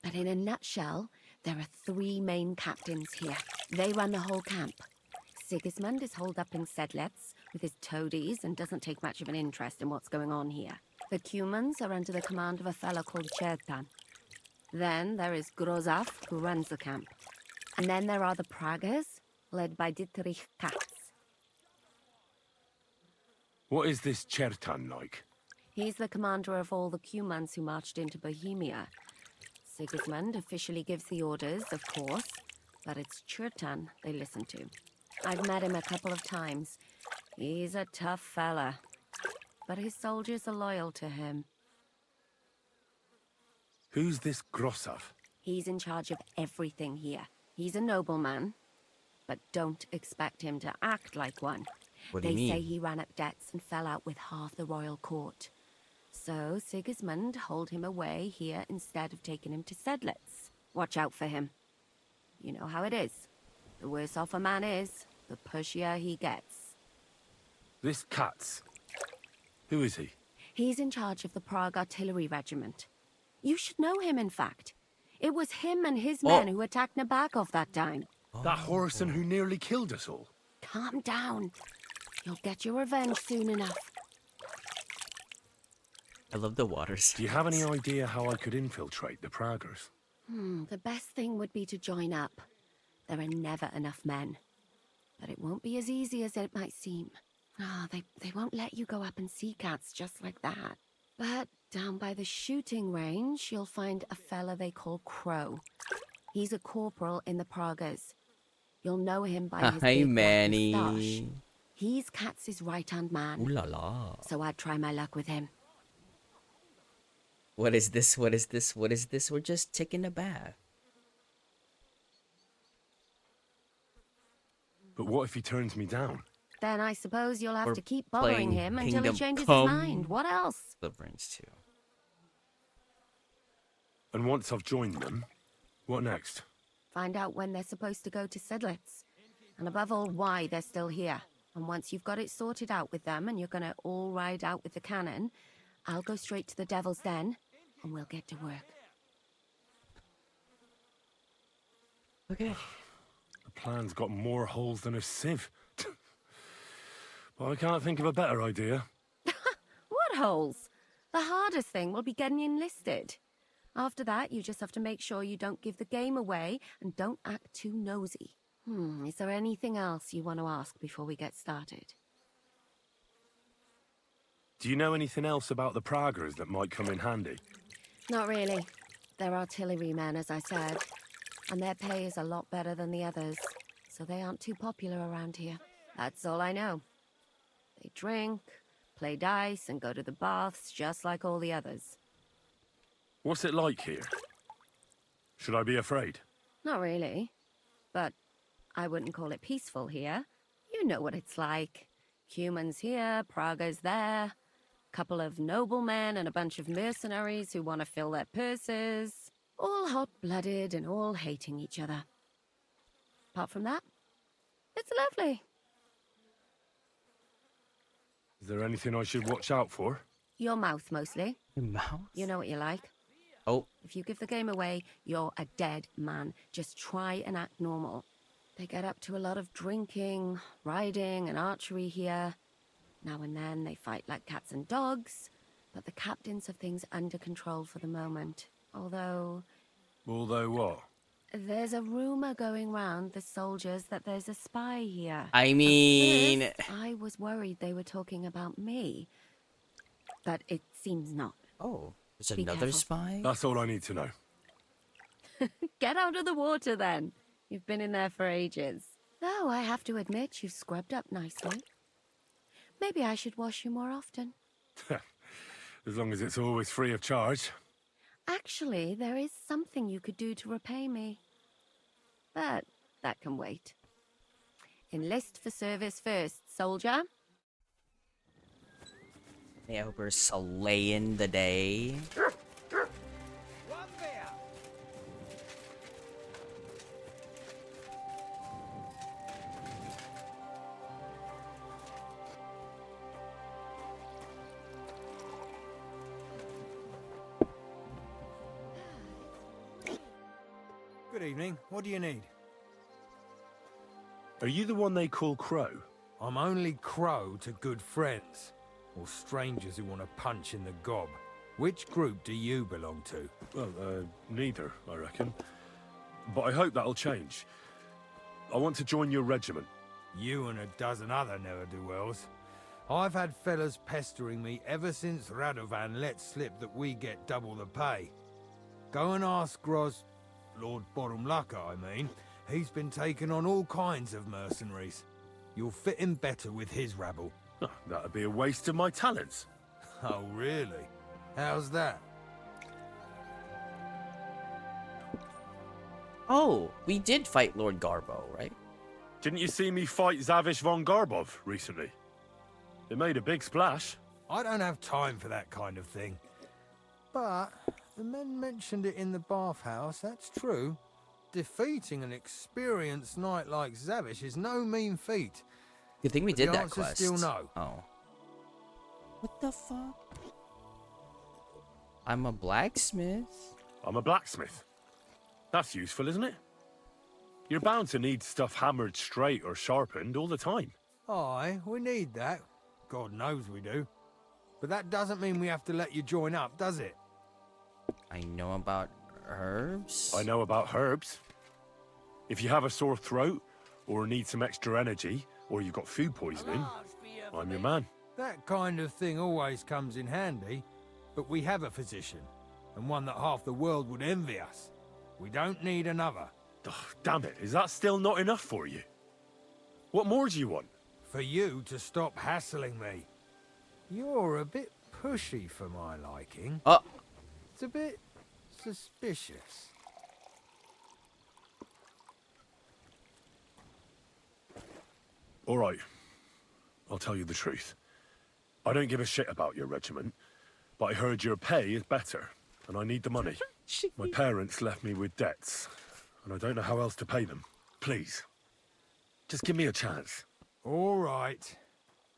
But in a nutshell, there are 3 main captains here. They run the whole camp. Sigismund is holed up in Sedlets with his toadies and doesn't take much of an interest in what's going on here. The Cumans are under the command of a fellow called Chertan. Then there is Grozaf, who runs the camp. And then there are the Praggers, led by Dietrich Katz. What is this Chertan like? He's the commander of all the Cumans who marched into Bohemia. Sigismund officially gives the orders, of course, but it's Chertan they listen to. I've met him a couple of times. He's a tough fella, but his soldiers are loyal to him. Who's this Grosov? He's in charge of everything here. He's a nobleman, but don't expect him to act like one. What do you mean? They say he ran up debts and fell out with half the royal court. So Sigismund holed him away here instead of taking him to Sedlets. Watch out for him. You know how it is. The worse off a man is, the pushier he gets. This Katz. Who is he? He's in charge of the Prague Artillery Regiment. You should know him, in fact. It was him and his men who attacked Nabokov that time. That Horison who nearly killed us all. Calm down. You'll get your revenge soon enough. I love the waters. Do you have any idea how I could infiltrate the Praggers? The best thing would be to join up. There are never enough men. But it won't be as easy as it might seem. They won't let you go up and see cats just like that. But down by the shooting range, you'll find a fella they call Crow. He's a corporal in the Praggers. You'll know him by his Hi, big black Manny. moustache. He's Katz's right-hand man. Ooh la la. So I'd try my luck with him. What is this? What is this? What is this? We're just taking a bath. But what if he turns me down? Then I suppose you'll have We're to keep bothering playing him until he Kingdom changes Come his mind. What else? Deliverance 2. And once I've joined them, what next? Find out when they're supposed to go to Sedlitz. And above all, why they're still here. And once you've got it sorted out with them and you're gonna all ride out with the cannon, I'll go straight to the Devil's Den and we'll get to work. Okay. The plan's got more holes than a sieve. But I can't think of a better idea. What holes? The hardest thing will be getting enlisted. After that, you just have to make sure you don't give the game away and don't act too nosy. Is there anything else you want to ask before we get started? Do you know anything else about the Praggers that might come in handy? Not really. They're artillerymen, as I said. And their pay is a lot better than the others. So they aren't too popular around here. That's all I know. They drink, play dice, and go to the baths just like all the others. What's it like here? Should I be afraid? Not really. But I wouldn't call it peaceful here. You know what it's like. Humans here, Praggers there. Couple of noblemen and a bunch of mercenaries who want to fill their purses. All hot-blooded and all hating each other. Apart from that, it's lovely. Is there anything I should watch out for? Your mouth, mostly. Your mouth? You know what you like. Oh. If you give the game away, you're a dead man. Just try and act normal. They get up to a lot of drinking, riding, and archery here. Now and then they fight like cats and dogs, but the captains have things under control for the moment. Although what? there's a rumor going round the soldiers that there's a spy here. I mean... At first, I was worried they were talking about me, but it seems not. Oh, there's Be another careful. spy? That's all I need to know. Get out of the water, then. You've been in there for ages. Though I have to admit, you've scrubbed up nicely. Maybe I should wash you more often. As long as it's always free of charge. Actually, there is something you could do to repay me. But that can wait. Enlist for service first, soldier. Yeah, I hope we're slaying the day. Good evening. What do you need? Are you the one they call Crow? I'm only Crow to good friends, or strangers who want to punch in the gob. Which group do you belong to? Well, neither, I reckon. But I hope that'll change. I want to join your regiment. You and a dozen other ne'er-do-wells. I've had fellas pestering me ever since Radovan let slip that we get double the pay. Go and ask Lord Borumlaka, I mean. He's been taking on all kinds of mercenaries. You'll fit in better with his rabble. Oh, that'd be a waste of my talents. Oh, really? How's that? Oh, we did fight Lord Garbo, right? Didn't you see me fight Zavish von Garbov recently? It made a big splash. I don't have time for that kind of thing. But the men mentioned it in the bathhouse, that's true. Defeating an experienced knight like Zavish is no mean feat. Good thing we But did the that answer's quest. still no. Oh. What the fuck? I'm a blacksmith. I'm a blacksmith. That's useful, isn't it? You're bound to need stuff hammered straight or sharpened all the time. Aye, we need that. God knows we do. But that doesn't mean we have to let you join up, does it? I know about herbs. I know about herbs. If you have a sore throat, or need some extra energy, or you've got food poisoning, I'm your man. That kind of thing always comes in handy, but we have a physician, and one that half the world would envy us. We don't need another. Oh, damn it, is that still not enough for you? What more do you want? For you to stop hassling me. You're a bit pushy for my liking. Oh. It's a bit suspicious. All right, I'll tell you the truth. I don't give a shit about your regiment, but I heard your pay is better, and I need the money. My parents left me with debts, and I don't know how else to pay them. Please, just give me a chance. All right.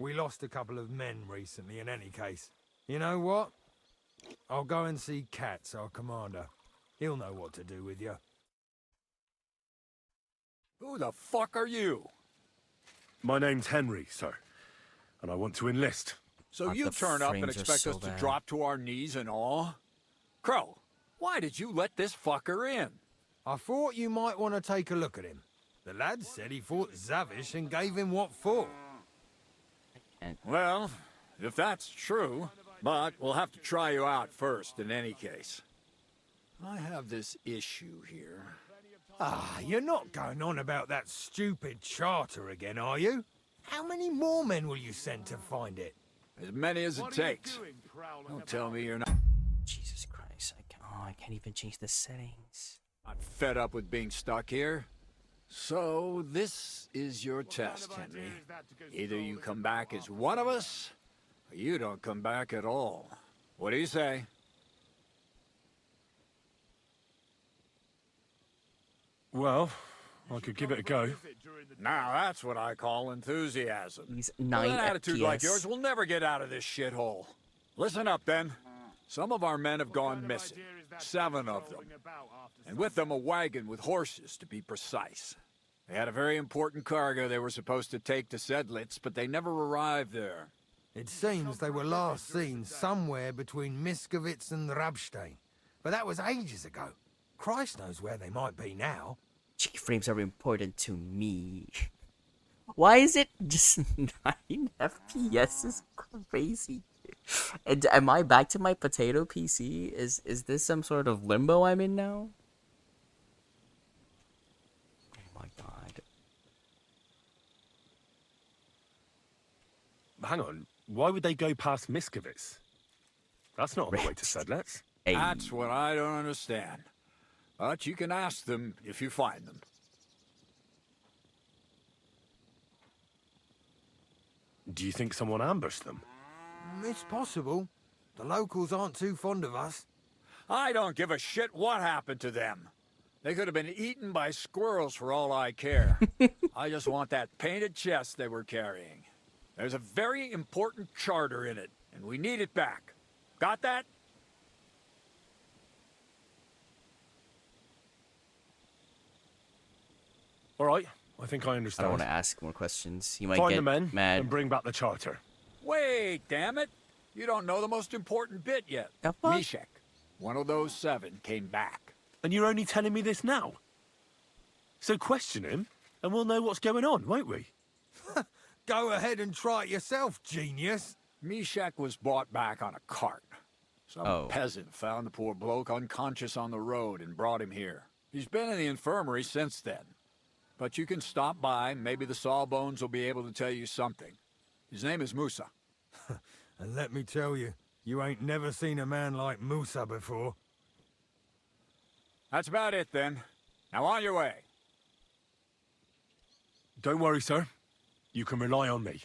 We lost a couple of men recently in any case. You know what? I'll go and see Katz, our commander. He'll know what to do with you. Who the fuck are you? My name's Henry, sir, and I want to enlist. So you turn up and expect us to drop to our knees in awe? Crow, why did you let this fucker in? I thought you might want to take a look at him. The lad said he fought Zavish and gave him what for. Well, if that's true, but we'll have to try you out first in any case. I have this issue here. Ah, you're not going on about that stupid charter again, are you? How many more men will you send to find it? As many as it takes. Don't tell me you're not... Jesus Christ, I can't even change the settings. I'm fed up with being stuck here. So, this is your test, Henry. Either you come back as one of us, or you don't come back at all. What do you say? Well, I could give it a go. Now that's what I call enthusiasm. He's With 9 an attitude FPS. like yours, we'll never get out of this shithole. Listen up, then. Some of our men have gone missing. 7 of them. And with them a wagon with horses, to be precise. They had a very important cargo they were supposed to take to Sedlitz, but they never arrived there. It seems they were last seen somewhere between Miskovitz and Rabstein. But that was ages ago. Christ knows where they might be now. Keyframes are important to me. Why is it just 9 FPS? Is crazy. And am I back to my potato PC? Is this some sort of limbo I'm in now? Oh my god. Hang on, why would they go past Miskovitz? That's not on the way to Sedlitz. That's what I don't understand. But you can ask them if you find them. Do you think someone ambushed them? It's possible. The locals aren't too fond of us. I don't give a shit what happened to them. They could have been eaten by squirrels for all I care. I just want that painted chest they were carrying. There's a very important charter in it, and we need it back. Got that? All right, I think I I understand. don't want to ask more questions. He might Find get the men mad. and bring back the charter. Wait, damn it. You don't know the most important bit yet. Mishek, one of those 7, came back. And you're only telling me this now? So question him, and we'll know what's going on, won't we? Go ahead and try it yourself, genius. Mishek was brought back on a cart. Some peasant found the poor bloke unconscious on the road and brought him here. He's been in the infirmary since then. But you can stop by, maybe the Sawbones will be able to tell you something. His name is Musa. And let me tell you, you ain't never seen a man like Musa before. That's about it, then. Now on your way. Don't worry, sir. You can rely on me.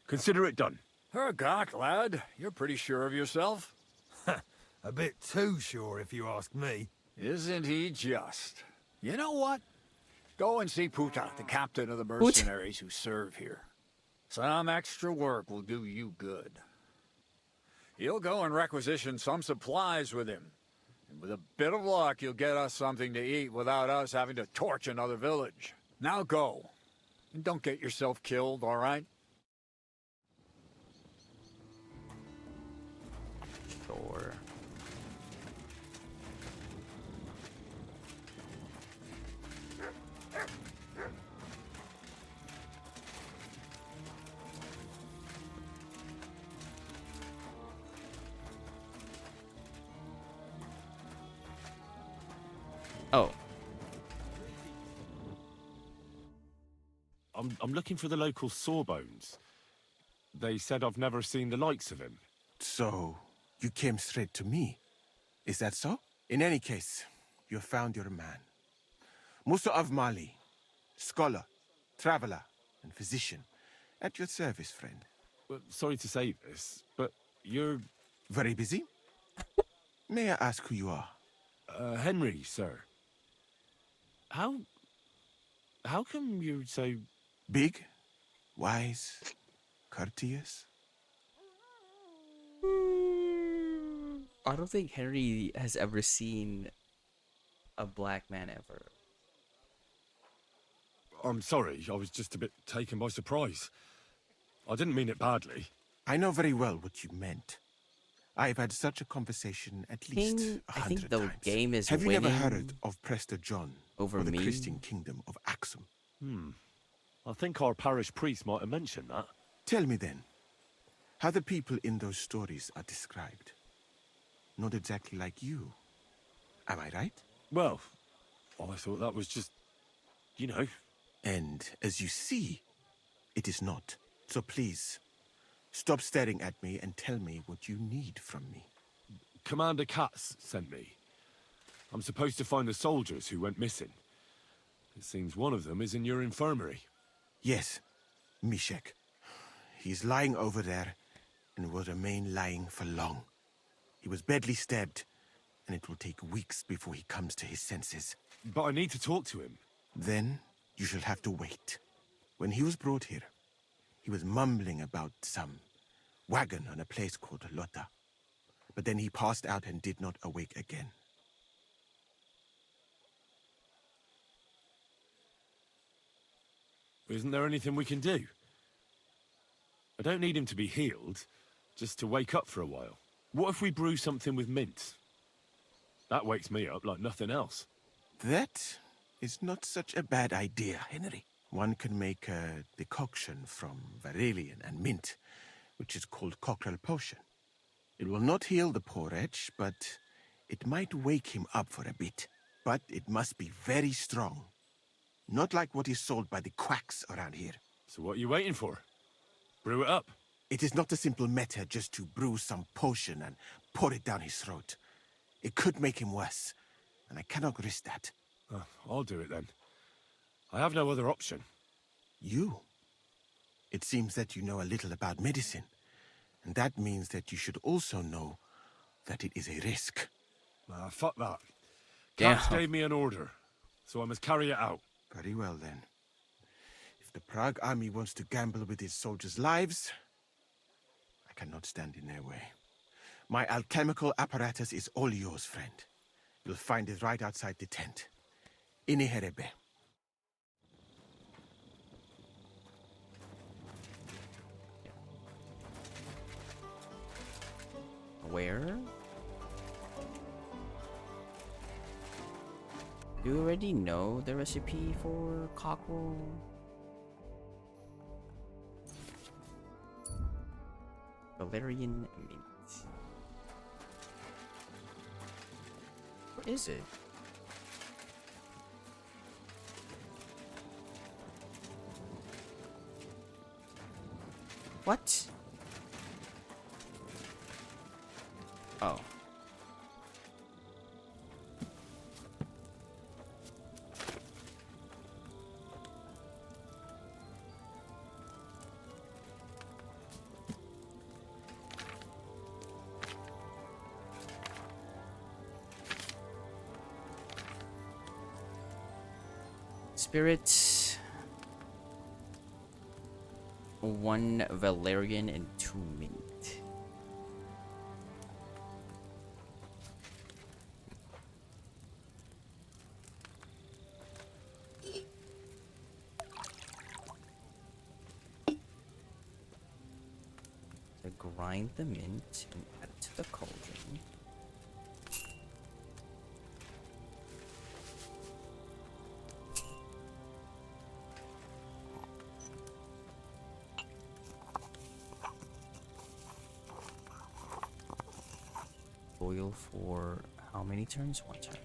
Consider it done. Hergott, lad. You're pretty sure of yourself. A bit too sure, if you ask me. Isn't he just? You know what? Go and see Puta, the captain of the mercenaries who serve here. Some extra work will do you good. He'll go and requisition some supplies with him. And with a bit of luck, you'll get us something to eat without us having to torch another village. Now go. And don't get yourself killed, all right? door. Oh. I'm looking for the local Sawbones. They said I've never seen the likes of him. So, you came straight to me. Is that so? In any case, you found your man. Musa of Mali, scholar, traveler, and physician. At your service, friend. Well, sorry to say this, but you're... Very busy? May I ask who you are? Henry, sir. How come you're so... Big, wise, courteous? I don't think Henry has ever seen a black man ever. I'm sorry, I was just a bit taken by surprise. I didn't mean it badly. I know very well what you meant. I've had such a conversation at least 100 I think the times. game is Have you never winning heard of Prester John over or the me? Christian kingdom of Axum? I think our parish priest might have mentioned that. Tell me then, how the people in those stories are described. Not exactly like you. Am I right? Well, I thought that was just, you know. And as you see, it is not. So please, stop staring at me and tell me what you need from me. Commander Katz sent me. I'm supposed to find the soldiers who went missing. It seems one of them is in your infirmary. Yes, Mishek. He's lying over there and will remain lying for long. He was badly stabbed, and it will take weeks before he comes to his senses. But I need to talk to him. Then you shall have to wait. When he was brought here, he was mumbling about some wagon on a place called Lota. But then he passed out and did not awake again. Isn't there anything we can do? I don't need him to be healed, just to wake up for a while. What if we brew something with mint? That wakes me up like nothing else. That is not such a bad idea, Henry. One can make a decoction from Varelian and mint, which is called Cockrell Potion. It will not heal the poor wretch, but it might wake him up for a bit. But it must be very strong. Not like what is sold by the quacks around here. So what are you waiting for? Brew it up. It is not a simple matter just to brew some potion and pour it down his throat. It could make him worse, and I cannot risk that. I'll do it then. I have no other option. You? It seems that you know a little about medicine, and that means that you should also know that it is a risk. Fuck that. Damn. Katz gave me an order, so I must carry it out. Very well then. If the Prague army wants to gamble with its soldiers' lives, I cannot stand in their way. My alchemical apparatus is all yours, friend. You'll find it right outside the tent. Ini Herebe. Where? Do you already know the recipe for cockerel? Valerian mint. Where is it? What? Oh. Spirits, 1 Valerian and 2 mint. So grind the mint and add it to the cauldron. Boil for how many turns? 1 turn.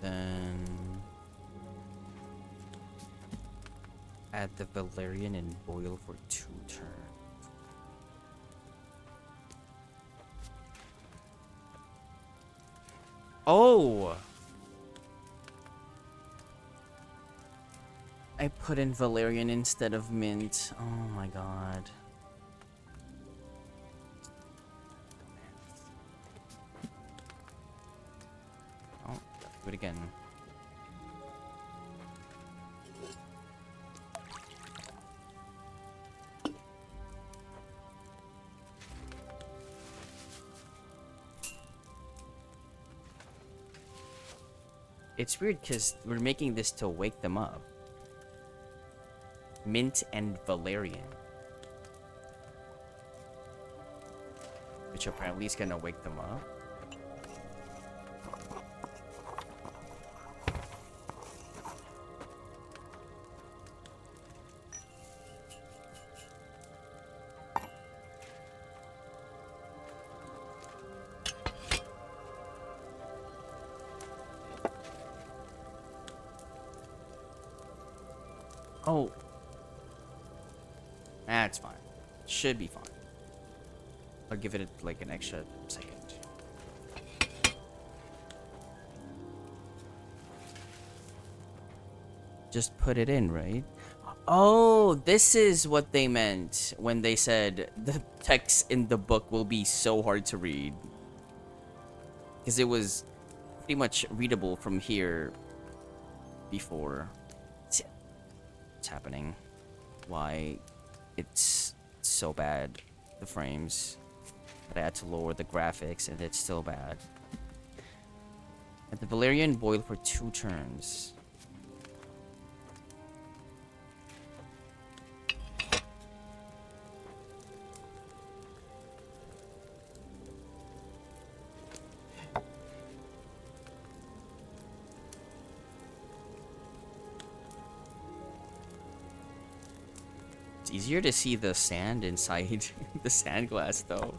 Then add the valerian and boil for 2 turns. Oh! I put in valerian instead of mint. Oh my god. Oh, do it again. It's weird because we're making this to wake them up. Mint and valerian. Which apparently is gonna wake them up. Oh. That's fine. Should be fine. I'll give it like an extra second. Just put it in, right? Oh, this is what they meant when they said the text in the book will be so hard to read. Because it was pretty much readable from here before. What's happening? Why it's so bad, the frames. But I had to lower the graphics and it's still bad. And the valerian boiled for 2 turns. It's easier to see the sand inside the sand glass though.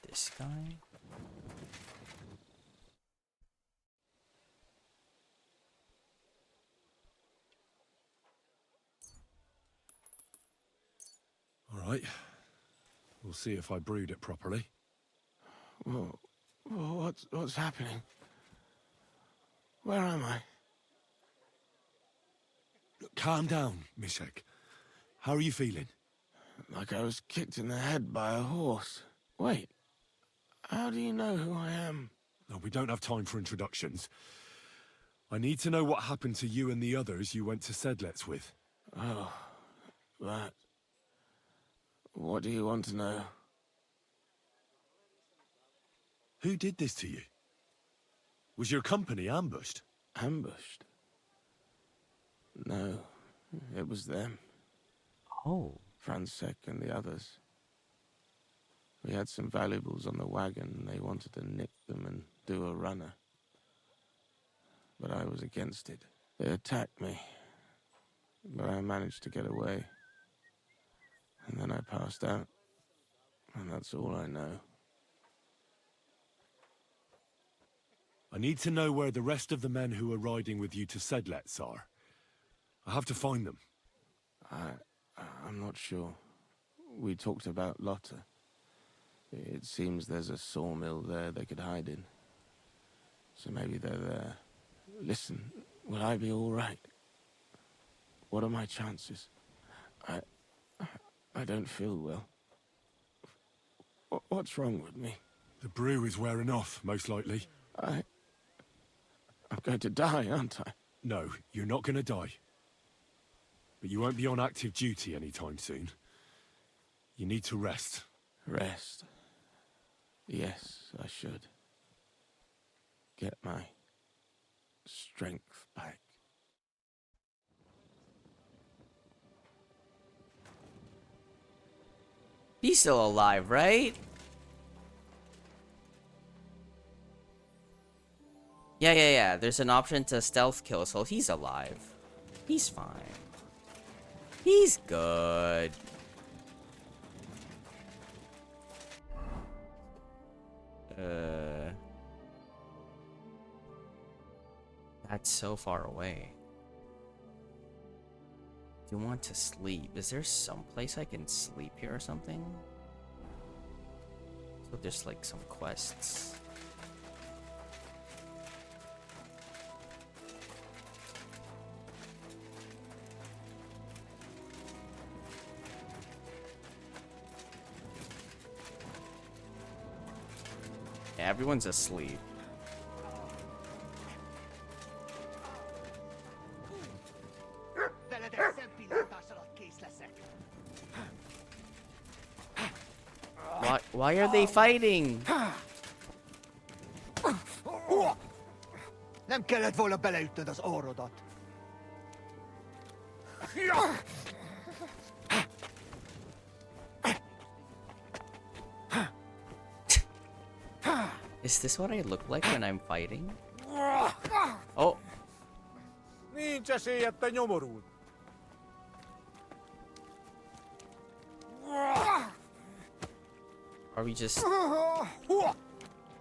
This guy? All right. We'll see if I brewed it properly. Whoa, what's happening? Where am I? Calm down, Mishek. How are you feeling? Like I was kicked in the head by a horse. Wait, how do you know who I am? No, we don't have time for introductions. I need to know what happened to you and the others you went to Sedlets with. Oh, that. What do you want to know? Who did this to you? Was your company ambushed? Ambushed? No, it was them. Oh. Fransek and the others. We had some valuables on the wagon and they wanted to nick them and do a runner. But I was against it. They attacked me. but I managed to get away. And then I passed out. And that's all I know. I need to know where the rest of the men who are riding with you to Sedlets are. I have to find them. I'm not sure. We talked about Lotta. It seems there's a sawmill there they could hide in. So maybe they're there. Listen, will I be all right? What are my chances? I don't feel well. What's wrong with me? The brew is wearing off, most likely. I'm going to die, aren't I? No, you're not going to die. But you won't be on active duty anytime soon. You need to rest. Rest? Yes, I should. Get my strength back. He's still alive, right? Yeah. There's an option to stealth kill, so he's alive. He's fine. He's good. That's so far away. Do you want to sleep? Is there some place I can sleep here or something? So there's like some quests. Yeah, everyone's asleep. Why are they fighting? Nem kellett volna beleütnöd az orrodat. Is this what I look like when I'm fighting? Oh. Nincs esély, te nyomorult. Are we just...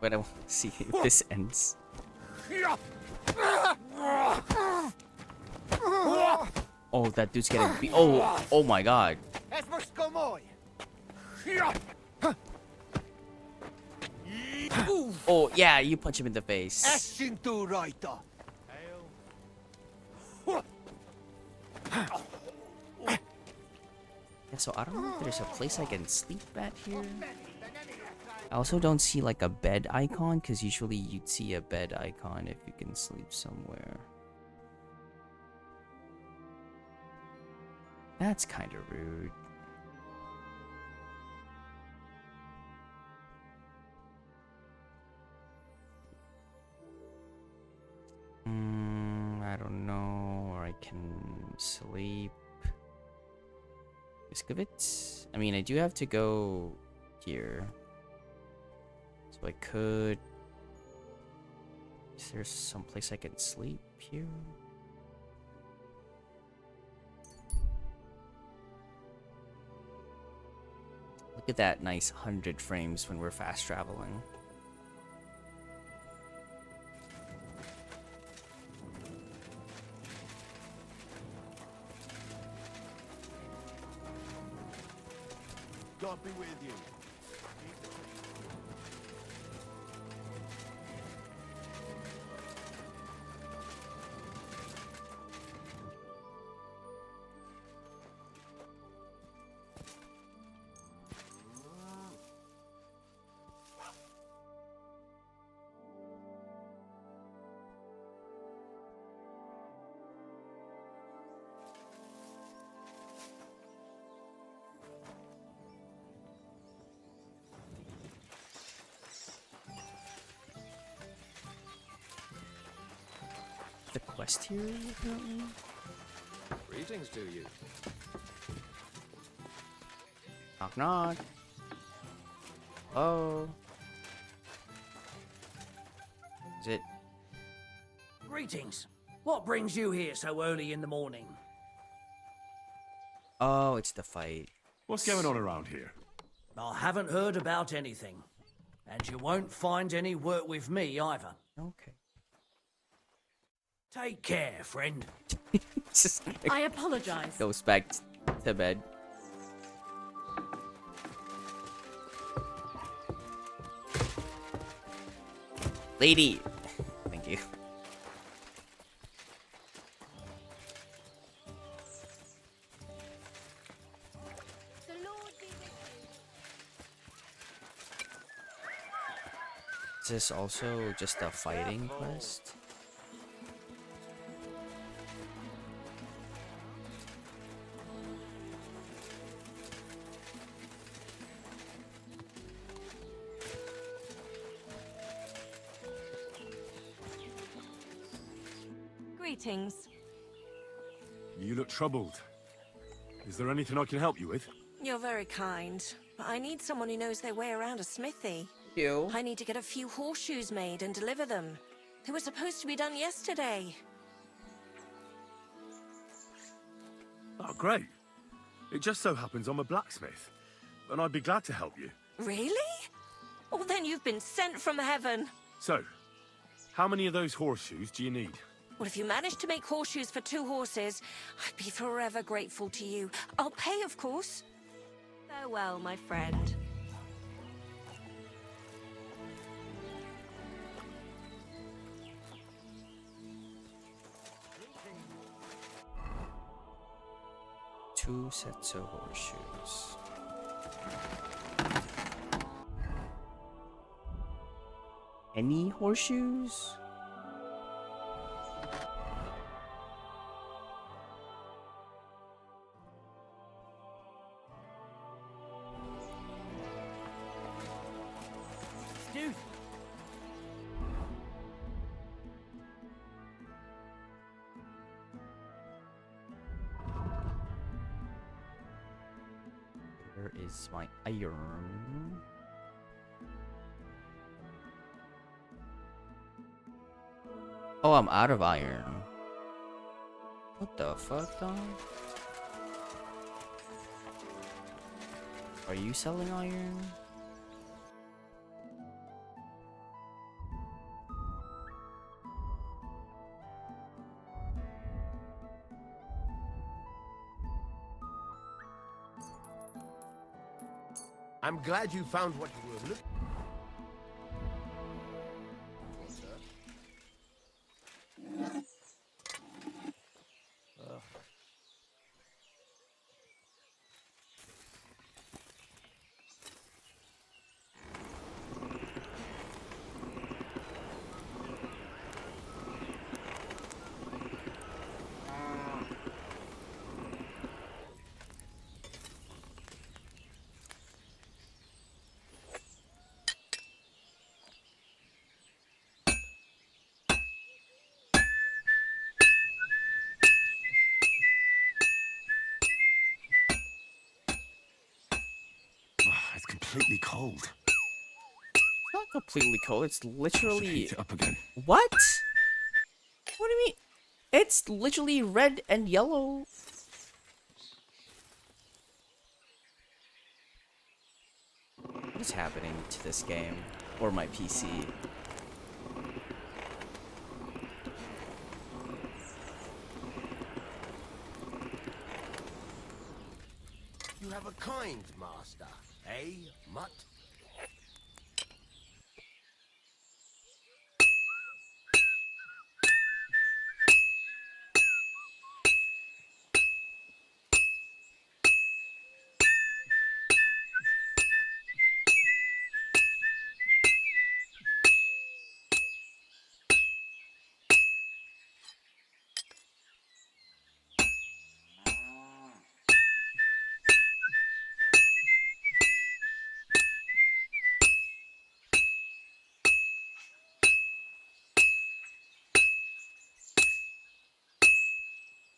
Wait, I want to see if this ends. Oh, that dude's getting beat. Oh my god. Ez most komoly. Oh, yeah, you punch him in the face. Essünk túl rajta. Yeah, so I don't know if there's a place I can sleep at here. I also don't see like a bed icon, because usually you'd see a bed icon if you can sleep somewhere. That's kind of rude. I don't know, or I can sleep. Risk of it? I mean, I do have to go here. So I could... Is there some place I can sleep here? Look at that nice 100 frames when we're fast traveling. God be with you. The quest here, apparently? Greetings to you. Knock knock. Oh. Is it? Greetings. What brings you here so early in the morning? Oh, it's the fight. What's going on around here? I haven't heard about anything. And you won't find any work with me either. Okay. Take care, friend. I apologize. Goes back to bed. Lady. Thank you. Is this also just a fighting quest? Greetings. You look troubled. Is there anything I can help you with? You're very kind, but I need someone who knows their way around a smithy. You? I need to get a few horseshoes made and deliver them. They were supposed to be done yesterday. Oh, great. It just so happens I'm a blacksmith, and I'd be glad to help you. Really? Well, then you've been sent from heaven. So, how many of those horseshoes do you need? Well, if you manage to make horseshoes for 2 horses, I'd be forever grateful to you. I'll pay, of course. Farewell, my friend. Two sets of horseshoes. Any horseshoes? Dude. Where is my iron? Oh, I'm out of iron. What the fuck, dog? Are you selling iron? I'm glad you found what you were looking It's completely cold. It's not completely cold. It's literally. Heat it up again. What? What do you mean? It's literally red and yellow. What is happening to this game or my PC? You have a kind master, eh, Mutt?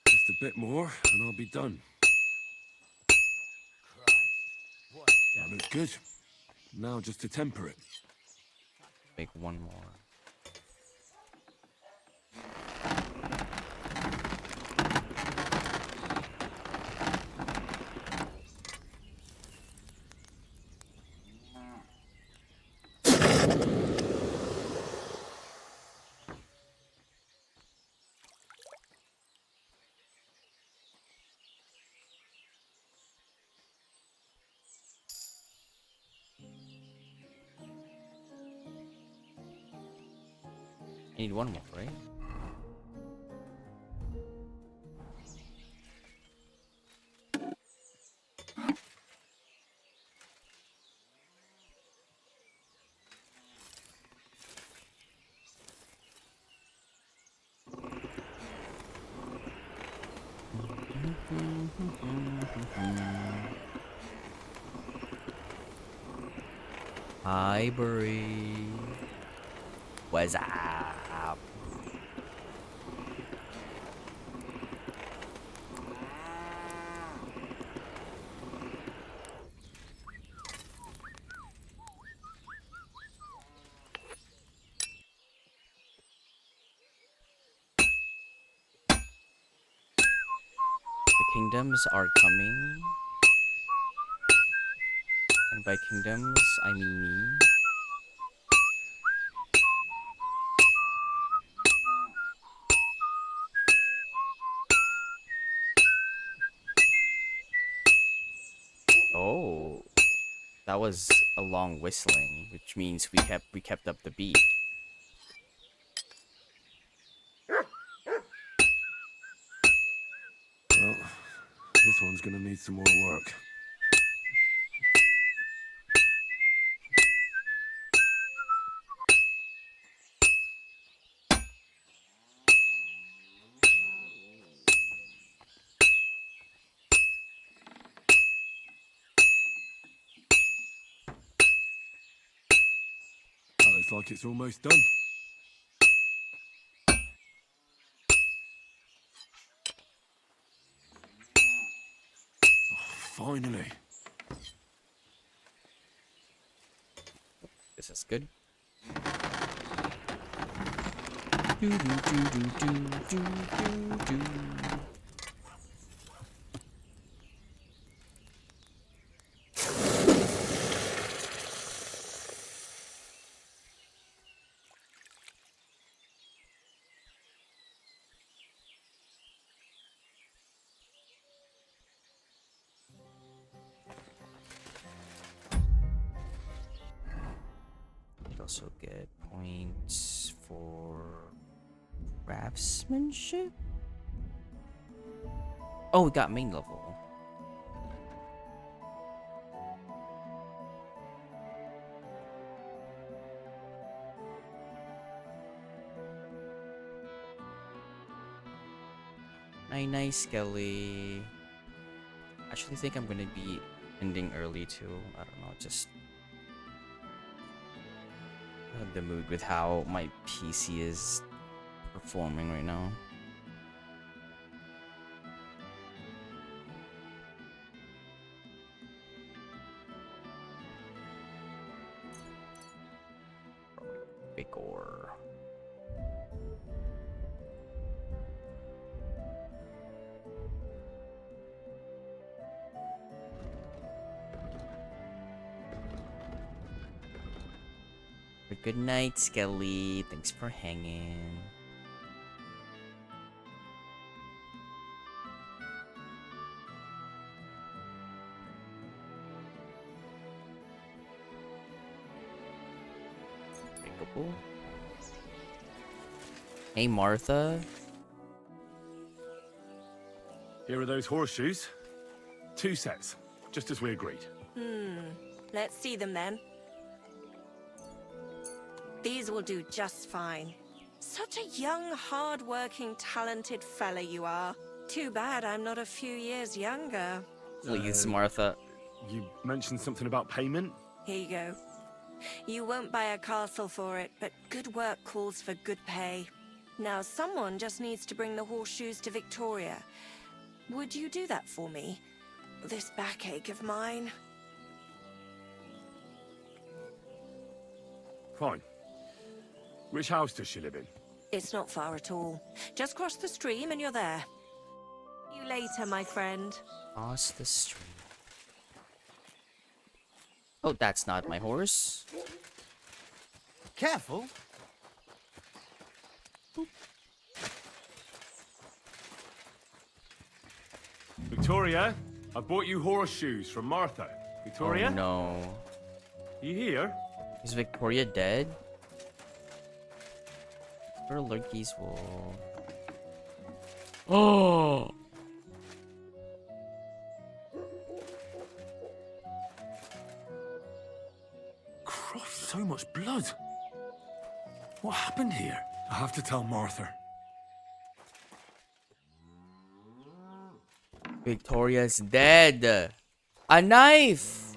Just a bit more, and I'll be done. That looks good. Now just to temper it. Make one more. I need one more, right? Hi, Brie. What's up? The kingdoms are coming. And by kingdoms, I mean me. Oh, that was a long whistling, which means we kept up the beat. Well, this one's gonna need some more work. That looks like it's almost done. Finally. This is good. You also get points for craftsmanship. Oh, we got main level. Nice, Skelly. I actually think I'm gonna be ending early too. I don't know, just I'm in the mood with how my PC is performing right now. Vigor. Good night, Skelly. Thanks for hanging. Pickable. Hey, Martha. Here are those horseshoes. 2 sets, just as we agreed. Let's see them then. These will do just fine. Such a young, hard-working, talented fella you are. Too bad I'm not a few years younger. Please, Martha. You mentioned something about payment? Here you go. You won't buy a castle for it, but good work calls for good pay. Now, someone just needs to bring the horseshoes to Victoria. Would you do that for me? This backache of mine. Fine. Which house does she live in? It's not far at all. Just cross the stream and you're there. See you later, my friend. Cross the street. Oh, that's not my horse. Careful. Victoria, I bought you horseshoes from Martha. Victoria? Oh, no. You here? Is Victoria dead? Or lurkies will. Oh. Christ, so much blood. What happened here? I have to tell Martha. Victoria's dead. A knife.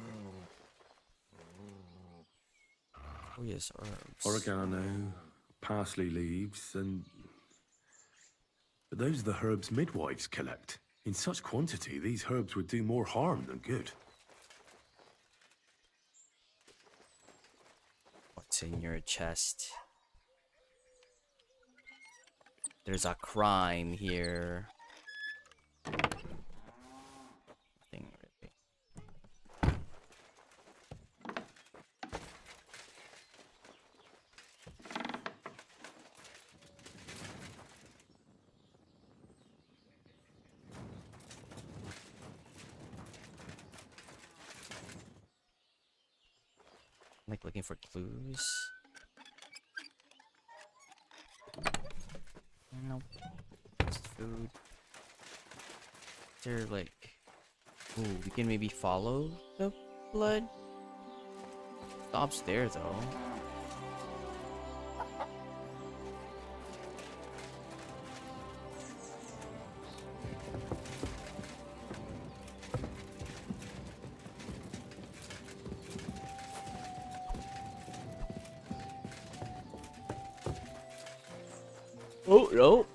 Victoria's herbs. Oregano, parsley leaves, and... But those are the herbs midwives collect. In such quantity, these herbs would do more harm than good. What's in your chest? There's a crime here. Nothing really. Like looking for clues. Nope. Just food. Is there like... Ooh, we can maybe follow the blood? Stops there though. Oh, no.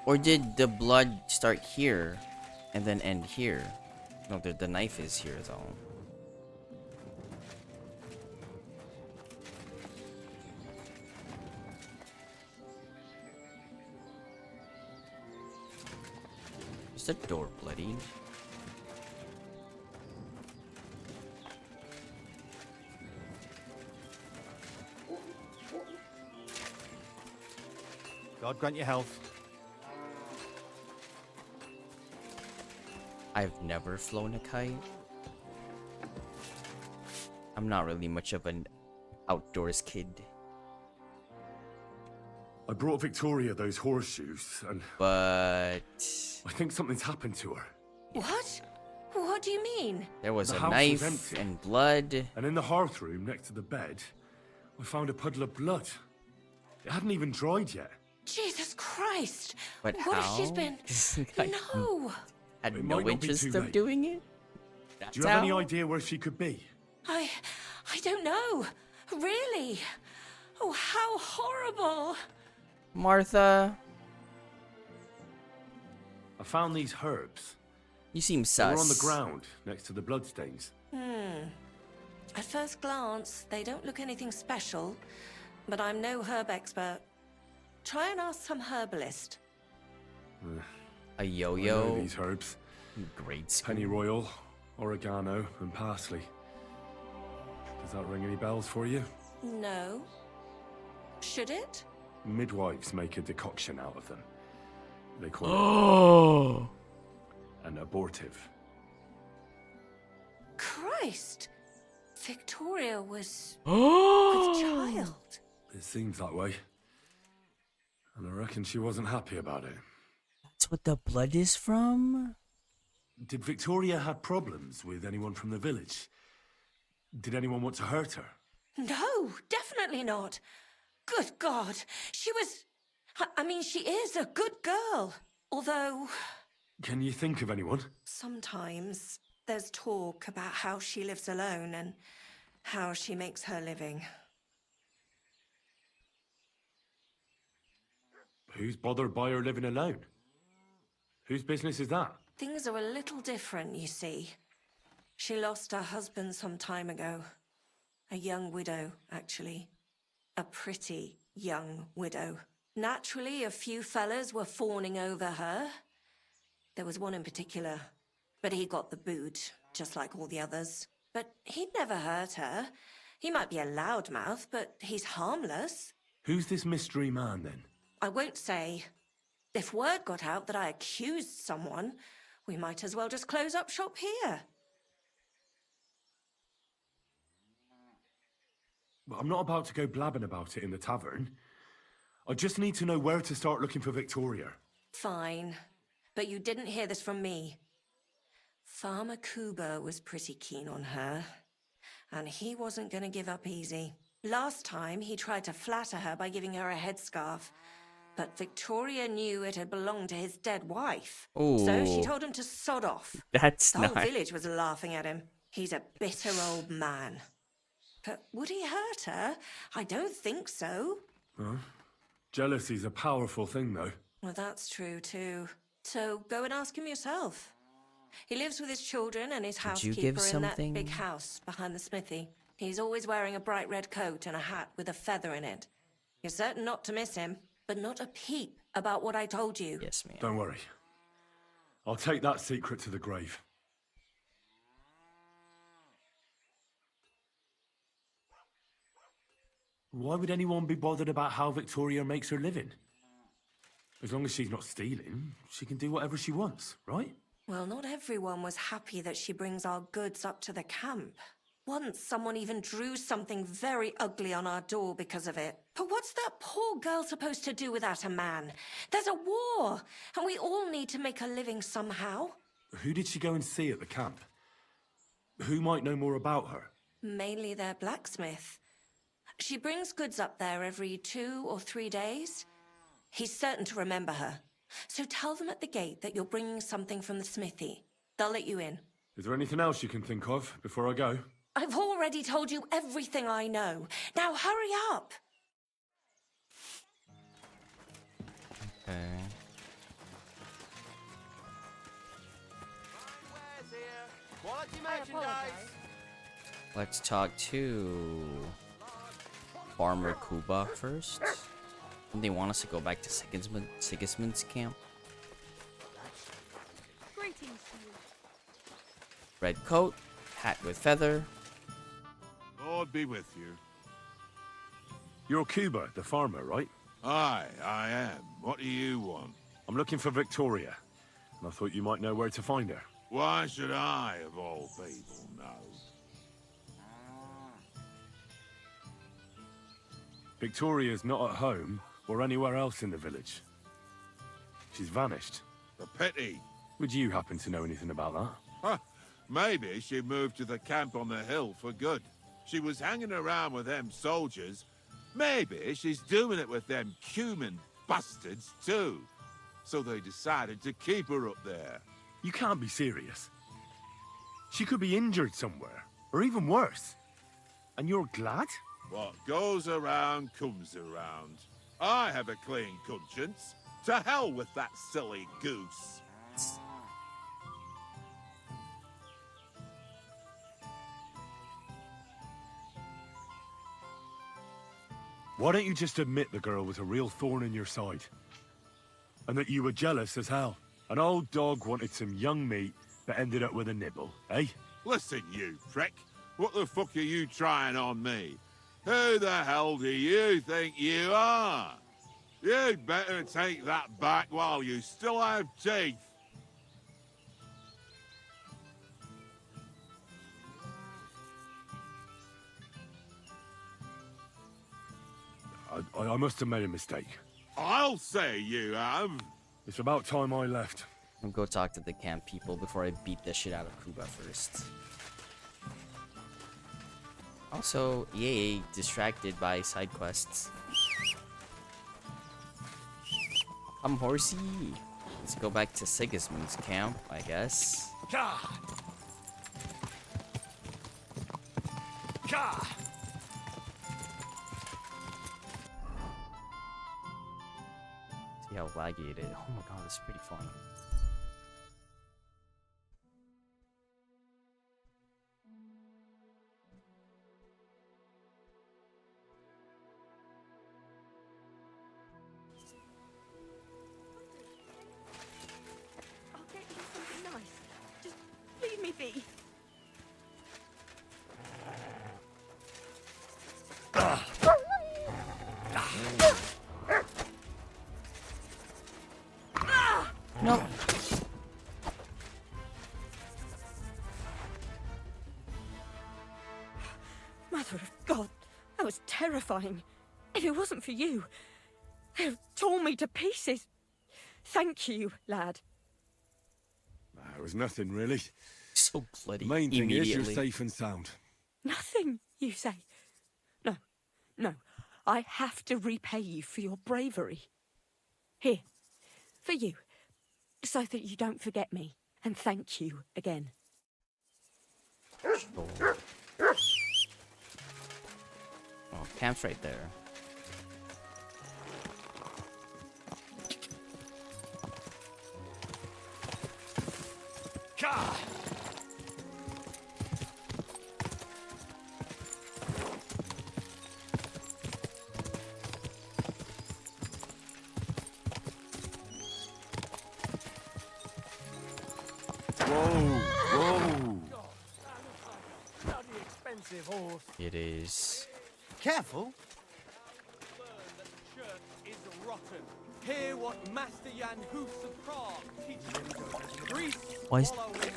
Or did the blood start here and then end here? No, the knife is here though. Is the door bloody? God grant you health. I've never flown a kite. I'm not really much of an outdoors kid. I brought Victoria those horseshoes, and... But... I think something's happened to her. What? What do you mean? There was The a house was knife empty. and blood. And in the hearth room next to the bed, I found a puddle of blood. It hadn't even dried yet. Jesus Christ! But what how? if she's been... No! Had It no might not be interest too of late. doing it? That's Do you have any how? idea where she could be? I don't know. Really? Oh, how horrible! Martha, I found these herbs. you seem They sus. were on the ground, next to the bloodstains. At first glance, they don't look anything special, but I'm no herb expert. Try and ask some herbalist. A I know yo-yo. these herbs. Great school. Pennyroyal, oregano, and parsley. Does that ring any bells for you? No. Should it? Midwives make a decoction out of them. They call it an abortive. Christ! Victoria was... with child. It seems that way. And I reckon she wasn't happy about it. That's what the blood is from? Did Victoria have problems with anyone from the village? Did anyone want to hurt her? No, definitely not. Good God, she was... I mean, she is a good girl. Although, Can you think of anyone? sometimes there's talk about how she lives alone and how she makes her living. Who's bothered by her living alone? Whose business is that? Things are a little different, you see. She lost her husband some time ago. A young widow, actually. A pretty young widow. Naturally, a few fellas were fawning over her. There was one in particular, but he got the boot, just like all the others. But he'd never hurt her. He might be a loudmouth, but he's harmless. Who's this mystery man, then? I won't say. If word got out that I accused someone, we might as well just close up shop here. I'm not about to go blabbing about it in the tavern. I just need to know where to start looking for Victoria. Fine. But you didn't hear this from me. Farmer Kuba was pretty keen on her. And he wasn't going to give up easy. Last time, he tried to flatter her by giving her a headscarf. But Victoria knew it had belonged to his dead wife. So she Ooh. told him to sod off. That's The whole not- village was laughing at him. He's a bitter old man. But would he hurt her? I don't think so. Huh? Jealousy's a powerful thing, though. Well, that's true, too. So go and ask him yourself. He lives with his children and his Could you housekeeper give in that something? big house behind the smithy. He's always wearing a bright red coat and a hat with a feather in it. You're certain not to miss him, but not a peep about what I told you. Yes, ma'am. Don't worry. I'll take that secret to the grave. Why would anyone be bothered about how Victoria makes her living? As long as she's not stealing, she can do whatever she wants, right? Well, not everyone was happy that she brings our goods up to the camp. Once, someone even drew something very ugly on our door because of it. But what's that poor girl supposed to do without a man? There's a war, and we all need to make a living somehow. Who did she go and see at the camp? Who might know more about her? Mainly their blacksmith. She brings goods up there every 2 or 3 days. He's certain to remember her. So tell them at the gate that you're bringing something from the smithy. They'll let you in. Is there anything else you can think of before I go? I've already told you everything I know. Now hurry up! Okay. Quality I merchandise. apologize. Let's talk to Farmer Kuba first. They want us to go back to Sigismund's camp. Greetings to you. Red coat, hat with feather. Lord be with you. You're Kuba, the farmer, right? Aye, I am. What do you want? I'm looking for Victoria, and I thought you might know where to find her. Why should I, of all people, know? Victoria's not at home or anywhere else in the village. She's vanished. A pity. Would you happen to know anything about that? Huh. Maybe she moved to the camp on the hill for good. She was hanging around with them soldiers. Maybe she's doing it with them cumin bastards too. So they decided to keep her up there. You can't be serious. She could be injured somewhere, or even worse. And you're glad? What goes around comes around. I have a clean conscience. To hell with that silly goose. Why don't you just admit the girl was a real thorn in your side? And that you were jealous as hell? An old dog wanted some young meat that ended up with a nibble, eh? Listen, you prick. What the fuck are you trying on me? Who the hell do you think you are? You'd better take that back while you still have teeth. I must have made a mistake. I'll say you have. It's about time I left. I'll go talk to the camp people before I beat the shit out of Kuba first. Also, yay, distracted by side quests. Come, horsey. Let's go back to Sigismund's camp, I guess. Ka! Ka! See how laggy it is. Oh my god, this is pretty fun. I'll get you something nice. Just leave me be. No. Mother of God, that was terrifying. If it wasn't for you, they'd have torn me to pieces. Thank you, lad. It was nothing, really. So bloody Main thing is you're immediately. safe and sound. Nothing, you say? No, no. I have to repay you for your bravery. Here, for you, so that you don't forget me. And thank you again. Oh, camp's right there. God! Whoa! Bloody expensive horse. It is. Careful. The church is rotten. Hear what Master Jan Hus of Prague teaches. Greece. Why is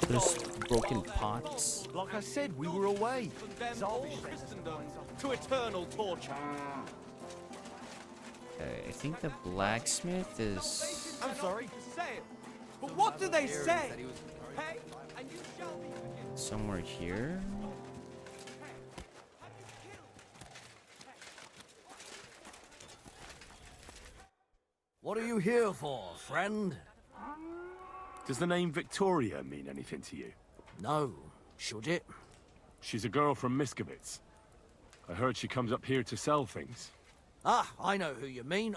there's broken pots? Like I said, we were away. Condemn all Christendom to eternal torture. Okay, I think the blacksmith is I'm sorry to say it, but what do they say? Hey, and you shall be forgiven. somewhere here. What are you here for, friend? Does the name Victoria mean anything to you? No. Should it? She's a girl from Miskovitz. I heard she comes up here to sell things. Ah, I know who you mean.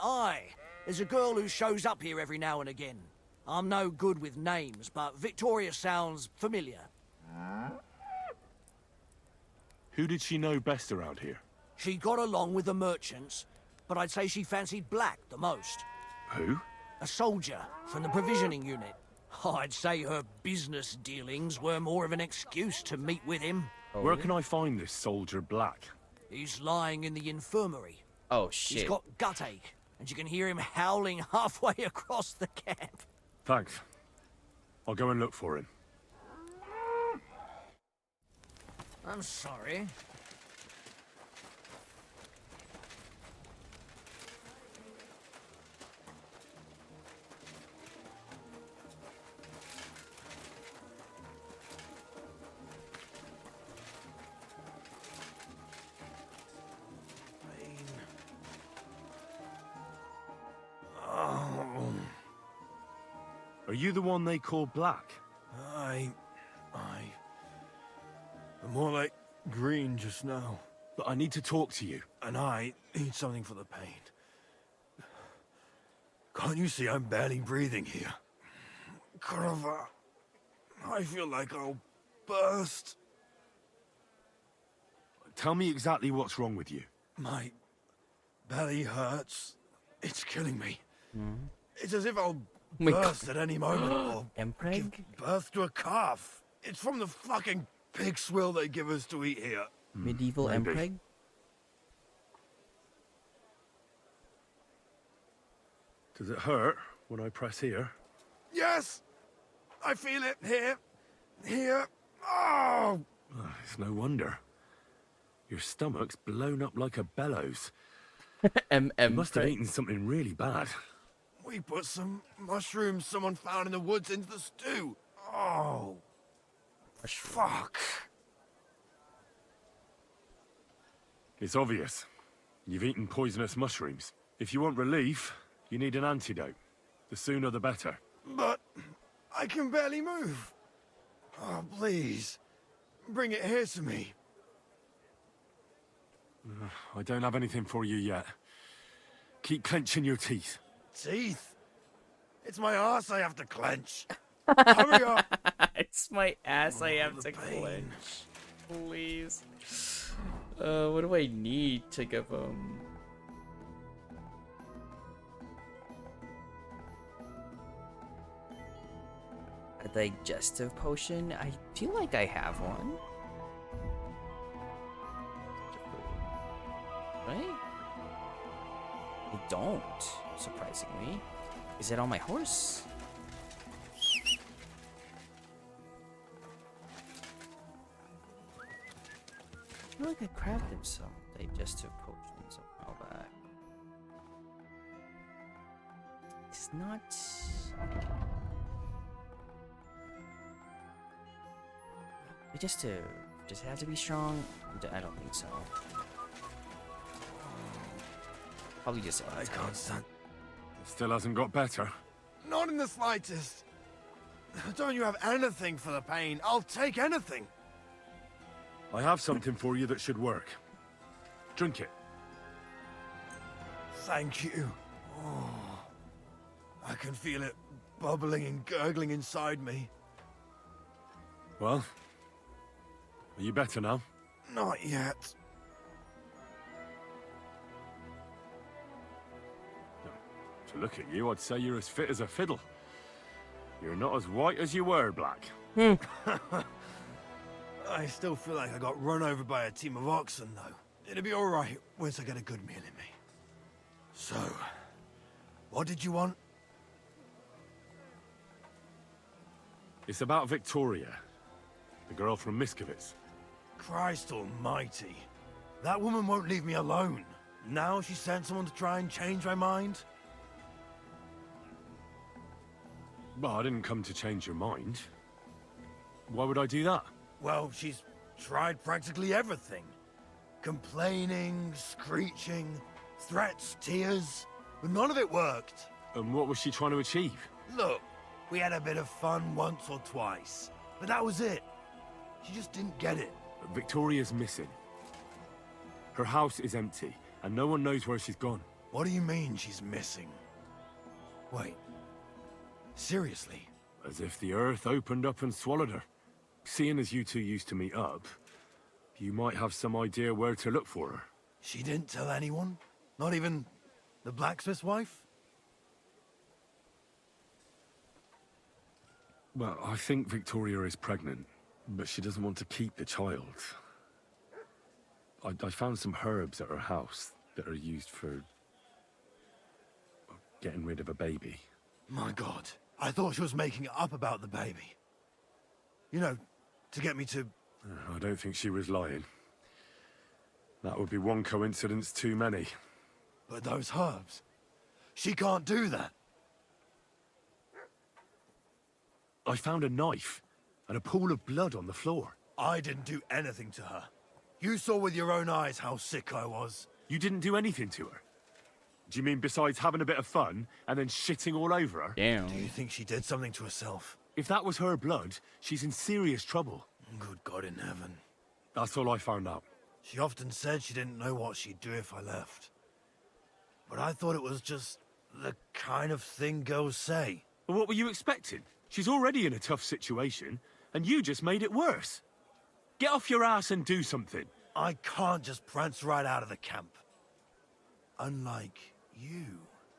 There's a girl who shows up here every now and again. I'm no good with names, but Victoria sounds familiar. Who did she know best around here? She got along with the merchants, but I'd say she fancied Black the most. Who? A soldier from the provisioning unit. I'd say her business dealings were more of an excuse to meet with him. Where can I find this soldier Black? He's lying in the infirmary. Oh, shit. He's got gut ache, and you can hear him howling halfway across the camp. Thanks. I'll go and look for him. I'm sorry. Are you the one they call Black? I'm more like green just now. But I need to talk to you. And I need something for the pain. Can't you see I'm barely breathing here? Kurova, I feel like I'll burst. Tell me exactly what's wrong with you. My belly hurts. It's killing me. It's as if I'll burst at any moment or give birth to a calf. It's from the fucking pig swill they give us to eat here. Medieval Maybe. Empreg? Does it hurt when I press here? Yes! I feel it here. Here. Oh! It's no wonder. Your stomach's blown up like a bellows. You must have eaten something really bad. We put some mushrooms someone found in the woods into the stew. Oh. Fuck. It's obvious. You've eaten poisonous mushrooms. If you want relief, you need an antidote. The sooner the better. But I can barely move. Oh, please. Bring it here to me. I don't have anything for you yet. Keep clenching your teeth. Teeth? It's my ass I have to clench. Hurry up. It's my ass I have to clench. Please. What do I need to give him? A digestive potion? I feel like I have one. Right? I don't, surprisingly. Is it on my horse? I feel like I crafted some. Digestive potions a while back. It's not. Does it have to be strong? I don't think so. Probably just. I can't stand. It still hasn't got better. Not in the slightest. Don't you have anything for the pain? I'll take anything. I have something for you that should work. Drink it. Thank you. Oh, I can feel it bubbling and gurgling inside me. Well, are you better now? Not yet. To look at you, I'd say you're as fit as a fiddle. You're not as white as you were, Black. I still feel like I got run over by a team of oxen, though. It'll be all right once I get a good meal in me. So, what did you want? It's about Victoria, the girl from Miskovitz. Christ almighty. That woman won't leave me alone. Now she sent someone to try and change my mind? Well, I didn't come to change your mind. Why would I do that? Well, she's tried practically everything. Complaining, screeching, threats, tears, but none of it worked. And what was she trying to achieve? Look, we had a bit of fun once or twice, but that was it. She just didn't get it. Victoria's missing. Her house is empty, and no one knows where she's gone. What do you mean she's missing? Wait. Seriously? As if the earth opened up and swallowed her. Seeing as you two used to meet up, you might have some idea where to look for her. She didn't tell anyone? Not even the blacksmith's wife? Well, I think Victoria is pregnant, but she doesn't want to keep the child. I found some herbs at her house that are used for getting rid of a baby. My God, I thought she was making it up about the baby. You know, to get me to... I don't think she was lying. That would be one coincidence too many. But those herbs, she can't do that. I found a knife and a pool of blood on the floor. I didn't do anything to her. You saw with your own eyes how sick I was. You didn't do anything to her? Do you mean besides having a bit of fun and then shitting all over her? Damn. Do you think she did something to herself? If that was her blood, she's in serious trouble. Good God in heaven. That's all I found out. She often said she didn't know what she'd do if I left. But I thought it was just the kind of thing girls say. Well, what were you expecting? She's already in a tough situation, and you just made it worse. Get off your ass and do something. I can't just prance right out of the camp. Unlike you.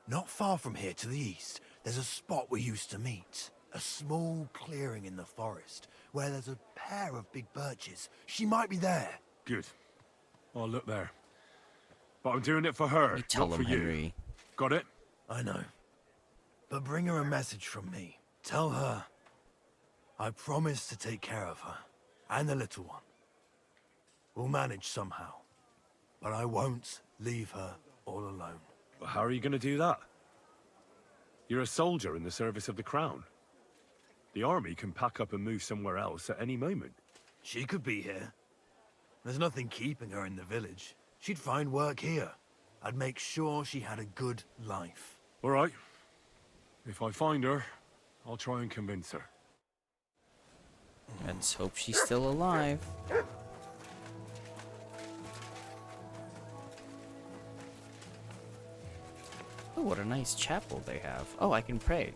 Not far from here to the east, there's a spot we used to meet. A small clearing in the forest, where there's a pair of big birches. She might be there. Good. I'll look there. But I'm doing it for her, Tell not him, for you. Henry. Got it? I know. But bring her a message from me. Tell her I promise to take care of her, and the little one. We'll manage somehow. But I won't leave her all alone. But how are you going to do that? You're a soldier in the service of the Crown. The army can pack up and move somewhere else at any moment. She could be here. There's nothing keeping her in the village. She'd find work here. I'd make sure she had a good life. All right. If I find her, I'll try and convince her. Let's hope she's still alive. Oh, what a nice chapel they have. Oh, I can pray.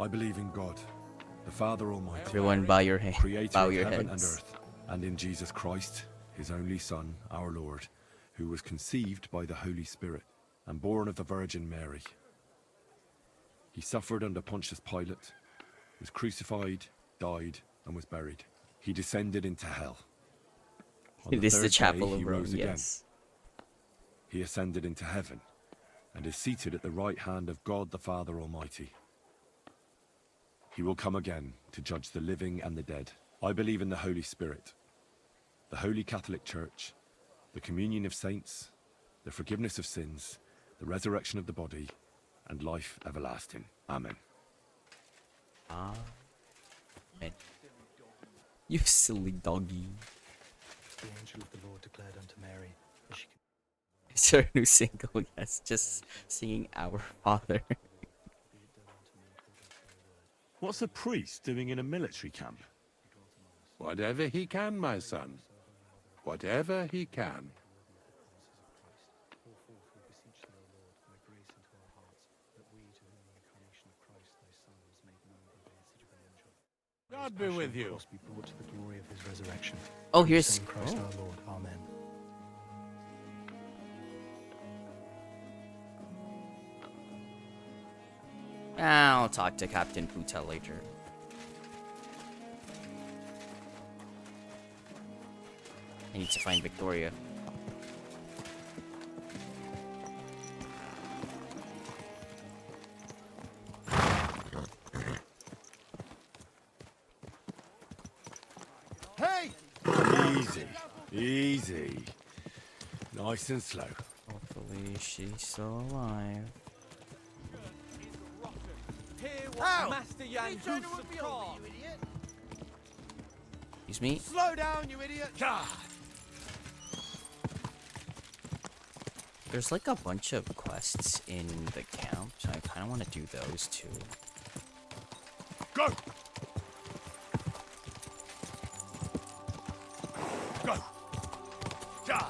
I believe in God, the Father Almighty. Everyone bow your head. Creator Bow of your heaven heads. and earth, and in Jesus Christ, his only Son, our Lord, who was conceived by the Holy Spirit and born of the Virgin Mary. He suffered under Pontius Pilate, was crucified, died, and was buried. He descended into hell. On It is the third chapel day, of he Rome, rose again. yes. He ascended into heaven and is seated at the right hand of God the Father Almighty. He will come again to judge the living and the dead. I believe in the Holy Spirit, the Holy Catholic Church, the communion of saints, the forgiveness of sins, the resurrection of the body, and life everlasting. Amen. Amen. You silly doggy. The angel of the Lord declared unto Mary, that she could... It's our new single, yes, just singing Our Father. What's a priest doing in a military camp? Whatever he can, my son. Whatever he can. God be with you. Be brought to the glory of his resurrection. Oh, here's Same Christ our Lord. Amen. I'll talk to Captain Puta later. I need to find Victoria. Hey! Easy. Easy. Nice and slow. Hopefully she's still alive. Ow! Master Yang Excuse me? Slow down, you idiot! There's like a bunch of quests in the camp, so I kind of want to do those too. Go! Go! Ja!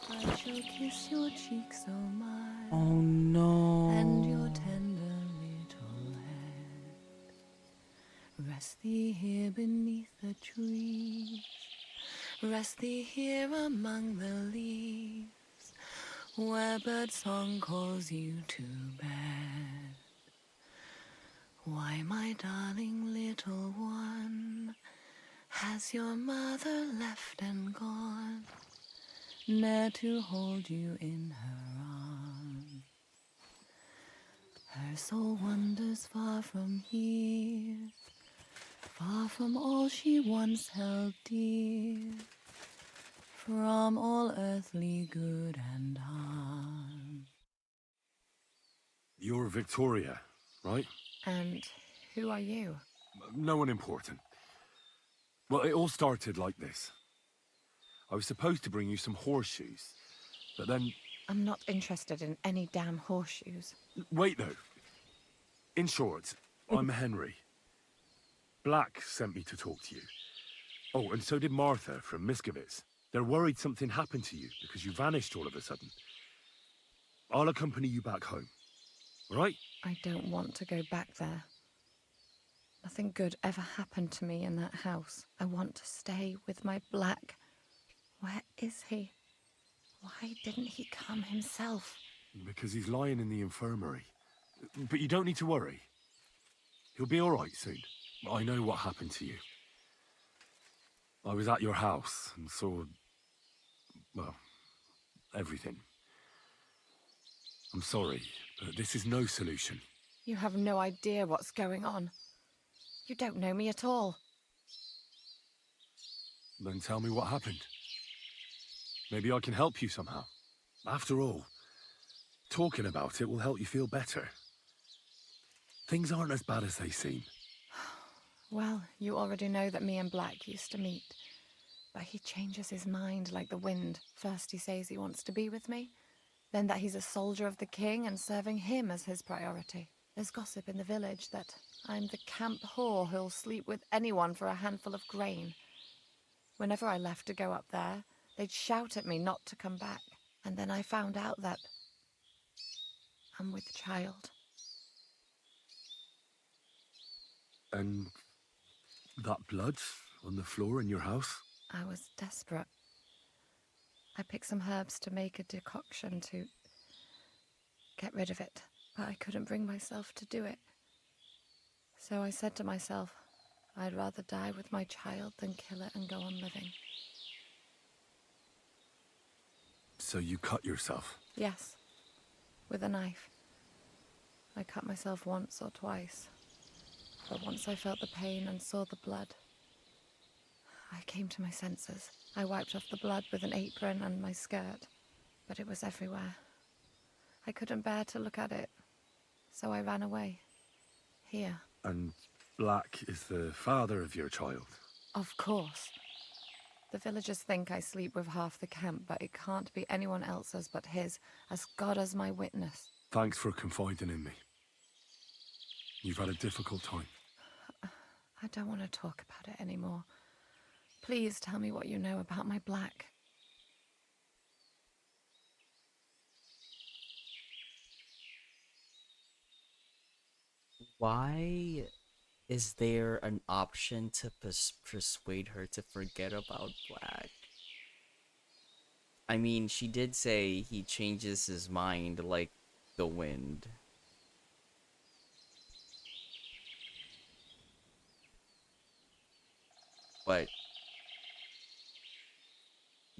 I shall kiss your cheek so much. Oh no. And your tender little head. Rest thee here beneath the trees. Rest thee here among the leaves. Where bird song calls you to bed. Why, my darling little one, has your mother left and gone, ne'er to hold you in her arms? Her soul wanders far from here, far from all she once held dear, from all earthly good and harm. You're Victoria, right? And who are you? No one important. Well, it all started like this. I was supposed to bring you some horseshoes, but then... I'm not interested in any damn horseshoes. Wait, though. In short, I'm Henry. Black sent me to talk to you. Oh, and so did Martha from Miskovitz. They're worried something happened to you because you vanished all of a sudden. I'll accompany you back home. All right? I don't want to go back there. Nothing good ever happened to me in that house. I want to stay with my Black. Where is he? Why didn't he come himself? Because he's lying in the infirmary. But you don't need to worry. He'll be all right soon. I know what happened to you. I was at your house and saw... well, everything. I'm sorry, but this is no solution. You have no idea what's going on. You don't know me at all. Then tell me what happened. Maybe I can help you somehow. After all, talking about it will help you feel better. Things aren't as bad as they seem. Well, you already know that me and Black used to meet. But he changes his mind like the wind. First he says he wants to be with me, then that he's a soldier of the king and serving him as his priority. There's gossip in the village that I'm the camp whore who'll sleep with anyone for a handful of grain. Whenever I left to go up there, they'd shout at me not to come back. And then I found out that I'm with child. And that blood on the floor in your house? I was desperate. I picked some herbs to make a decoction to get rid of it, but I couldn't bring myself to do it. So I said to myself, I'd rather die with my child than kill it and go on living. So you cut yourself? Yes, with a knife. I cut myself once or twice. But once I felt the pain and saw the blood, I came to my senses. I wiped off the blood with an apron and my skirt, but it was everywhere. I couldn't bear to look at it, so I ran away. Here. And Black is the father of your child? Of course. The villagers think I sleep with half the camp, but it can't be anyone else's but his, as God as my witness. Thanks for confiding in me. You've had a difficult time. I don't want to talk about it anymore. Please tell me what you know about my Black. Why is there an option to persuade her to forget about Black? I mean, she did say he changes his mind like the wind. But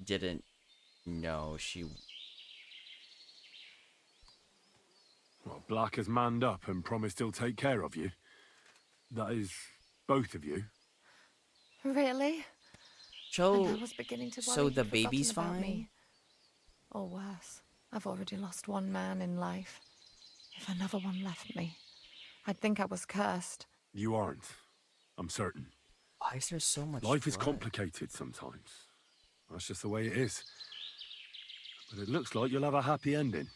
didn't know she... Well, Black has manned up and promised he'll take care of you. That is, both of you. Really? So, And I was beginning to worry so the you'd forgotten baby's about fine? me. Or worse, I've already lost one man in life. If another one left me, I'd think I was cursed. You aren't. I'm certain. Why is there so much Life is blood? complicated sometimes. That's just the way it is. But it looks like you'll have a happy ending.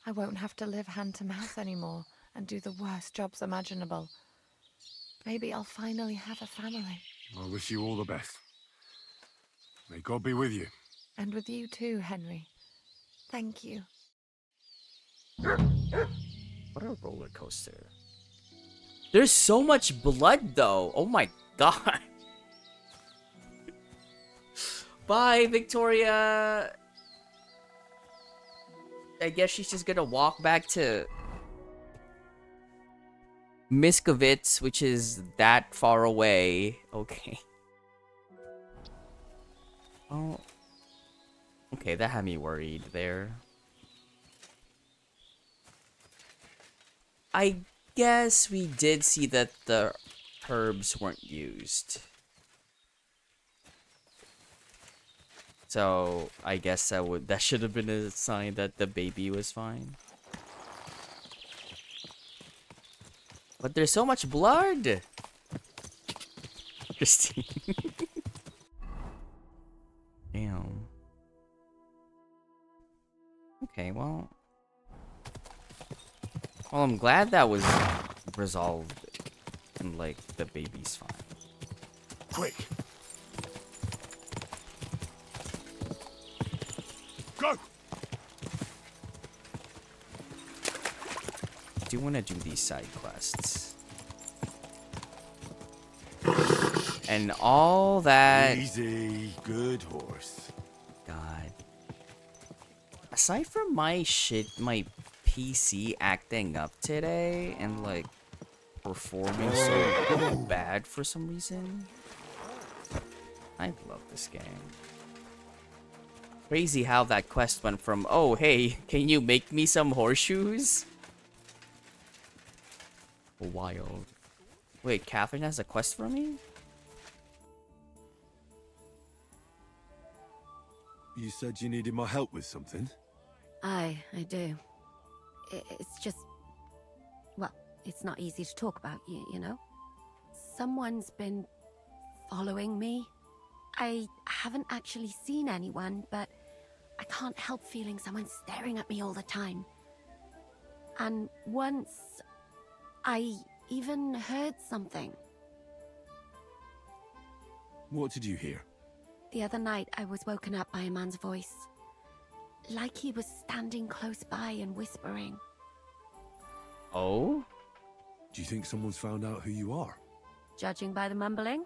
I won't have to live hand to mouth anymore and do the worst jobs imaginable. Maybe I'll finally have a family. I wish you all the best. May God be with you. And with you too, Henry. Thank you. What a roller coaster. There's so much blood though. Oh my god. Bye, Victoria. I guess she's just gonna walk back to Miskovitz, which is that far away. Okay. Oh. Okay, that had me worried there. I guess we did see that the herbs weren't used. So, I guess that should have been a sign that the baby was fine. But there's so much blood! Christine. Damn. Okay, well, I'm glad that was resolved and, like, the baby's fine. Quick! Go! I do want to do these side quests. And all that... Easy, good horse. God. Aside from my PC acting up today and, like, performing so bad for some reason, I love this game. Crazy how that quest went from, oh, hey, can you make me some horseshoes? Wild. Wait, Catherine has a quest for me? You said you needed my help with something? I do. It's just... Well, it's not easy to talk about, you know? Someone's been following me. I haven't actually seen anyone, but I can't help feeling someone staring at me all the time. And once, I even heard something. What did you hear? The other night, I was woken up by a man's voice. Like he was standing close by and whispering. Oh? Do you think someone's found out who you are? Judging by the mumbling,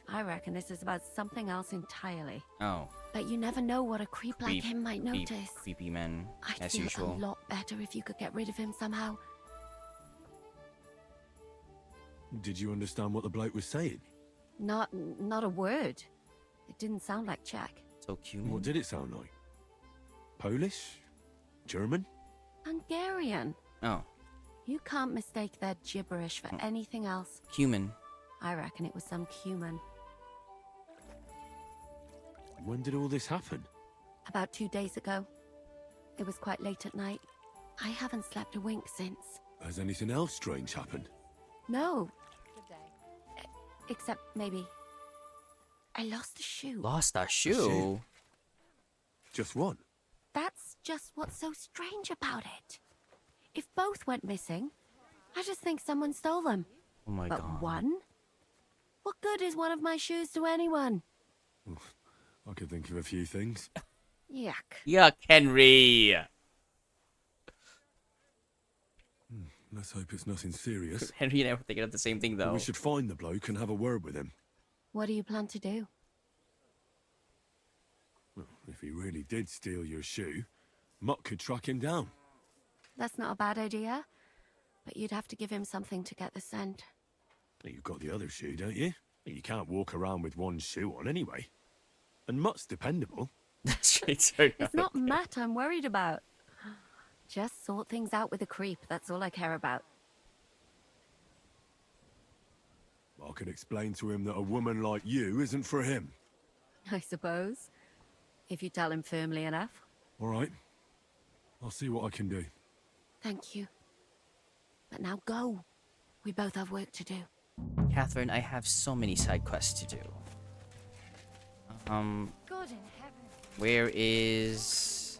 I reckon this is about something else entirely. Oh. But you never know what a creep like him might notice. Creepy men, I'd as feel usual. a lot better if you could get rid of him somehow. Did you understand what the bloke was saying? Not a word. It didn't sound like Jack. So cute. What did it sound like? Polish? German? Hungarian. Oh, You can't mistake their gibberish for anything else. human. I reckon it was some cumin. When did all this happen? About 2 days ago. It was quite late at night. I haven't slept a wink since. Has anything else strange happened? No, Good day. except maybe I lost a shoe. Lost a shoe? Just one? That's just what's so strange about it. If both went missing, I just think someone stole them. Oh my But god. one? What good is one of my shoes to anyone? I could think of a few things. Yuck. Yuck, Henry. Let's hope it's nothing serious. Henry and I were thinking of the same thing, though. We should find the bloke and have a word with him. What do you plan to do? Well, if he really did steal your shoe, Mutt could track him down. That's not a bad idea, but you'd have to give him something to get the scent. You've got the other shoe, don't you? You can't walk around with one shoe on anyway. And Mutt's dependable. That's right, sorry. It's not Matt I'm worried about. Just sort things out with a creep, that's all I care about. I could explain to him that a woman like you isn't for him. I suppose. If you tell him firmly enough. All right. I'll see what I can do. Thank you. But now go. We both have work to do. Catherine, I have so many side quests to do. God in heaven. Where is...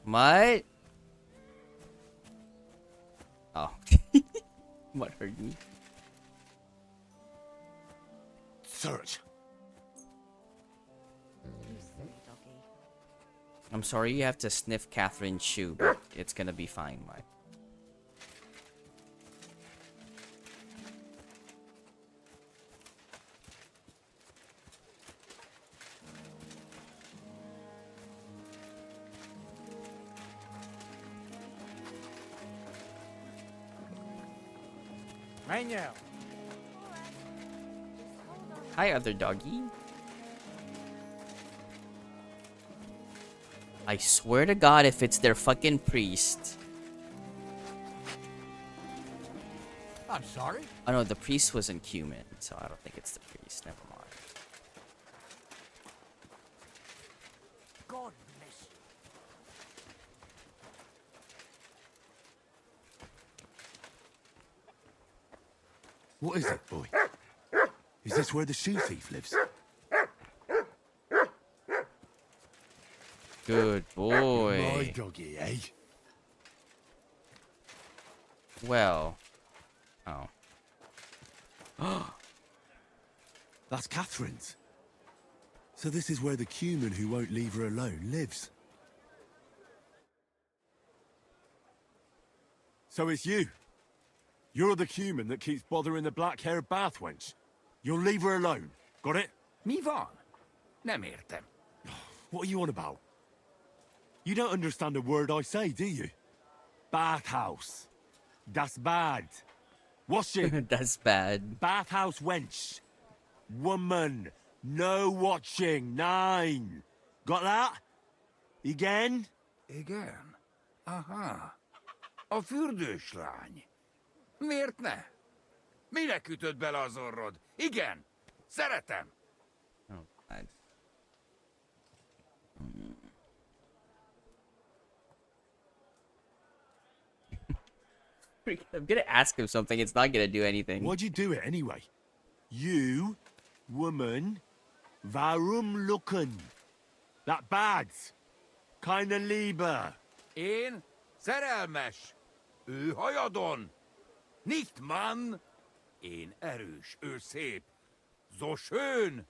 What? Oh. What hurt me? Search. I'm sorry you have to sniff Catherine's shoe, but it's gonna be fine, Mike. Manuel. Hi, other doggy. I swear to God, if it's their fucking priest. I'm sorry? Oh no, the priest wasn't human, so I don't think it's the priest. Never mind. God bless you. What is it, boy? Is this where the shoe thief lives? Good boy. My doggy, eh? Well. Oh. That's Catherine's. So this is where the cumin who won't leave her alone lives. So it's you. You're the cumin that keeps bothering the black-haired bath wench. You'll leave her alone. Got it? Mi van. Nem értem. What are you on about? You don't understand a word I say, do you? Bathhouse. Das bad. Washing. That's bad. Bathhouse wench. Woman. No watching. 9. Got that? Again? Igen. Aha. A fürdős lány. Miért ne? Minek ütöd bele az orrod? Igen. Szeretem. Oh, God. I'm gonna ask him something. It's not gonna do anything. Why'd you do it anyway? You, woman, warum lucken? That bad. Keine Liebe. Én szerelmes. Ő hajadon. Nicht Mann. Én erős, ő szép. So schön.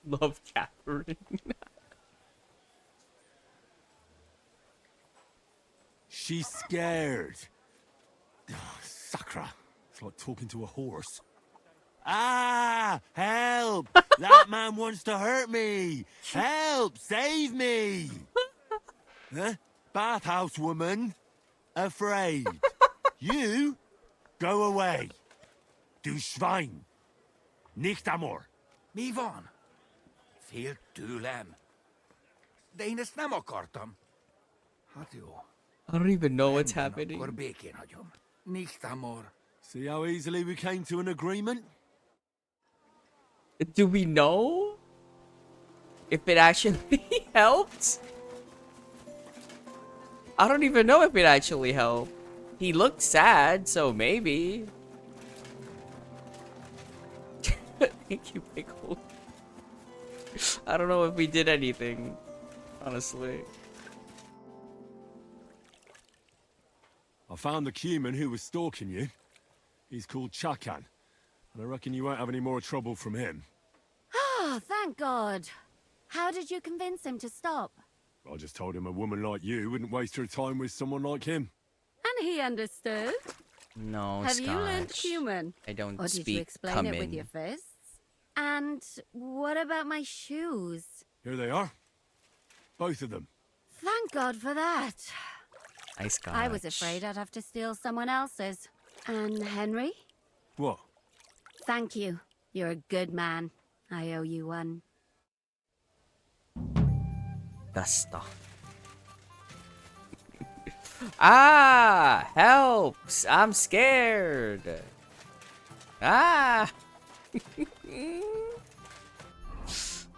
Love Catherine. She's scared. Sakra. It's like talking to a horse. Ah! Help! That man wants to hurt me! Help! Save me! Huh? Bathhouse woman. Afraid. You? Go away. Du Schwein. Nicht amor. Mi van? Beszélt tőlem. De én ezt nem akartam. Hát jó. I don't even know what's Rendben, happening. Akkor békén hagyom. Nicht amor. See how easily we came to an agreement? Do we know if it actually helped? I don't even know if it actually helped. He looked sad, so maybe. Thank you, Pickle. I don't know if we did anything, honestly. I found the Cuman who was stalking you. He's called Chakan, and I reckon you won't have any more trouble from him. Oh, thank God. How did you convince him to stop? I just told him a woman like you wouldn't waste her time with someone like him. And he understood. No, Have you learned Scotch. human? I don't Or did speak you explain it with common. your fists? And what about my shoes? Here they are. Both of them. Thank God for that. Nice Scotch. I was afraid I'd have to steal someone else's. And Henry? What? Thank you. You're a good man. I owe you one. Dasta. Ah! Helps! I'm scared! Ah!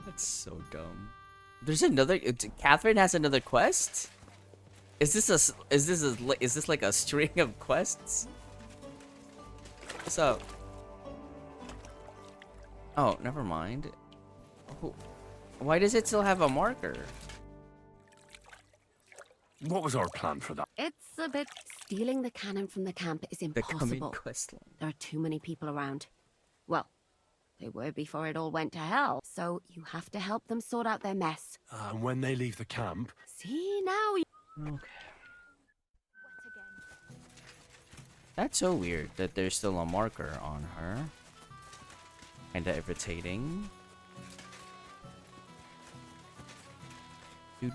That's so dumb. There's another. Catherine has another quest. Is this like a string of quests? What's up? Oh, never mind. Why does it still have a marker? What was our plan for that? It's a bit... Stealing the cannon from the camp is The coming impossible. quest line. There are too many people around. Well, they were before it all went to hell. So you have to help them sort out their mess. And when they leave the camp... See, now you... Okay. That's so weird that there's still a marker on her. Kinda irritating. We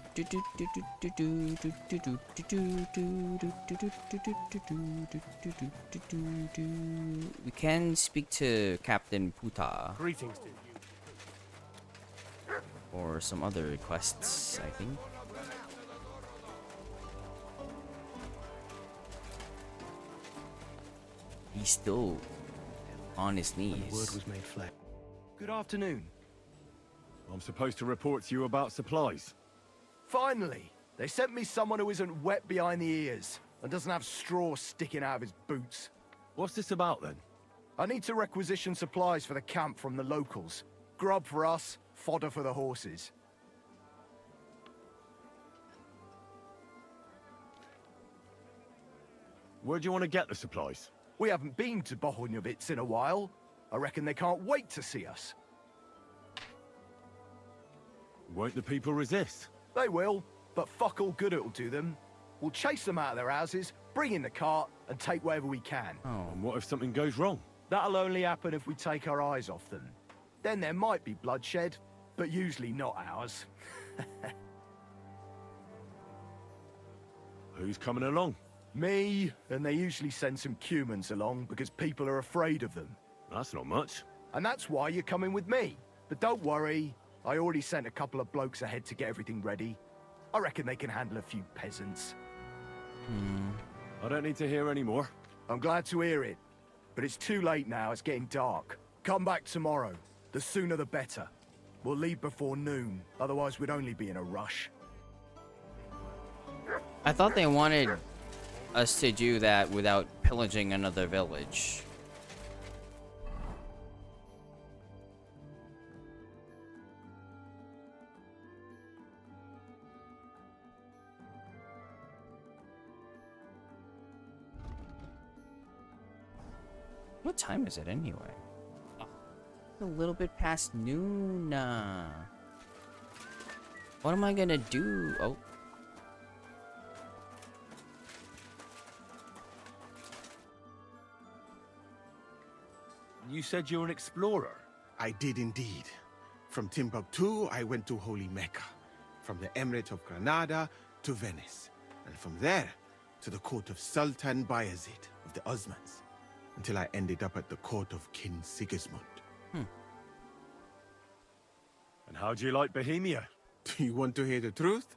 can speak to Captain Puta. Greetings to you. Or some other requests, I think. He's still on his knees. And the word was made flesh. Good afternoon. I'm supposed to report to you about supplies. Finally! They sent me someone who isn't wet behind the ears and doesn't have straw sticking out of his boots. What's this about, then? I need to requisition supplies for the camp from the locals. Grub for us, fodder for the horses. Where do you want to get the supplies? We haven't been to Bohunjovitz in a while. I reckon they can't wait to see us. Won't the people resist? They will, but fuck all good it'll do them. We'll chase them out of their houses, bring in the cart, and take whatever we can. Oh. And what if something goes wrong? That'll only happen if we take our eyes off them. Then there might be bloodshed, but usually not ours. Who's coming along? Me, and they usually send some Cumans along because people are afraid of them. That's not much. And that's why you're coming with me. But don't worry, I already sent a couple of blokes ahead to get everything ready. I reckon they can handle a few peasants. I don't need to hear any more. I'm glad to hear it. But it's too late now, it's getting dark. Come back tomorrow. The sooner the better. We'll leave before noon, otherwise we'd only be in a rush. I thought they wanted us to do that without pillaging another village. What time is it anyway? A little bit past noon. What am I gonna do? Oh. You said you're an explorer. I did indeed. From Timbuktu, I went to Holy Mecca. From the Emirate of Granada to Venice. And from there to the court of Sultan Bayezid of the Osmans. Until I ended up at the court of King Sigismund. And how do you like Bohemia? Do you want to hear the truth?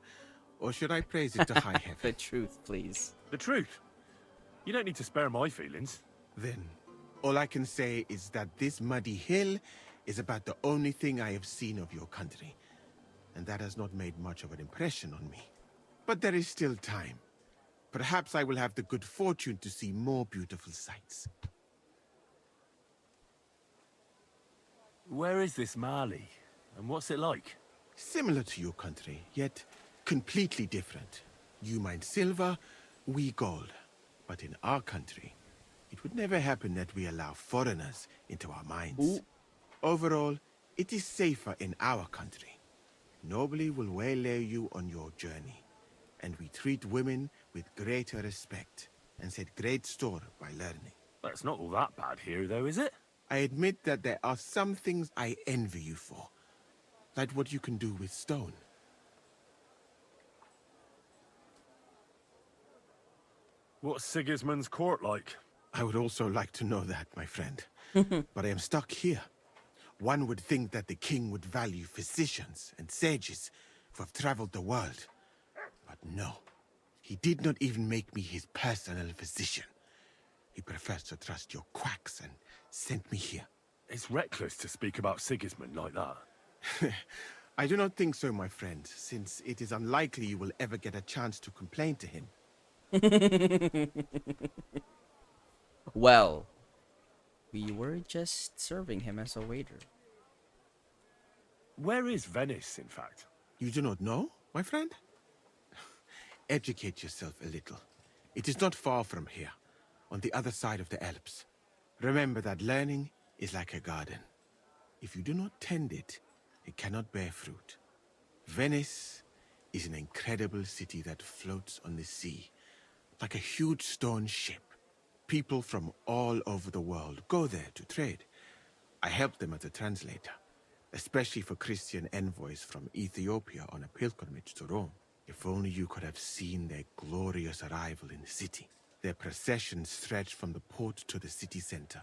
Or should I praise it to high heaven? The truth, please. The truth? You don't need to spare my feelings. Then, all I can say is that this muddy hill is about the only thing I have seen of your country. And that has not made much of an impression on me. But there is still time. Perhaps I will have the good fortune to see more beautiful sights. Where is this Mali? And what's it like? Similar to your country, yet completely different. You mine silver, we gold. But in our country, it would never happen that we allow foreigners into our mines. Ooh. Overall, it is safer in our country. Nobody will waylay you on your journey. And we treat women with greater respect and set great store by learning. That's not all that bad here, though, is it? I admit that there are some things I envy you for. Like what you can do with stone. What's Sigismund's court like? I would also like to know that, my friend. But I am stuck here. One would think that the king would value physicians and sages who have traveled the world. But no. He did not even make me his personal physician. He prefers to trust your quacks and sent me here. It's reckless to speak about Sigismund like that. I do not think so, my friend, since it is unlikely you will ever get a chance to complain to him. Well, we were just serving him as a waiter. Where is Venice, in fact? You do not know, my friend? Educate yourself a little. It is not far from here, on the other side of the Alps. Remember that learning is like a garden. If you do not tend it, it cannot bear fruit. Venice is an incredible city that floats on the sea, like a huge stone ship. People from all over the world go there to trade. I help them as a translator, especially for Christian envoys from Ethiopia on a pilgrimage to Rome. If only you could have seen their glorious arrival in the city. Their procession stretched from the port to the city center,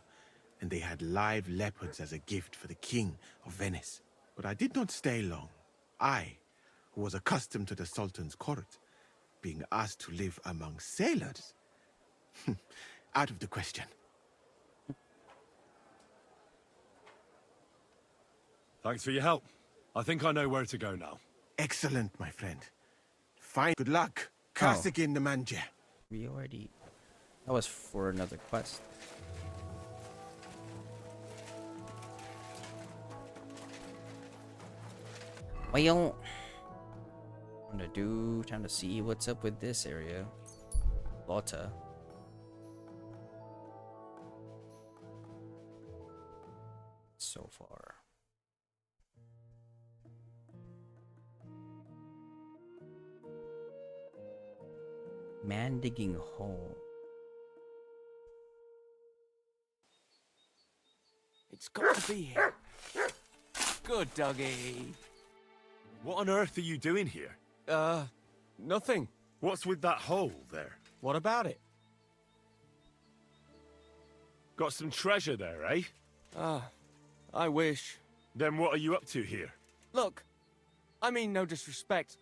and they had live leopards as a gift for the king of Venice. But I did not stay long. I, who was accustomed to the Sultan's court, being asked to live among sailors? Out of the question. Thanks for your help. I think I know where to go now. Excellent, my friend. Fine. Good luck. Kasagin the Manje. We already... That was for another quest. Well, time to see what's up with this area. Lotta. So far. Man digging hole. It's got to be here. Good, Dougie. What on earth are you doing here? Nothing. What's with that hole there? What about it? Got some treasure there, eh? I wish. Then what are you up to here? Look, I mean no disrespect,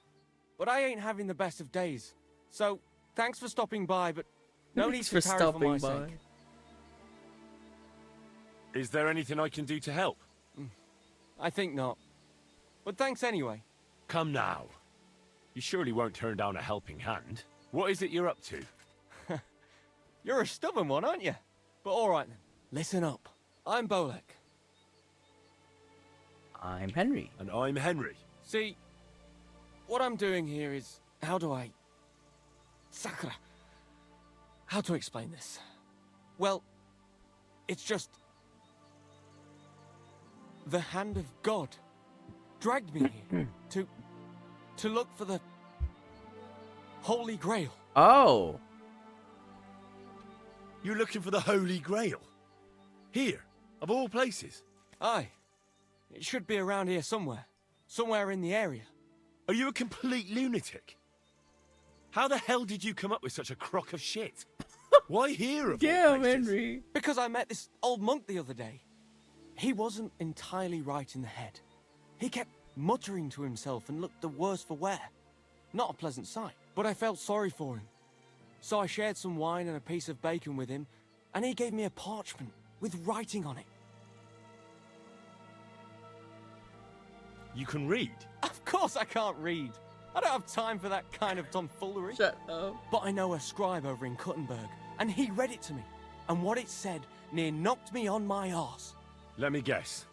but I ain't having the best of days. So, thanks for stopping by, but no need to tarry for my sake. Is there anything I can do to help? I think not. But thanks anyway. Come now. You surely won't turn down a helping hand. What is it you're up to? You're a stubborn one, aren't you? But alright then. Listen up. I'm Bolek. I'm Henry. And I'm Henry. See, what I'm doing here is... How do I... Sakura. How to explain this? Well, it's just... The hand of God dragged me here to look for the Holy Grail. Oh. You're looking for the Holy Grail? Here, of all places? Aye. It should be around here somewhere. Somewhere in the area. Are you a complete lunatic? How the hell did you come up with such a crock of shit? Why here of all places? Henry. Because I met this old monk the other day. He wasn't entirely right in the head. He kept muttering to himself and looked the worse for wear. Not a pleasant sight, but I felt sorry for him. So I shared some wine and a piece of bacon with him, and he gave me a parchment with writing on it. You can read? Of course I can't read. I don't have time for that kind of tomfoolery. Shut up. But I know a scribe over in Kuttenberg, and he read it to me. And what it said near knocked me on my arse. Let me guess.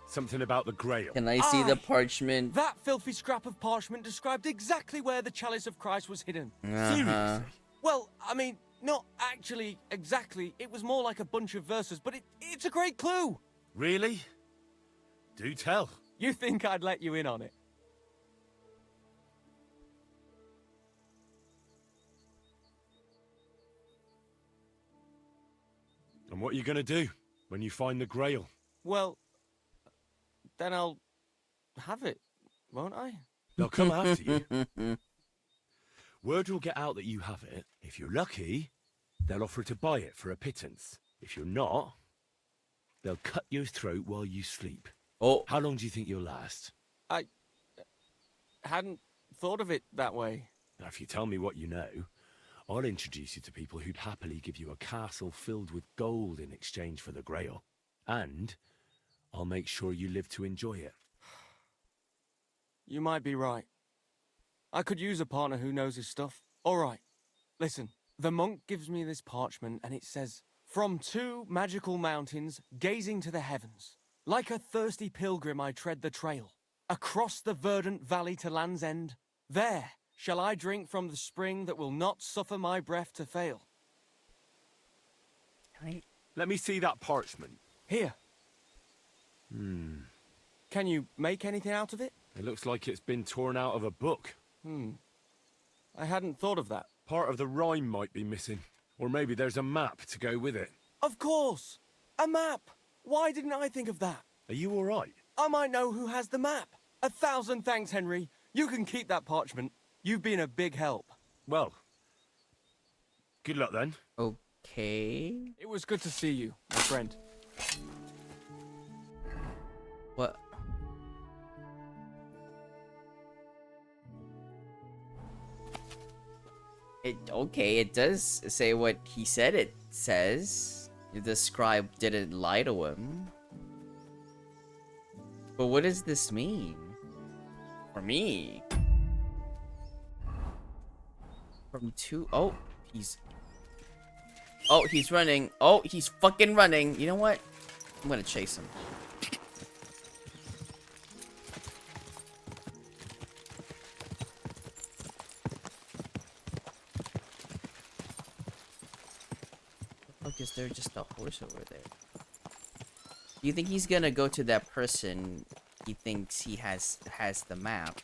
Something about the Grail. Can I see the parchment? That filthy scrap of parchment described exactly where the chalice of Christ was hidden. Uh-huh. Well, I mean, not actually exactly. It was more like a bunch of verses, but it's a great clue. Really? Do tell. You think I'd let you in on it? And what are you going to do when you find the Grail? Well, then I'll have it, won't I? They'll come after you. Word will get out that you have it. If you're lucky, they'll offer to buy it for a pittance. If you're not, they'll cut your throat while you sleep. Oh. How long do you think you'll last? I hadn't thought of it that way. Now, if you tell me what you know, I'll introduce you to people who'd happily give you a castle filled with gold in exchange for the Grail. And I'll make sure you live to enjoy it. You might be right. I could use a partner who knows his stuff. All right, listen. The monk gives me this parchment and it says, "From 2 magical mountains, gazing to the heavens, like a thirsty pilgrim I tread the trail, across the verdant valley to Land's End. There shall I drink from the spring that will not suffer my breath to fail." Let me see that parchment. Here. Can you make anything out of it? It looks like it's been torn out of a book. I hadn't thought of that. Part of the rhyme might be missing. Or maybe there's a map to go with it. Of course! A map! Why didn't I think of that? Are you all right? I might know who has the map. 1,000 thanks, Henry. You can keep that parchment. You've been a big help. Well, good luck then. Okay. It was good to see you, my friend. What? Okay, it does say what he said it says. The scribe didn't lie to him. But what does this mean? For me? From 2... Oh, he's running. Oh, he's fucking running. You know what? I'm gonna chase him. Is there just a horse over there? Do you think he's gonna go to that person he thinks he has the map?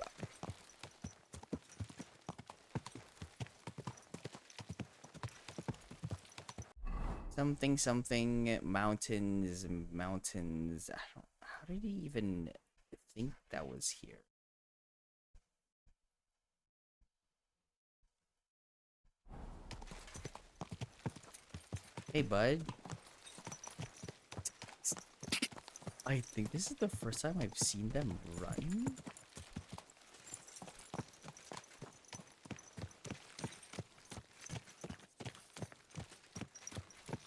Something mountains. How did he even think that was here? Hey, bud. I think this is the first time I've seen them run.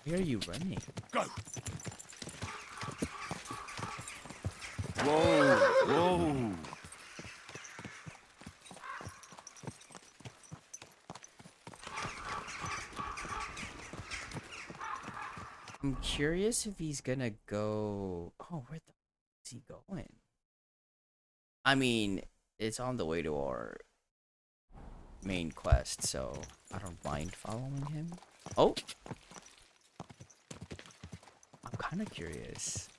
Where are you running? Go! Whoa! Whoa! I'm curious if he's gonna go... Oh, where the f is he going? I mean, it's on the way to our main quest, so I don't mind following him. Oh! I'm kind of curious.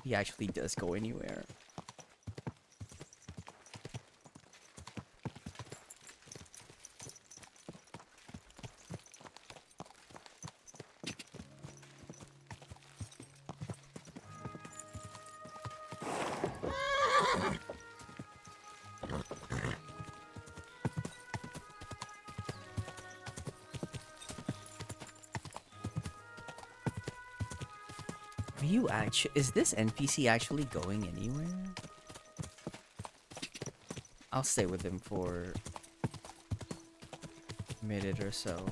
He actually does go anywhere. Are you actually... Is this NPC actually going anywhere? I'll stay with him for a minute or so.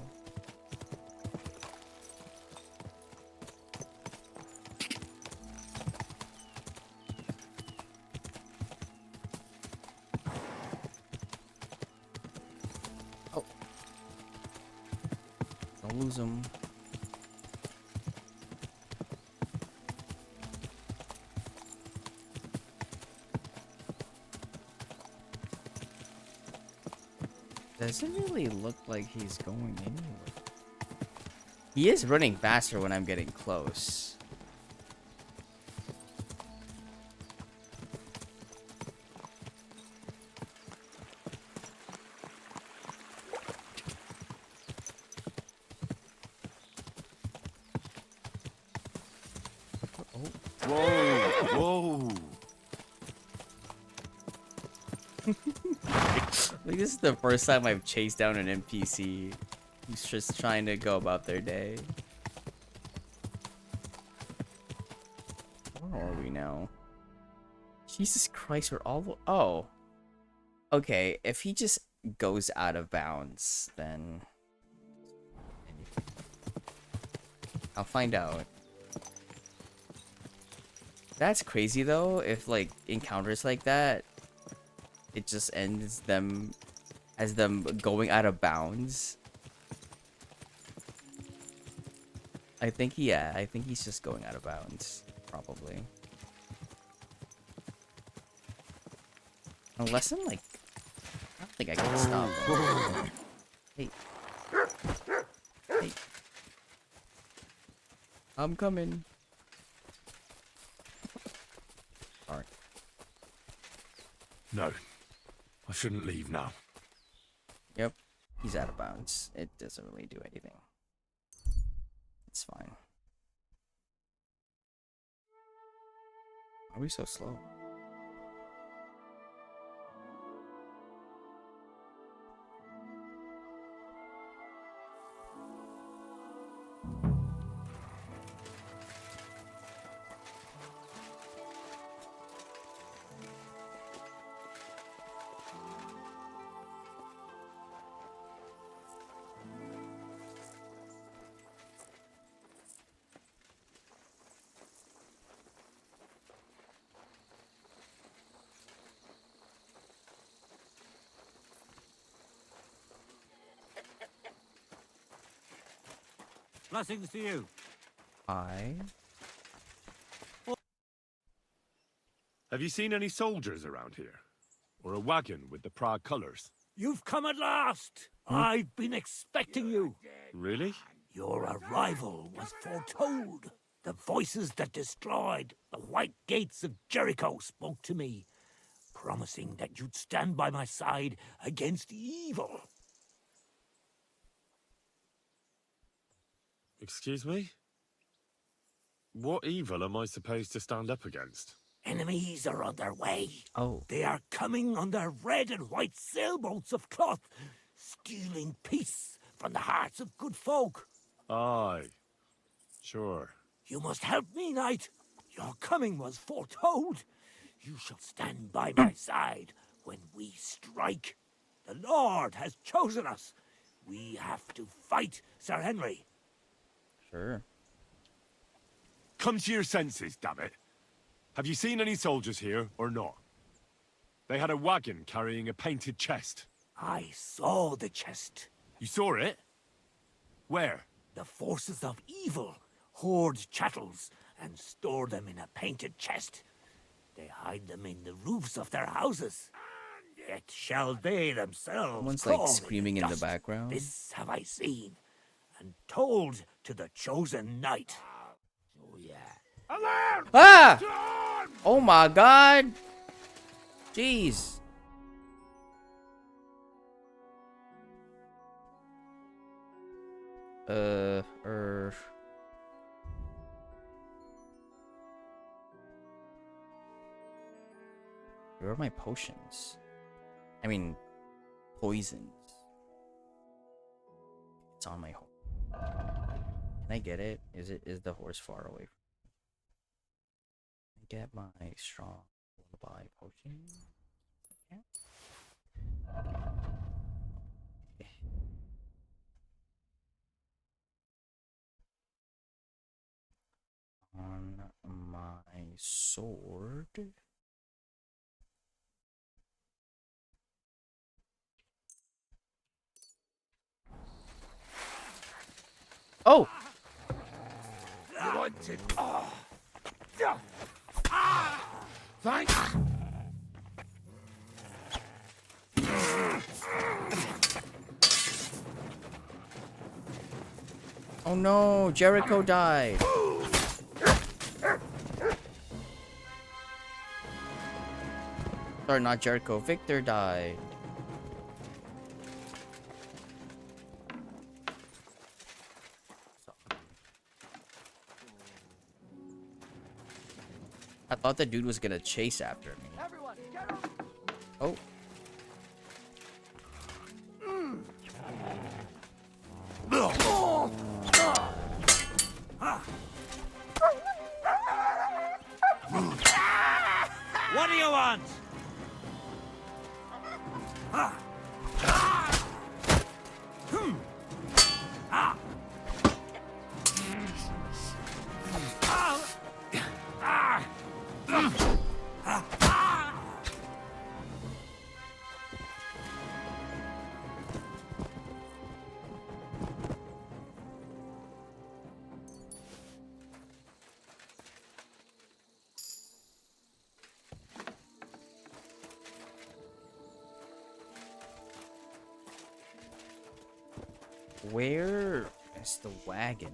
Oh. Don't lose him. Doesn't really look like he's going anywhere. He is running faster when I'm getting close. Whoa! Like, this is the first time I've chased down an NPC who's just trying to go about their day. Where are we now? Jesus Christ, we're all... Oh. Okay, if he just goes out of bounds, then... I'll find out. That's crazy, though, if, like, encounters like that, it just ends them as them going out of bounds. I think he's just going out of bounds, probably. Unless I'm like, I don't think I can stop him. Hey. Hey. I'm coming. Alright. No. I shouldn't leave now. Yep. He's out of bounds. It doesn't really do anything. It's fine. Why are we so slow? Blessings to you. Have you seen any soldiers around here? Or a wagon with the Prague colors? You've come at last. I've been expecting you. Really? Your arrival was foretold. The voices that destroyed the white gates of Jericho spoke to me, promising that you'd stand by my side against evil. Excuse me? What evil am I supposed to stand up against? Enemies are on their way. Oh. They are coming on their red and white sailboats of cloth, stealing peace from the hearts of good folk. Aye. Sure. You must help me, knight. Your coming was foretold. You shall stand by my side when we strike. The Lord has chosen us. We have to fight Sir Henry. Sure. Come to your senses, damn it. Have you seen any soldiers here or not? They had a wagon carrying a painted chest. I saw the chest. You saw it? Where? The forces of evil hoard chattels and store them in a painted chest. They hide them in the roofs of their houses. Yet shall they themselves Someone's crawl like screaming in the dust. background. This have I seen and told to the chosen knight. Oh yeah. Ah! Oh my god! Jeez. Where are my potions? I mean, poisons. It's on my horse. Can I get it? Is the horse far away? Get my strong lullaby potion. Yeah. On my sword. Oh! You want it? Oh. Yeah. Ah. Thanks. Oh no, Jericho died. Sorry, not Jericho. Victor died. I thought the dude was gonna chase after me. Oh. What do you want? Where is the wagon?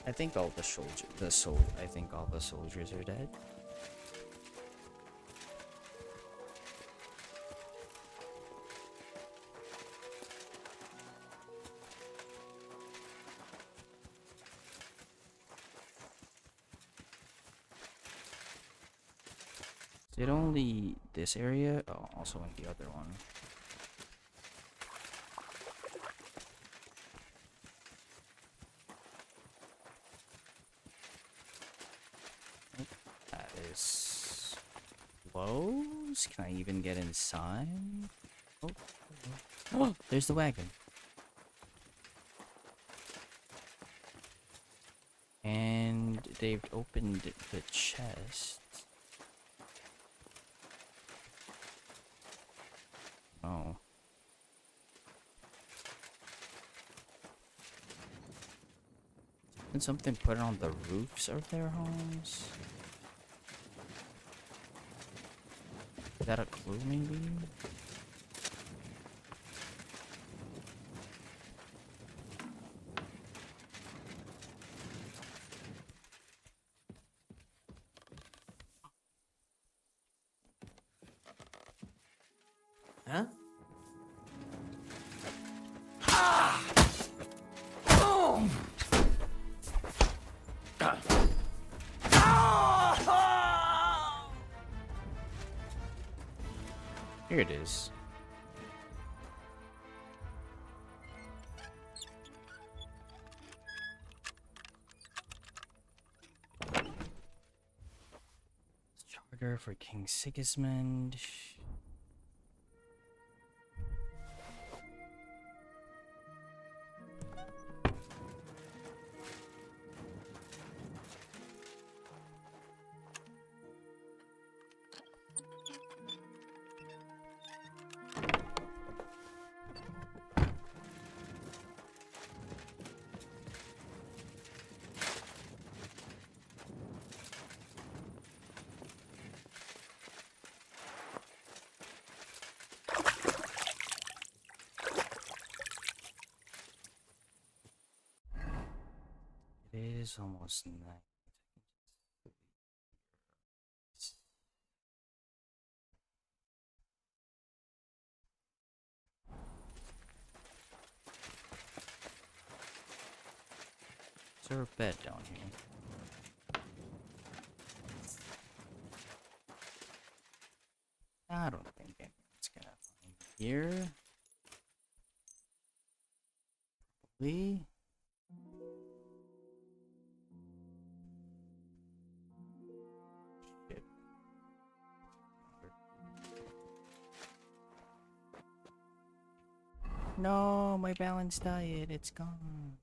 I think all the I think all the soldiers are dead. Is it only this area? Oh, also in the other one. That is close. Can I even get inside? Oh, oh, there's the wagon. And they've opened the chest. Oh. Can something put on the roofs of their homes? Is that a clue, maybe? Huh? Here it is. Charter for King Sigismund. It is almost night. Is there a bed down here? I don't think anyone's gonna find me here. Probably. Shit. No, my balanced diet, it's gone.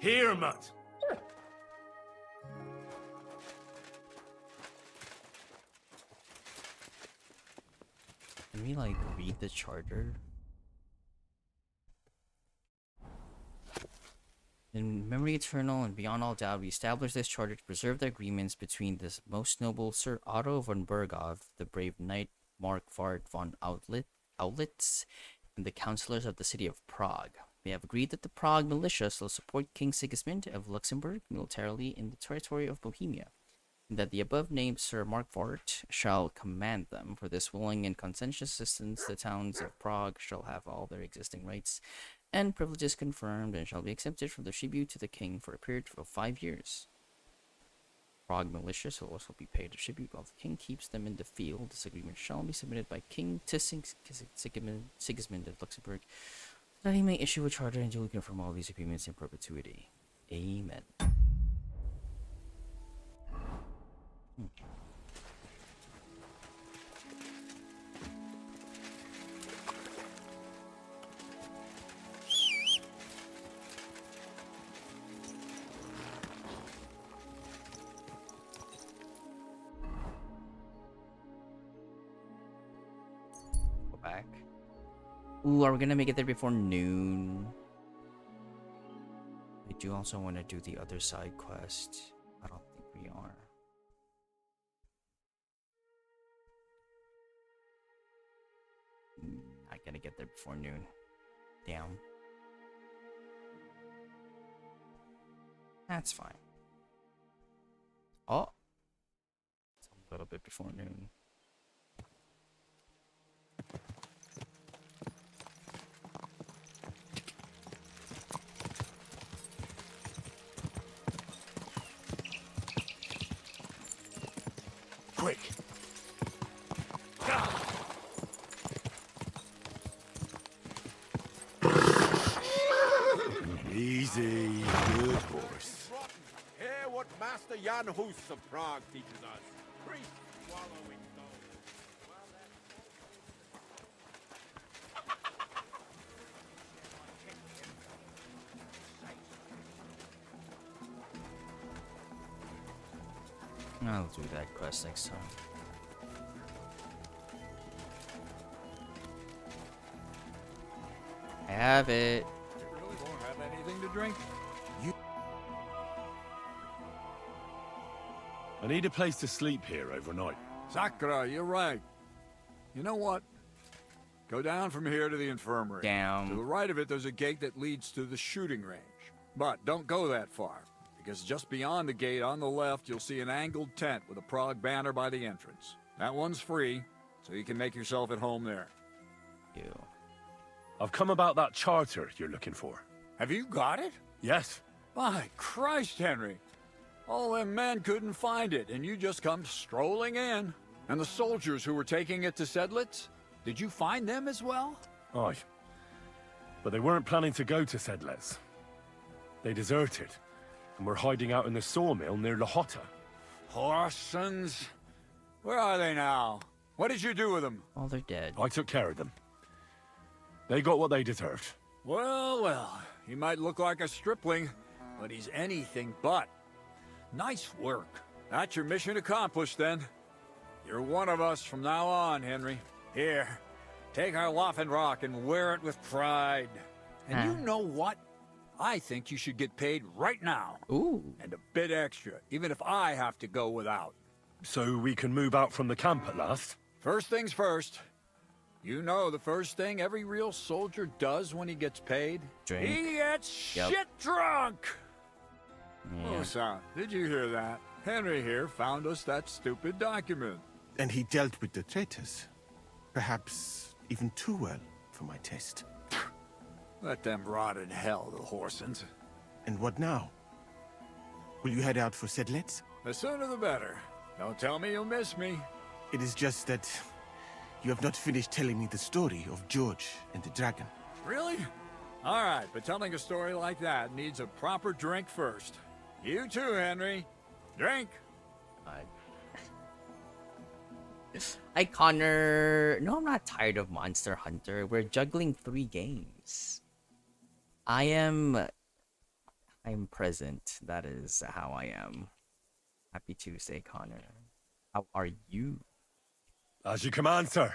Here, Mutt. Can we, like, read the charter? In memory eternal and beyond all doubt, we establish this charter to preserve the agreements between the most noble Sir Otto von Berghoff, the brave knight Markvart von Autlitz, and the councillors of the city of Prague. We have agreed that the Prague militia shall support King Sigismund of Luxembourg militarily in the territory of Bohemia, and that the above-named Sir Markvart shall command them. For this willing and conscientious assistance, the towns of Prague shall have all their existing rights and privileges confirmed, and shall be exempted from the tribute to the king for a period of 5 years. Prague militia shall also be paid a tribute while the king keeps them in the field. This agreement shall be submitted by King to Sigismund of Luxembourg, that he may issue a charter and duly confirm all these agreements in perpetuity. Amen. Go back. Ooh, are we gonna make it there before noon? I do also want to do the other side quest. I don't think we are. Not gonna get there before noon. Damn. That's fine. Oh. It's a little bit before noon. Quick! Easy, good horse. Hear what Master Jan Hus of Prague teaches us. Priest swallowing I'll do that quest next time. I have it. You really won't have anything to drink? I need a place to sleep here overnight. Sakura, you're right. You know what? Go down from here to the infirmary. Down. To the right of it, there's a gate that leads to the shooting range. But don't go that far, because just beyond the gate on the left, you'll see an angled tent with a Prague banner by the entrance. That one's free, so you can make yourself at home there. Ew. I've come about that charter you're looking for. Have you got it? Yes. My Christ, Henry. All them men couldn't find it, and you just come strolling in. And the soldiers who were taking it to Sedlitz, did you find them as well? Aye. But they weren't planning to go to Sedlitz. They deserted, and were hiding out in the sawmill near Lahota. Horsens? Where are they now? What did you do with them? Oh, they're dead. I took care of them. They got what they deserved. Well, well, he might look like a stripling, but he's anything but. Nice work. That's your mission accomplished, then. You're one of us from now on, Henry. Here, take our Waffenrock and wear it with pride. And you know what? I think you should get paid right now. Ooh. And a bit extra, even if I have to go without. So we can move out from the camp at last? First things first. You know the first thing every real soldier does when he gets paid? Drink. He gets shit drunk! Oh, son, did you hear that? Henry here found us that stupid document. And he dealt with the traitors. Perhaps even too well for my taste. Let them rot in hell, the Horsens. And what now? Will you head out for Sedlets? The sooner the better. Don't tell me you'll miss me. It is just that you have not finished telling me the story of George and the dragon. Really? All right, but telling a story like that needs a proper drink first. You too, Henry. Drink. Hi, Connor. No, I'm not tired of Monster Hunter. We're juggling 3 games. I'm present. That is how I am. Happy Tuesday, Connor. How are you? As you command, sir.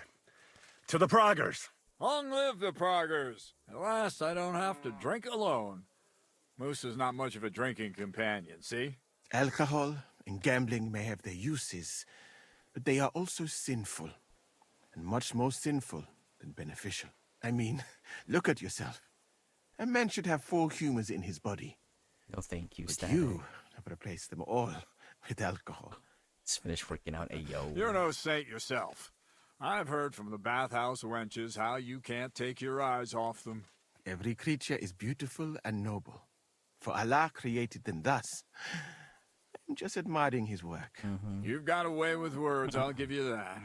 To the Praggers. Long live the Praggers. At last, I don't have to drink alone. Moose is not much of a drinking companion, see? Alcohol and gambling may have their uses, but they are also sinful, and much more sinful than beneficial. I mean, look at yourself. A man should have 4 humors in his body. No, thank you, But Stan. you have replaced them all with alcohol. Let's finish working out. Yo. You're no saint yourself. I've heard from the bathhouse wenches how you can't take your eyes off them. Every creature is beautiful and noble, for Allah created them thus. I'm just admiring his work. You've got a way with words, I'll give you that.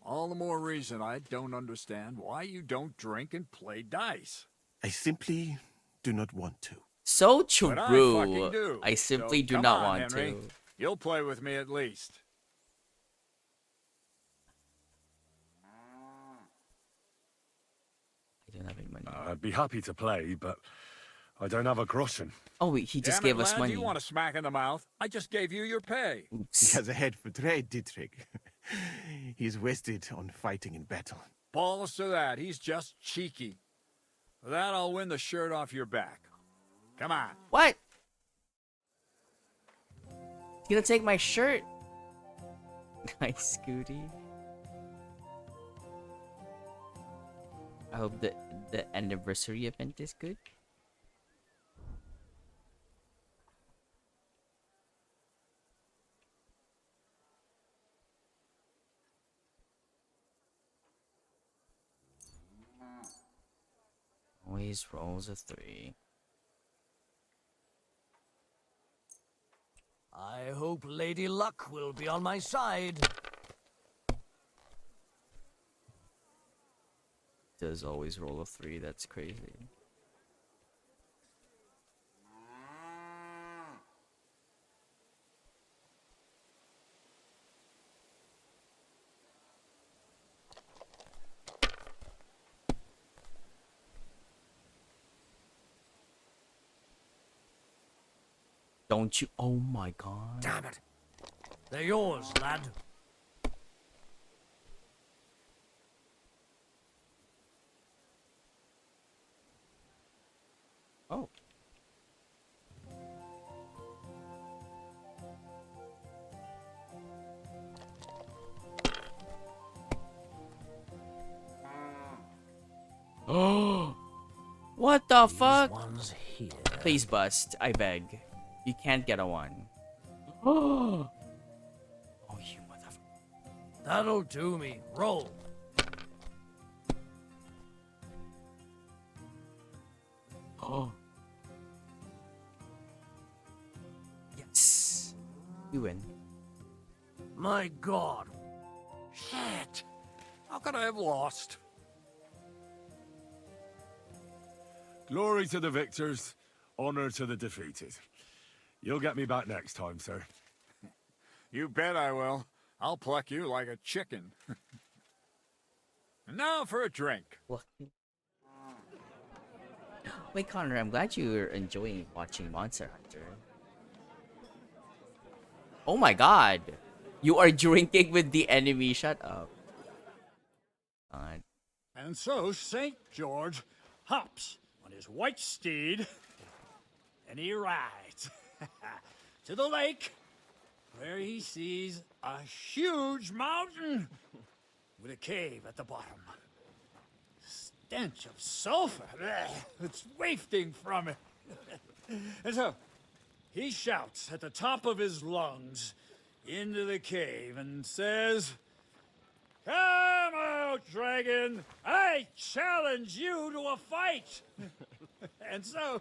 All the more reason I don't understand why you don't drink and play dice. I simply do not want to. So true. But I fucking do. I simply So do come not on, want Henry. to. You'll play with me at least. I don't have any money. I'd be happy to play, but I don't have a groschen. Oh, wait, he just Damn gave it, us lad, money. You want a smack in the mouth? I just gave you your pay. He has a head for trade, Dietrich. He's wasted on fighting in battle. Balls to that. He's just cheeky. For that, I'll win the shirt off your back. Come on. What? He's gonna take my shirt. Nice, Scooty. I hope that the anniversary event is good. Always rolls a 3. I hope Lady Luck will be on my side. Does always roll a 3. That's crazy. Don't you? Oh my god. Damn it. They're yours, lad. Oh. Oh. What the fuck? One's here. Please bust. I beg. You can't get a 1. Oh. Oh, you motherfucker. That'll do me. Roll. Oh. Yes. You win. My God. Shit. How could I have lost? Glory to the victors, honor to the defeated. You'll get me back next time, sir. You bet I will. I'll pluck you like a chicken. And now for a drink. What? Wait, Connor, I'm glad you're enjoying watching Monster Hunter. Oh my god. You are drinking with the enemy. Shut up. God. And so St. George hops on his white steed, and he rides to the lake, where he sees a huge mountain with a cave at the bottom. Stench of sulfur. It's wafting from it. And so he shouts at the top of his lungs into the cave and says, "Come out, dragon! I challenge you to a fight!" And so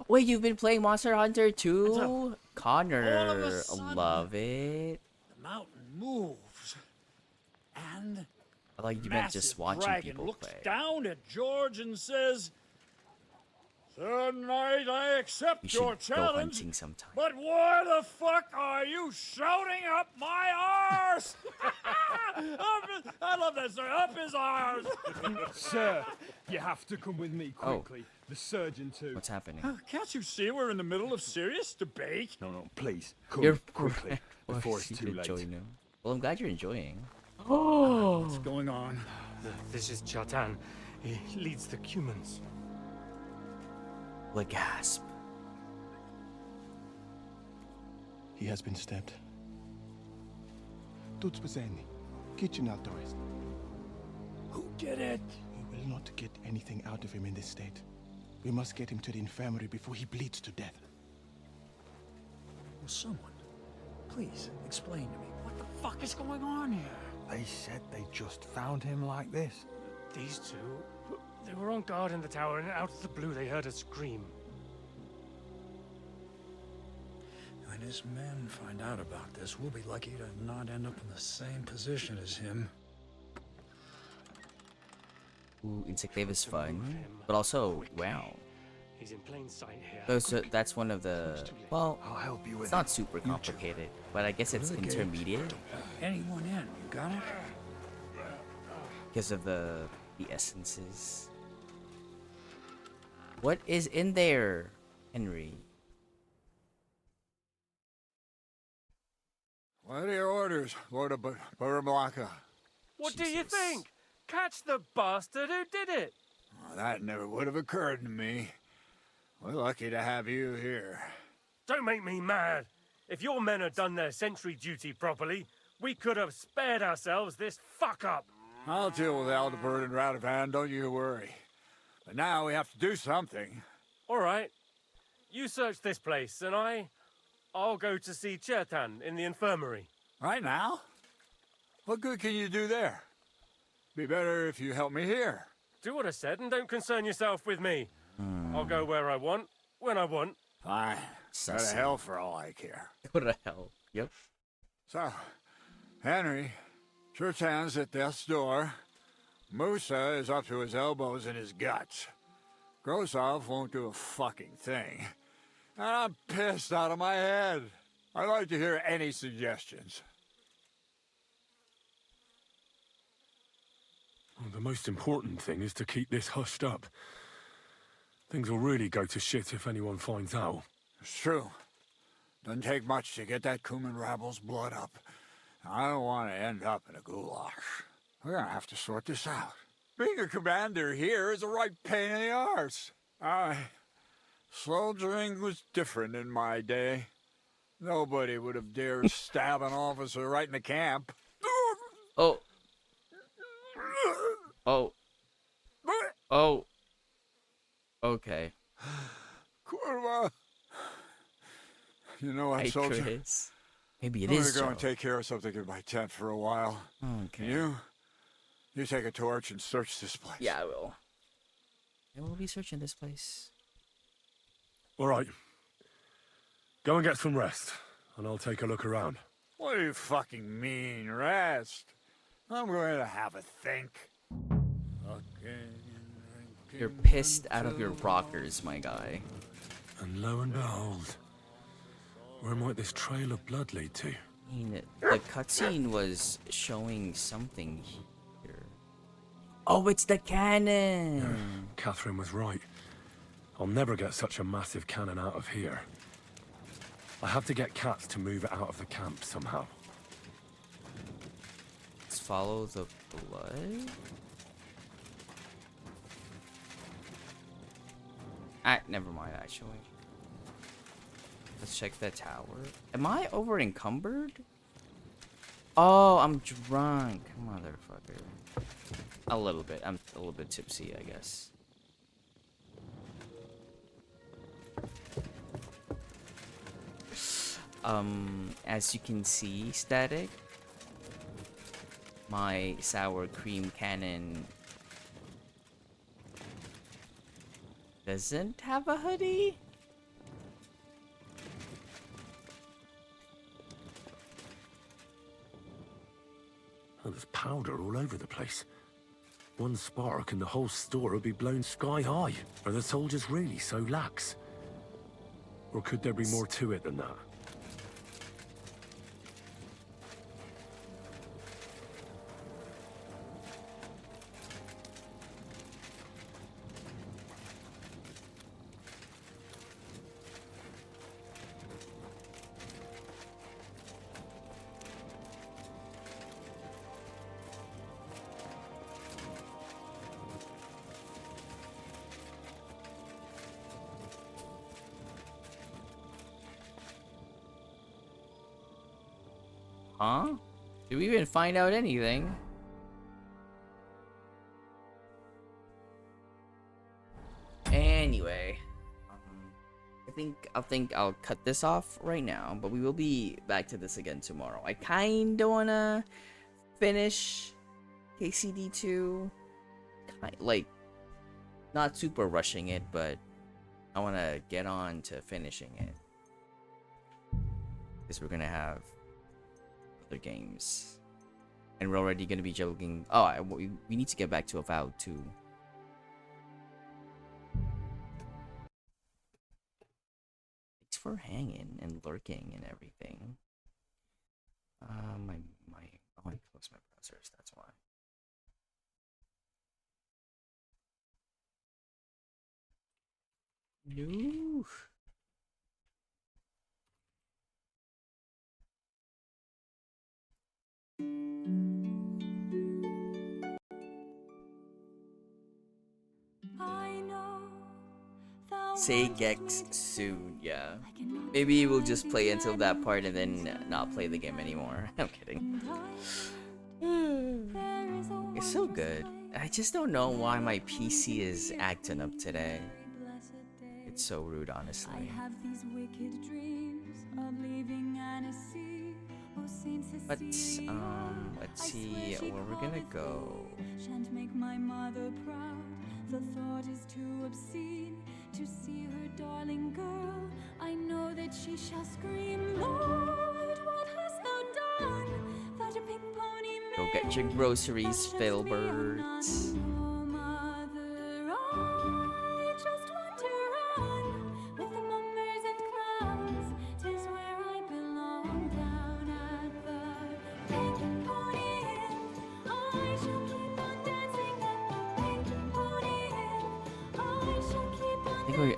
Wait, you've been playing Monster Hunter too? All of Connor, a sudden, love it. The mountain moves, and I thought you meant just massive watching dragon people looks play. down at George and says, "Tonight I accept You your should go challenge, hunting sometime. but why the fuck are you shouting up my arse?" I love that, sir. Up his arse. Sir, you have to come with me Oh. quickly. The surgeon too. What's happening? Can't you see we're in the middle of serious debate? No, please. Come You're quickly before it's you too late. enjoying them. Well, I'm glad you're enjoying. What's going on? This is Chatan. He leads the Cumans. The gasp. He has been stabbed. Tuts Bazeni, kitchen outdoors. Who did it? We will not get anything out of him in this state. We must get him to the infirmary before he bleeds to death. Will someone please explain to me what the fuck is going on here? They said they just found him like this. These two, they were on guard in the tower, and out of the blue they heard a scream. When his men find out about this, we'll be lucky to not end up in the same position as him. Ooh, Insectave is fun, but also, wow. He's in plain sight here. That's one of the, well, I'll help you with it's not super complicated, but I guess it's intermediate Anyone in? You got it? because of the essences. What is in there, Henry? What are your orders, Lord of Buramalaka? What do you think? Catch the bastard who did it! That never would have occurred to me. We're lucky to have you here. Don't make me mad. If your men had done their sentry duty properly, we could have spared ourselves this fuck-up. I'll deal with Aldebert and Radovan, don't you worry. But now we have to do something. All right. You search this place, and I'll go to see Chertan in the infirmary. Right now? What good can you do there? Be better if you help me here. Do what I said and don't concern yourself with me. I'll go where I want, when I want. Fine. Go to hell for all I care. Go to hell. Yep. So, Henry, Chertan's at death's door. Musa is up to his elbows in his guts. Grosov won't do a fucking thing. And I'm pissed out of my head. I'd like to hear any suggestions. Well, the most important thing is to keep this hushed up. Things will really go to shit if anyone finds out. It's true. Doesn't take much to get that Kuman rabble's blood up. I don't want to end up in a goulash. We're gonna have to sort this out. Being a commander here is a right pain in the arse. Soldiering was different in my day. Nobody would have dared stab an officer right in the camp. Oh. Oh. Oh. Okay. Kurva. You know what, Hey, soldier? Chris. Maybe it I'm is gonna go Joe. and take care of something in my tent for a while. Okay. You take a torch and search this place. Yeah, I will. I will be searching this place. All right. Go and get some rest, and I'll take a look around. What do you fucking mean, rest? I'm going to have a think. You're pissed out of your rockers, my guy. And lo and behold, where might this trail of blood lead to? I mean, the cutscene was showing something here. Oh, it's the cannon! Catherine was right. I'll never get such a massive cannon out of here. I have to get Cats to move it out of the camp somehow. Let's follow the blood. Never mind, actually. Let's check the tower. Am I over encumbered? Oh, I'm drunk, motherfucker. A little bit. I'm a little bit tipsy, I guess. As you can see, Static, my sour cream cannon doesn't have a hoodie. Oh, there's powder all over the place. One spark and the whole store would be blown sky high. Are the soldiers really so lax? Or could there be more to it than that? Huh? Did we even find out anything? Anyway, I think I'll cut this off right now, but we will be back to this again tomorrow. I kinda wanna finish KCD2, like not super rushing it, but I wanna get on to finishing it because we're gonna have other games, and we're already gonna be joking. Oh, we need to get back to Avowed too. Thanks for hanging and lurking and everything. I want to close my browsers. That's why. No. Say Gex soon, yeah. Maybe we'll just play until that part and then not play the game anymore. I'm kidding. It's so good. I just don't know why my PC is acting up today. It's so rude, honestly. But let's see where we're gonna go. Shan't make my mother proud. The thought is too obscene to see her darling girl. I know that she shall scream, Lord, what hast thou done? That a pink pony Go get your groceries, Filbert.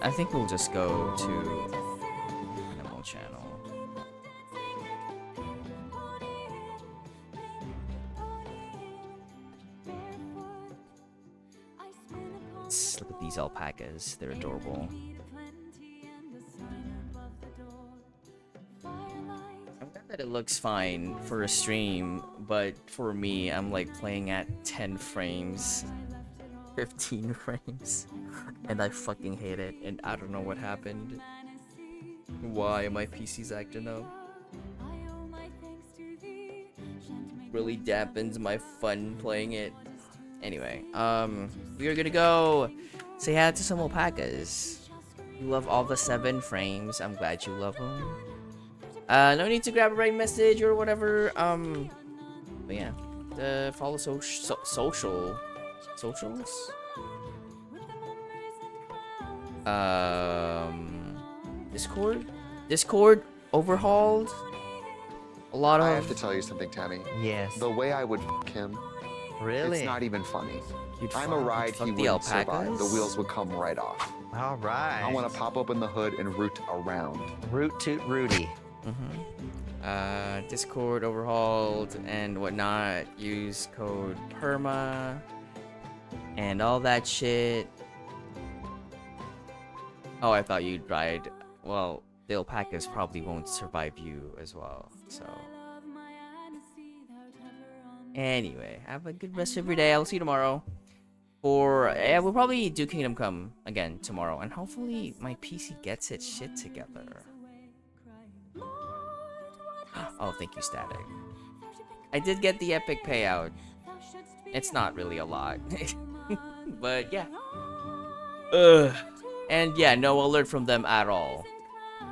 I think we'll just go to Animal Channel. Look at these alpacas, they're adorable. I'm glad that it looks fine for a stream, but for me, I'm like playing at 10 frames. 15 frames, and I fucking hate it, and I don't know what happened. Why my PC's acting up. Really dampens my fun playing it. Anyway, we are gonna go say hi to some alpacas. You love all the 7 frames. I'm glad you love them. No need to grab a right message or whatever. But yeah, follow socials. Discord overhauled. A lot of. I have to tell you something, Tammy. Yes. The way I would him. Really? It's not even funny. You'd I'm a ride he wouldn't survive. The wheels would come right off. All right. I want to pop open the hood and root around. Root toot Rudy. Discord overhauled and whatnot. Use code PERMA and all that shit. Oh, I thought you'd ride. Well, the alpacas probably won't survive you as well, so. Anyway, have a good rest of your day. I'll see you tomorrow. Yeah, we'll probably do Kingdom Come again tomorrow, and hopefully my PC gets its shit together. Oh, thank you, Static. I did get the epic payout. It's not really a lot, but yeah. And yeah, no alert from them at all.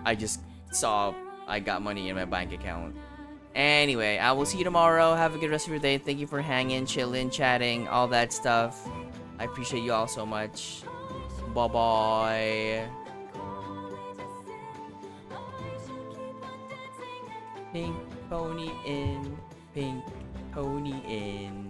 I just saw I got money in my bank account, Anyway, I will see you tomorrow. Have a good rest of your day. Thank you for hanging, chilling, chatting, all that stuff. I appreciate you all so much. Bye-bye. Pink pony in, pink pony in.